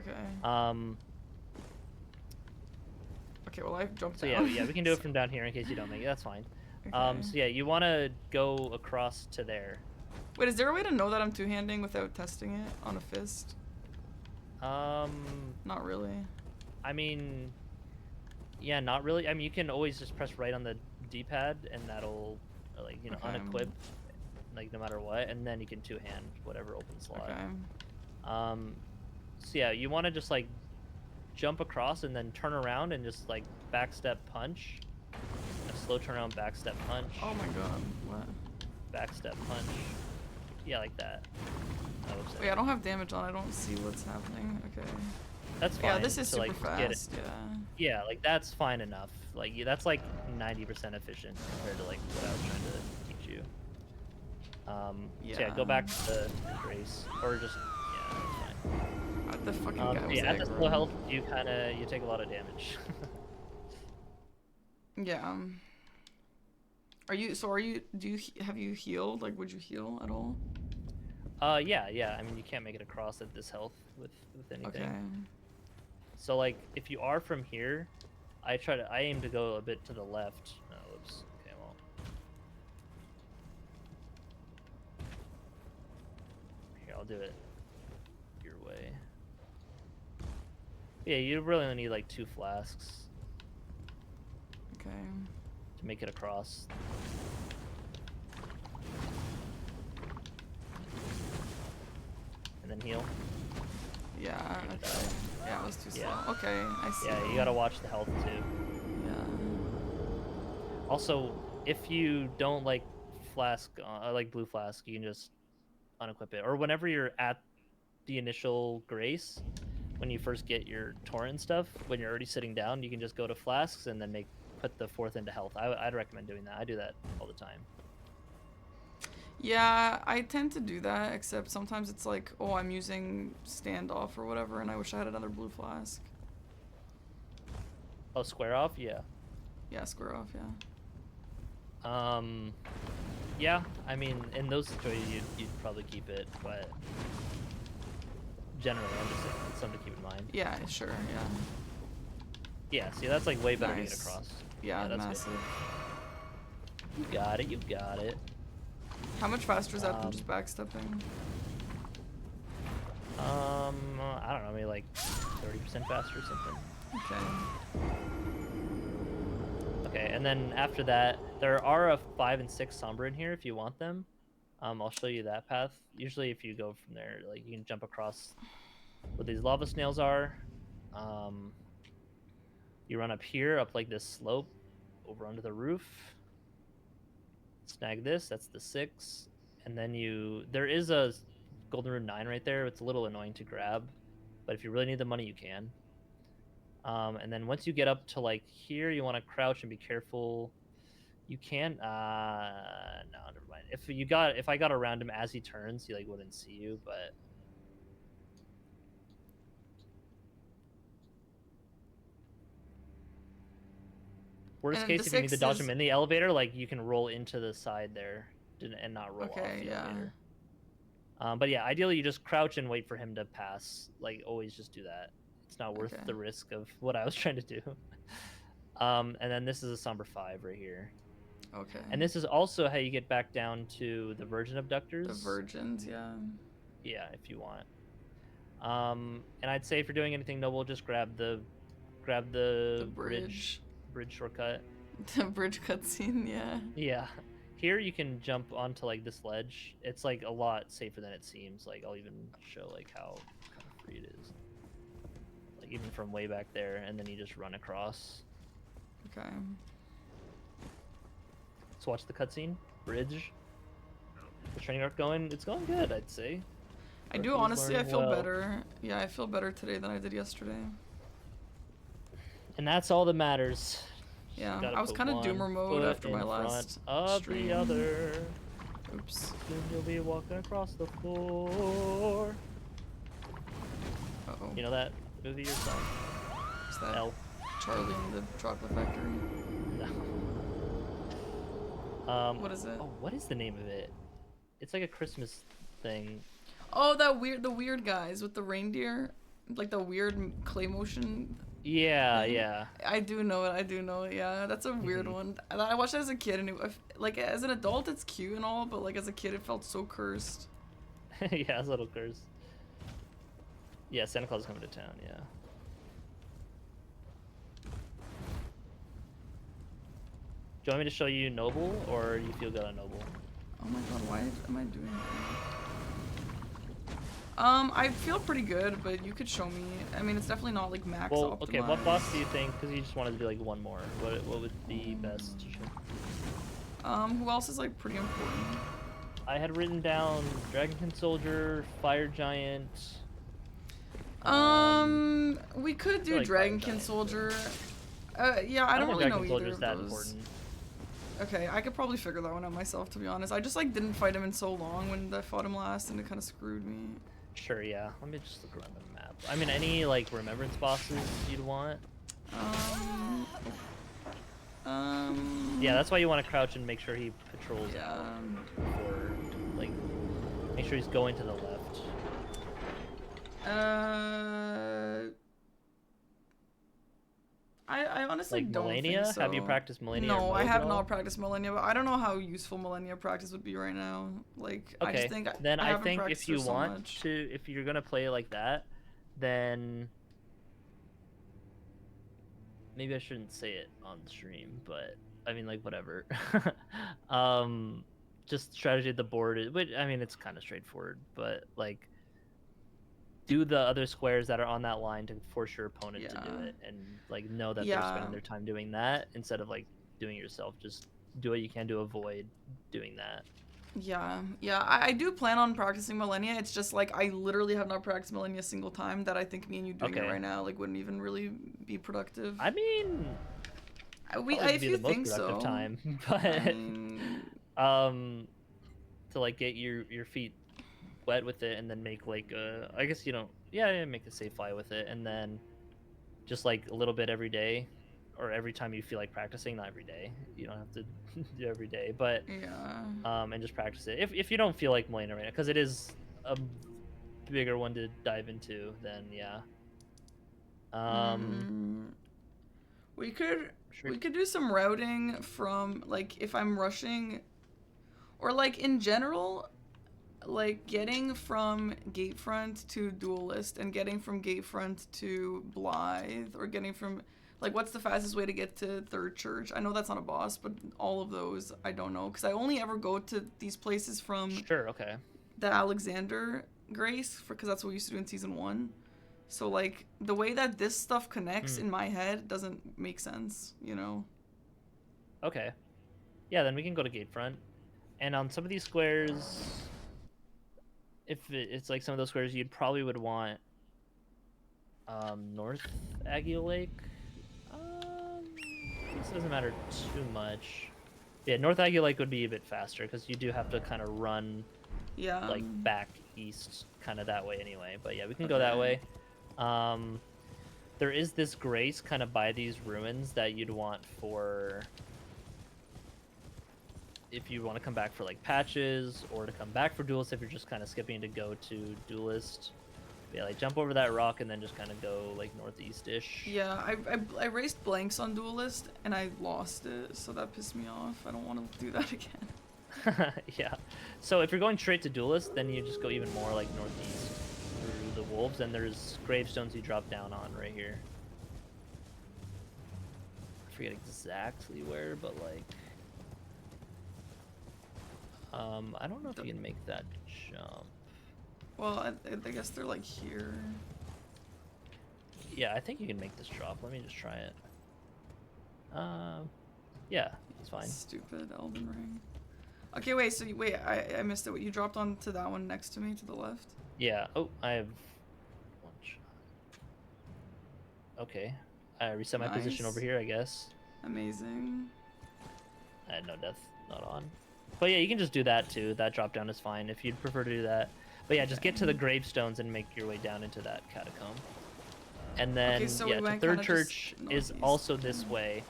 Okay, well I jumped so down. yeah, we can do it from down here in case you don't make it. That's fine. Okay. So yeah, you want to go across to there. Wait, is there a way to know that I'm two-handing without testing it on a fist? Not really. I mean, yeah, not really. I mean, you can always just press right on the D-pad and that'll, like, you know, unequip, like, no matter what, and then you can two-hand whatever open slot. Okay. So yeah, you want to just, like, jump across and then turn around and just, like, backstep punch. A slow turnaround backstep punch. Oh my god, what? Backstep punch. Yeah, like that. Wait, I don't have damage on. I don't see what's happening. Okay. That's fine. Yeah, this is super like, fast. Yeah, like that's fine enough. Like that's like 90% efficient compared to like what I was trying to teach you. So yeah, go back to the grace or just that's fine. The fucking guy was at the slow health, you take a lot of damage. Yeah. Have you healed? Like, would you heal at all? Yeah. I mean, you can't make it across at this health with anything. Okay. So like, if you are from here, I aim to go a bit to the left. Oh, whoops. Okay, well. Here, I'll do it your way. Yeah, you really only need like 2 flasks. Okay. To make it across. And then heal. Yeah, okay. Yeah, it was too slow. Yeah. Okay, I see. Yeah, you gotta watch the health too. Yeah. Also, if you don't like flask, like blue flask, you can just unequip it. Or whenever you're at the initial grace, when you first get your torrent stuff, when you're already sitting down, you can just go to flasks and then put the 4th into health. I'd recommend doing that. I do that all the time. Yeah, I tend to do that, except sometimes it's like, oh, I'm using standoff or whatever, and I wish I had another blue flask. Oh, square off? Yeah. Yeah, square off, yeah. Yeah, I mean, in those situations, you'd probably keep it, but generally, I'm just saying it's something to keep in mind. Yeah, sure, yeah. Yeah, see, that's like way better to get across. Yeah, that's massive. Good. You got it. How much faster is that than just backstepping? I don't know, maybe like 30% faster or something. Okay. Okay, and then after that, there are a 5 and 6 Sombra in here if you want them. I'll show you that path. Usually if you go from there, like you can jump across what these lava snails are. You run up here, up like this slope, over onto the roof. Snag this, that's the 6. And then there is a golden rune 9 right there. It's a little annoying to grab, but if you really need the money, you can. And then once you get up to like here, you want to crouch and be careful. You can no, never mind. If I got around him as he turns, he like wouldn't see you, but worst And case, the if you need to 6 dodge is- him in the elevator, like you can roll into the side there and not roll off Okay, the yeah. elevator. But yeah, ideally you just crouch and wait for him to pass. Like always, just do that. It's not worth Okay. the risk of what I was trying to do. And then this is a somber 5 right here. Okay. And this is also how you get back down to the Virgin Abductors. The virgins, yeah. Yeah, if you want. And I'd say if you're doing anything noble, just grab the The bridge. bridge shortcut. The bridge cutscene, yeah. Yeah. Here you can jump onto like this ledge. It's like a lot safer than it seems. Like I'll even show like how kind of free it is. Like even from way back there, and then you just run across. Okay. Let's watch the cutscene. Bridge. The training arc going. It's going good, I'd say. I do Murphy's honestly, I learning feel well. better. Yeah, I feel better today than I did yesterday. And that's all that matters. Yeah, Gotta I was put kind of one doomer mode foot after my in front last of stream. the other. Oops. Soon you'll be walking across the floor. Uh-oh. You know that movie or song? Is that L. Charlie and the Chocolate Factory? No. What is it? Oh, what is the name of it? It's like a Christmas thing. Oh, the weird guys with the reindeer, like the weird clay motion. Yeah, thing. yeah. I do know it. Yeah, that's a weird one. I watched it as a kid, and like as an adult, it's cute and all, but like as a kid, it felt so cursed. Yeah, it's a little curse. Yeah, Santa Claus is coming to town, yeah. Do you want me to show you Noble, or you feel good on Noble? Oh my god, why am I doing that? I feel pretty good, but you could show me. I mean, it's definitely not like max Well, optimized. okay, what boss do you think, because you just wanted to do like one more, what would be best to show? Who else is like pretty important? I had written down Dragonkin Soldier, Fire Giant. We could do like Fire Dragonkin Giant, Soldier. Yeah, I don't think really know Dragonkin either Soldier's of that those. important. Okay, I could probably figure that one out myself, to be honest. I just like didn't fight him in so long when I fought him last, and it kind of screwed me. Sure, yeah. Let me just look around the map. I mean, any like remembrance bosses you'd want? Yeah, that's why you want to crouch and make sure he patrols Yeah. out, or like make sure he's going to the left. I honestly Like don't Millennia? think so. Have you practiced Millennia? No, or I Rogue have at not all? practiced Millennia, but I don't know how useful Millennia practice would be right now. Like, I Okay, just think then I haven't think practiced if you her so want much. to, if you're gonna play it like that, then maybe I shouldn't say it on stream, but I mean, like, whatever. Just strategy at the board, which I mean, it's kind of straightforward, but like, do the other squares that are on that line to force your opponent to do Yeah. it, and like know that they're Yeah. spending their time doing that instead of like doing it yourself. Just do what you can to avoid doing that. Yeah, I do plan on practicing Millennia. It's just like I literally have not practiced Millennia a single time. That I think me and you doing it Okay. right now like wouldn't even really be productive. I mean, Probably if if you the most think productive so. time, I but mean, to like get your feet wet with it, and then make like I guess you don't, yeah, make a safe fly with it, and then just like a little bit every day, or every time you feel like practicing. Not every day, you don't have to do every day, but yeah. and just practice it if you don't feel like Milena right now, because it is a bigger one to dive into. Then yeah. We could Sure. we could do some routing from like if I'm rushing, or like in general, like getting from Gatefront to Duelist and getting from Gatefront to Blythe, or getting from Like, what's the fastest way to get to Third Church? I know that's not a boss, but all of those, I don't know. Because I only ever go to these places from Sure, okay. the Alexander Grace, because that's what we used to do in Season 1. So, like, the way that this stuff connects in my head doesn't make sense, you know? Okay. Yeah, then we can go to Gatefront. And on some of these squares, it's like some of those squares, you'd probably would want North Agheel Lake. I guess it doesn't matter too much. Yeah, North Agheel Lake would be a bit faster because you do have to kind of run Yeah. like back east, kind of that way anyway. But yeah, we can go that way. There is this grace kind of by these ruins that you'd want for if you want to come back for like patches, or to come back for duelist if you're just kind of skipping to go to duelist. Yeah, like jump over that rock and then just kind of go like northeast-ish. Yeah, I raced blanks on Duelist and I lost it, so that pissed me off. I don't want to do that again. Yeah. So if you're going straight to duelist, then you just go even more like northeast through the wolves, and there's gravestones you drop down on right here. I forget exactly where, but like I don't know if you can make that jump. Well, I guess they're like here. Yeah, I think you can make this drop. Let me just try it. Yeah, it's fine. Stupid Elden Ring. Okay, wait, so wait, I missed it. You dropped onto that one next to me to the left? Yeah. Oh, I have one shot. Okay. I reset my position over here, I guess. Amazing. I had no death not on. But yeah, you can just do that too. That drop down is fine if you'd prefer to do that. But yeah, just get to the gravestones and make your way down into that catacomb. And then, Okay, so yeah, we to went Third kinda Church just is northeast. also this way.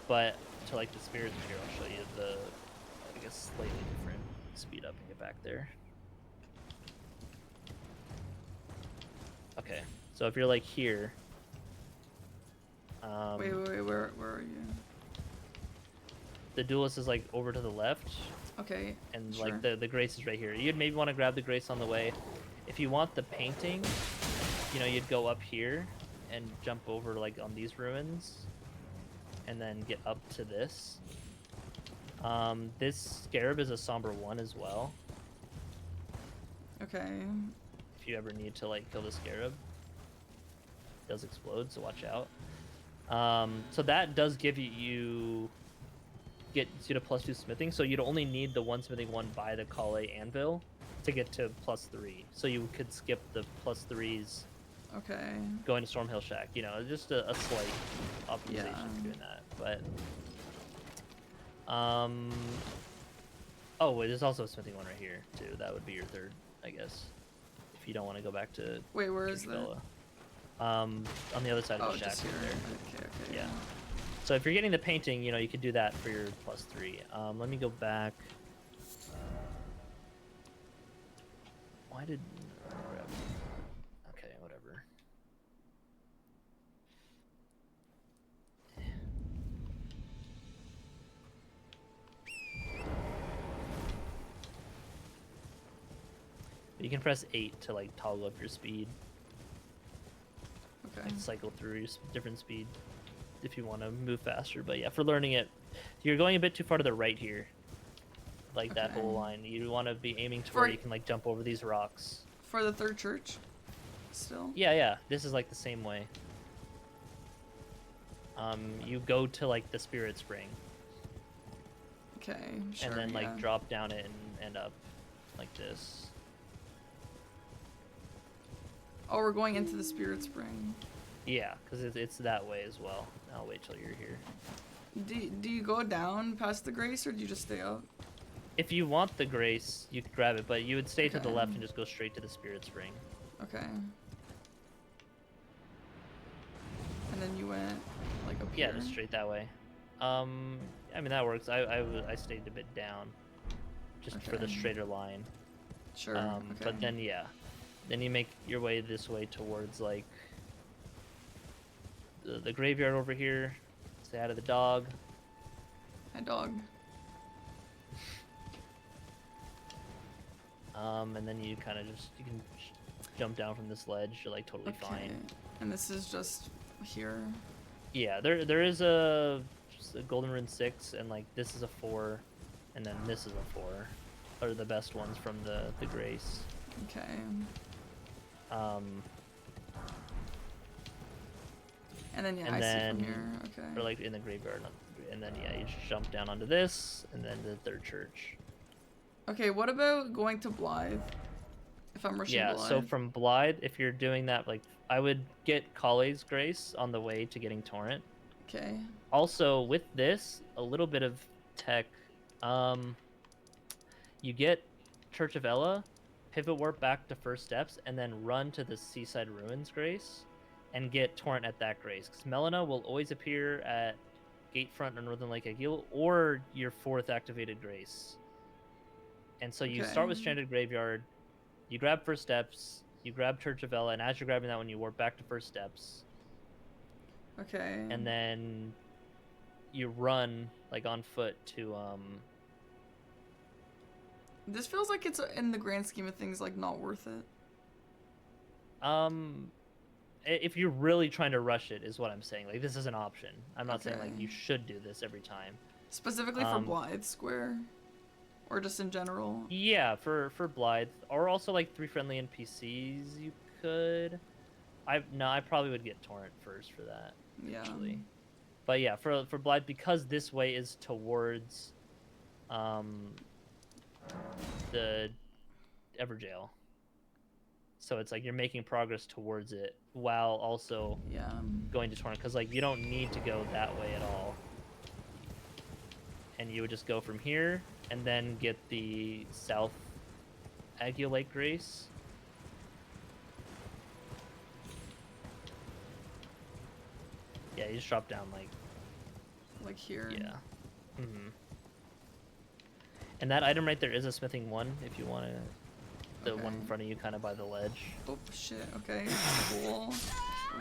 But to like the spirits here, I'll show you the, I guess, slightly different speed up and get back there. Okay, so if you're like here. Wait, where are you? The duelist is like over to the left. Okay. And sure. like the grace is right here. You'd maybe want to grab the grace on the way. If you want the painting, you know, you'd go up here and jump over like on these ruins and then get up to this. This scarab is a somber 1 as well. Okay. If you ever need to like kill the scarab, it does explode, so watch out. So that does give you get you to +2 smithing, so you'd only need the 1 smithing 1 by the Kale anvil to get to +3. So you could skip the +3s Okay. going to Stormhill Shack. You know, just a slight optimization Yeah. for doing that. But oh wait, there's also a smithing 1 right here too. That would be your third, I guess, if you don't want to go back to Wait, where is that? Villa. On the other side of Oh, the shack just here. right there. Okay. Yeah. So if you're getting the painting, you know, you could do that for your +3. Let me go back. Why did... Okay, whatever. You can press 8 to like toggle up your speed. Okay. Like cycle through your different speed if you want to move faster. But yeah, for learning it, you're going a bit too far to the right here, like that Okay. whole line. You want to be aiming to For- where you can like jump over these rocks. For the Third Church? Still? Yeah, this is like the same way. You go to like the Spirit Spring Okay, sure, and then like yeah. drop down it and end up like this. Oh, we're going into the Spirit Spring. Yeah, because it's that way as well. I'll wait till you're here. Do you go down past the Grace, or do you just stay up? If you want the grace, you could grab it, but you would stay to the Okay. left and just go straight to the Spirit Spring. Okay. And then you went, like, up Yeah, here? just straight that way. I mean that works. I stayed a bit down, just for the Okay. straighter line. Sure, Okay. okay. But then yeah, then you make your way this way towards like the graveyard over here. Stay out of the dog. Hi, dog. And then you kind of just you can jump down from this ledge. You're like totally Okay. fine. And this is just here? Yeah, there is a, just a Golden Rune 6, and like this is a 4, and then this is a 4. Are the best ones from the Grace. Okay. And then yeah, And I then, see from here. Okay. or like in the graveyard, and then yeah, you just jump down onto this, and then the third church. Okay, what about going to Blythe? If I'm rushing Yeah, Blythe. so from Blythe, if you're doing that, like I would get Kale's Grace on the way to getting Torrent. Okay. Also, with this, a little bit of tech. You get Church of Ella, pivot warp back to First Steps, and then run to the Seaside Ruins Grace, and get Torrent at that Grace. Because Melina will always appear at Gatefront or Northern Lake Agheel, or your 4th activated Grace. And so you start with Okay. Stranded Graveyard, you grab First Steps, you grab Church of Ella, and as you're grabbing that one, you warp back to First Steps. Okay. And then you run like on foot to This feels like it's in the grand scheme of things like not worth it. if you're really trying to rush it is what I'm saying. Like this is an option. I'm not saying like Okay. you should do this every time. Specifically for Blythe Square, or just in general. Yeah, for Blythe, or also like 3 friendly NPCs you could. I probably would get Torrent first for that. Yeah. Actually. But yeah, for Blythe, because this way is towards the Everjail. So it's like you're making progress towards it while also Yeah. going to Torrent, because like you don't need to go that way at all. And you would just go from here and then get the South Agheel Lake Grace. Yeah, you just drop down Like here. yeah. Mm-hmm. And that item right there is a smithing 1 if you want to. The one in Okay. front of you, kind of by the ledge. Oh shit. Okay. Hole.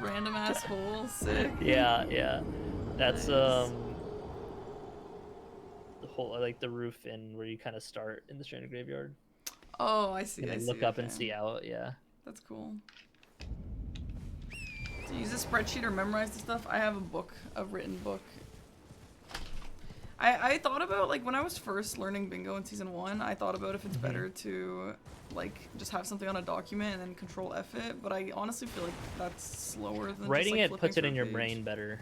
Random ass hole. Sick. Yeah. That's Nice. the whole like the roof in where you kind of start in the Stranded Graveyard. Oh, I see. And I then see. look up and okay. see out. Yeah. That's cool. Do you use a spreadsheet or memorize the stuff? I have a book, a written book. I thought about, like, when I was first learning bingo in season 1, I thought about if it's better to, like, just have something on a document and then control F it, but I honestly feel like that's slower than Writing just, like, it flipping puts it through in a your page. brain better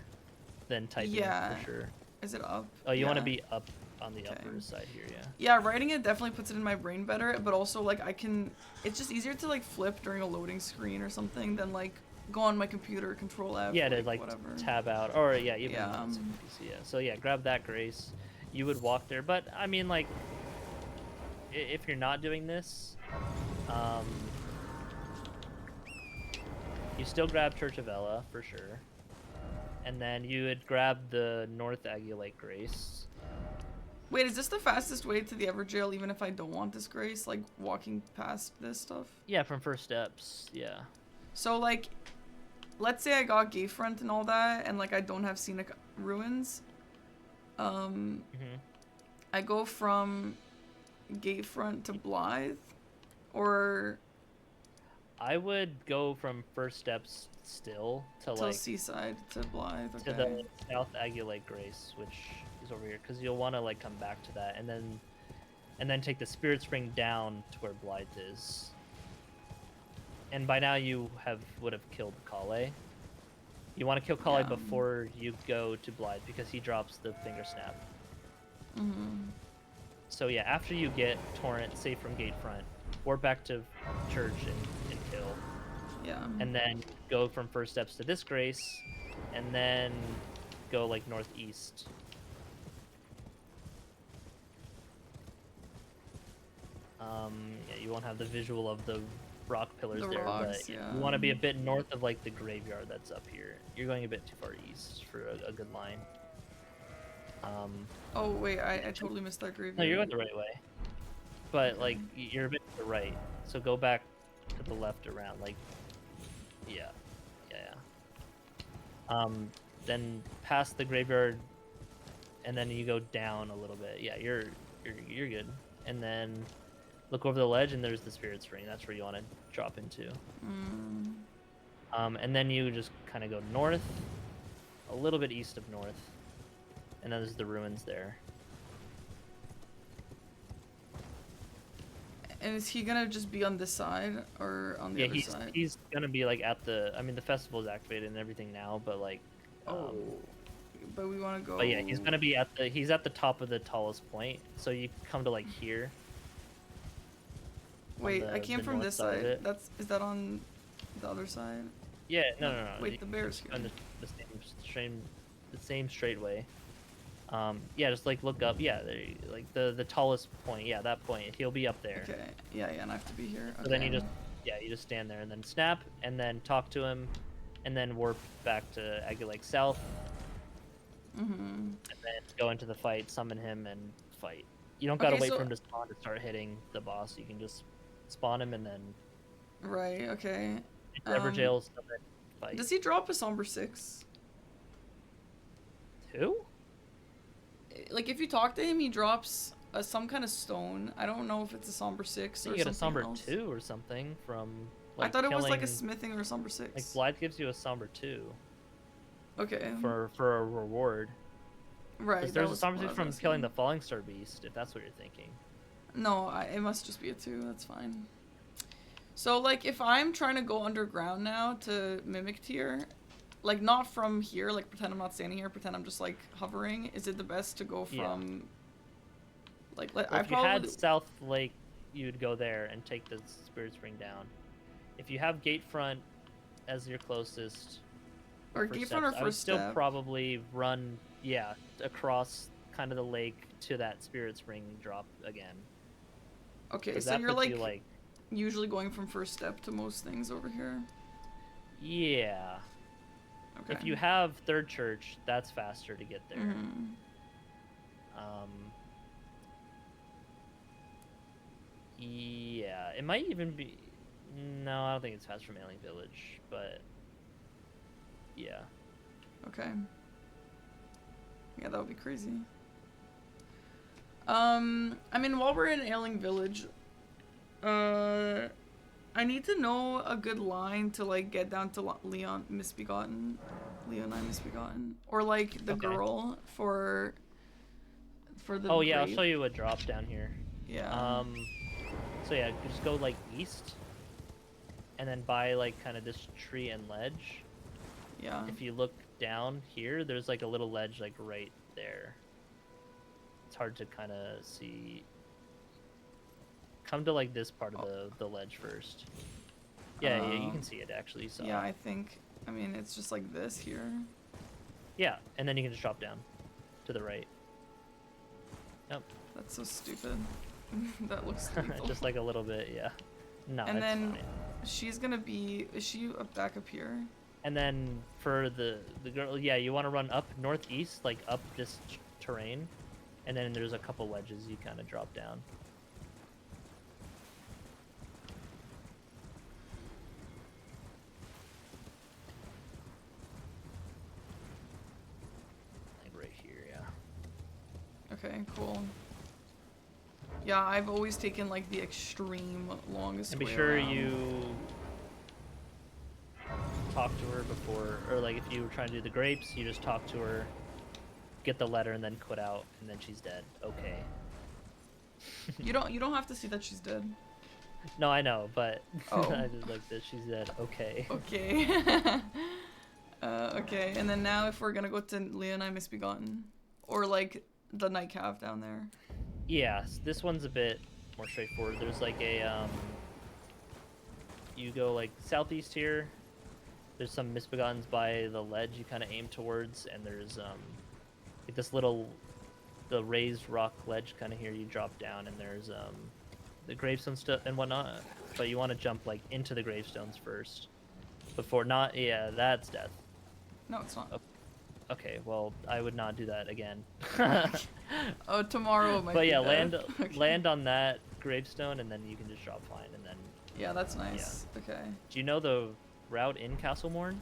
than typing Yeah. it for sure. Is it up? Oh, you want to Yeah. be up on the Okay. upper side here, yeah. Yeah, writing it definitely puts it in my brain better, but also, like, it's just easier to, like, flip during a loading screen or something than, like, go on my computer, control F, Yeah, to like whatever. tab out, or yeah, even Yeah. on PC, yeah. So yeah, grab that Grace. You would walk there, but I mean, like, if you're not doing this, you still grab Church of Ella for sure, and then you would grab the North Agheel Lake Grace. Wait, is this the fastest way to the Everjail even if I don't want this Grace? Like, walking past this stuff? Yeah, from First Steps, yeah. So, like, let's say I got Gatefront and all that, and, like, I don't have Scenic Ruins. I go from Gatefront to Blythe, or... I would go from First Steps still to till like Seaside to Blythe, okay. to the South Agheel Lake Grace, which is over here, because you'll want to like come back to that, and then take the Spirit Spring down to where Blythe is. And by now you would have killed Kale. You want to kill Kale Yeah. before you go to Blythe, because he drops the Finger Snap. So yeah, after you get Torrent safe from Gatefront, warp back to Church and kill. Yeah. And then go from First Steps to this Grace, and then go like northeast. Yeah, you won't have the visual of the rock pillars The there, rocks, but yeah. you want to be a bit north of like the graveyard that's up here. You're going a bit too far east for a good line. Oh, wait, I totally missed that graveyard. No, you're going the right way, but like you're a bit to the right, so go back to the left around, like yeah. Then past the graveyard, and then you go down a little bit. Yeah, you're good. And then look over the ledge, and there's the Spirit Spring. That's where you want to drop into. And then you just kind of go north, a little bit east of north, and then there's the ruins there. And is he gonna just be on this side or on the other side? He's gonna be like at the. I mean, the festival is activated and everything now, but like. But we want to go. But yeah, he's gonna be at the. He's at the top of the tallest point, so you come to like here. Wait, I came the from north this side of side. it. Is that on the other side? Yeah, no. Wait, the bear's here. On the same straight way. Yeah, just like look up. Yeah, there, like the tallest point. Yeah, that point. He'll be up there. Okay. Yeah, and I have to be here. So then you just stand there and then snap and then talk to him, and then warp back to Agheel Lake South. And then go into the fight, summon him, and fight. You don't gotta wait for him to spawn to start hitting the boss. You can just spawn him and then. Right. Okay. Everjail summon, fight. Does he drop a Somber 6? Who? Like if you talk to him, he drops some kind of stone. I don't know if it's a Somber 6 or you get a something Somber else. 2 or something from. Like, I thought it was like a smithing or a Somber 6. Like Blythe gives you a Somber 2. Okay. For a reward. Right. There's a Somber 6 from killing the Fallingstar Beast, if that's what you're thinking. No, it must just be a 2. That's fine. So like if I'm trying to go underground now to Mimic Tier, like not from here, like pretend I'm not standing here, pretend I'm just like hovering, is it the best to go from like well, I if probably you had South Lake, you'd go there and take the Spirit Spring down. If you have Gatefront as your closest or Gatefront or I would first still step. probably run across kind of the lake to that Spirit Spring drop again. Okay, so you're like usually going from first step to most things over here. Yeah. Okay. If you have Third Church, that's faster to get there. Yeah, it might even be. No, I don't think it's fast from Ailing Village, but yeah. Okay. Yeah, that would be crazy. I mean, while we're in Ailing Village, I need to know a good line to like get down to Leon I Misbegotten, or like the girl for the. Oh yeah, grave. I'll show you a drop down here. Yeah. So yeah, you just go like east, and then by like kind of this tree and ledge. Yeah. If you look down here, there's like a little ledge like right there. It's hard to kind of see. Come to like this part of the ledge first. Yeah, you can see it actually. So. Yeah, I mean, it's just like this here. Yeah, and then you can just drop down to the right. Yep. That's so stupid. That looks lethal. Just like a little bit, yeah. No, and it's then fine. she's gonna be. Is she back up here? And then for the girl, yeah, you want to run up northeast, like up this terrain, and then there's a couple ledges you kind of drop down. Like right here, yeah. Okay, cool. Yeah, I've always taken like the extreme longest And be way sure around. you talk to her before, or like if you were trying to do the grapes, you just talk to her, get the letter, and then quit out, and then she's dead. Okay. You don't have to see that she's dead. No, I know, but Oh. I just like that she's dead. Okay. Okay. Okay, and then now if we're gonna go to Leon I Misbegotten, or like the Night Cave down there. Yeah, this one's a bit more straightforward. There's like a you go like southeast here. There's some Misbegottens by the ledge you kind of aim towards, and there's like this little the raised rock ledge kind of here you drop down, and there's the gravestone stuff and whatnot. But you want to jump like into the gravestones first before that's death. No, it's not. Okay, well I would not do that again. Oh, tomorrow it might But be yeah, death. Okay. land on that gravestone, and then you can just drop fine, and then. Yeah, that's nice. Yeah. Okay. Do you know the route in Castlemorn?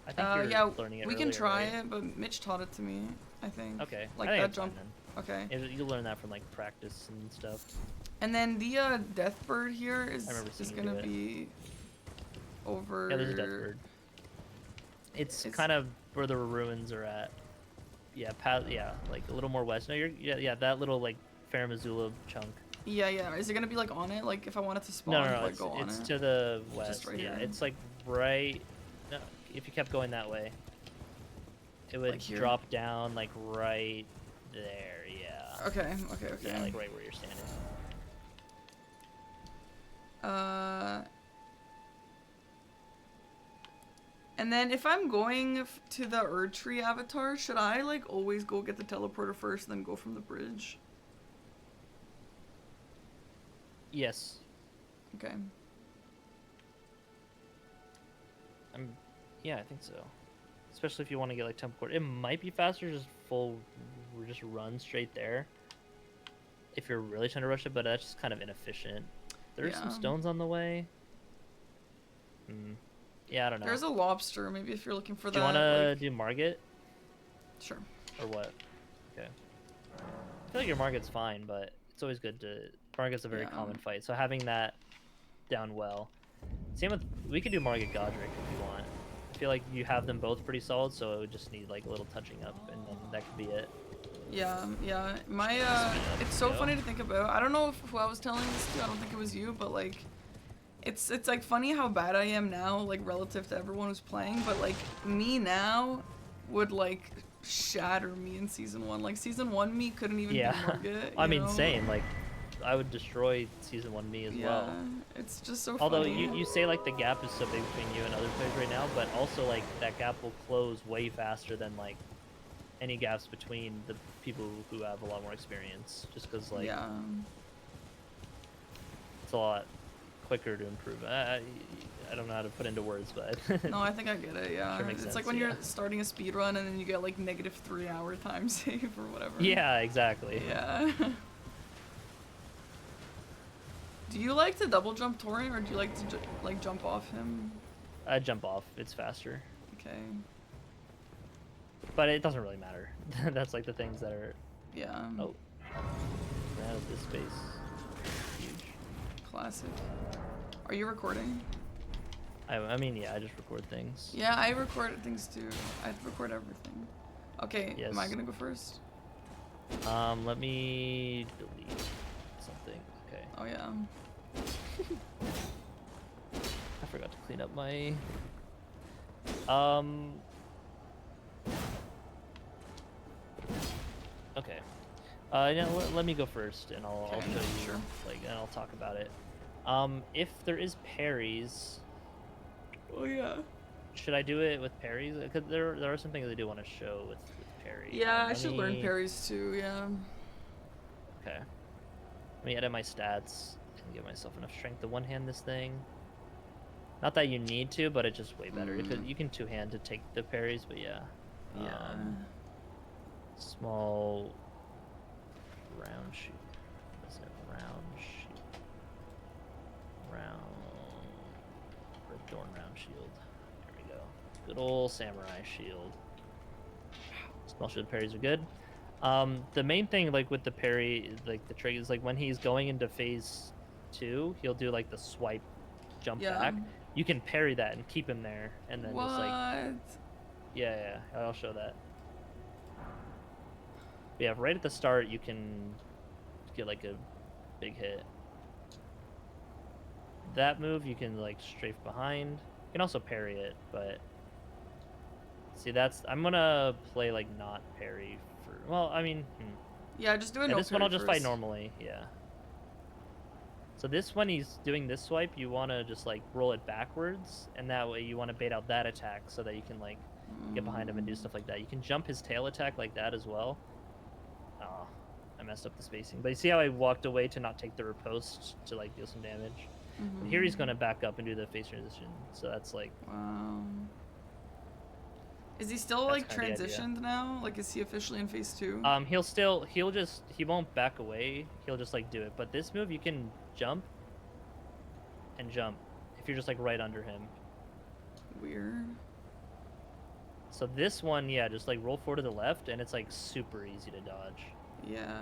I think you're yeah, learning it we can earlier, try right? it, but Mitch taught it to me, I think. Okay. Like I think that it's fine jump. then. Okay. You'll learn that from like practice and stuff. And then the Deathbird here is seeing you gonna do it. be over. Yeah, there's a Deathbird. It's kind of where the ruins are at. Yeah, yeah, like a little more west. No, yeah, that little like Fair Missoula chunk. Yeah, yeah. Is it gonna be like on it? Like if I wanted to spawn, No, like go on it's it? to the west. Just right Yeah, here? it's like right. No, if you kept going that way, it would Like here? drop down like right there. Yeah. Okay, okay, okay. Yeah, like right where you're standing. And then if I'm going to the Erdtree avatar, should I like always go get the teleporter first, then go from the bridge? Yes. Okay. Yeah, I think so. Especially if you want to get like teleport. It might be faster just run straight there. If you're really trying to rush it, but that's just kind of inefficient. There's some Yeah. stones on the way. Yeah, I don't know. There's a lobster. Maybe if you're looking for Do you that. want to like... do Margit Sure. or what? Okay. I feel like your Margit's fine, but it's always good to. Margit's a very common fight, so having that down well. Same with we could do Margit Godrick if you want. I feel like you have them both pretty solid, so it would just need like a little touching up, and then that could be it. Yeah, yeah. My it's so funny to think about. I don't know who I was telling this to. I don't think it was you, but like, it's like funny how bad I am now, like relative to everyone who's playing. But like me now would like shatter me in season 1. Like season 1 me couldn't even Yeah. be Margit. I mean, you know? same. Like, I would destroy season 1 me as well. It's just so Although funny. you say like the gap is so big between you and other players right now, but also like that gap will close way faster than like any gaps between the people who have a lot more experience. Just because like it's a lot quicker to improve. I don't know how to put into words, but No, I think I get it. Yeah, Sure makes it's sense, like when yeah. you're starting a speed run and then you get like -3 hour time save or whatever. Yeah, exactly. Yeah. Do you like to double jump Torrent, or do you like to like jump off him? I jump off. It's faster, Okay. but it doesn't really matter. That's like the things that are. Yeah. Oh, ran out of this space. Huge. Classic. Are you recording? I mean, yeah, I just record things. Yeah, I record things too. I record everything. Okay. Yes. Am I gonna go first? Let me delete something. Okay. Oh yeah. I forgot to clean up my. Okay. Yeah, let me go first, and I'll Okay, show you. sure. Like, and I'll talk about it. If there is parries, Oh yeah. should I do it with parries? Because there are some things I do want to show with parry. Yeah, I Let should learn me- parries too. Yeah. Okay. Let me edit my stats and give myself enough strength to one-hand this thing. Not that you need to, but it's just way better. Because you can two-hand to take the parries, but yeah. Yeah. Small round shoot. What's it? Round shoot. Red Thorn round shield. There we go. Good old samurai shield. Small shield parries are good. The main thing, like with the parry, like the trick is like when he's going into phase 2, he'll do like the swipe, jump back. You can parry that and keep him there, and then just like yeah, I'll show that. Yeah, right at the start you can get like a big hit. That move you can like strafe behind. You can also parry it, but see I'm gonna play like not parry for. Well, I mean, Yeah, just do it. yeah, No this one I'll parry just fight first. normally. Yeah. So this when he's doing this swipe, you want to just like roll it backwards, and that way you want to bait out that attack so that you can like get behind him and do stuff like that. You can jump his tail attack like that as well. Oh, I messed up the spacing. But you see how I walked away to not take the riposte to like deal some damage? And here he's going to back up and do the face transition. So that's like... Wow. Is he still That's like kinda the idea. transitioned now? Like, is he officially in phase 2? He won't back away. He'll just like do it. But this move, you can jump and jump if you're just like right under him. Weird. So this one, yeah, just like roll forward to the left, and it's like super easy to dodge. Yeah.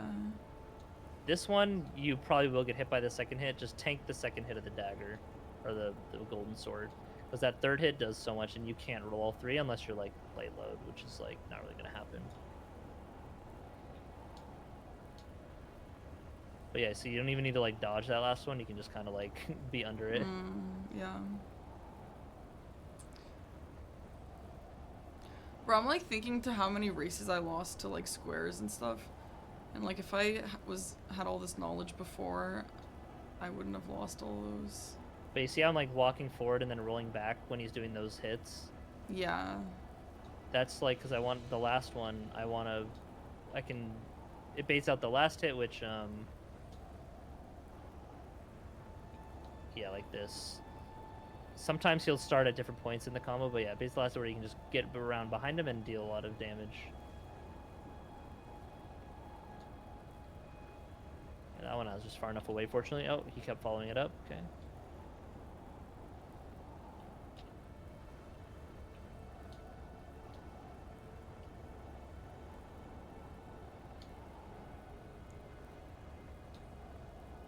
This one, you probably will get hit by the second hit. Just tank the second hit of the dagger, or the golden sword. Because that third hit does so much, and you can't roll all 3 unless you're like light load, which is like not really gonna happen. But yeah, so you don't even need to like dodge that last one. You can just kind of like be under it. Yeah. Bro, I'm like thinking to how many races I lost to like squares and stuff, and like if I had all this knowledge before, I wouldn't have lost all those. But you see how I'm like walking forward and then rolling back when he's doing those hits? Yeah. That's like because I want the last one. It baits out the last hit, which yeah, like this. Sometimes he'll start at different points in the combo, but yeah, baits the last hit where you can just get around behind him and deal a lot of damage. Yeah, that one I was just far enough away, fortunately. Oh, he kept following it up. Okay.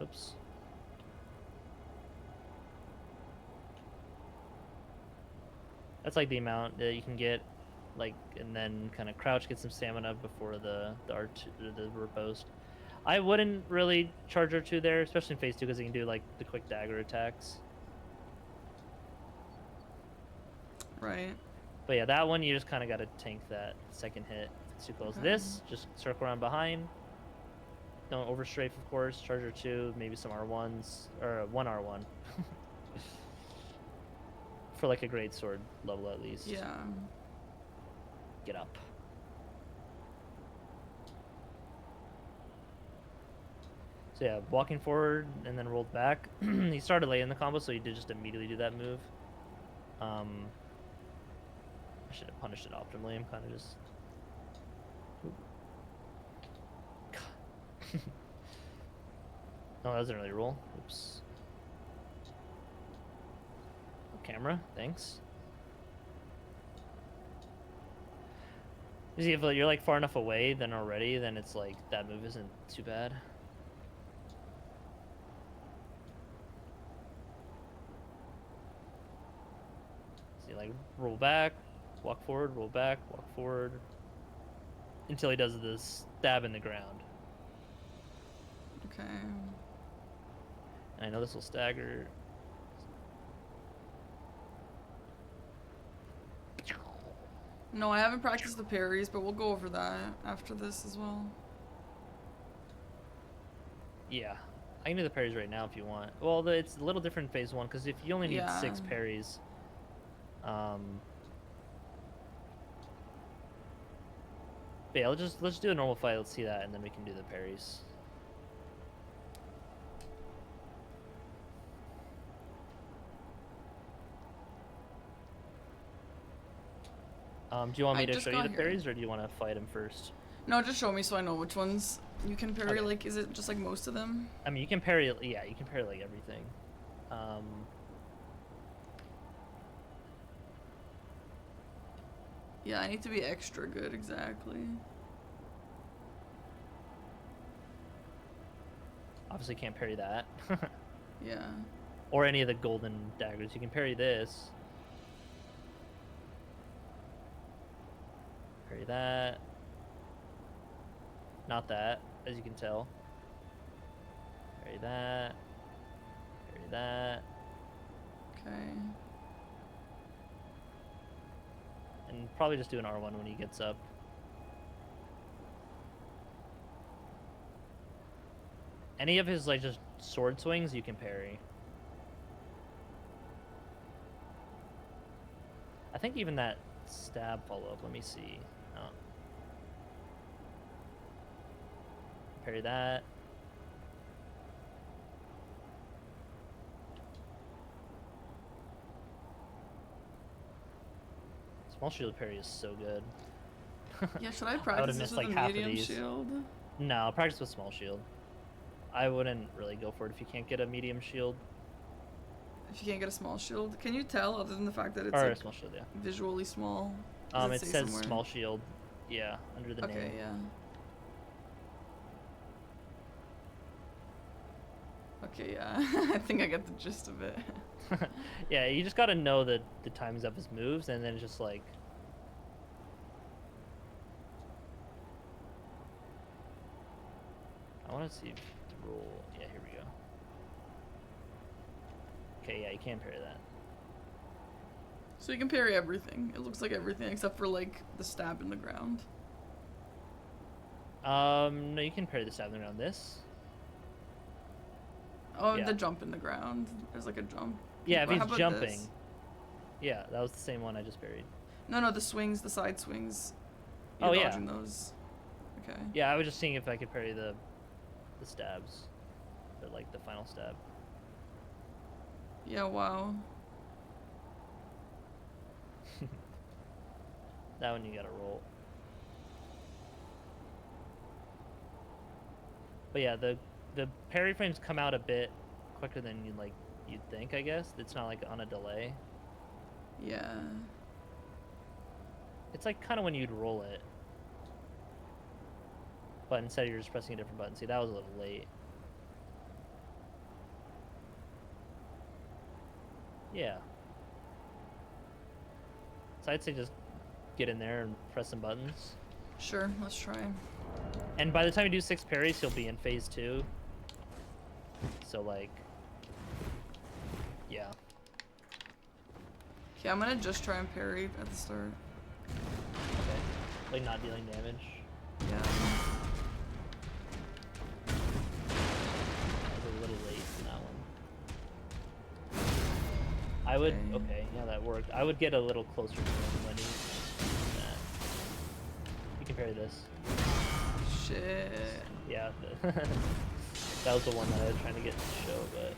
Oops. That's like the amount that you can get, like, and then kind of crouch, get some stamina before the R2, the riposte. I wouldn't really charge R2 there, especially in phase 2, because you can do like the quick dagger attacks. Right. But yeah, that one you just kind of got to tank that second hit. It's too close. Okay. This, just circle around behind. Don't overstrafe, of course. Charger 2, maybe some R1s, or 1 R1. For like a great sword level at least. Yeah. Get up. So yeah, walking forward and then rolled back. He started late in the combo, so he did just immediately do that move. I should have punished it optimally. I'm kind of just... No, that wasn't really a roll. Oops. Camera, thanks. You see, if you're like far enough away then already, then it's like that move isn't too bad. See, like roll back, walk forward, roll back, walk forward, until he does this stab in the ground. Okay. And I know this will stagger. No, I haven't practiced the parries, but we'll go over that after this as well. Yeah, I can do the parries right now if you want. Well, it's a little different in phase 1 because if you only need 6 parries, but yeah, let's do a normal fight. Let's see that, and then we can do the parries. Do you want me to show you the parries, or do you want to fight him first? No, just show me so I know which ones you can parry. Okay. Like, is it just like most of them? I mean, you can parry. Yeah, you can parry like everything. Yeah, I need to be extra good. Exactly. Obviously, can't parry that. Yeah. Or any of the golden daggers. You can parry this. Parry that. Not that, as you can tell. Parry that. Parry that. Okay. And probably just do an R1 when he gets up. Any of his like just sword swings you can parry. I think even that stab follow-up, let me see. Oh. Parry that. Small shield parry is so good. Yeah, should I I practice would've this missed with like a half of medium these. shield? No, practice with small shield. I wouldn't really go for it if you can't get a medium shield. If you can't get a small shield, can you tell other than the fact that it's Or a like small shield, yeah. visually small? Does It say says somewhere? small shield, yeah, under the name. Okay, yeah. Okay, yeah. I think I get the gist of it. Yeah, you just gotta know the timings of his moves, and then it's just like. I want to see if the roll. Yeah, here we go. Okay, yeah, you can't parry that. So you can parry everything. It looks like everything except for like the stab in the ground. No, you can parry the stab around this. Oh, Yeah. the jump in the ground. There's like a jump. Yeah, if How he's about jumping. this? Yeah, that was the same one I just parried. No, the swings, the side swings. You're Oh, yeah. dodging those. Okay. Yeah, I was just seeing if I could parry the stabs. Or like the final stab. Yeah, wow. That one you gotta roll. But yeah, the parry frames come out a bit quicker than you'd think, I guess. It's not like on a delay. Yeah. It's like kind of when you'd roll it. But instead you're just pressing a different button. See, that was a little late. Yeah. So I'd say just get in there and press some buttons. Sure, let's try. And by the time you do 6 parries, you'll be in phase 2. So like, yeah. Okay, I'm gonna just try and parry at the start. Okay. Like not dealing damage. Yeah. I was a little late in that one. I would, okay, yeah, that worked. I would get a little closer to him when he's that. You can parry this. Shit. Yeah, that was the one that I was trying to get to show, but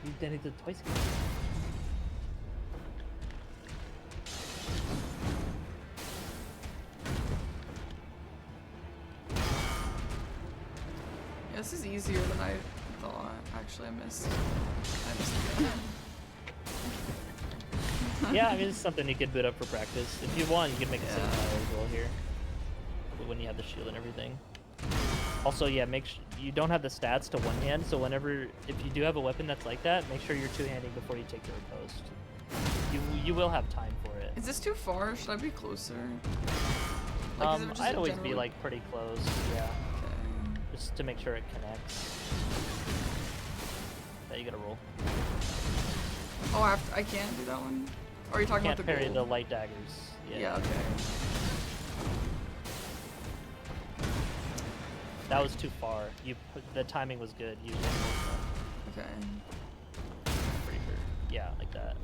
he did it twice again. Yeah, this is easier than I thought. Actually, I missed again. Yeah, I mean, it's something you could boot up for practice. If you want, you can make a save file as well here. When you have the shield and everything. Also, yeah, you don't have the stats to one hand, so if you do have a weapon that's like that, make sure you're two-handing before you take the riposte. You will have time for it. Is this too far? Should I be closer? Like, is it just I'd always be generally- like pretty close, yeah, Okay. just to make sure it connects. Yeah, you gotta roll. Oh, I can't do that one? Or are you talking Can't about the parry gold? the light daggers. Yeah, okay. That was too far. The timing was good. You just Okay. pretty sure. Yeah, like that.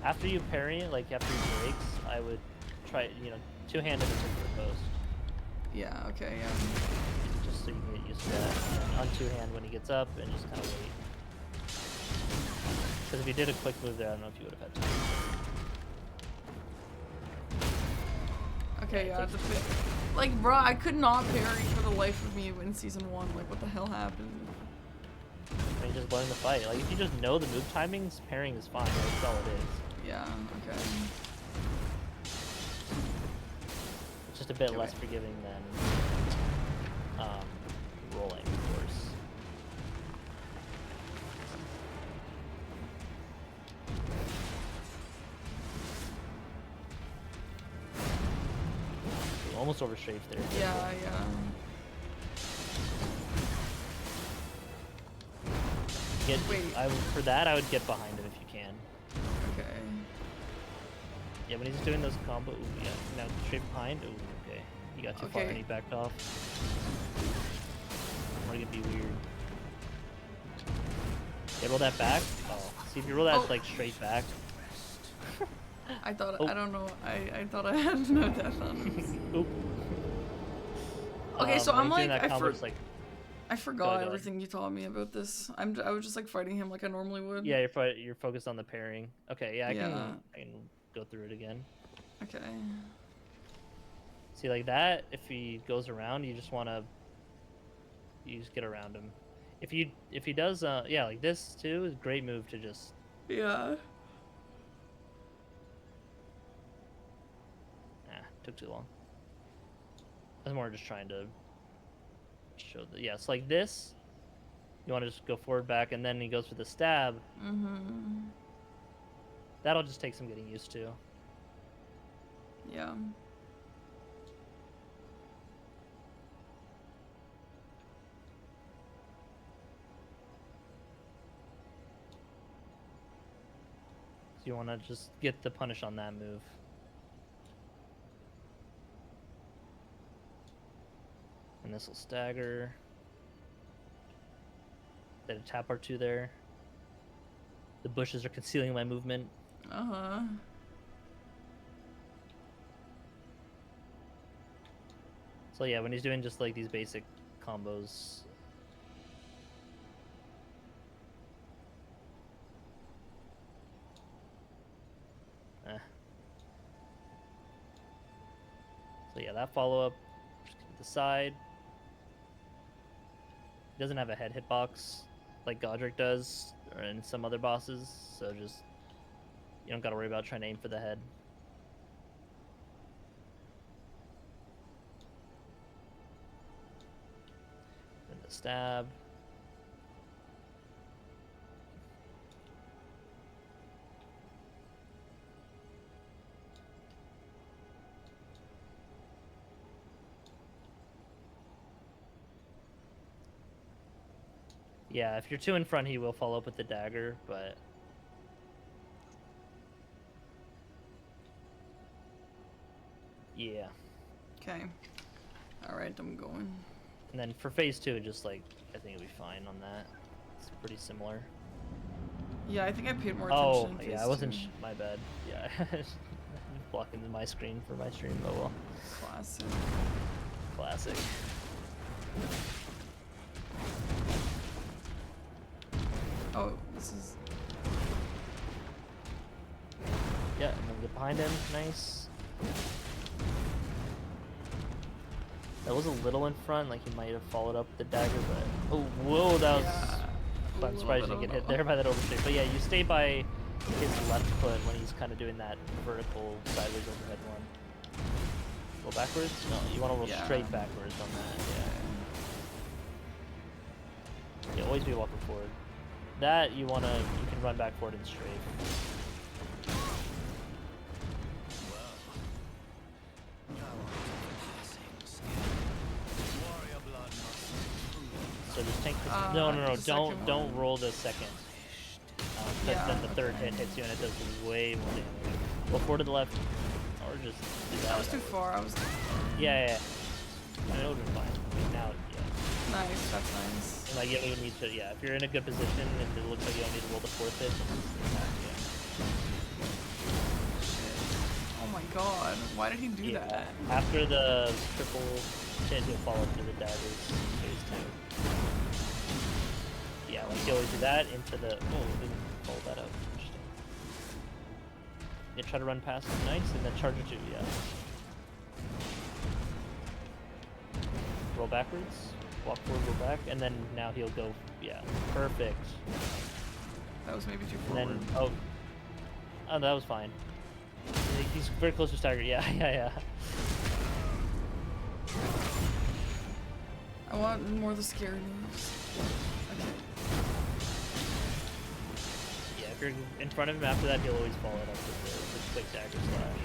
After you parry, like after he breaks, I would try, two-handed and take the post. Yeah, okay, yeah. Just so you can get used to that. And on two-hand when he gets up and just kind of wait. Because if you did a quick move there, I don't know if you would have had time. Okay, yeah, the like, bro, I could not parry for the life of me in season 1. Like, what the hell happened? I mean, just learn the fight. Like, if you just know the move timings, parrying is fine. Like, that's all it is. Yeah, okay. It's just a bit Okay, less wait. forgiving than rolling, of course. Almost over strafe there. Yeah, yeah. Wait. For that, I would get behind him if you can. Okay. Yeah, when he's doing those combo, ooh, yeah, now straight behind. Ooh, okay. He got too far Okay. and he backed off. Or it could be weird. Yeah, roll that back. Oh, see if you roll that like straight back. I thought, Oh. I don't know, I thought I had no death on. Oop. Okay, so when I'm he's doing like, that combo, it's like, I forgot Go ahead. everything you taught me about this. I was just like fighting him like I normally would. yeah, you're focused on the parrying. Okay, yeah, I Yeah. can go through it again. Okay. See, like that, if he goes around, you just get around him. If he does, yeah, like this too is a great move to just. Yeah. Took too long. I was more just trying to show yeah, it's like this You want to just go forward, back, and then he goes for the stab. Mm-hmm. That'll just take some getting used to. Yeah. So you want to just get the punish on that move. And this will stagger. Then a tap R2 there. The bushes are concealing my movement. Uh-huh. So yeah, when he's doing just like these basic combos. So yeah, that follow-up, just keep the side. He doesn't have a head hitbox like Godrick does, or in some other bosses, so just, you don't gotta worry about trying to aim for the head. And the stab. Yeah, if you're too in front, he will follow up with the dagger, but... Yeah. Okay. Alright, I'm going. And then for phase 2, just like, I think it'll be fine on that. It's pretty similar. Yeah, I think I paid more Oh, attention in yeah, phase I wasn't... 2. my bad. Yeah. Blocking my screen for my stream, but well. Classic. Classic. Oh, this is... Yeah, and then get behind him. Nice. That was a little in front, like he might have followed up the dagger, but... Oh, whoa, that was... Yeah. I'm surprised you didn't get hit there by that overshape. But yeah, you stay by his left foot when he's kind of doing that vertical sideways overhead one. Roll backwards? No, you want to roll straight backwards on that, yeah. Yeah, always be walking forward. That, you can run back forward and straight. So just tank this. No, don't roll the second. Because then the third hit hits you and it does way more damage. Go forward to the left, or just do that. I was too far. I was too far. Yeah. I mean, it would be fine. Now, yeah. Nice, that's nice. And, like, you don't even need to, yeah, if you're in a good position and it looks like you don't need to roll the fourth hit, then just attack, yeah. Oh my god, why did he do that? After the triple hit, he'll fall into the daggers. Phase 2. Yeah, like, you always do that into the, oh, didn't follow that up. Interesting. Yeah, try to run past him, nice, and then charge it too, yeah. Roll backwards, walk forward, roll back, and then now he'll go, yeah, perfect. That was maybe too And forward. then, oh, that was fine. He's very close to stagger, yeah. I want more of the scary moves. Okay. Yeah, if you're in front of him after that, he'll always follow it up with the quick dagger slash.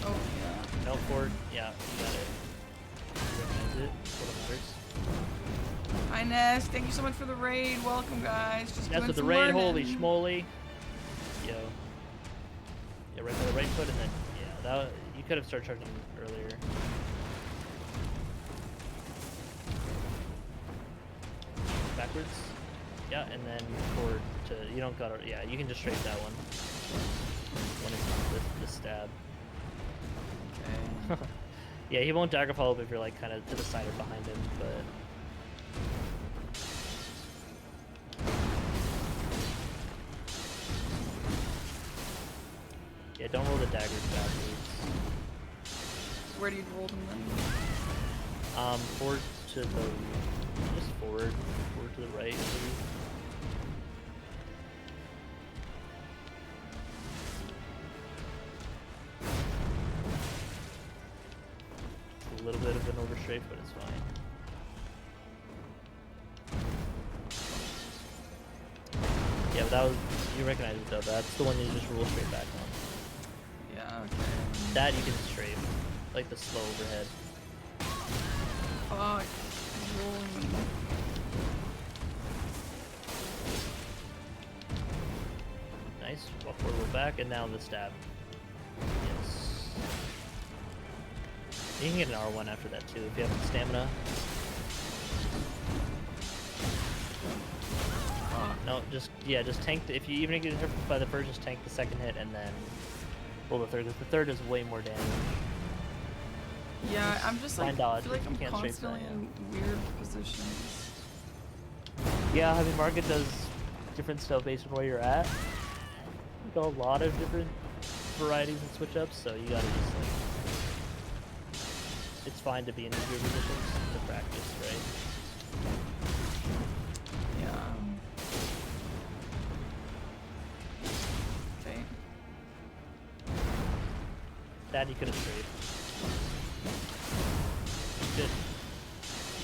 Oh yeah. No forward, yeah, you got it. Recognize it, what matters. Hi Ness, thank you so much for the raid. Welcome guys. Just That's doing with the some raid, learning. holy schmoly. Yo. Yeah, right by the right foot, and then, yeah, that you could have started charging earlier. Backwards. Yeah, and then forward to, you don't gotta, yeah, you can just straight that one. When it's the stab. Okay. Yeah, he won't dagger follow up if you're like kind of to the side or behind him, but... Yeah, don't roll the daggers backwards. Where do you roll them then? Forward to the... just forward to the right, maybe. A little bit of an overstrafe, but it's fine. but that was, you recognize it though. That's the one you just roll straight back on. Yeah, okay. That you can strafe, like the slow overhead. Fuck. He's rolling me. Nice. Walk forward, roll back, and now the stab. Yes. You can get an R1 after that too if you have the stamina. No, just tank. If you even get hit by the first, just tank the second hit and then roll the third. Because the third is way more damage. Yeah, I'm just like, I dodge feel like if I'm you can't strafe that, constantly in weird positions. Yeah, I mean Margit does different stuff based on where you're at. Like a lot of different varieties and switch ups, so you gotta just like. It's fine to be in easier positions to practice, right? Yeah. Okay. That you could have strafed. Good.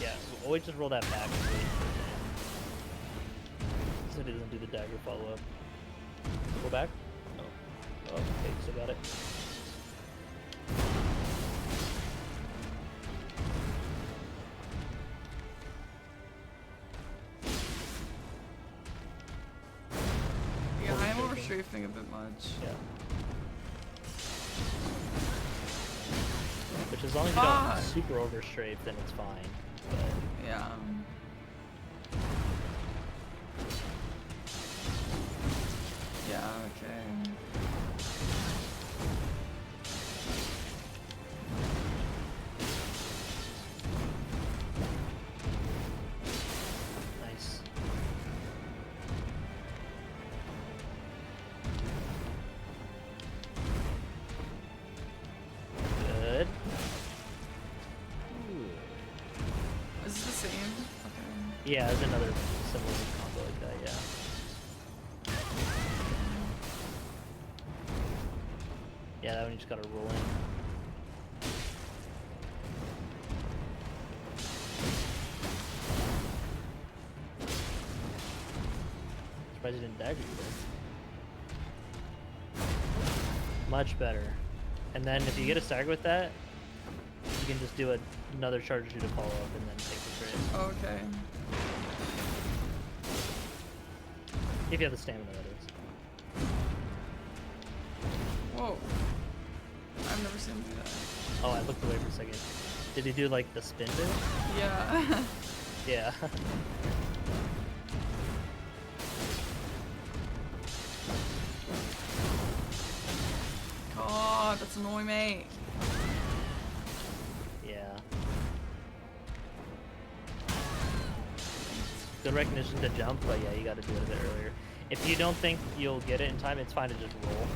Yeah, always just roll that back and wait for it to end. So it doesn't do the dagger follow up. Go back? Oh. Oh, okay, still got it. Yeah, I'm over strafing a bit much. Yeah. Which as long as you don't super over strafe, then it's fine. But Yeah. Yeah, okay. nice. Good. Ooh. Is this the same? Okay. Yeah, there's another similar combo like that, yeah. Yeah, that one you just gotta roll in. Surprised you didn't dagger you there. Much better. And then if you get a stagger with that, you can just do another charge or two to follow up and then take the crit. Okay. If you have the stamina, that is. Whoa. I've never seen him do that. Oh, I looked away for a second. Did he do like the spin bit? Yeah. Yeah. God, that's annoying me. Yeah. Good recognition to jump, but yeah, you gotta do it a bit earlier. If you don't think you'll get it in time, it's fine to just roll.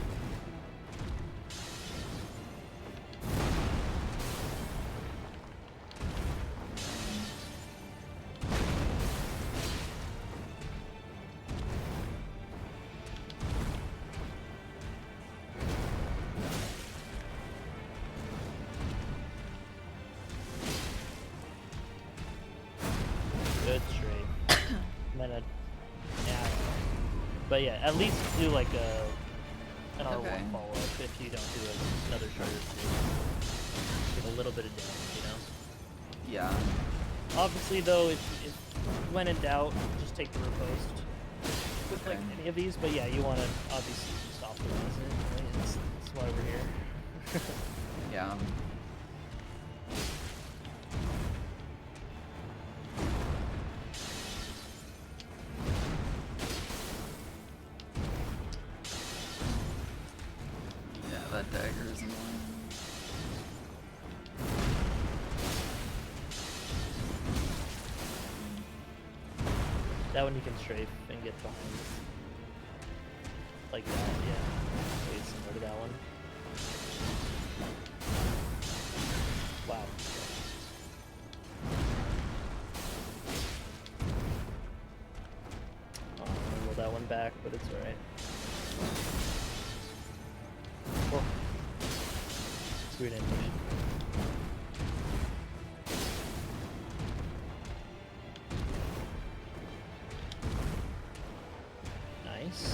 Good straight. Might not, yeah. But yeah, at least do like an R1 Okay. follow up if you don't do another charge or two. Get a little bit of damage, you know? Yeah. Obviously though, if when in doubt, just take the riposte with like Okay. any of these, but yeah, you want to obviously just optimize it, right? That's why we're here. Yeah. Yeah, that dagger is annoying. That one you can strafe and get behind. Like that, yeah. Wait, similar to that one. Wow. Oh, I'm gonna roll that one back, but it's alright. Oh. Screwed animation. Nice.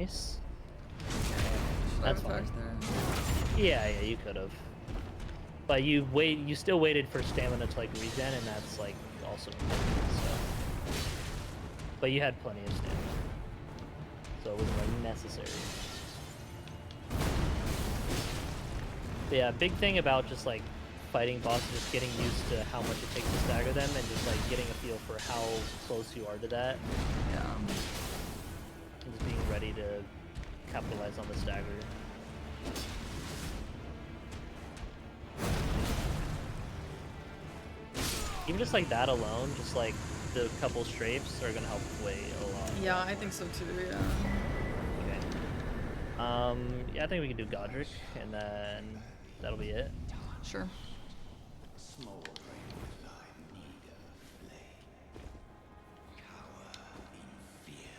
Nice. Should That's I have fine. attacked there? Yeah, you could have. But you still waited for stamina to like regen, and that's like also important. So. But you had plenty of stamina, so it wasn't like necessary. But yeah, big thing about just like fighting bosses, just getting used to how much it takes to stagger them, and just like getting a feel for how close you are to that. Yeah. And just being ready to capitalize on the stagger. Even just like that alone, just like the couple strafes are gonna help way a lot. Yeah, I think so too. Yeah. Okay. Yeah, I think we can do Godrick, and then that'll be it. Sure.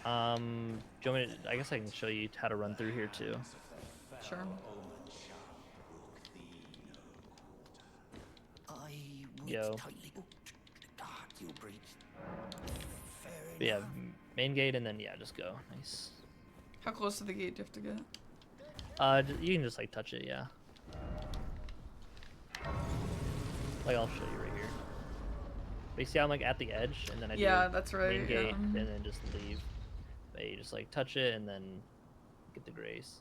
Do you want me to, I guess I can show you how to run through here too. Sure. Yo. But yeah, main gate, and then yeah, just go. Nice. How close to the gate do you have to get? You can just like touch it, yeah. Like I'll show you right here. But you see how I'm like at the edge, and then I Yeah, do that's right. main gate, Yeah. and then just leave. But you just like touch it, and then get the grace.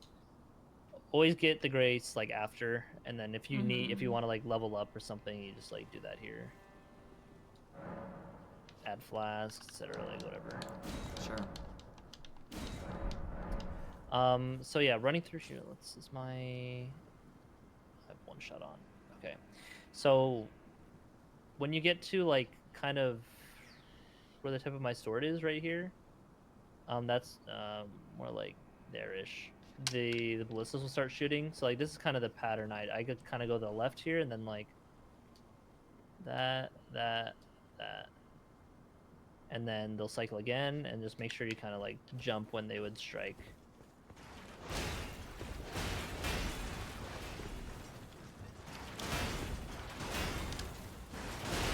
Always get the grace like after, and then if you need, if you want to like level up or something, you just like do that here. Add flasks, etc. Like whatever. Sure. So yeah, running through here. Let's is my. I have one shot on. Okay. So when you get to like kind of where the tip of my sword is right here, that's more like there-ish. The ballistas will start shooting. So like this is kind of the pattern. I could kind of go to the left here, and then like that, and then they'll cycle again, and just make sure you kind of like jump when they would strike.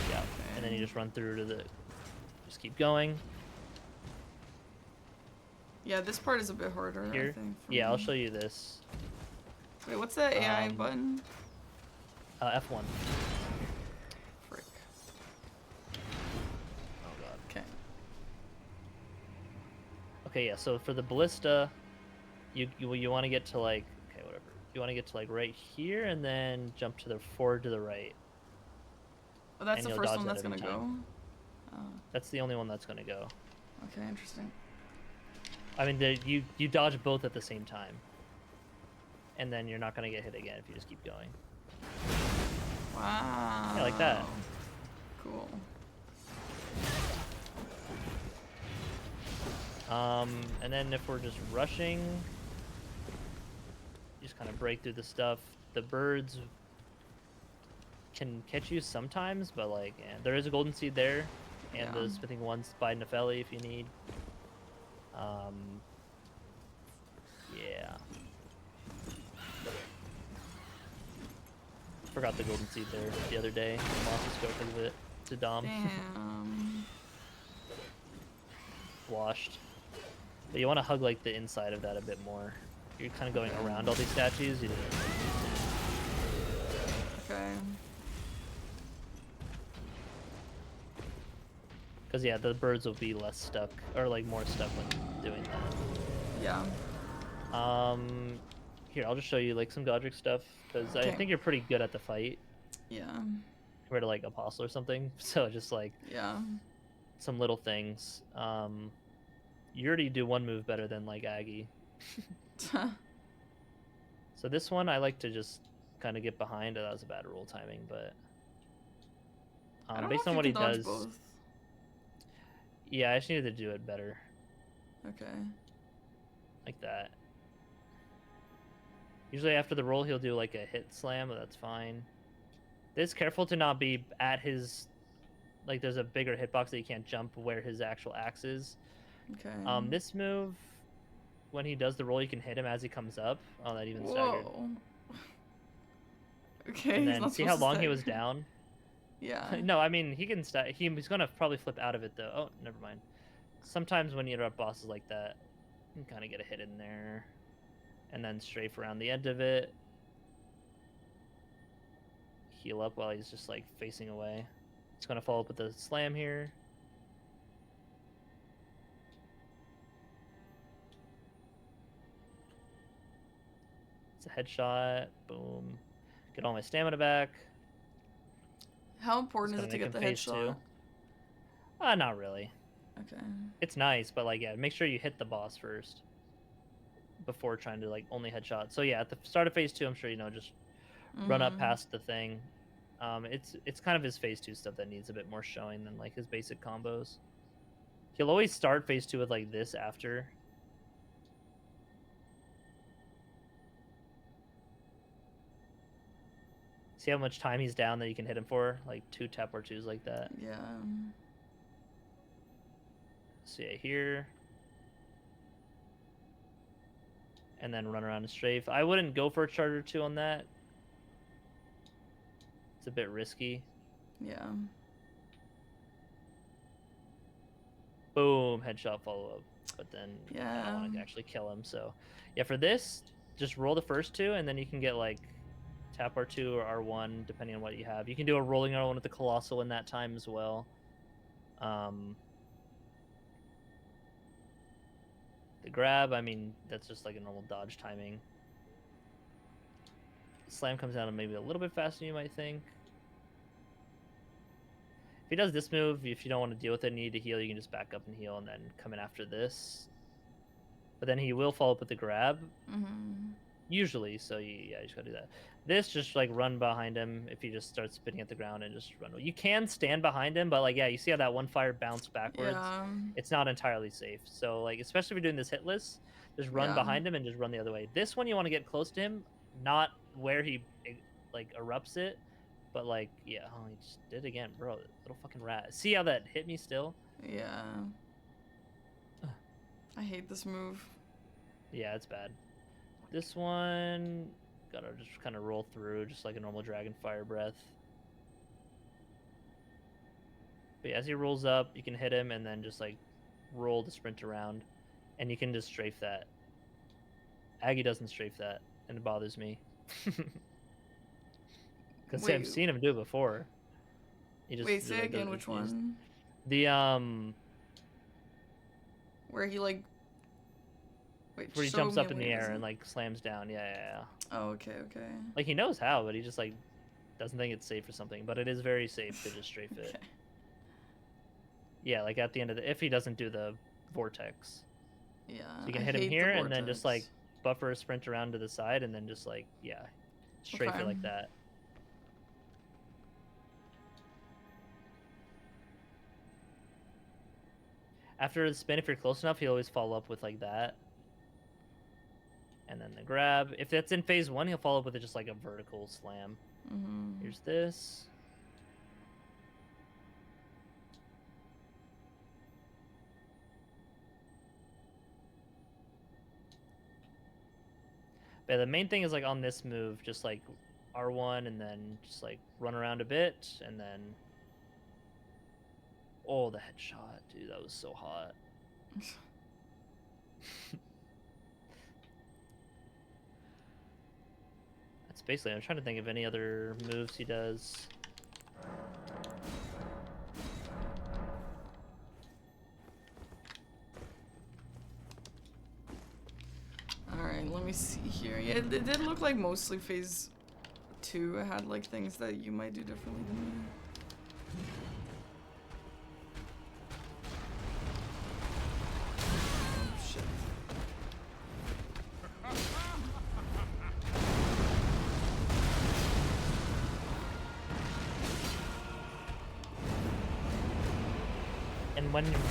Yeah, and then you just run through to the. Just keep going. Yeah, this part is a bit harder, Here? I think. For Yeah, me. I'll show you this. Wait, what's that AI button? F1. Frick. Oh god. Okay. Okay, yeah. So for the ballista, you want to get to like whatever. You want to get to like right here, and then jump to the forward to the right. Oh, that's And the you'll first dodge one that that's gonna every go? time. Oh, That's the only one that's gonna go. okay, interesting. I mean, you dodge both at the same time, and then you're not gonna get hit again if you just keep going. Wow. Yeah, like that. Cool. And then if we're just rushing, you just kind of break through the stuff. The birds can catch you sometimes, but like, yeah, there is a golden seed there, and Yeah. the smithing one's by Nepheli if you need. Yeah. Forgot the golden seed there the other day. Lost the scope of it to Dom. Damn. Washed. But you want to hug like the inside of that a bit more. You're kind of going around all these statues. You didn't. Okay. Because yeah, the birds will be less stuck, or like more stuck when doing that. Yeah. Here, I'll just show you like some Godrick stuff, because I Okay. think you're pretty good at the fight Yeah. compared to like Apostle or something. So just like Yeah. some little things. You already do one move better than like Agheel. So this one I like to just kind of get behind. That was a bad roll timing, but I don't based know on if what you he can dodge does, both. yeah, I just needed to do it better, Okay. like that. Usually after the roll, he'll do like a hit slam, but that's fine. This careful to not be at his, like there's a bigger hitbox that you can't jump where his actual axe is. Okay. This move, when he does the roll, you can hit him as he comes up. Oh, that even staggered. Whoa. Okay. And he's then not see how supposed to long he was stagger. down? Yeah. No, I mean he can he's gonna probably flip out of it though. Oh, never mind. Sometimes when you interrupt bosses like that, You can kind of get a hit in there. And then strafe around the end of it. Heal up while he's just like facing away. It's going to follow up with the slam here. It's a headshot. Boom. Get all my stamina back. How important is It's it to gonna get the make him phase headshot? two. Not really. Okay. It's nice, but like, yeah, make sure you hit the boss first before trying to like only headshot. So yeah, at the start of phase 2, I'm sure you know, just run up past the thing. It's kind of his phase 2 stuff that needs a bit more showing than like his basic combos. He'll always start phase 2 with like this after. See how much time he's down that you can hit him for? Like 2 tap or 2s like that. Yeah. So yeah, here. And then run around and strafe. I wouldn't go for a charge or 2 on that. It's a bit risky. Yeah. Boom, headshot follow up. But then I don't want to actually kill him. So yeah, for this, just roll the first 2 and then you can get like tap R2 or R1 depending on what you have. You can do a rolling R1 with the Colossal in that time as well. The grab, I mean, that's just like a normal dodge timing. Slam comes down maybe a little bit faster than you might think. If he does this move, if you don't want to deal with it and need to heal, you can just back up and heal and then come in after this. But then he will follow up with the grab. Usually, so yeah, you just gotta do that. This, just like run behind him if he just starts spinning at the ground and just run. You can stand behind him, but like, yeah, you see how that one fire bounced backwards? Yeah. It's not entirely safe. So like, especially if you're doing this hit list, just run behind him and just run the other way. This one, you want to get close to him, not where he like erupts it, but like, yeah, oh, he just did it again, bro. Little fucking rat. See how that hit me still? Yeah. I hate this move. Yeah, it's bad. This one, gotta just kind of roll through, just like a normal Dragon Fire Breath. But yeah, as he rolls up, you can hit him and then just like roll the sprint around, and you can just strafe that. Agheel doesn't strafe that, and it bothers me. Because I've seen him do it before. He just Wait, say again, which one? The where he like. Wait, where he jumps up in the air and like slams down. Yeah. Oh, okay. Like he knows how, but he just like doesn't think it's safe or something. But it is very safe to just strafe it. Okay. Yeah, like at the end of the, if he doesn't do the vortex. Yeah. So you can hit him here and then just like buffer a sprint around to the side and then just like, yeah, strafe it like that. After the spin, if you're close enough, he'll always follow up with like that. And then the grab. If that's in phase 1, he'll follow up with just like a vertical slam. Here's this. But the main thing is like on this move, just like R1 and then just like run around a bit and then. Oh, the headshot, dude, that was so hot. That's basically, I'm trying to think of any other moves he does. Alright, let me see here. Yeah, it did look like mostly phase 2 had like things that you might do differently than me.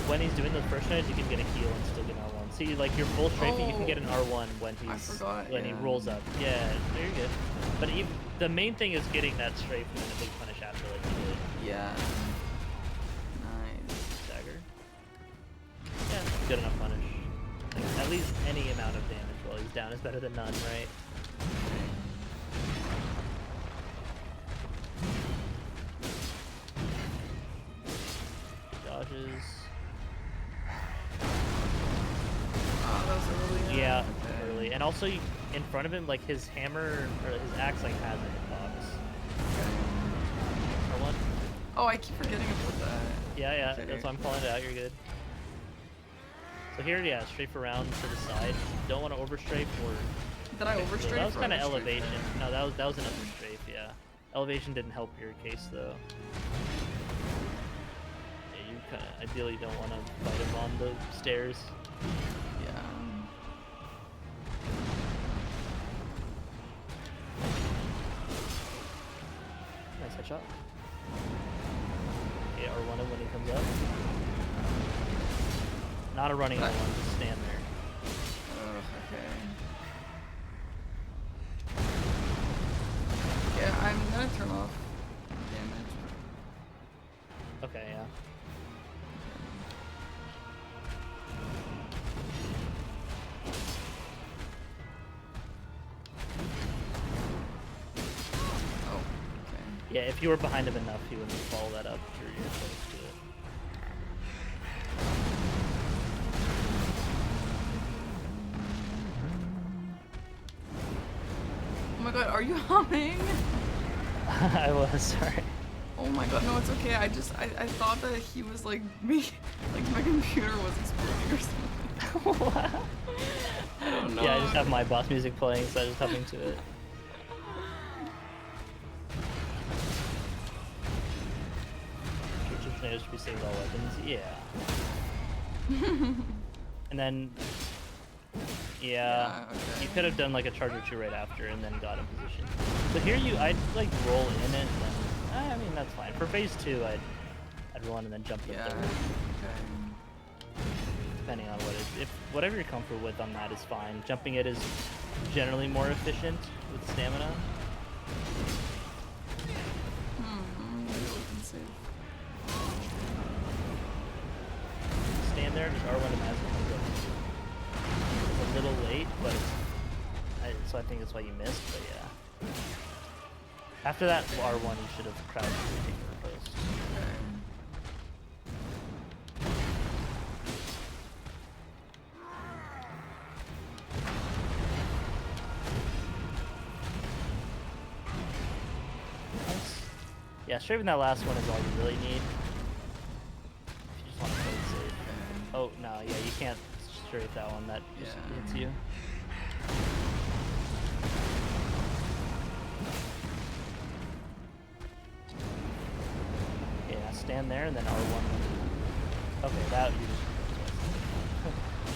When he's doing the first charge, you can get a heal and still get an R1. See, like your full strafing, you can get an R1 when he rolls up. Yeah, very good. But the main thing is getting that strafe and then a big punish after, like you did. Yeah. Nice. Dagger. Yeah, good enough punish. Like, at least any amount of damage while he's down is better than none, right? Dodges. Oh, that was a And also, in front of him, like his hammer or his axe, like has a hitbox. Or what? Oh, I keep forgetting about that. Yeah, Okay. that's why I'm calling it out. You're good. So here, yeah, strafe around to the side. Don't want to overstrafe or. Did I overstrafe? That was or kind of understrafe elevation. there? No, that was an understrafe. Yeah, elevation didn't help your case though. Yeah, you kind of ideally don't want to fight him on the stairs. Yeah. Nice headshot. Okay, R1 him when he comes up. Not a running R1, just stand there. Okay. Yeah, I'm gonna turn off damage. Okay, yeah. Oh, okay. Yeah, if you were behind him enough, he wouldn't follow that up. You're close to it. Oh my god, are you humming? I was, sorry. Oh my god, no, it's okay. I thought that he was like me, like my computer was exploding or something. What? I don't know. Yeah, I just have my boss music playing, so I just humming to it. Future tornadoes should be saved all weapons. Yeah. And then, yeah, okay. you could have done like a charge or two right after, and then got in position. So here I'd like roll in it, and then I mean that's fine. For phase 2, I'd run and then jump the Yeah. third. Okay. Depending on what if whatever you're comfortable with on that is fine. Jumping it is generally more efficient with stamina. Maybe we can save. Stand there, just R1 him as it comes up. It's a little late, but so I think that's why you missed. But yeah, after that R1, you should have crouched and taken the post. Okay. Nice. Yeah, strafing that last one is all you really need. If you just want to play it safe. Oh no, yeah, you can't strafe that one. That just hits you. Yeah, stand there and then R1. Okay, that you just.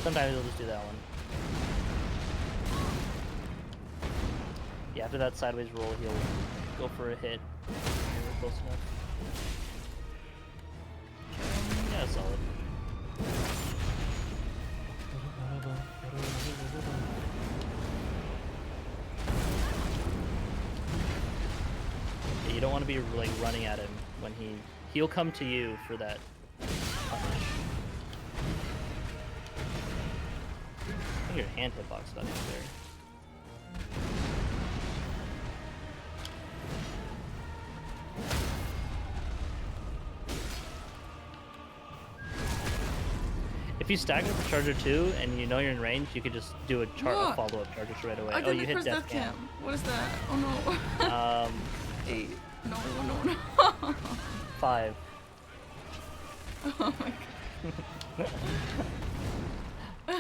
Sometimes you'll just do that one. Yeah, after that sideways roll, he'll go for a hit. You're close enough. Yeah, solid. Yeah, you don't want to be like running at him when he'll come to you for that punish. I think your hand hitbox got in there. If you stagger the charger too, and you know you're in range, you could just do a follow-up charger right away. I Oh, didn't you hit press death cam. cam. What is that? Oh no. 8. No. 5. Oh my god. I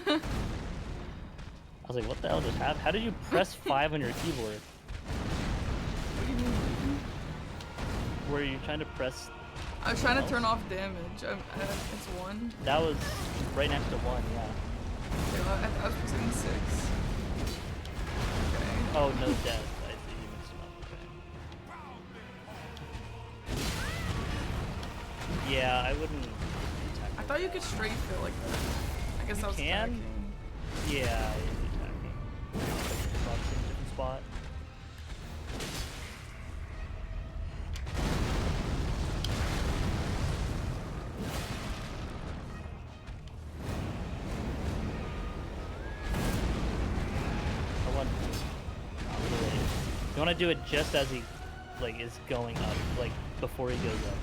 was like, what the hell just happened? How did you press 5 on your keyboard? What do you mean? Were you trying to press? I was trying to turn off damage. It's 1. That was right next to 1, yeah. Okay, I was pressing 6. Okay. Oh, no death. I see, you mixed them up. Okay. Yeah, I wouldn't attack. I thought you could strafe it like that. I guess I was can? attacking. Yeah, you're attacking. Box in a different spot. You want to do it just as he, like, is going up, like, before he goes up.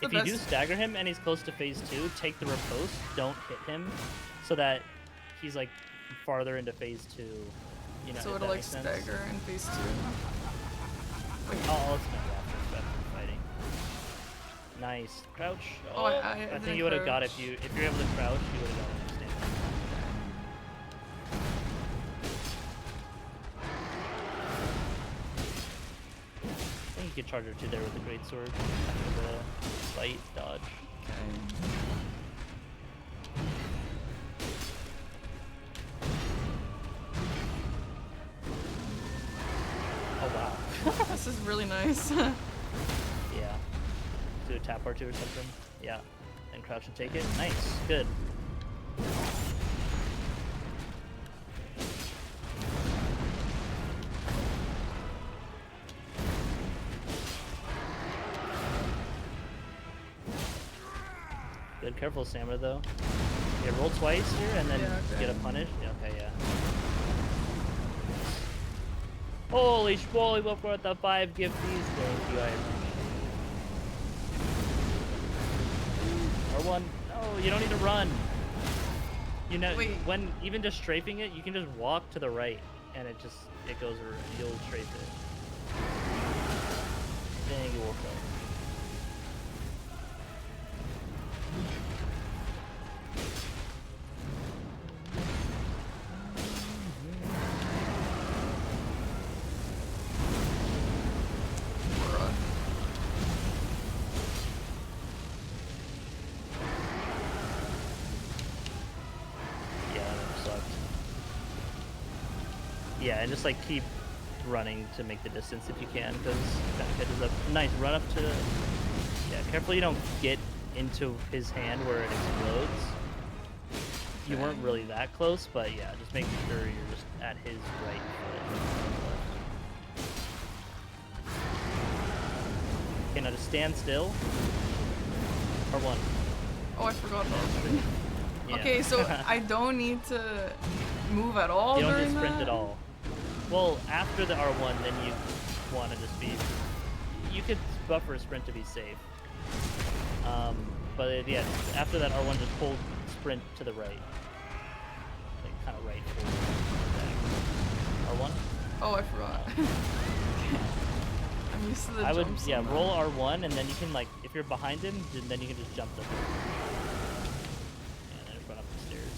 the if you best. do stagger him and he's close to phase 2, take the riposte, don't hit him, so that he's like farther into phase 2. You know, So if it'll that like makes sense. stagger in phase 2. I'll explain it after fighting. Nice crouch. Oh, I I think didn't you would have got crouch. if you're able to crouch, you would have got it. Stand. I think you could charge her too there with the great sword after the fight dodge. Okay. Oh wow. This is really nice. Yeah. Do a tap or two or something. Yeah. And crouch and take it. Nice. Good. Good. Careful, Samra, though. Yeah, roll twice here and then Yeah, okay. get a punish. Yeah, okay, yeah. Holy schmoly, what brought the 5 gifties? Thank you, I appreciate it. R1. No, you don't need to run. You know, Wait. when even just strafing it, you can just walk to the right and it goes around. You'll strafe it. Then you walk up. Bruh. Yeah, that sucked. Yeah, and just like keep running to make the distance if you can, because that catches up. Nice run up to. Yeah, careful you don't get into his hand where it explodes. You weren't really that close, but yeah, just make sure you're just at his right foot. Okay, now just stand still. R1. Oh, I forgot that. Yeah. Okay, so I don't need to move at all You don't during just sprint that? at all. Well, after the R1, then you want to just be. You could buffer a sprint to be safe. But yeah, after that R1, just hold sprint to the right. Like kind of right forward. R1? Oh, I forgot. I'm used to the I would, jumps yeah, on that. roll R1, and then you can, like, if you're behind him, then you can just jump the. And then just run up the stairs.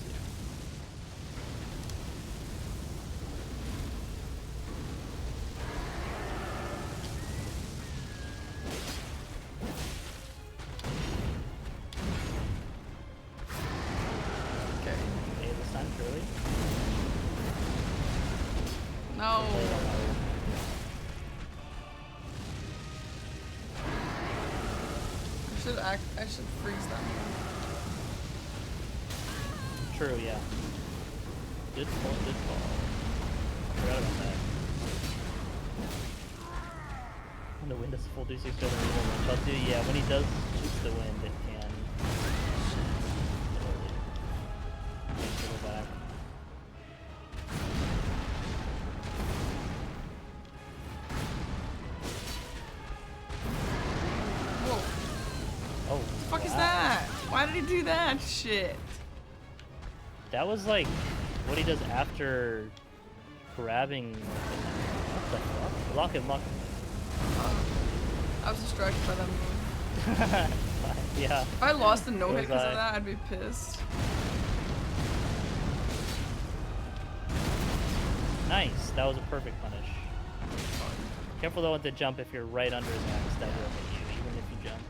Okay. Okay, this time, surely. No. I should freeze them. True, yeah. Good call, good call. I forgot about that. When the wind does full do 6 doesn't really much. I'll do, yeah, when he does shoot the wind, it can. Go back. Whoa. Oh, What the fuck is wow. that? Why did he do that shit? That was like what he does after grabbing. What the fuck? Lock him, lock him. I was distracted by that move. Yeah. If I lost a no So hit was because I. of that, I'd be pissed. Nice. That was a perfect punish. Careful though with the jump if you're right under his axe. That will hit you, even if you jump.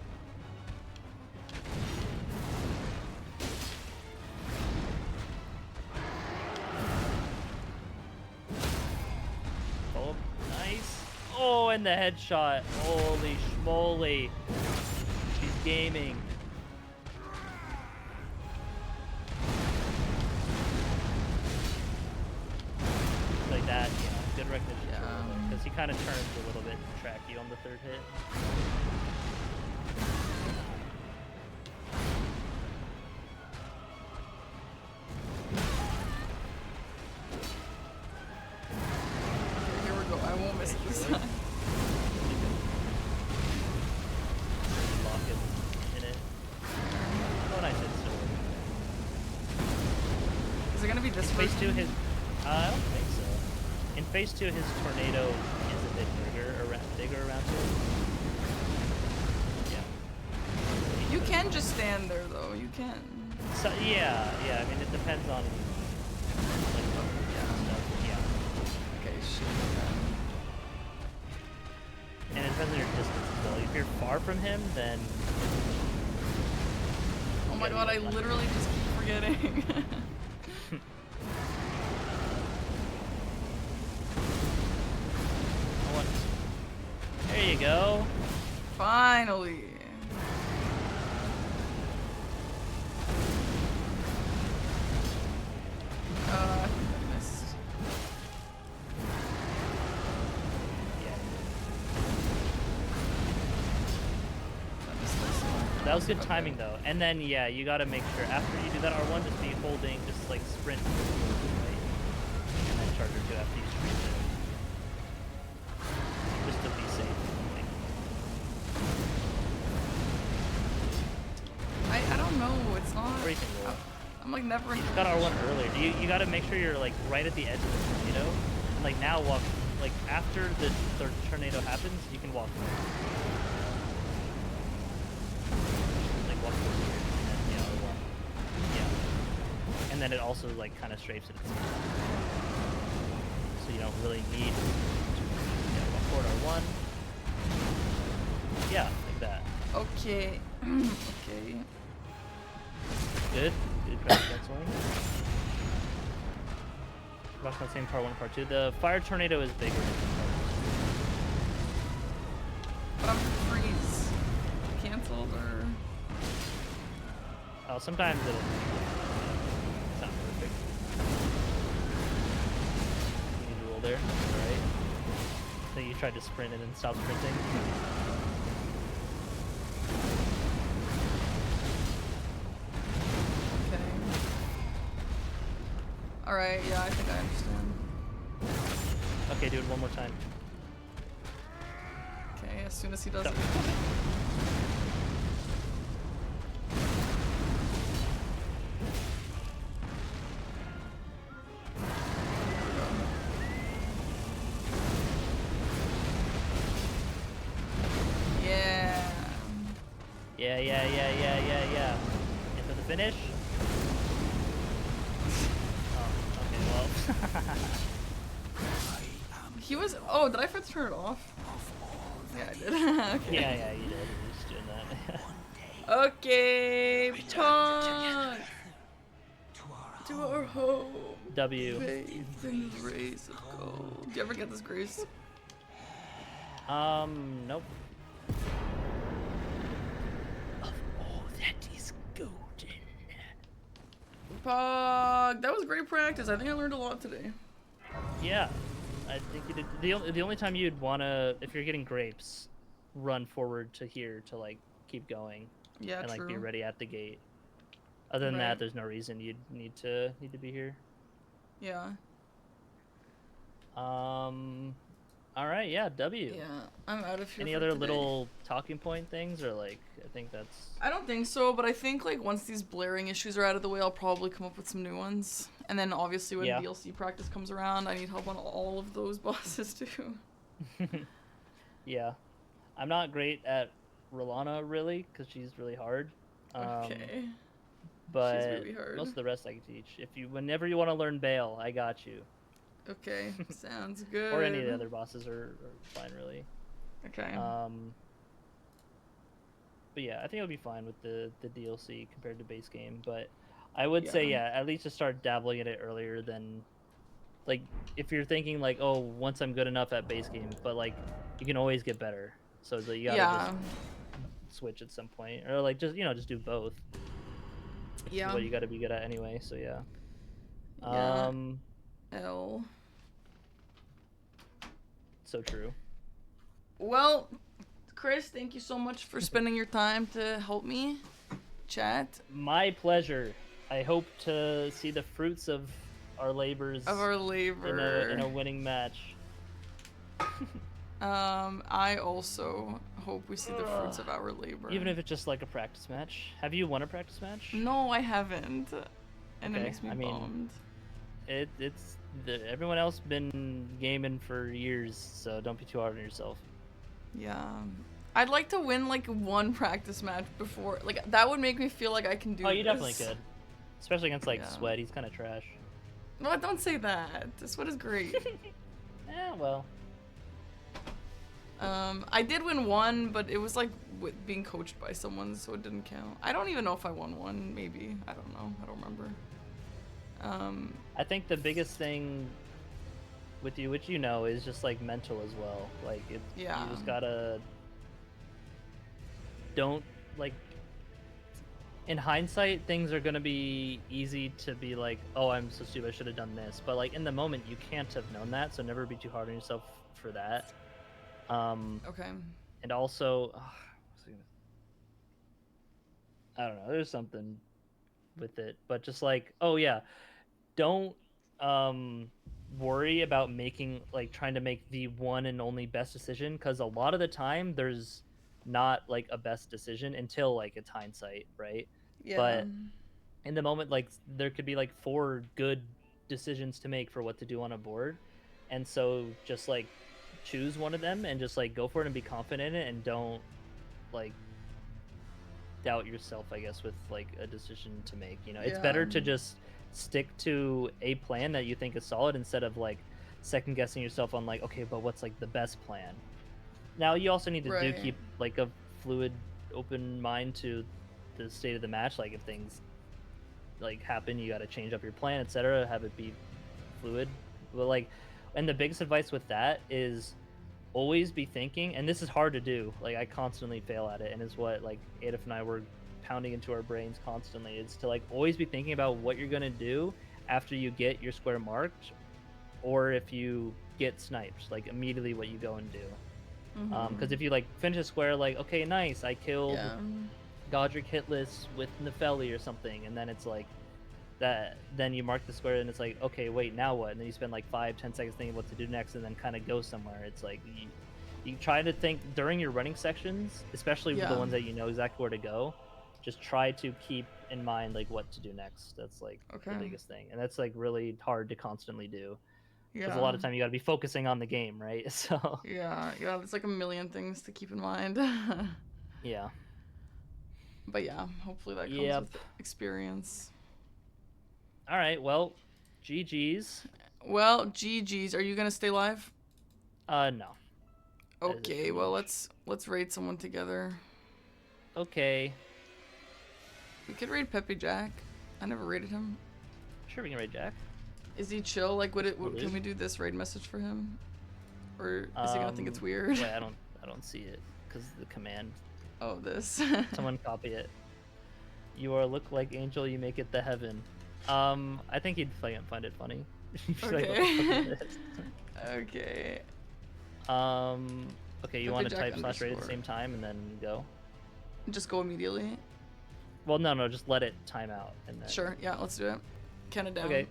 Oh, nice. Oh, and the headshot. Holy schmoly. She's gaming. Like that, yeah. Good recognition. Yeah. Because he kind of turns a little bit to track you on the third hit. Here we go. I won't miss it this time. Lock it. this Phase 2, version? his... I don't think so. In Phase 2, his tornado is a bit bigger around here. Yeah. You can just stand there though. You can. So, yeah. I mean, it depends on... Like, stuff. Yeah. Okay, shit. And it depends on your distance as well. If you're far from him, then... Oh my god, I literally just keep forgetting. There you go. Finally. I think I missed. Yeah. I missed this one. That was good Okay. timing though. And then yeah, you gotta make sure after you do that R1, just be holding, just like sprint, right? And then charger 2 after you sprint it. Just to be safe. Like, I don't know. It's not. or you can roll. I'm like never. You just got R1 earlier. You gotta make sure you're like right at the edge of the tornado. And like now walk, like after the tornado happens, you can walk forward. Like walk forward here, and then yeah, R1. Yeah. And then it also like kind of strafes it. So you don't really need to walk forward R1. Yeah, like that. Okay. Okay. Good. Good canceling. Watch my same part 1 and part 2. The fire tornado is bigger. But I'm freeze. Cancelled or. Oh, sometimes it's not perfect. You need to roll there. Alright. I think you tried to sprint and then stop sprinting. Okay. Alright, yeah, I think I understand. Okay, do it one more time. Okay, as soon as he does Stop. it. Yeah. Yeah. Into the finish. Oh, okay, well. He was. Oh, did I forget to turn it off? Yeah, I did. Okay. yeah, you did. You're just doing that. Okay, talk to our home. W. Bathed in the rays of gold. Do you ever get this, Grace? Nope. Oh, that is golden. Pog, that was great practice. I think I learned a lot today. Yeah, I think you did. The only time you'd wanna, if you're getting grapes, run forward to here to like keep going Yeah, and like true. be ready at the gate. Other than Right. that, there's no reason you'd need to be here. Yeah. All right, yeah, W. Yeah, I'm out of here. Any for other today. little talking point things, or like I think that's. I don't think so, but I think like once these blaring issues are out of the way, I'll probably come up with some new ones. And then obviously when Yeah. DLC practice comes around, I need help on all of those bosses too. Yeah, I'm not great at Rolana really because she's really hard. Okay. But really hard. most of the rest I can teach. Whenever you want to learn Bale, I got you. Okay. Sounds good. Or any of the other bosses are fine, really. Okay. But yeah, I think it'll be fine with the DLC compared to base game. But I would say, Yeah. yeah, at least to start dabbling in it earlier than, like, if you're thinking like, oh, once I'm good enough at base game, but like, you can always get better. So that you gotta Yeah. just switch at some point, or like just just do both. Yeah. What you gotta be good at anyway. So yeah. Yeah. L. So true. Well, Chris, thank you so much for spending your time to help me chat. My pleasure. I hope to see the fruits of our labors Of our labor. in a winning match. I also hope we see the fruits of our labor. Even if it's just like a practice match. Have you won a practice match? No, I haven't. And it Okay, makes me I mean, bummed. Everyone else been gaming for years, so don't be too hard on yourself. Yeah. I'd like to win like one practice match before, like that would make me feel like I can do Oh, you this. definitely could. Especially against like Yeah. Sweat, he's kind of trash. No, don't say that. This one is great. Well. I did win one, but it was like being coached by someone, so it didn't count. I don't even know if I won one. Maybe, I don't know. I don't remember. I think the biggest thing with you, which you know, is just like mental as well. Like Yeah. you just gotta don't like. In hindsight, things are gonna be easy to be like, oh, I'm so stupid, I should have done this. But like in the moment, you can't have known that, so never be too hard on yourself for that. Okay. And also, I don't know, there's something with it, but just like, oh yeah, don't worry about making like trying to make the one and only best decision, because a lot of the time there's not like a best decision until like it's hindsight, right? Yeah. But in the moment, like there could be like 4 good decisions to make for what to do on a board, and so just like choose one of them and just like go for it and be confident in it, and don't like doubt yourself, I guess, with like a decision to make. You know, it's better to just stick to a plan that you think is solid instead of like second guessing yourself on like, okay, but what's like the best plan. Now you also need to do keep like a fluid, open mind to the state of the match. Like if things like happen, you got to change up your plan, etc. Have it be fluid. But like, and the biggest advice with that is always be thinking, and this is hard to do. Like I constantly fail at it, and it's what like Adolf and I were pounding into our brains constantly. Is to like always be thinking about what you're gonna do after you get your square marked, or if you get sniped, like immediately what you go and do. Because if you like finish a square, like okay, nice, I killed Godrick hitless with Nepheli or something, and then it's like that. Then you mark the square, and it's like, okay, wait, now what? And then you spend like 5-10 seconds thinking what to do next, and then kind of go somewhere. It's like you try to think during your running sections, especially the ones that you know exactly where to go. Just try to keep in mind like what to do next. That's like the biggest thing, and that's like really hard to constantly do. Because a lot of time you got to be focusing on the game, right? So yeah, there's like a million things to keep in mind. yeah. But yeah, hopefully that comes with experience. All right, well, GG's. Well, GG's. Are you gonna stay live? No. Okay, well let's raid someone together. Okay. We could raid Pepe Jack. I never raided him. Sure, we can raid Jack. Is he chill? Like, can we do this raid message for him? Or is he gonna think it's weird? Wait, I don't see it because the command. Oh, this. Someone copy it. You are look like angel, you make it the heaven. I think he'd find it funny. Okay. Okay. Okay, you want to type /raid at the same time and then go? Just go immediately? Well, no, just let it time out and then. Sure, yeah, let's do it. Count it down. Okay.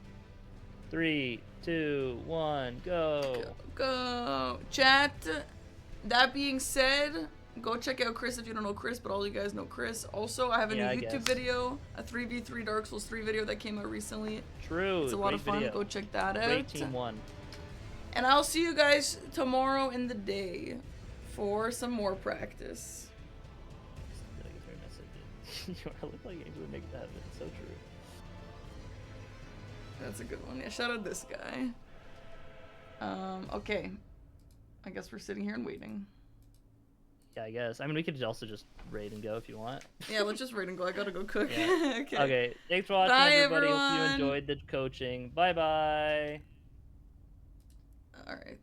3, 2, 1, go. Go. Chat, that being said, go check out Chris if you don't know Chris, but all you guys know Chris. Also, I have a new YouTube video, a 3v3 Dark Souls 3 video that came out recently. True. It's a lot of fun. Go check that out. Great team won. And I'll see you guys tomorrow in the day for some more practice. You look like angel would make that. It's so true. That's a good one. Yeah, shout out this guy. Okay. I guess we're sitting here and waiting. Yeah, I guess. I mean, we could also just raid and go if you want. Yeah, let's just raid and go. I gotta go cook. Yeah. Okay. Thanks for watching, Bye, everybody. everyone. Hope you enjoyed the coaching. Bye-bye. All right.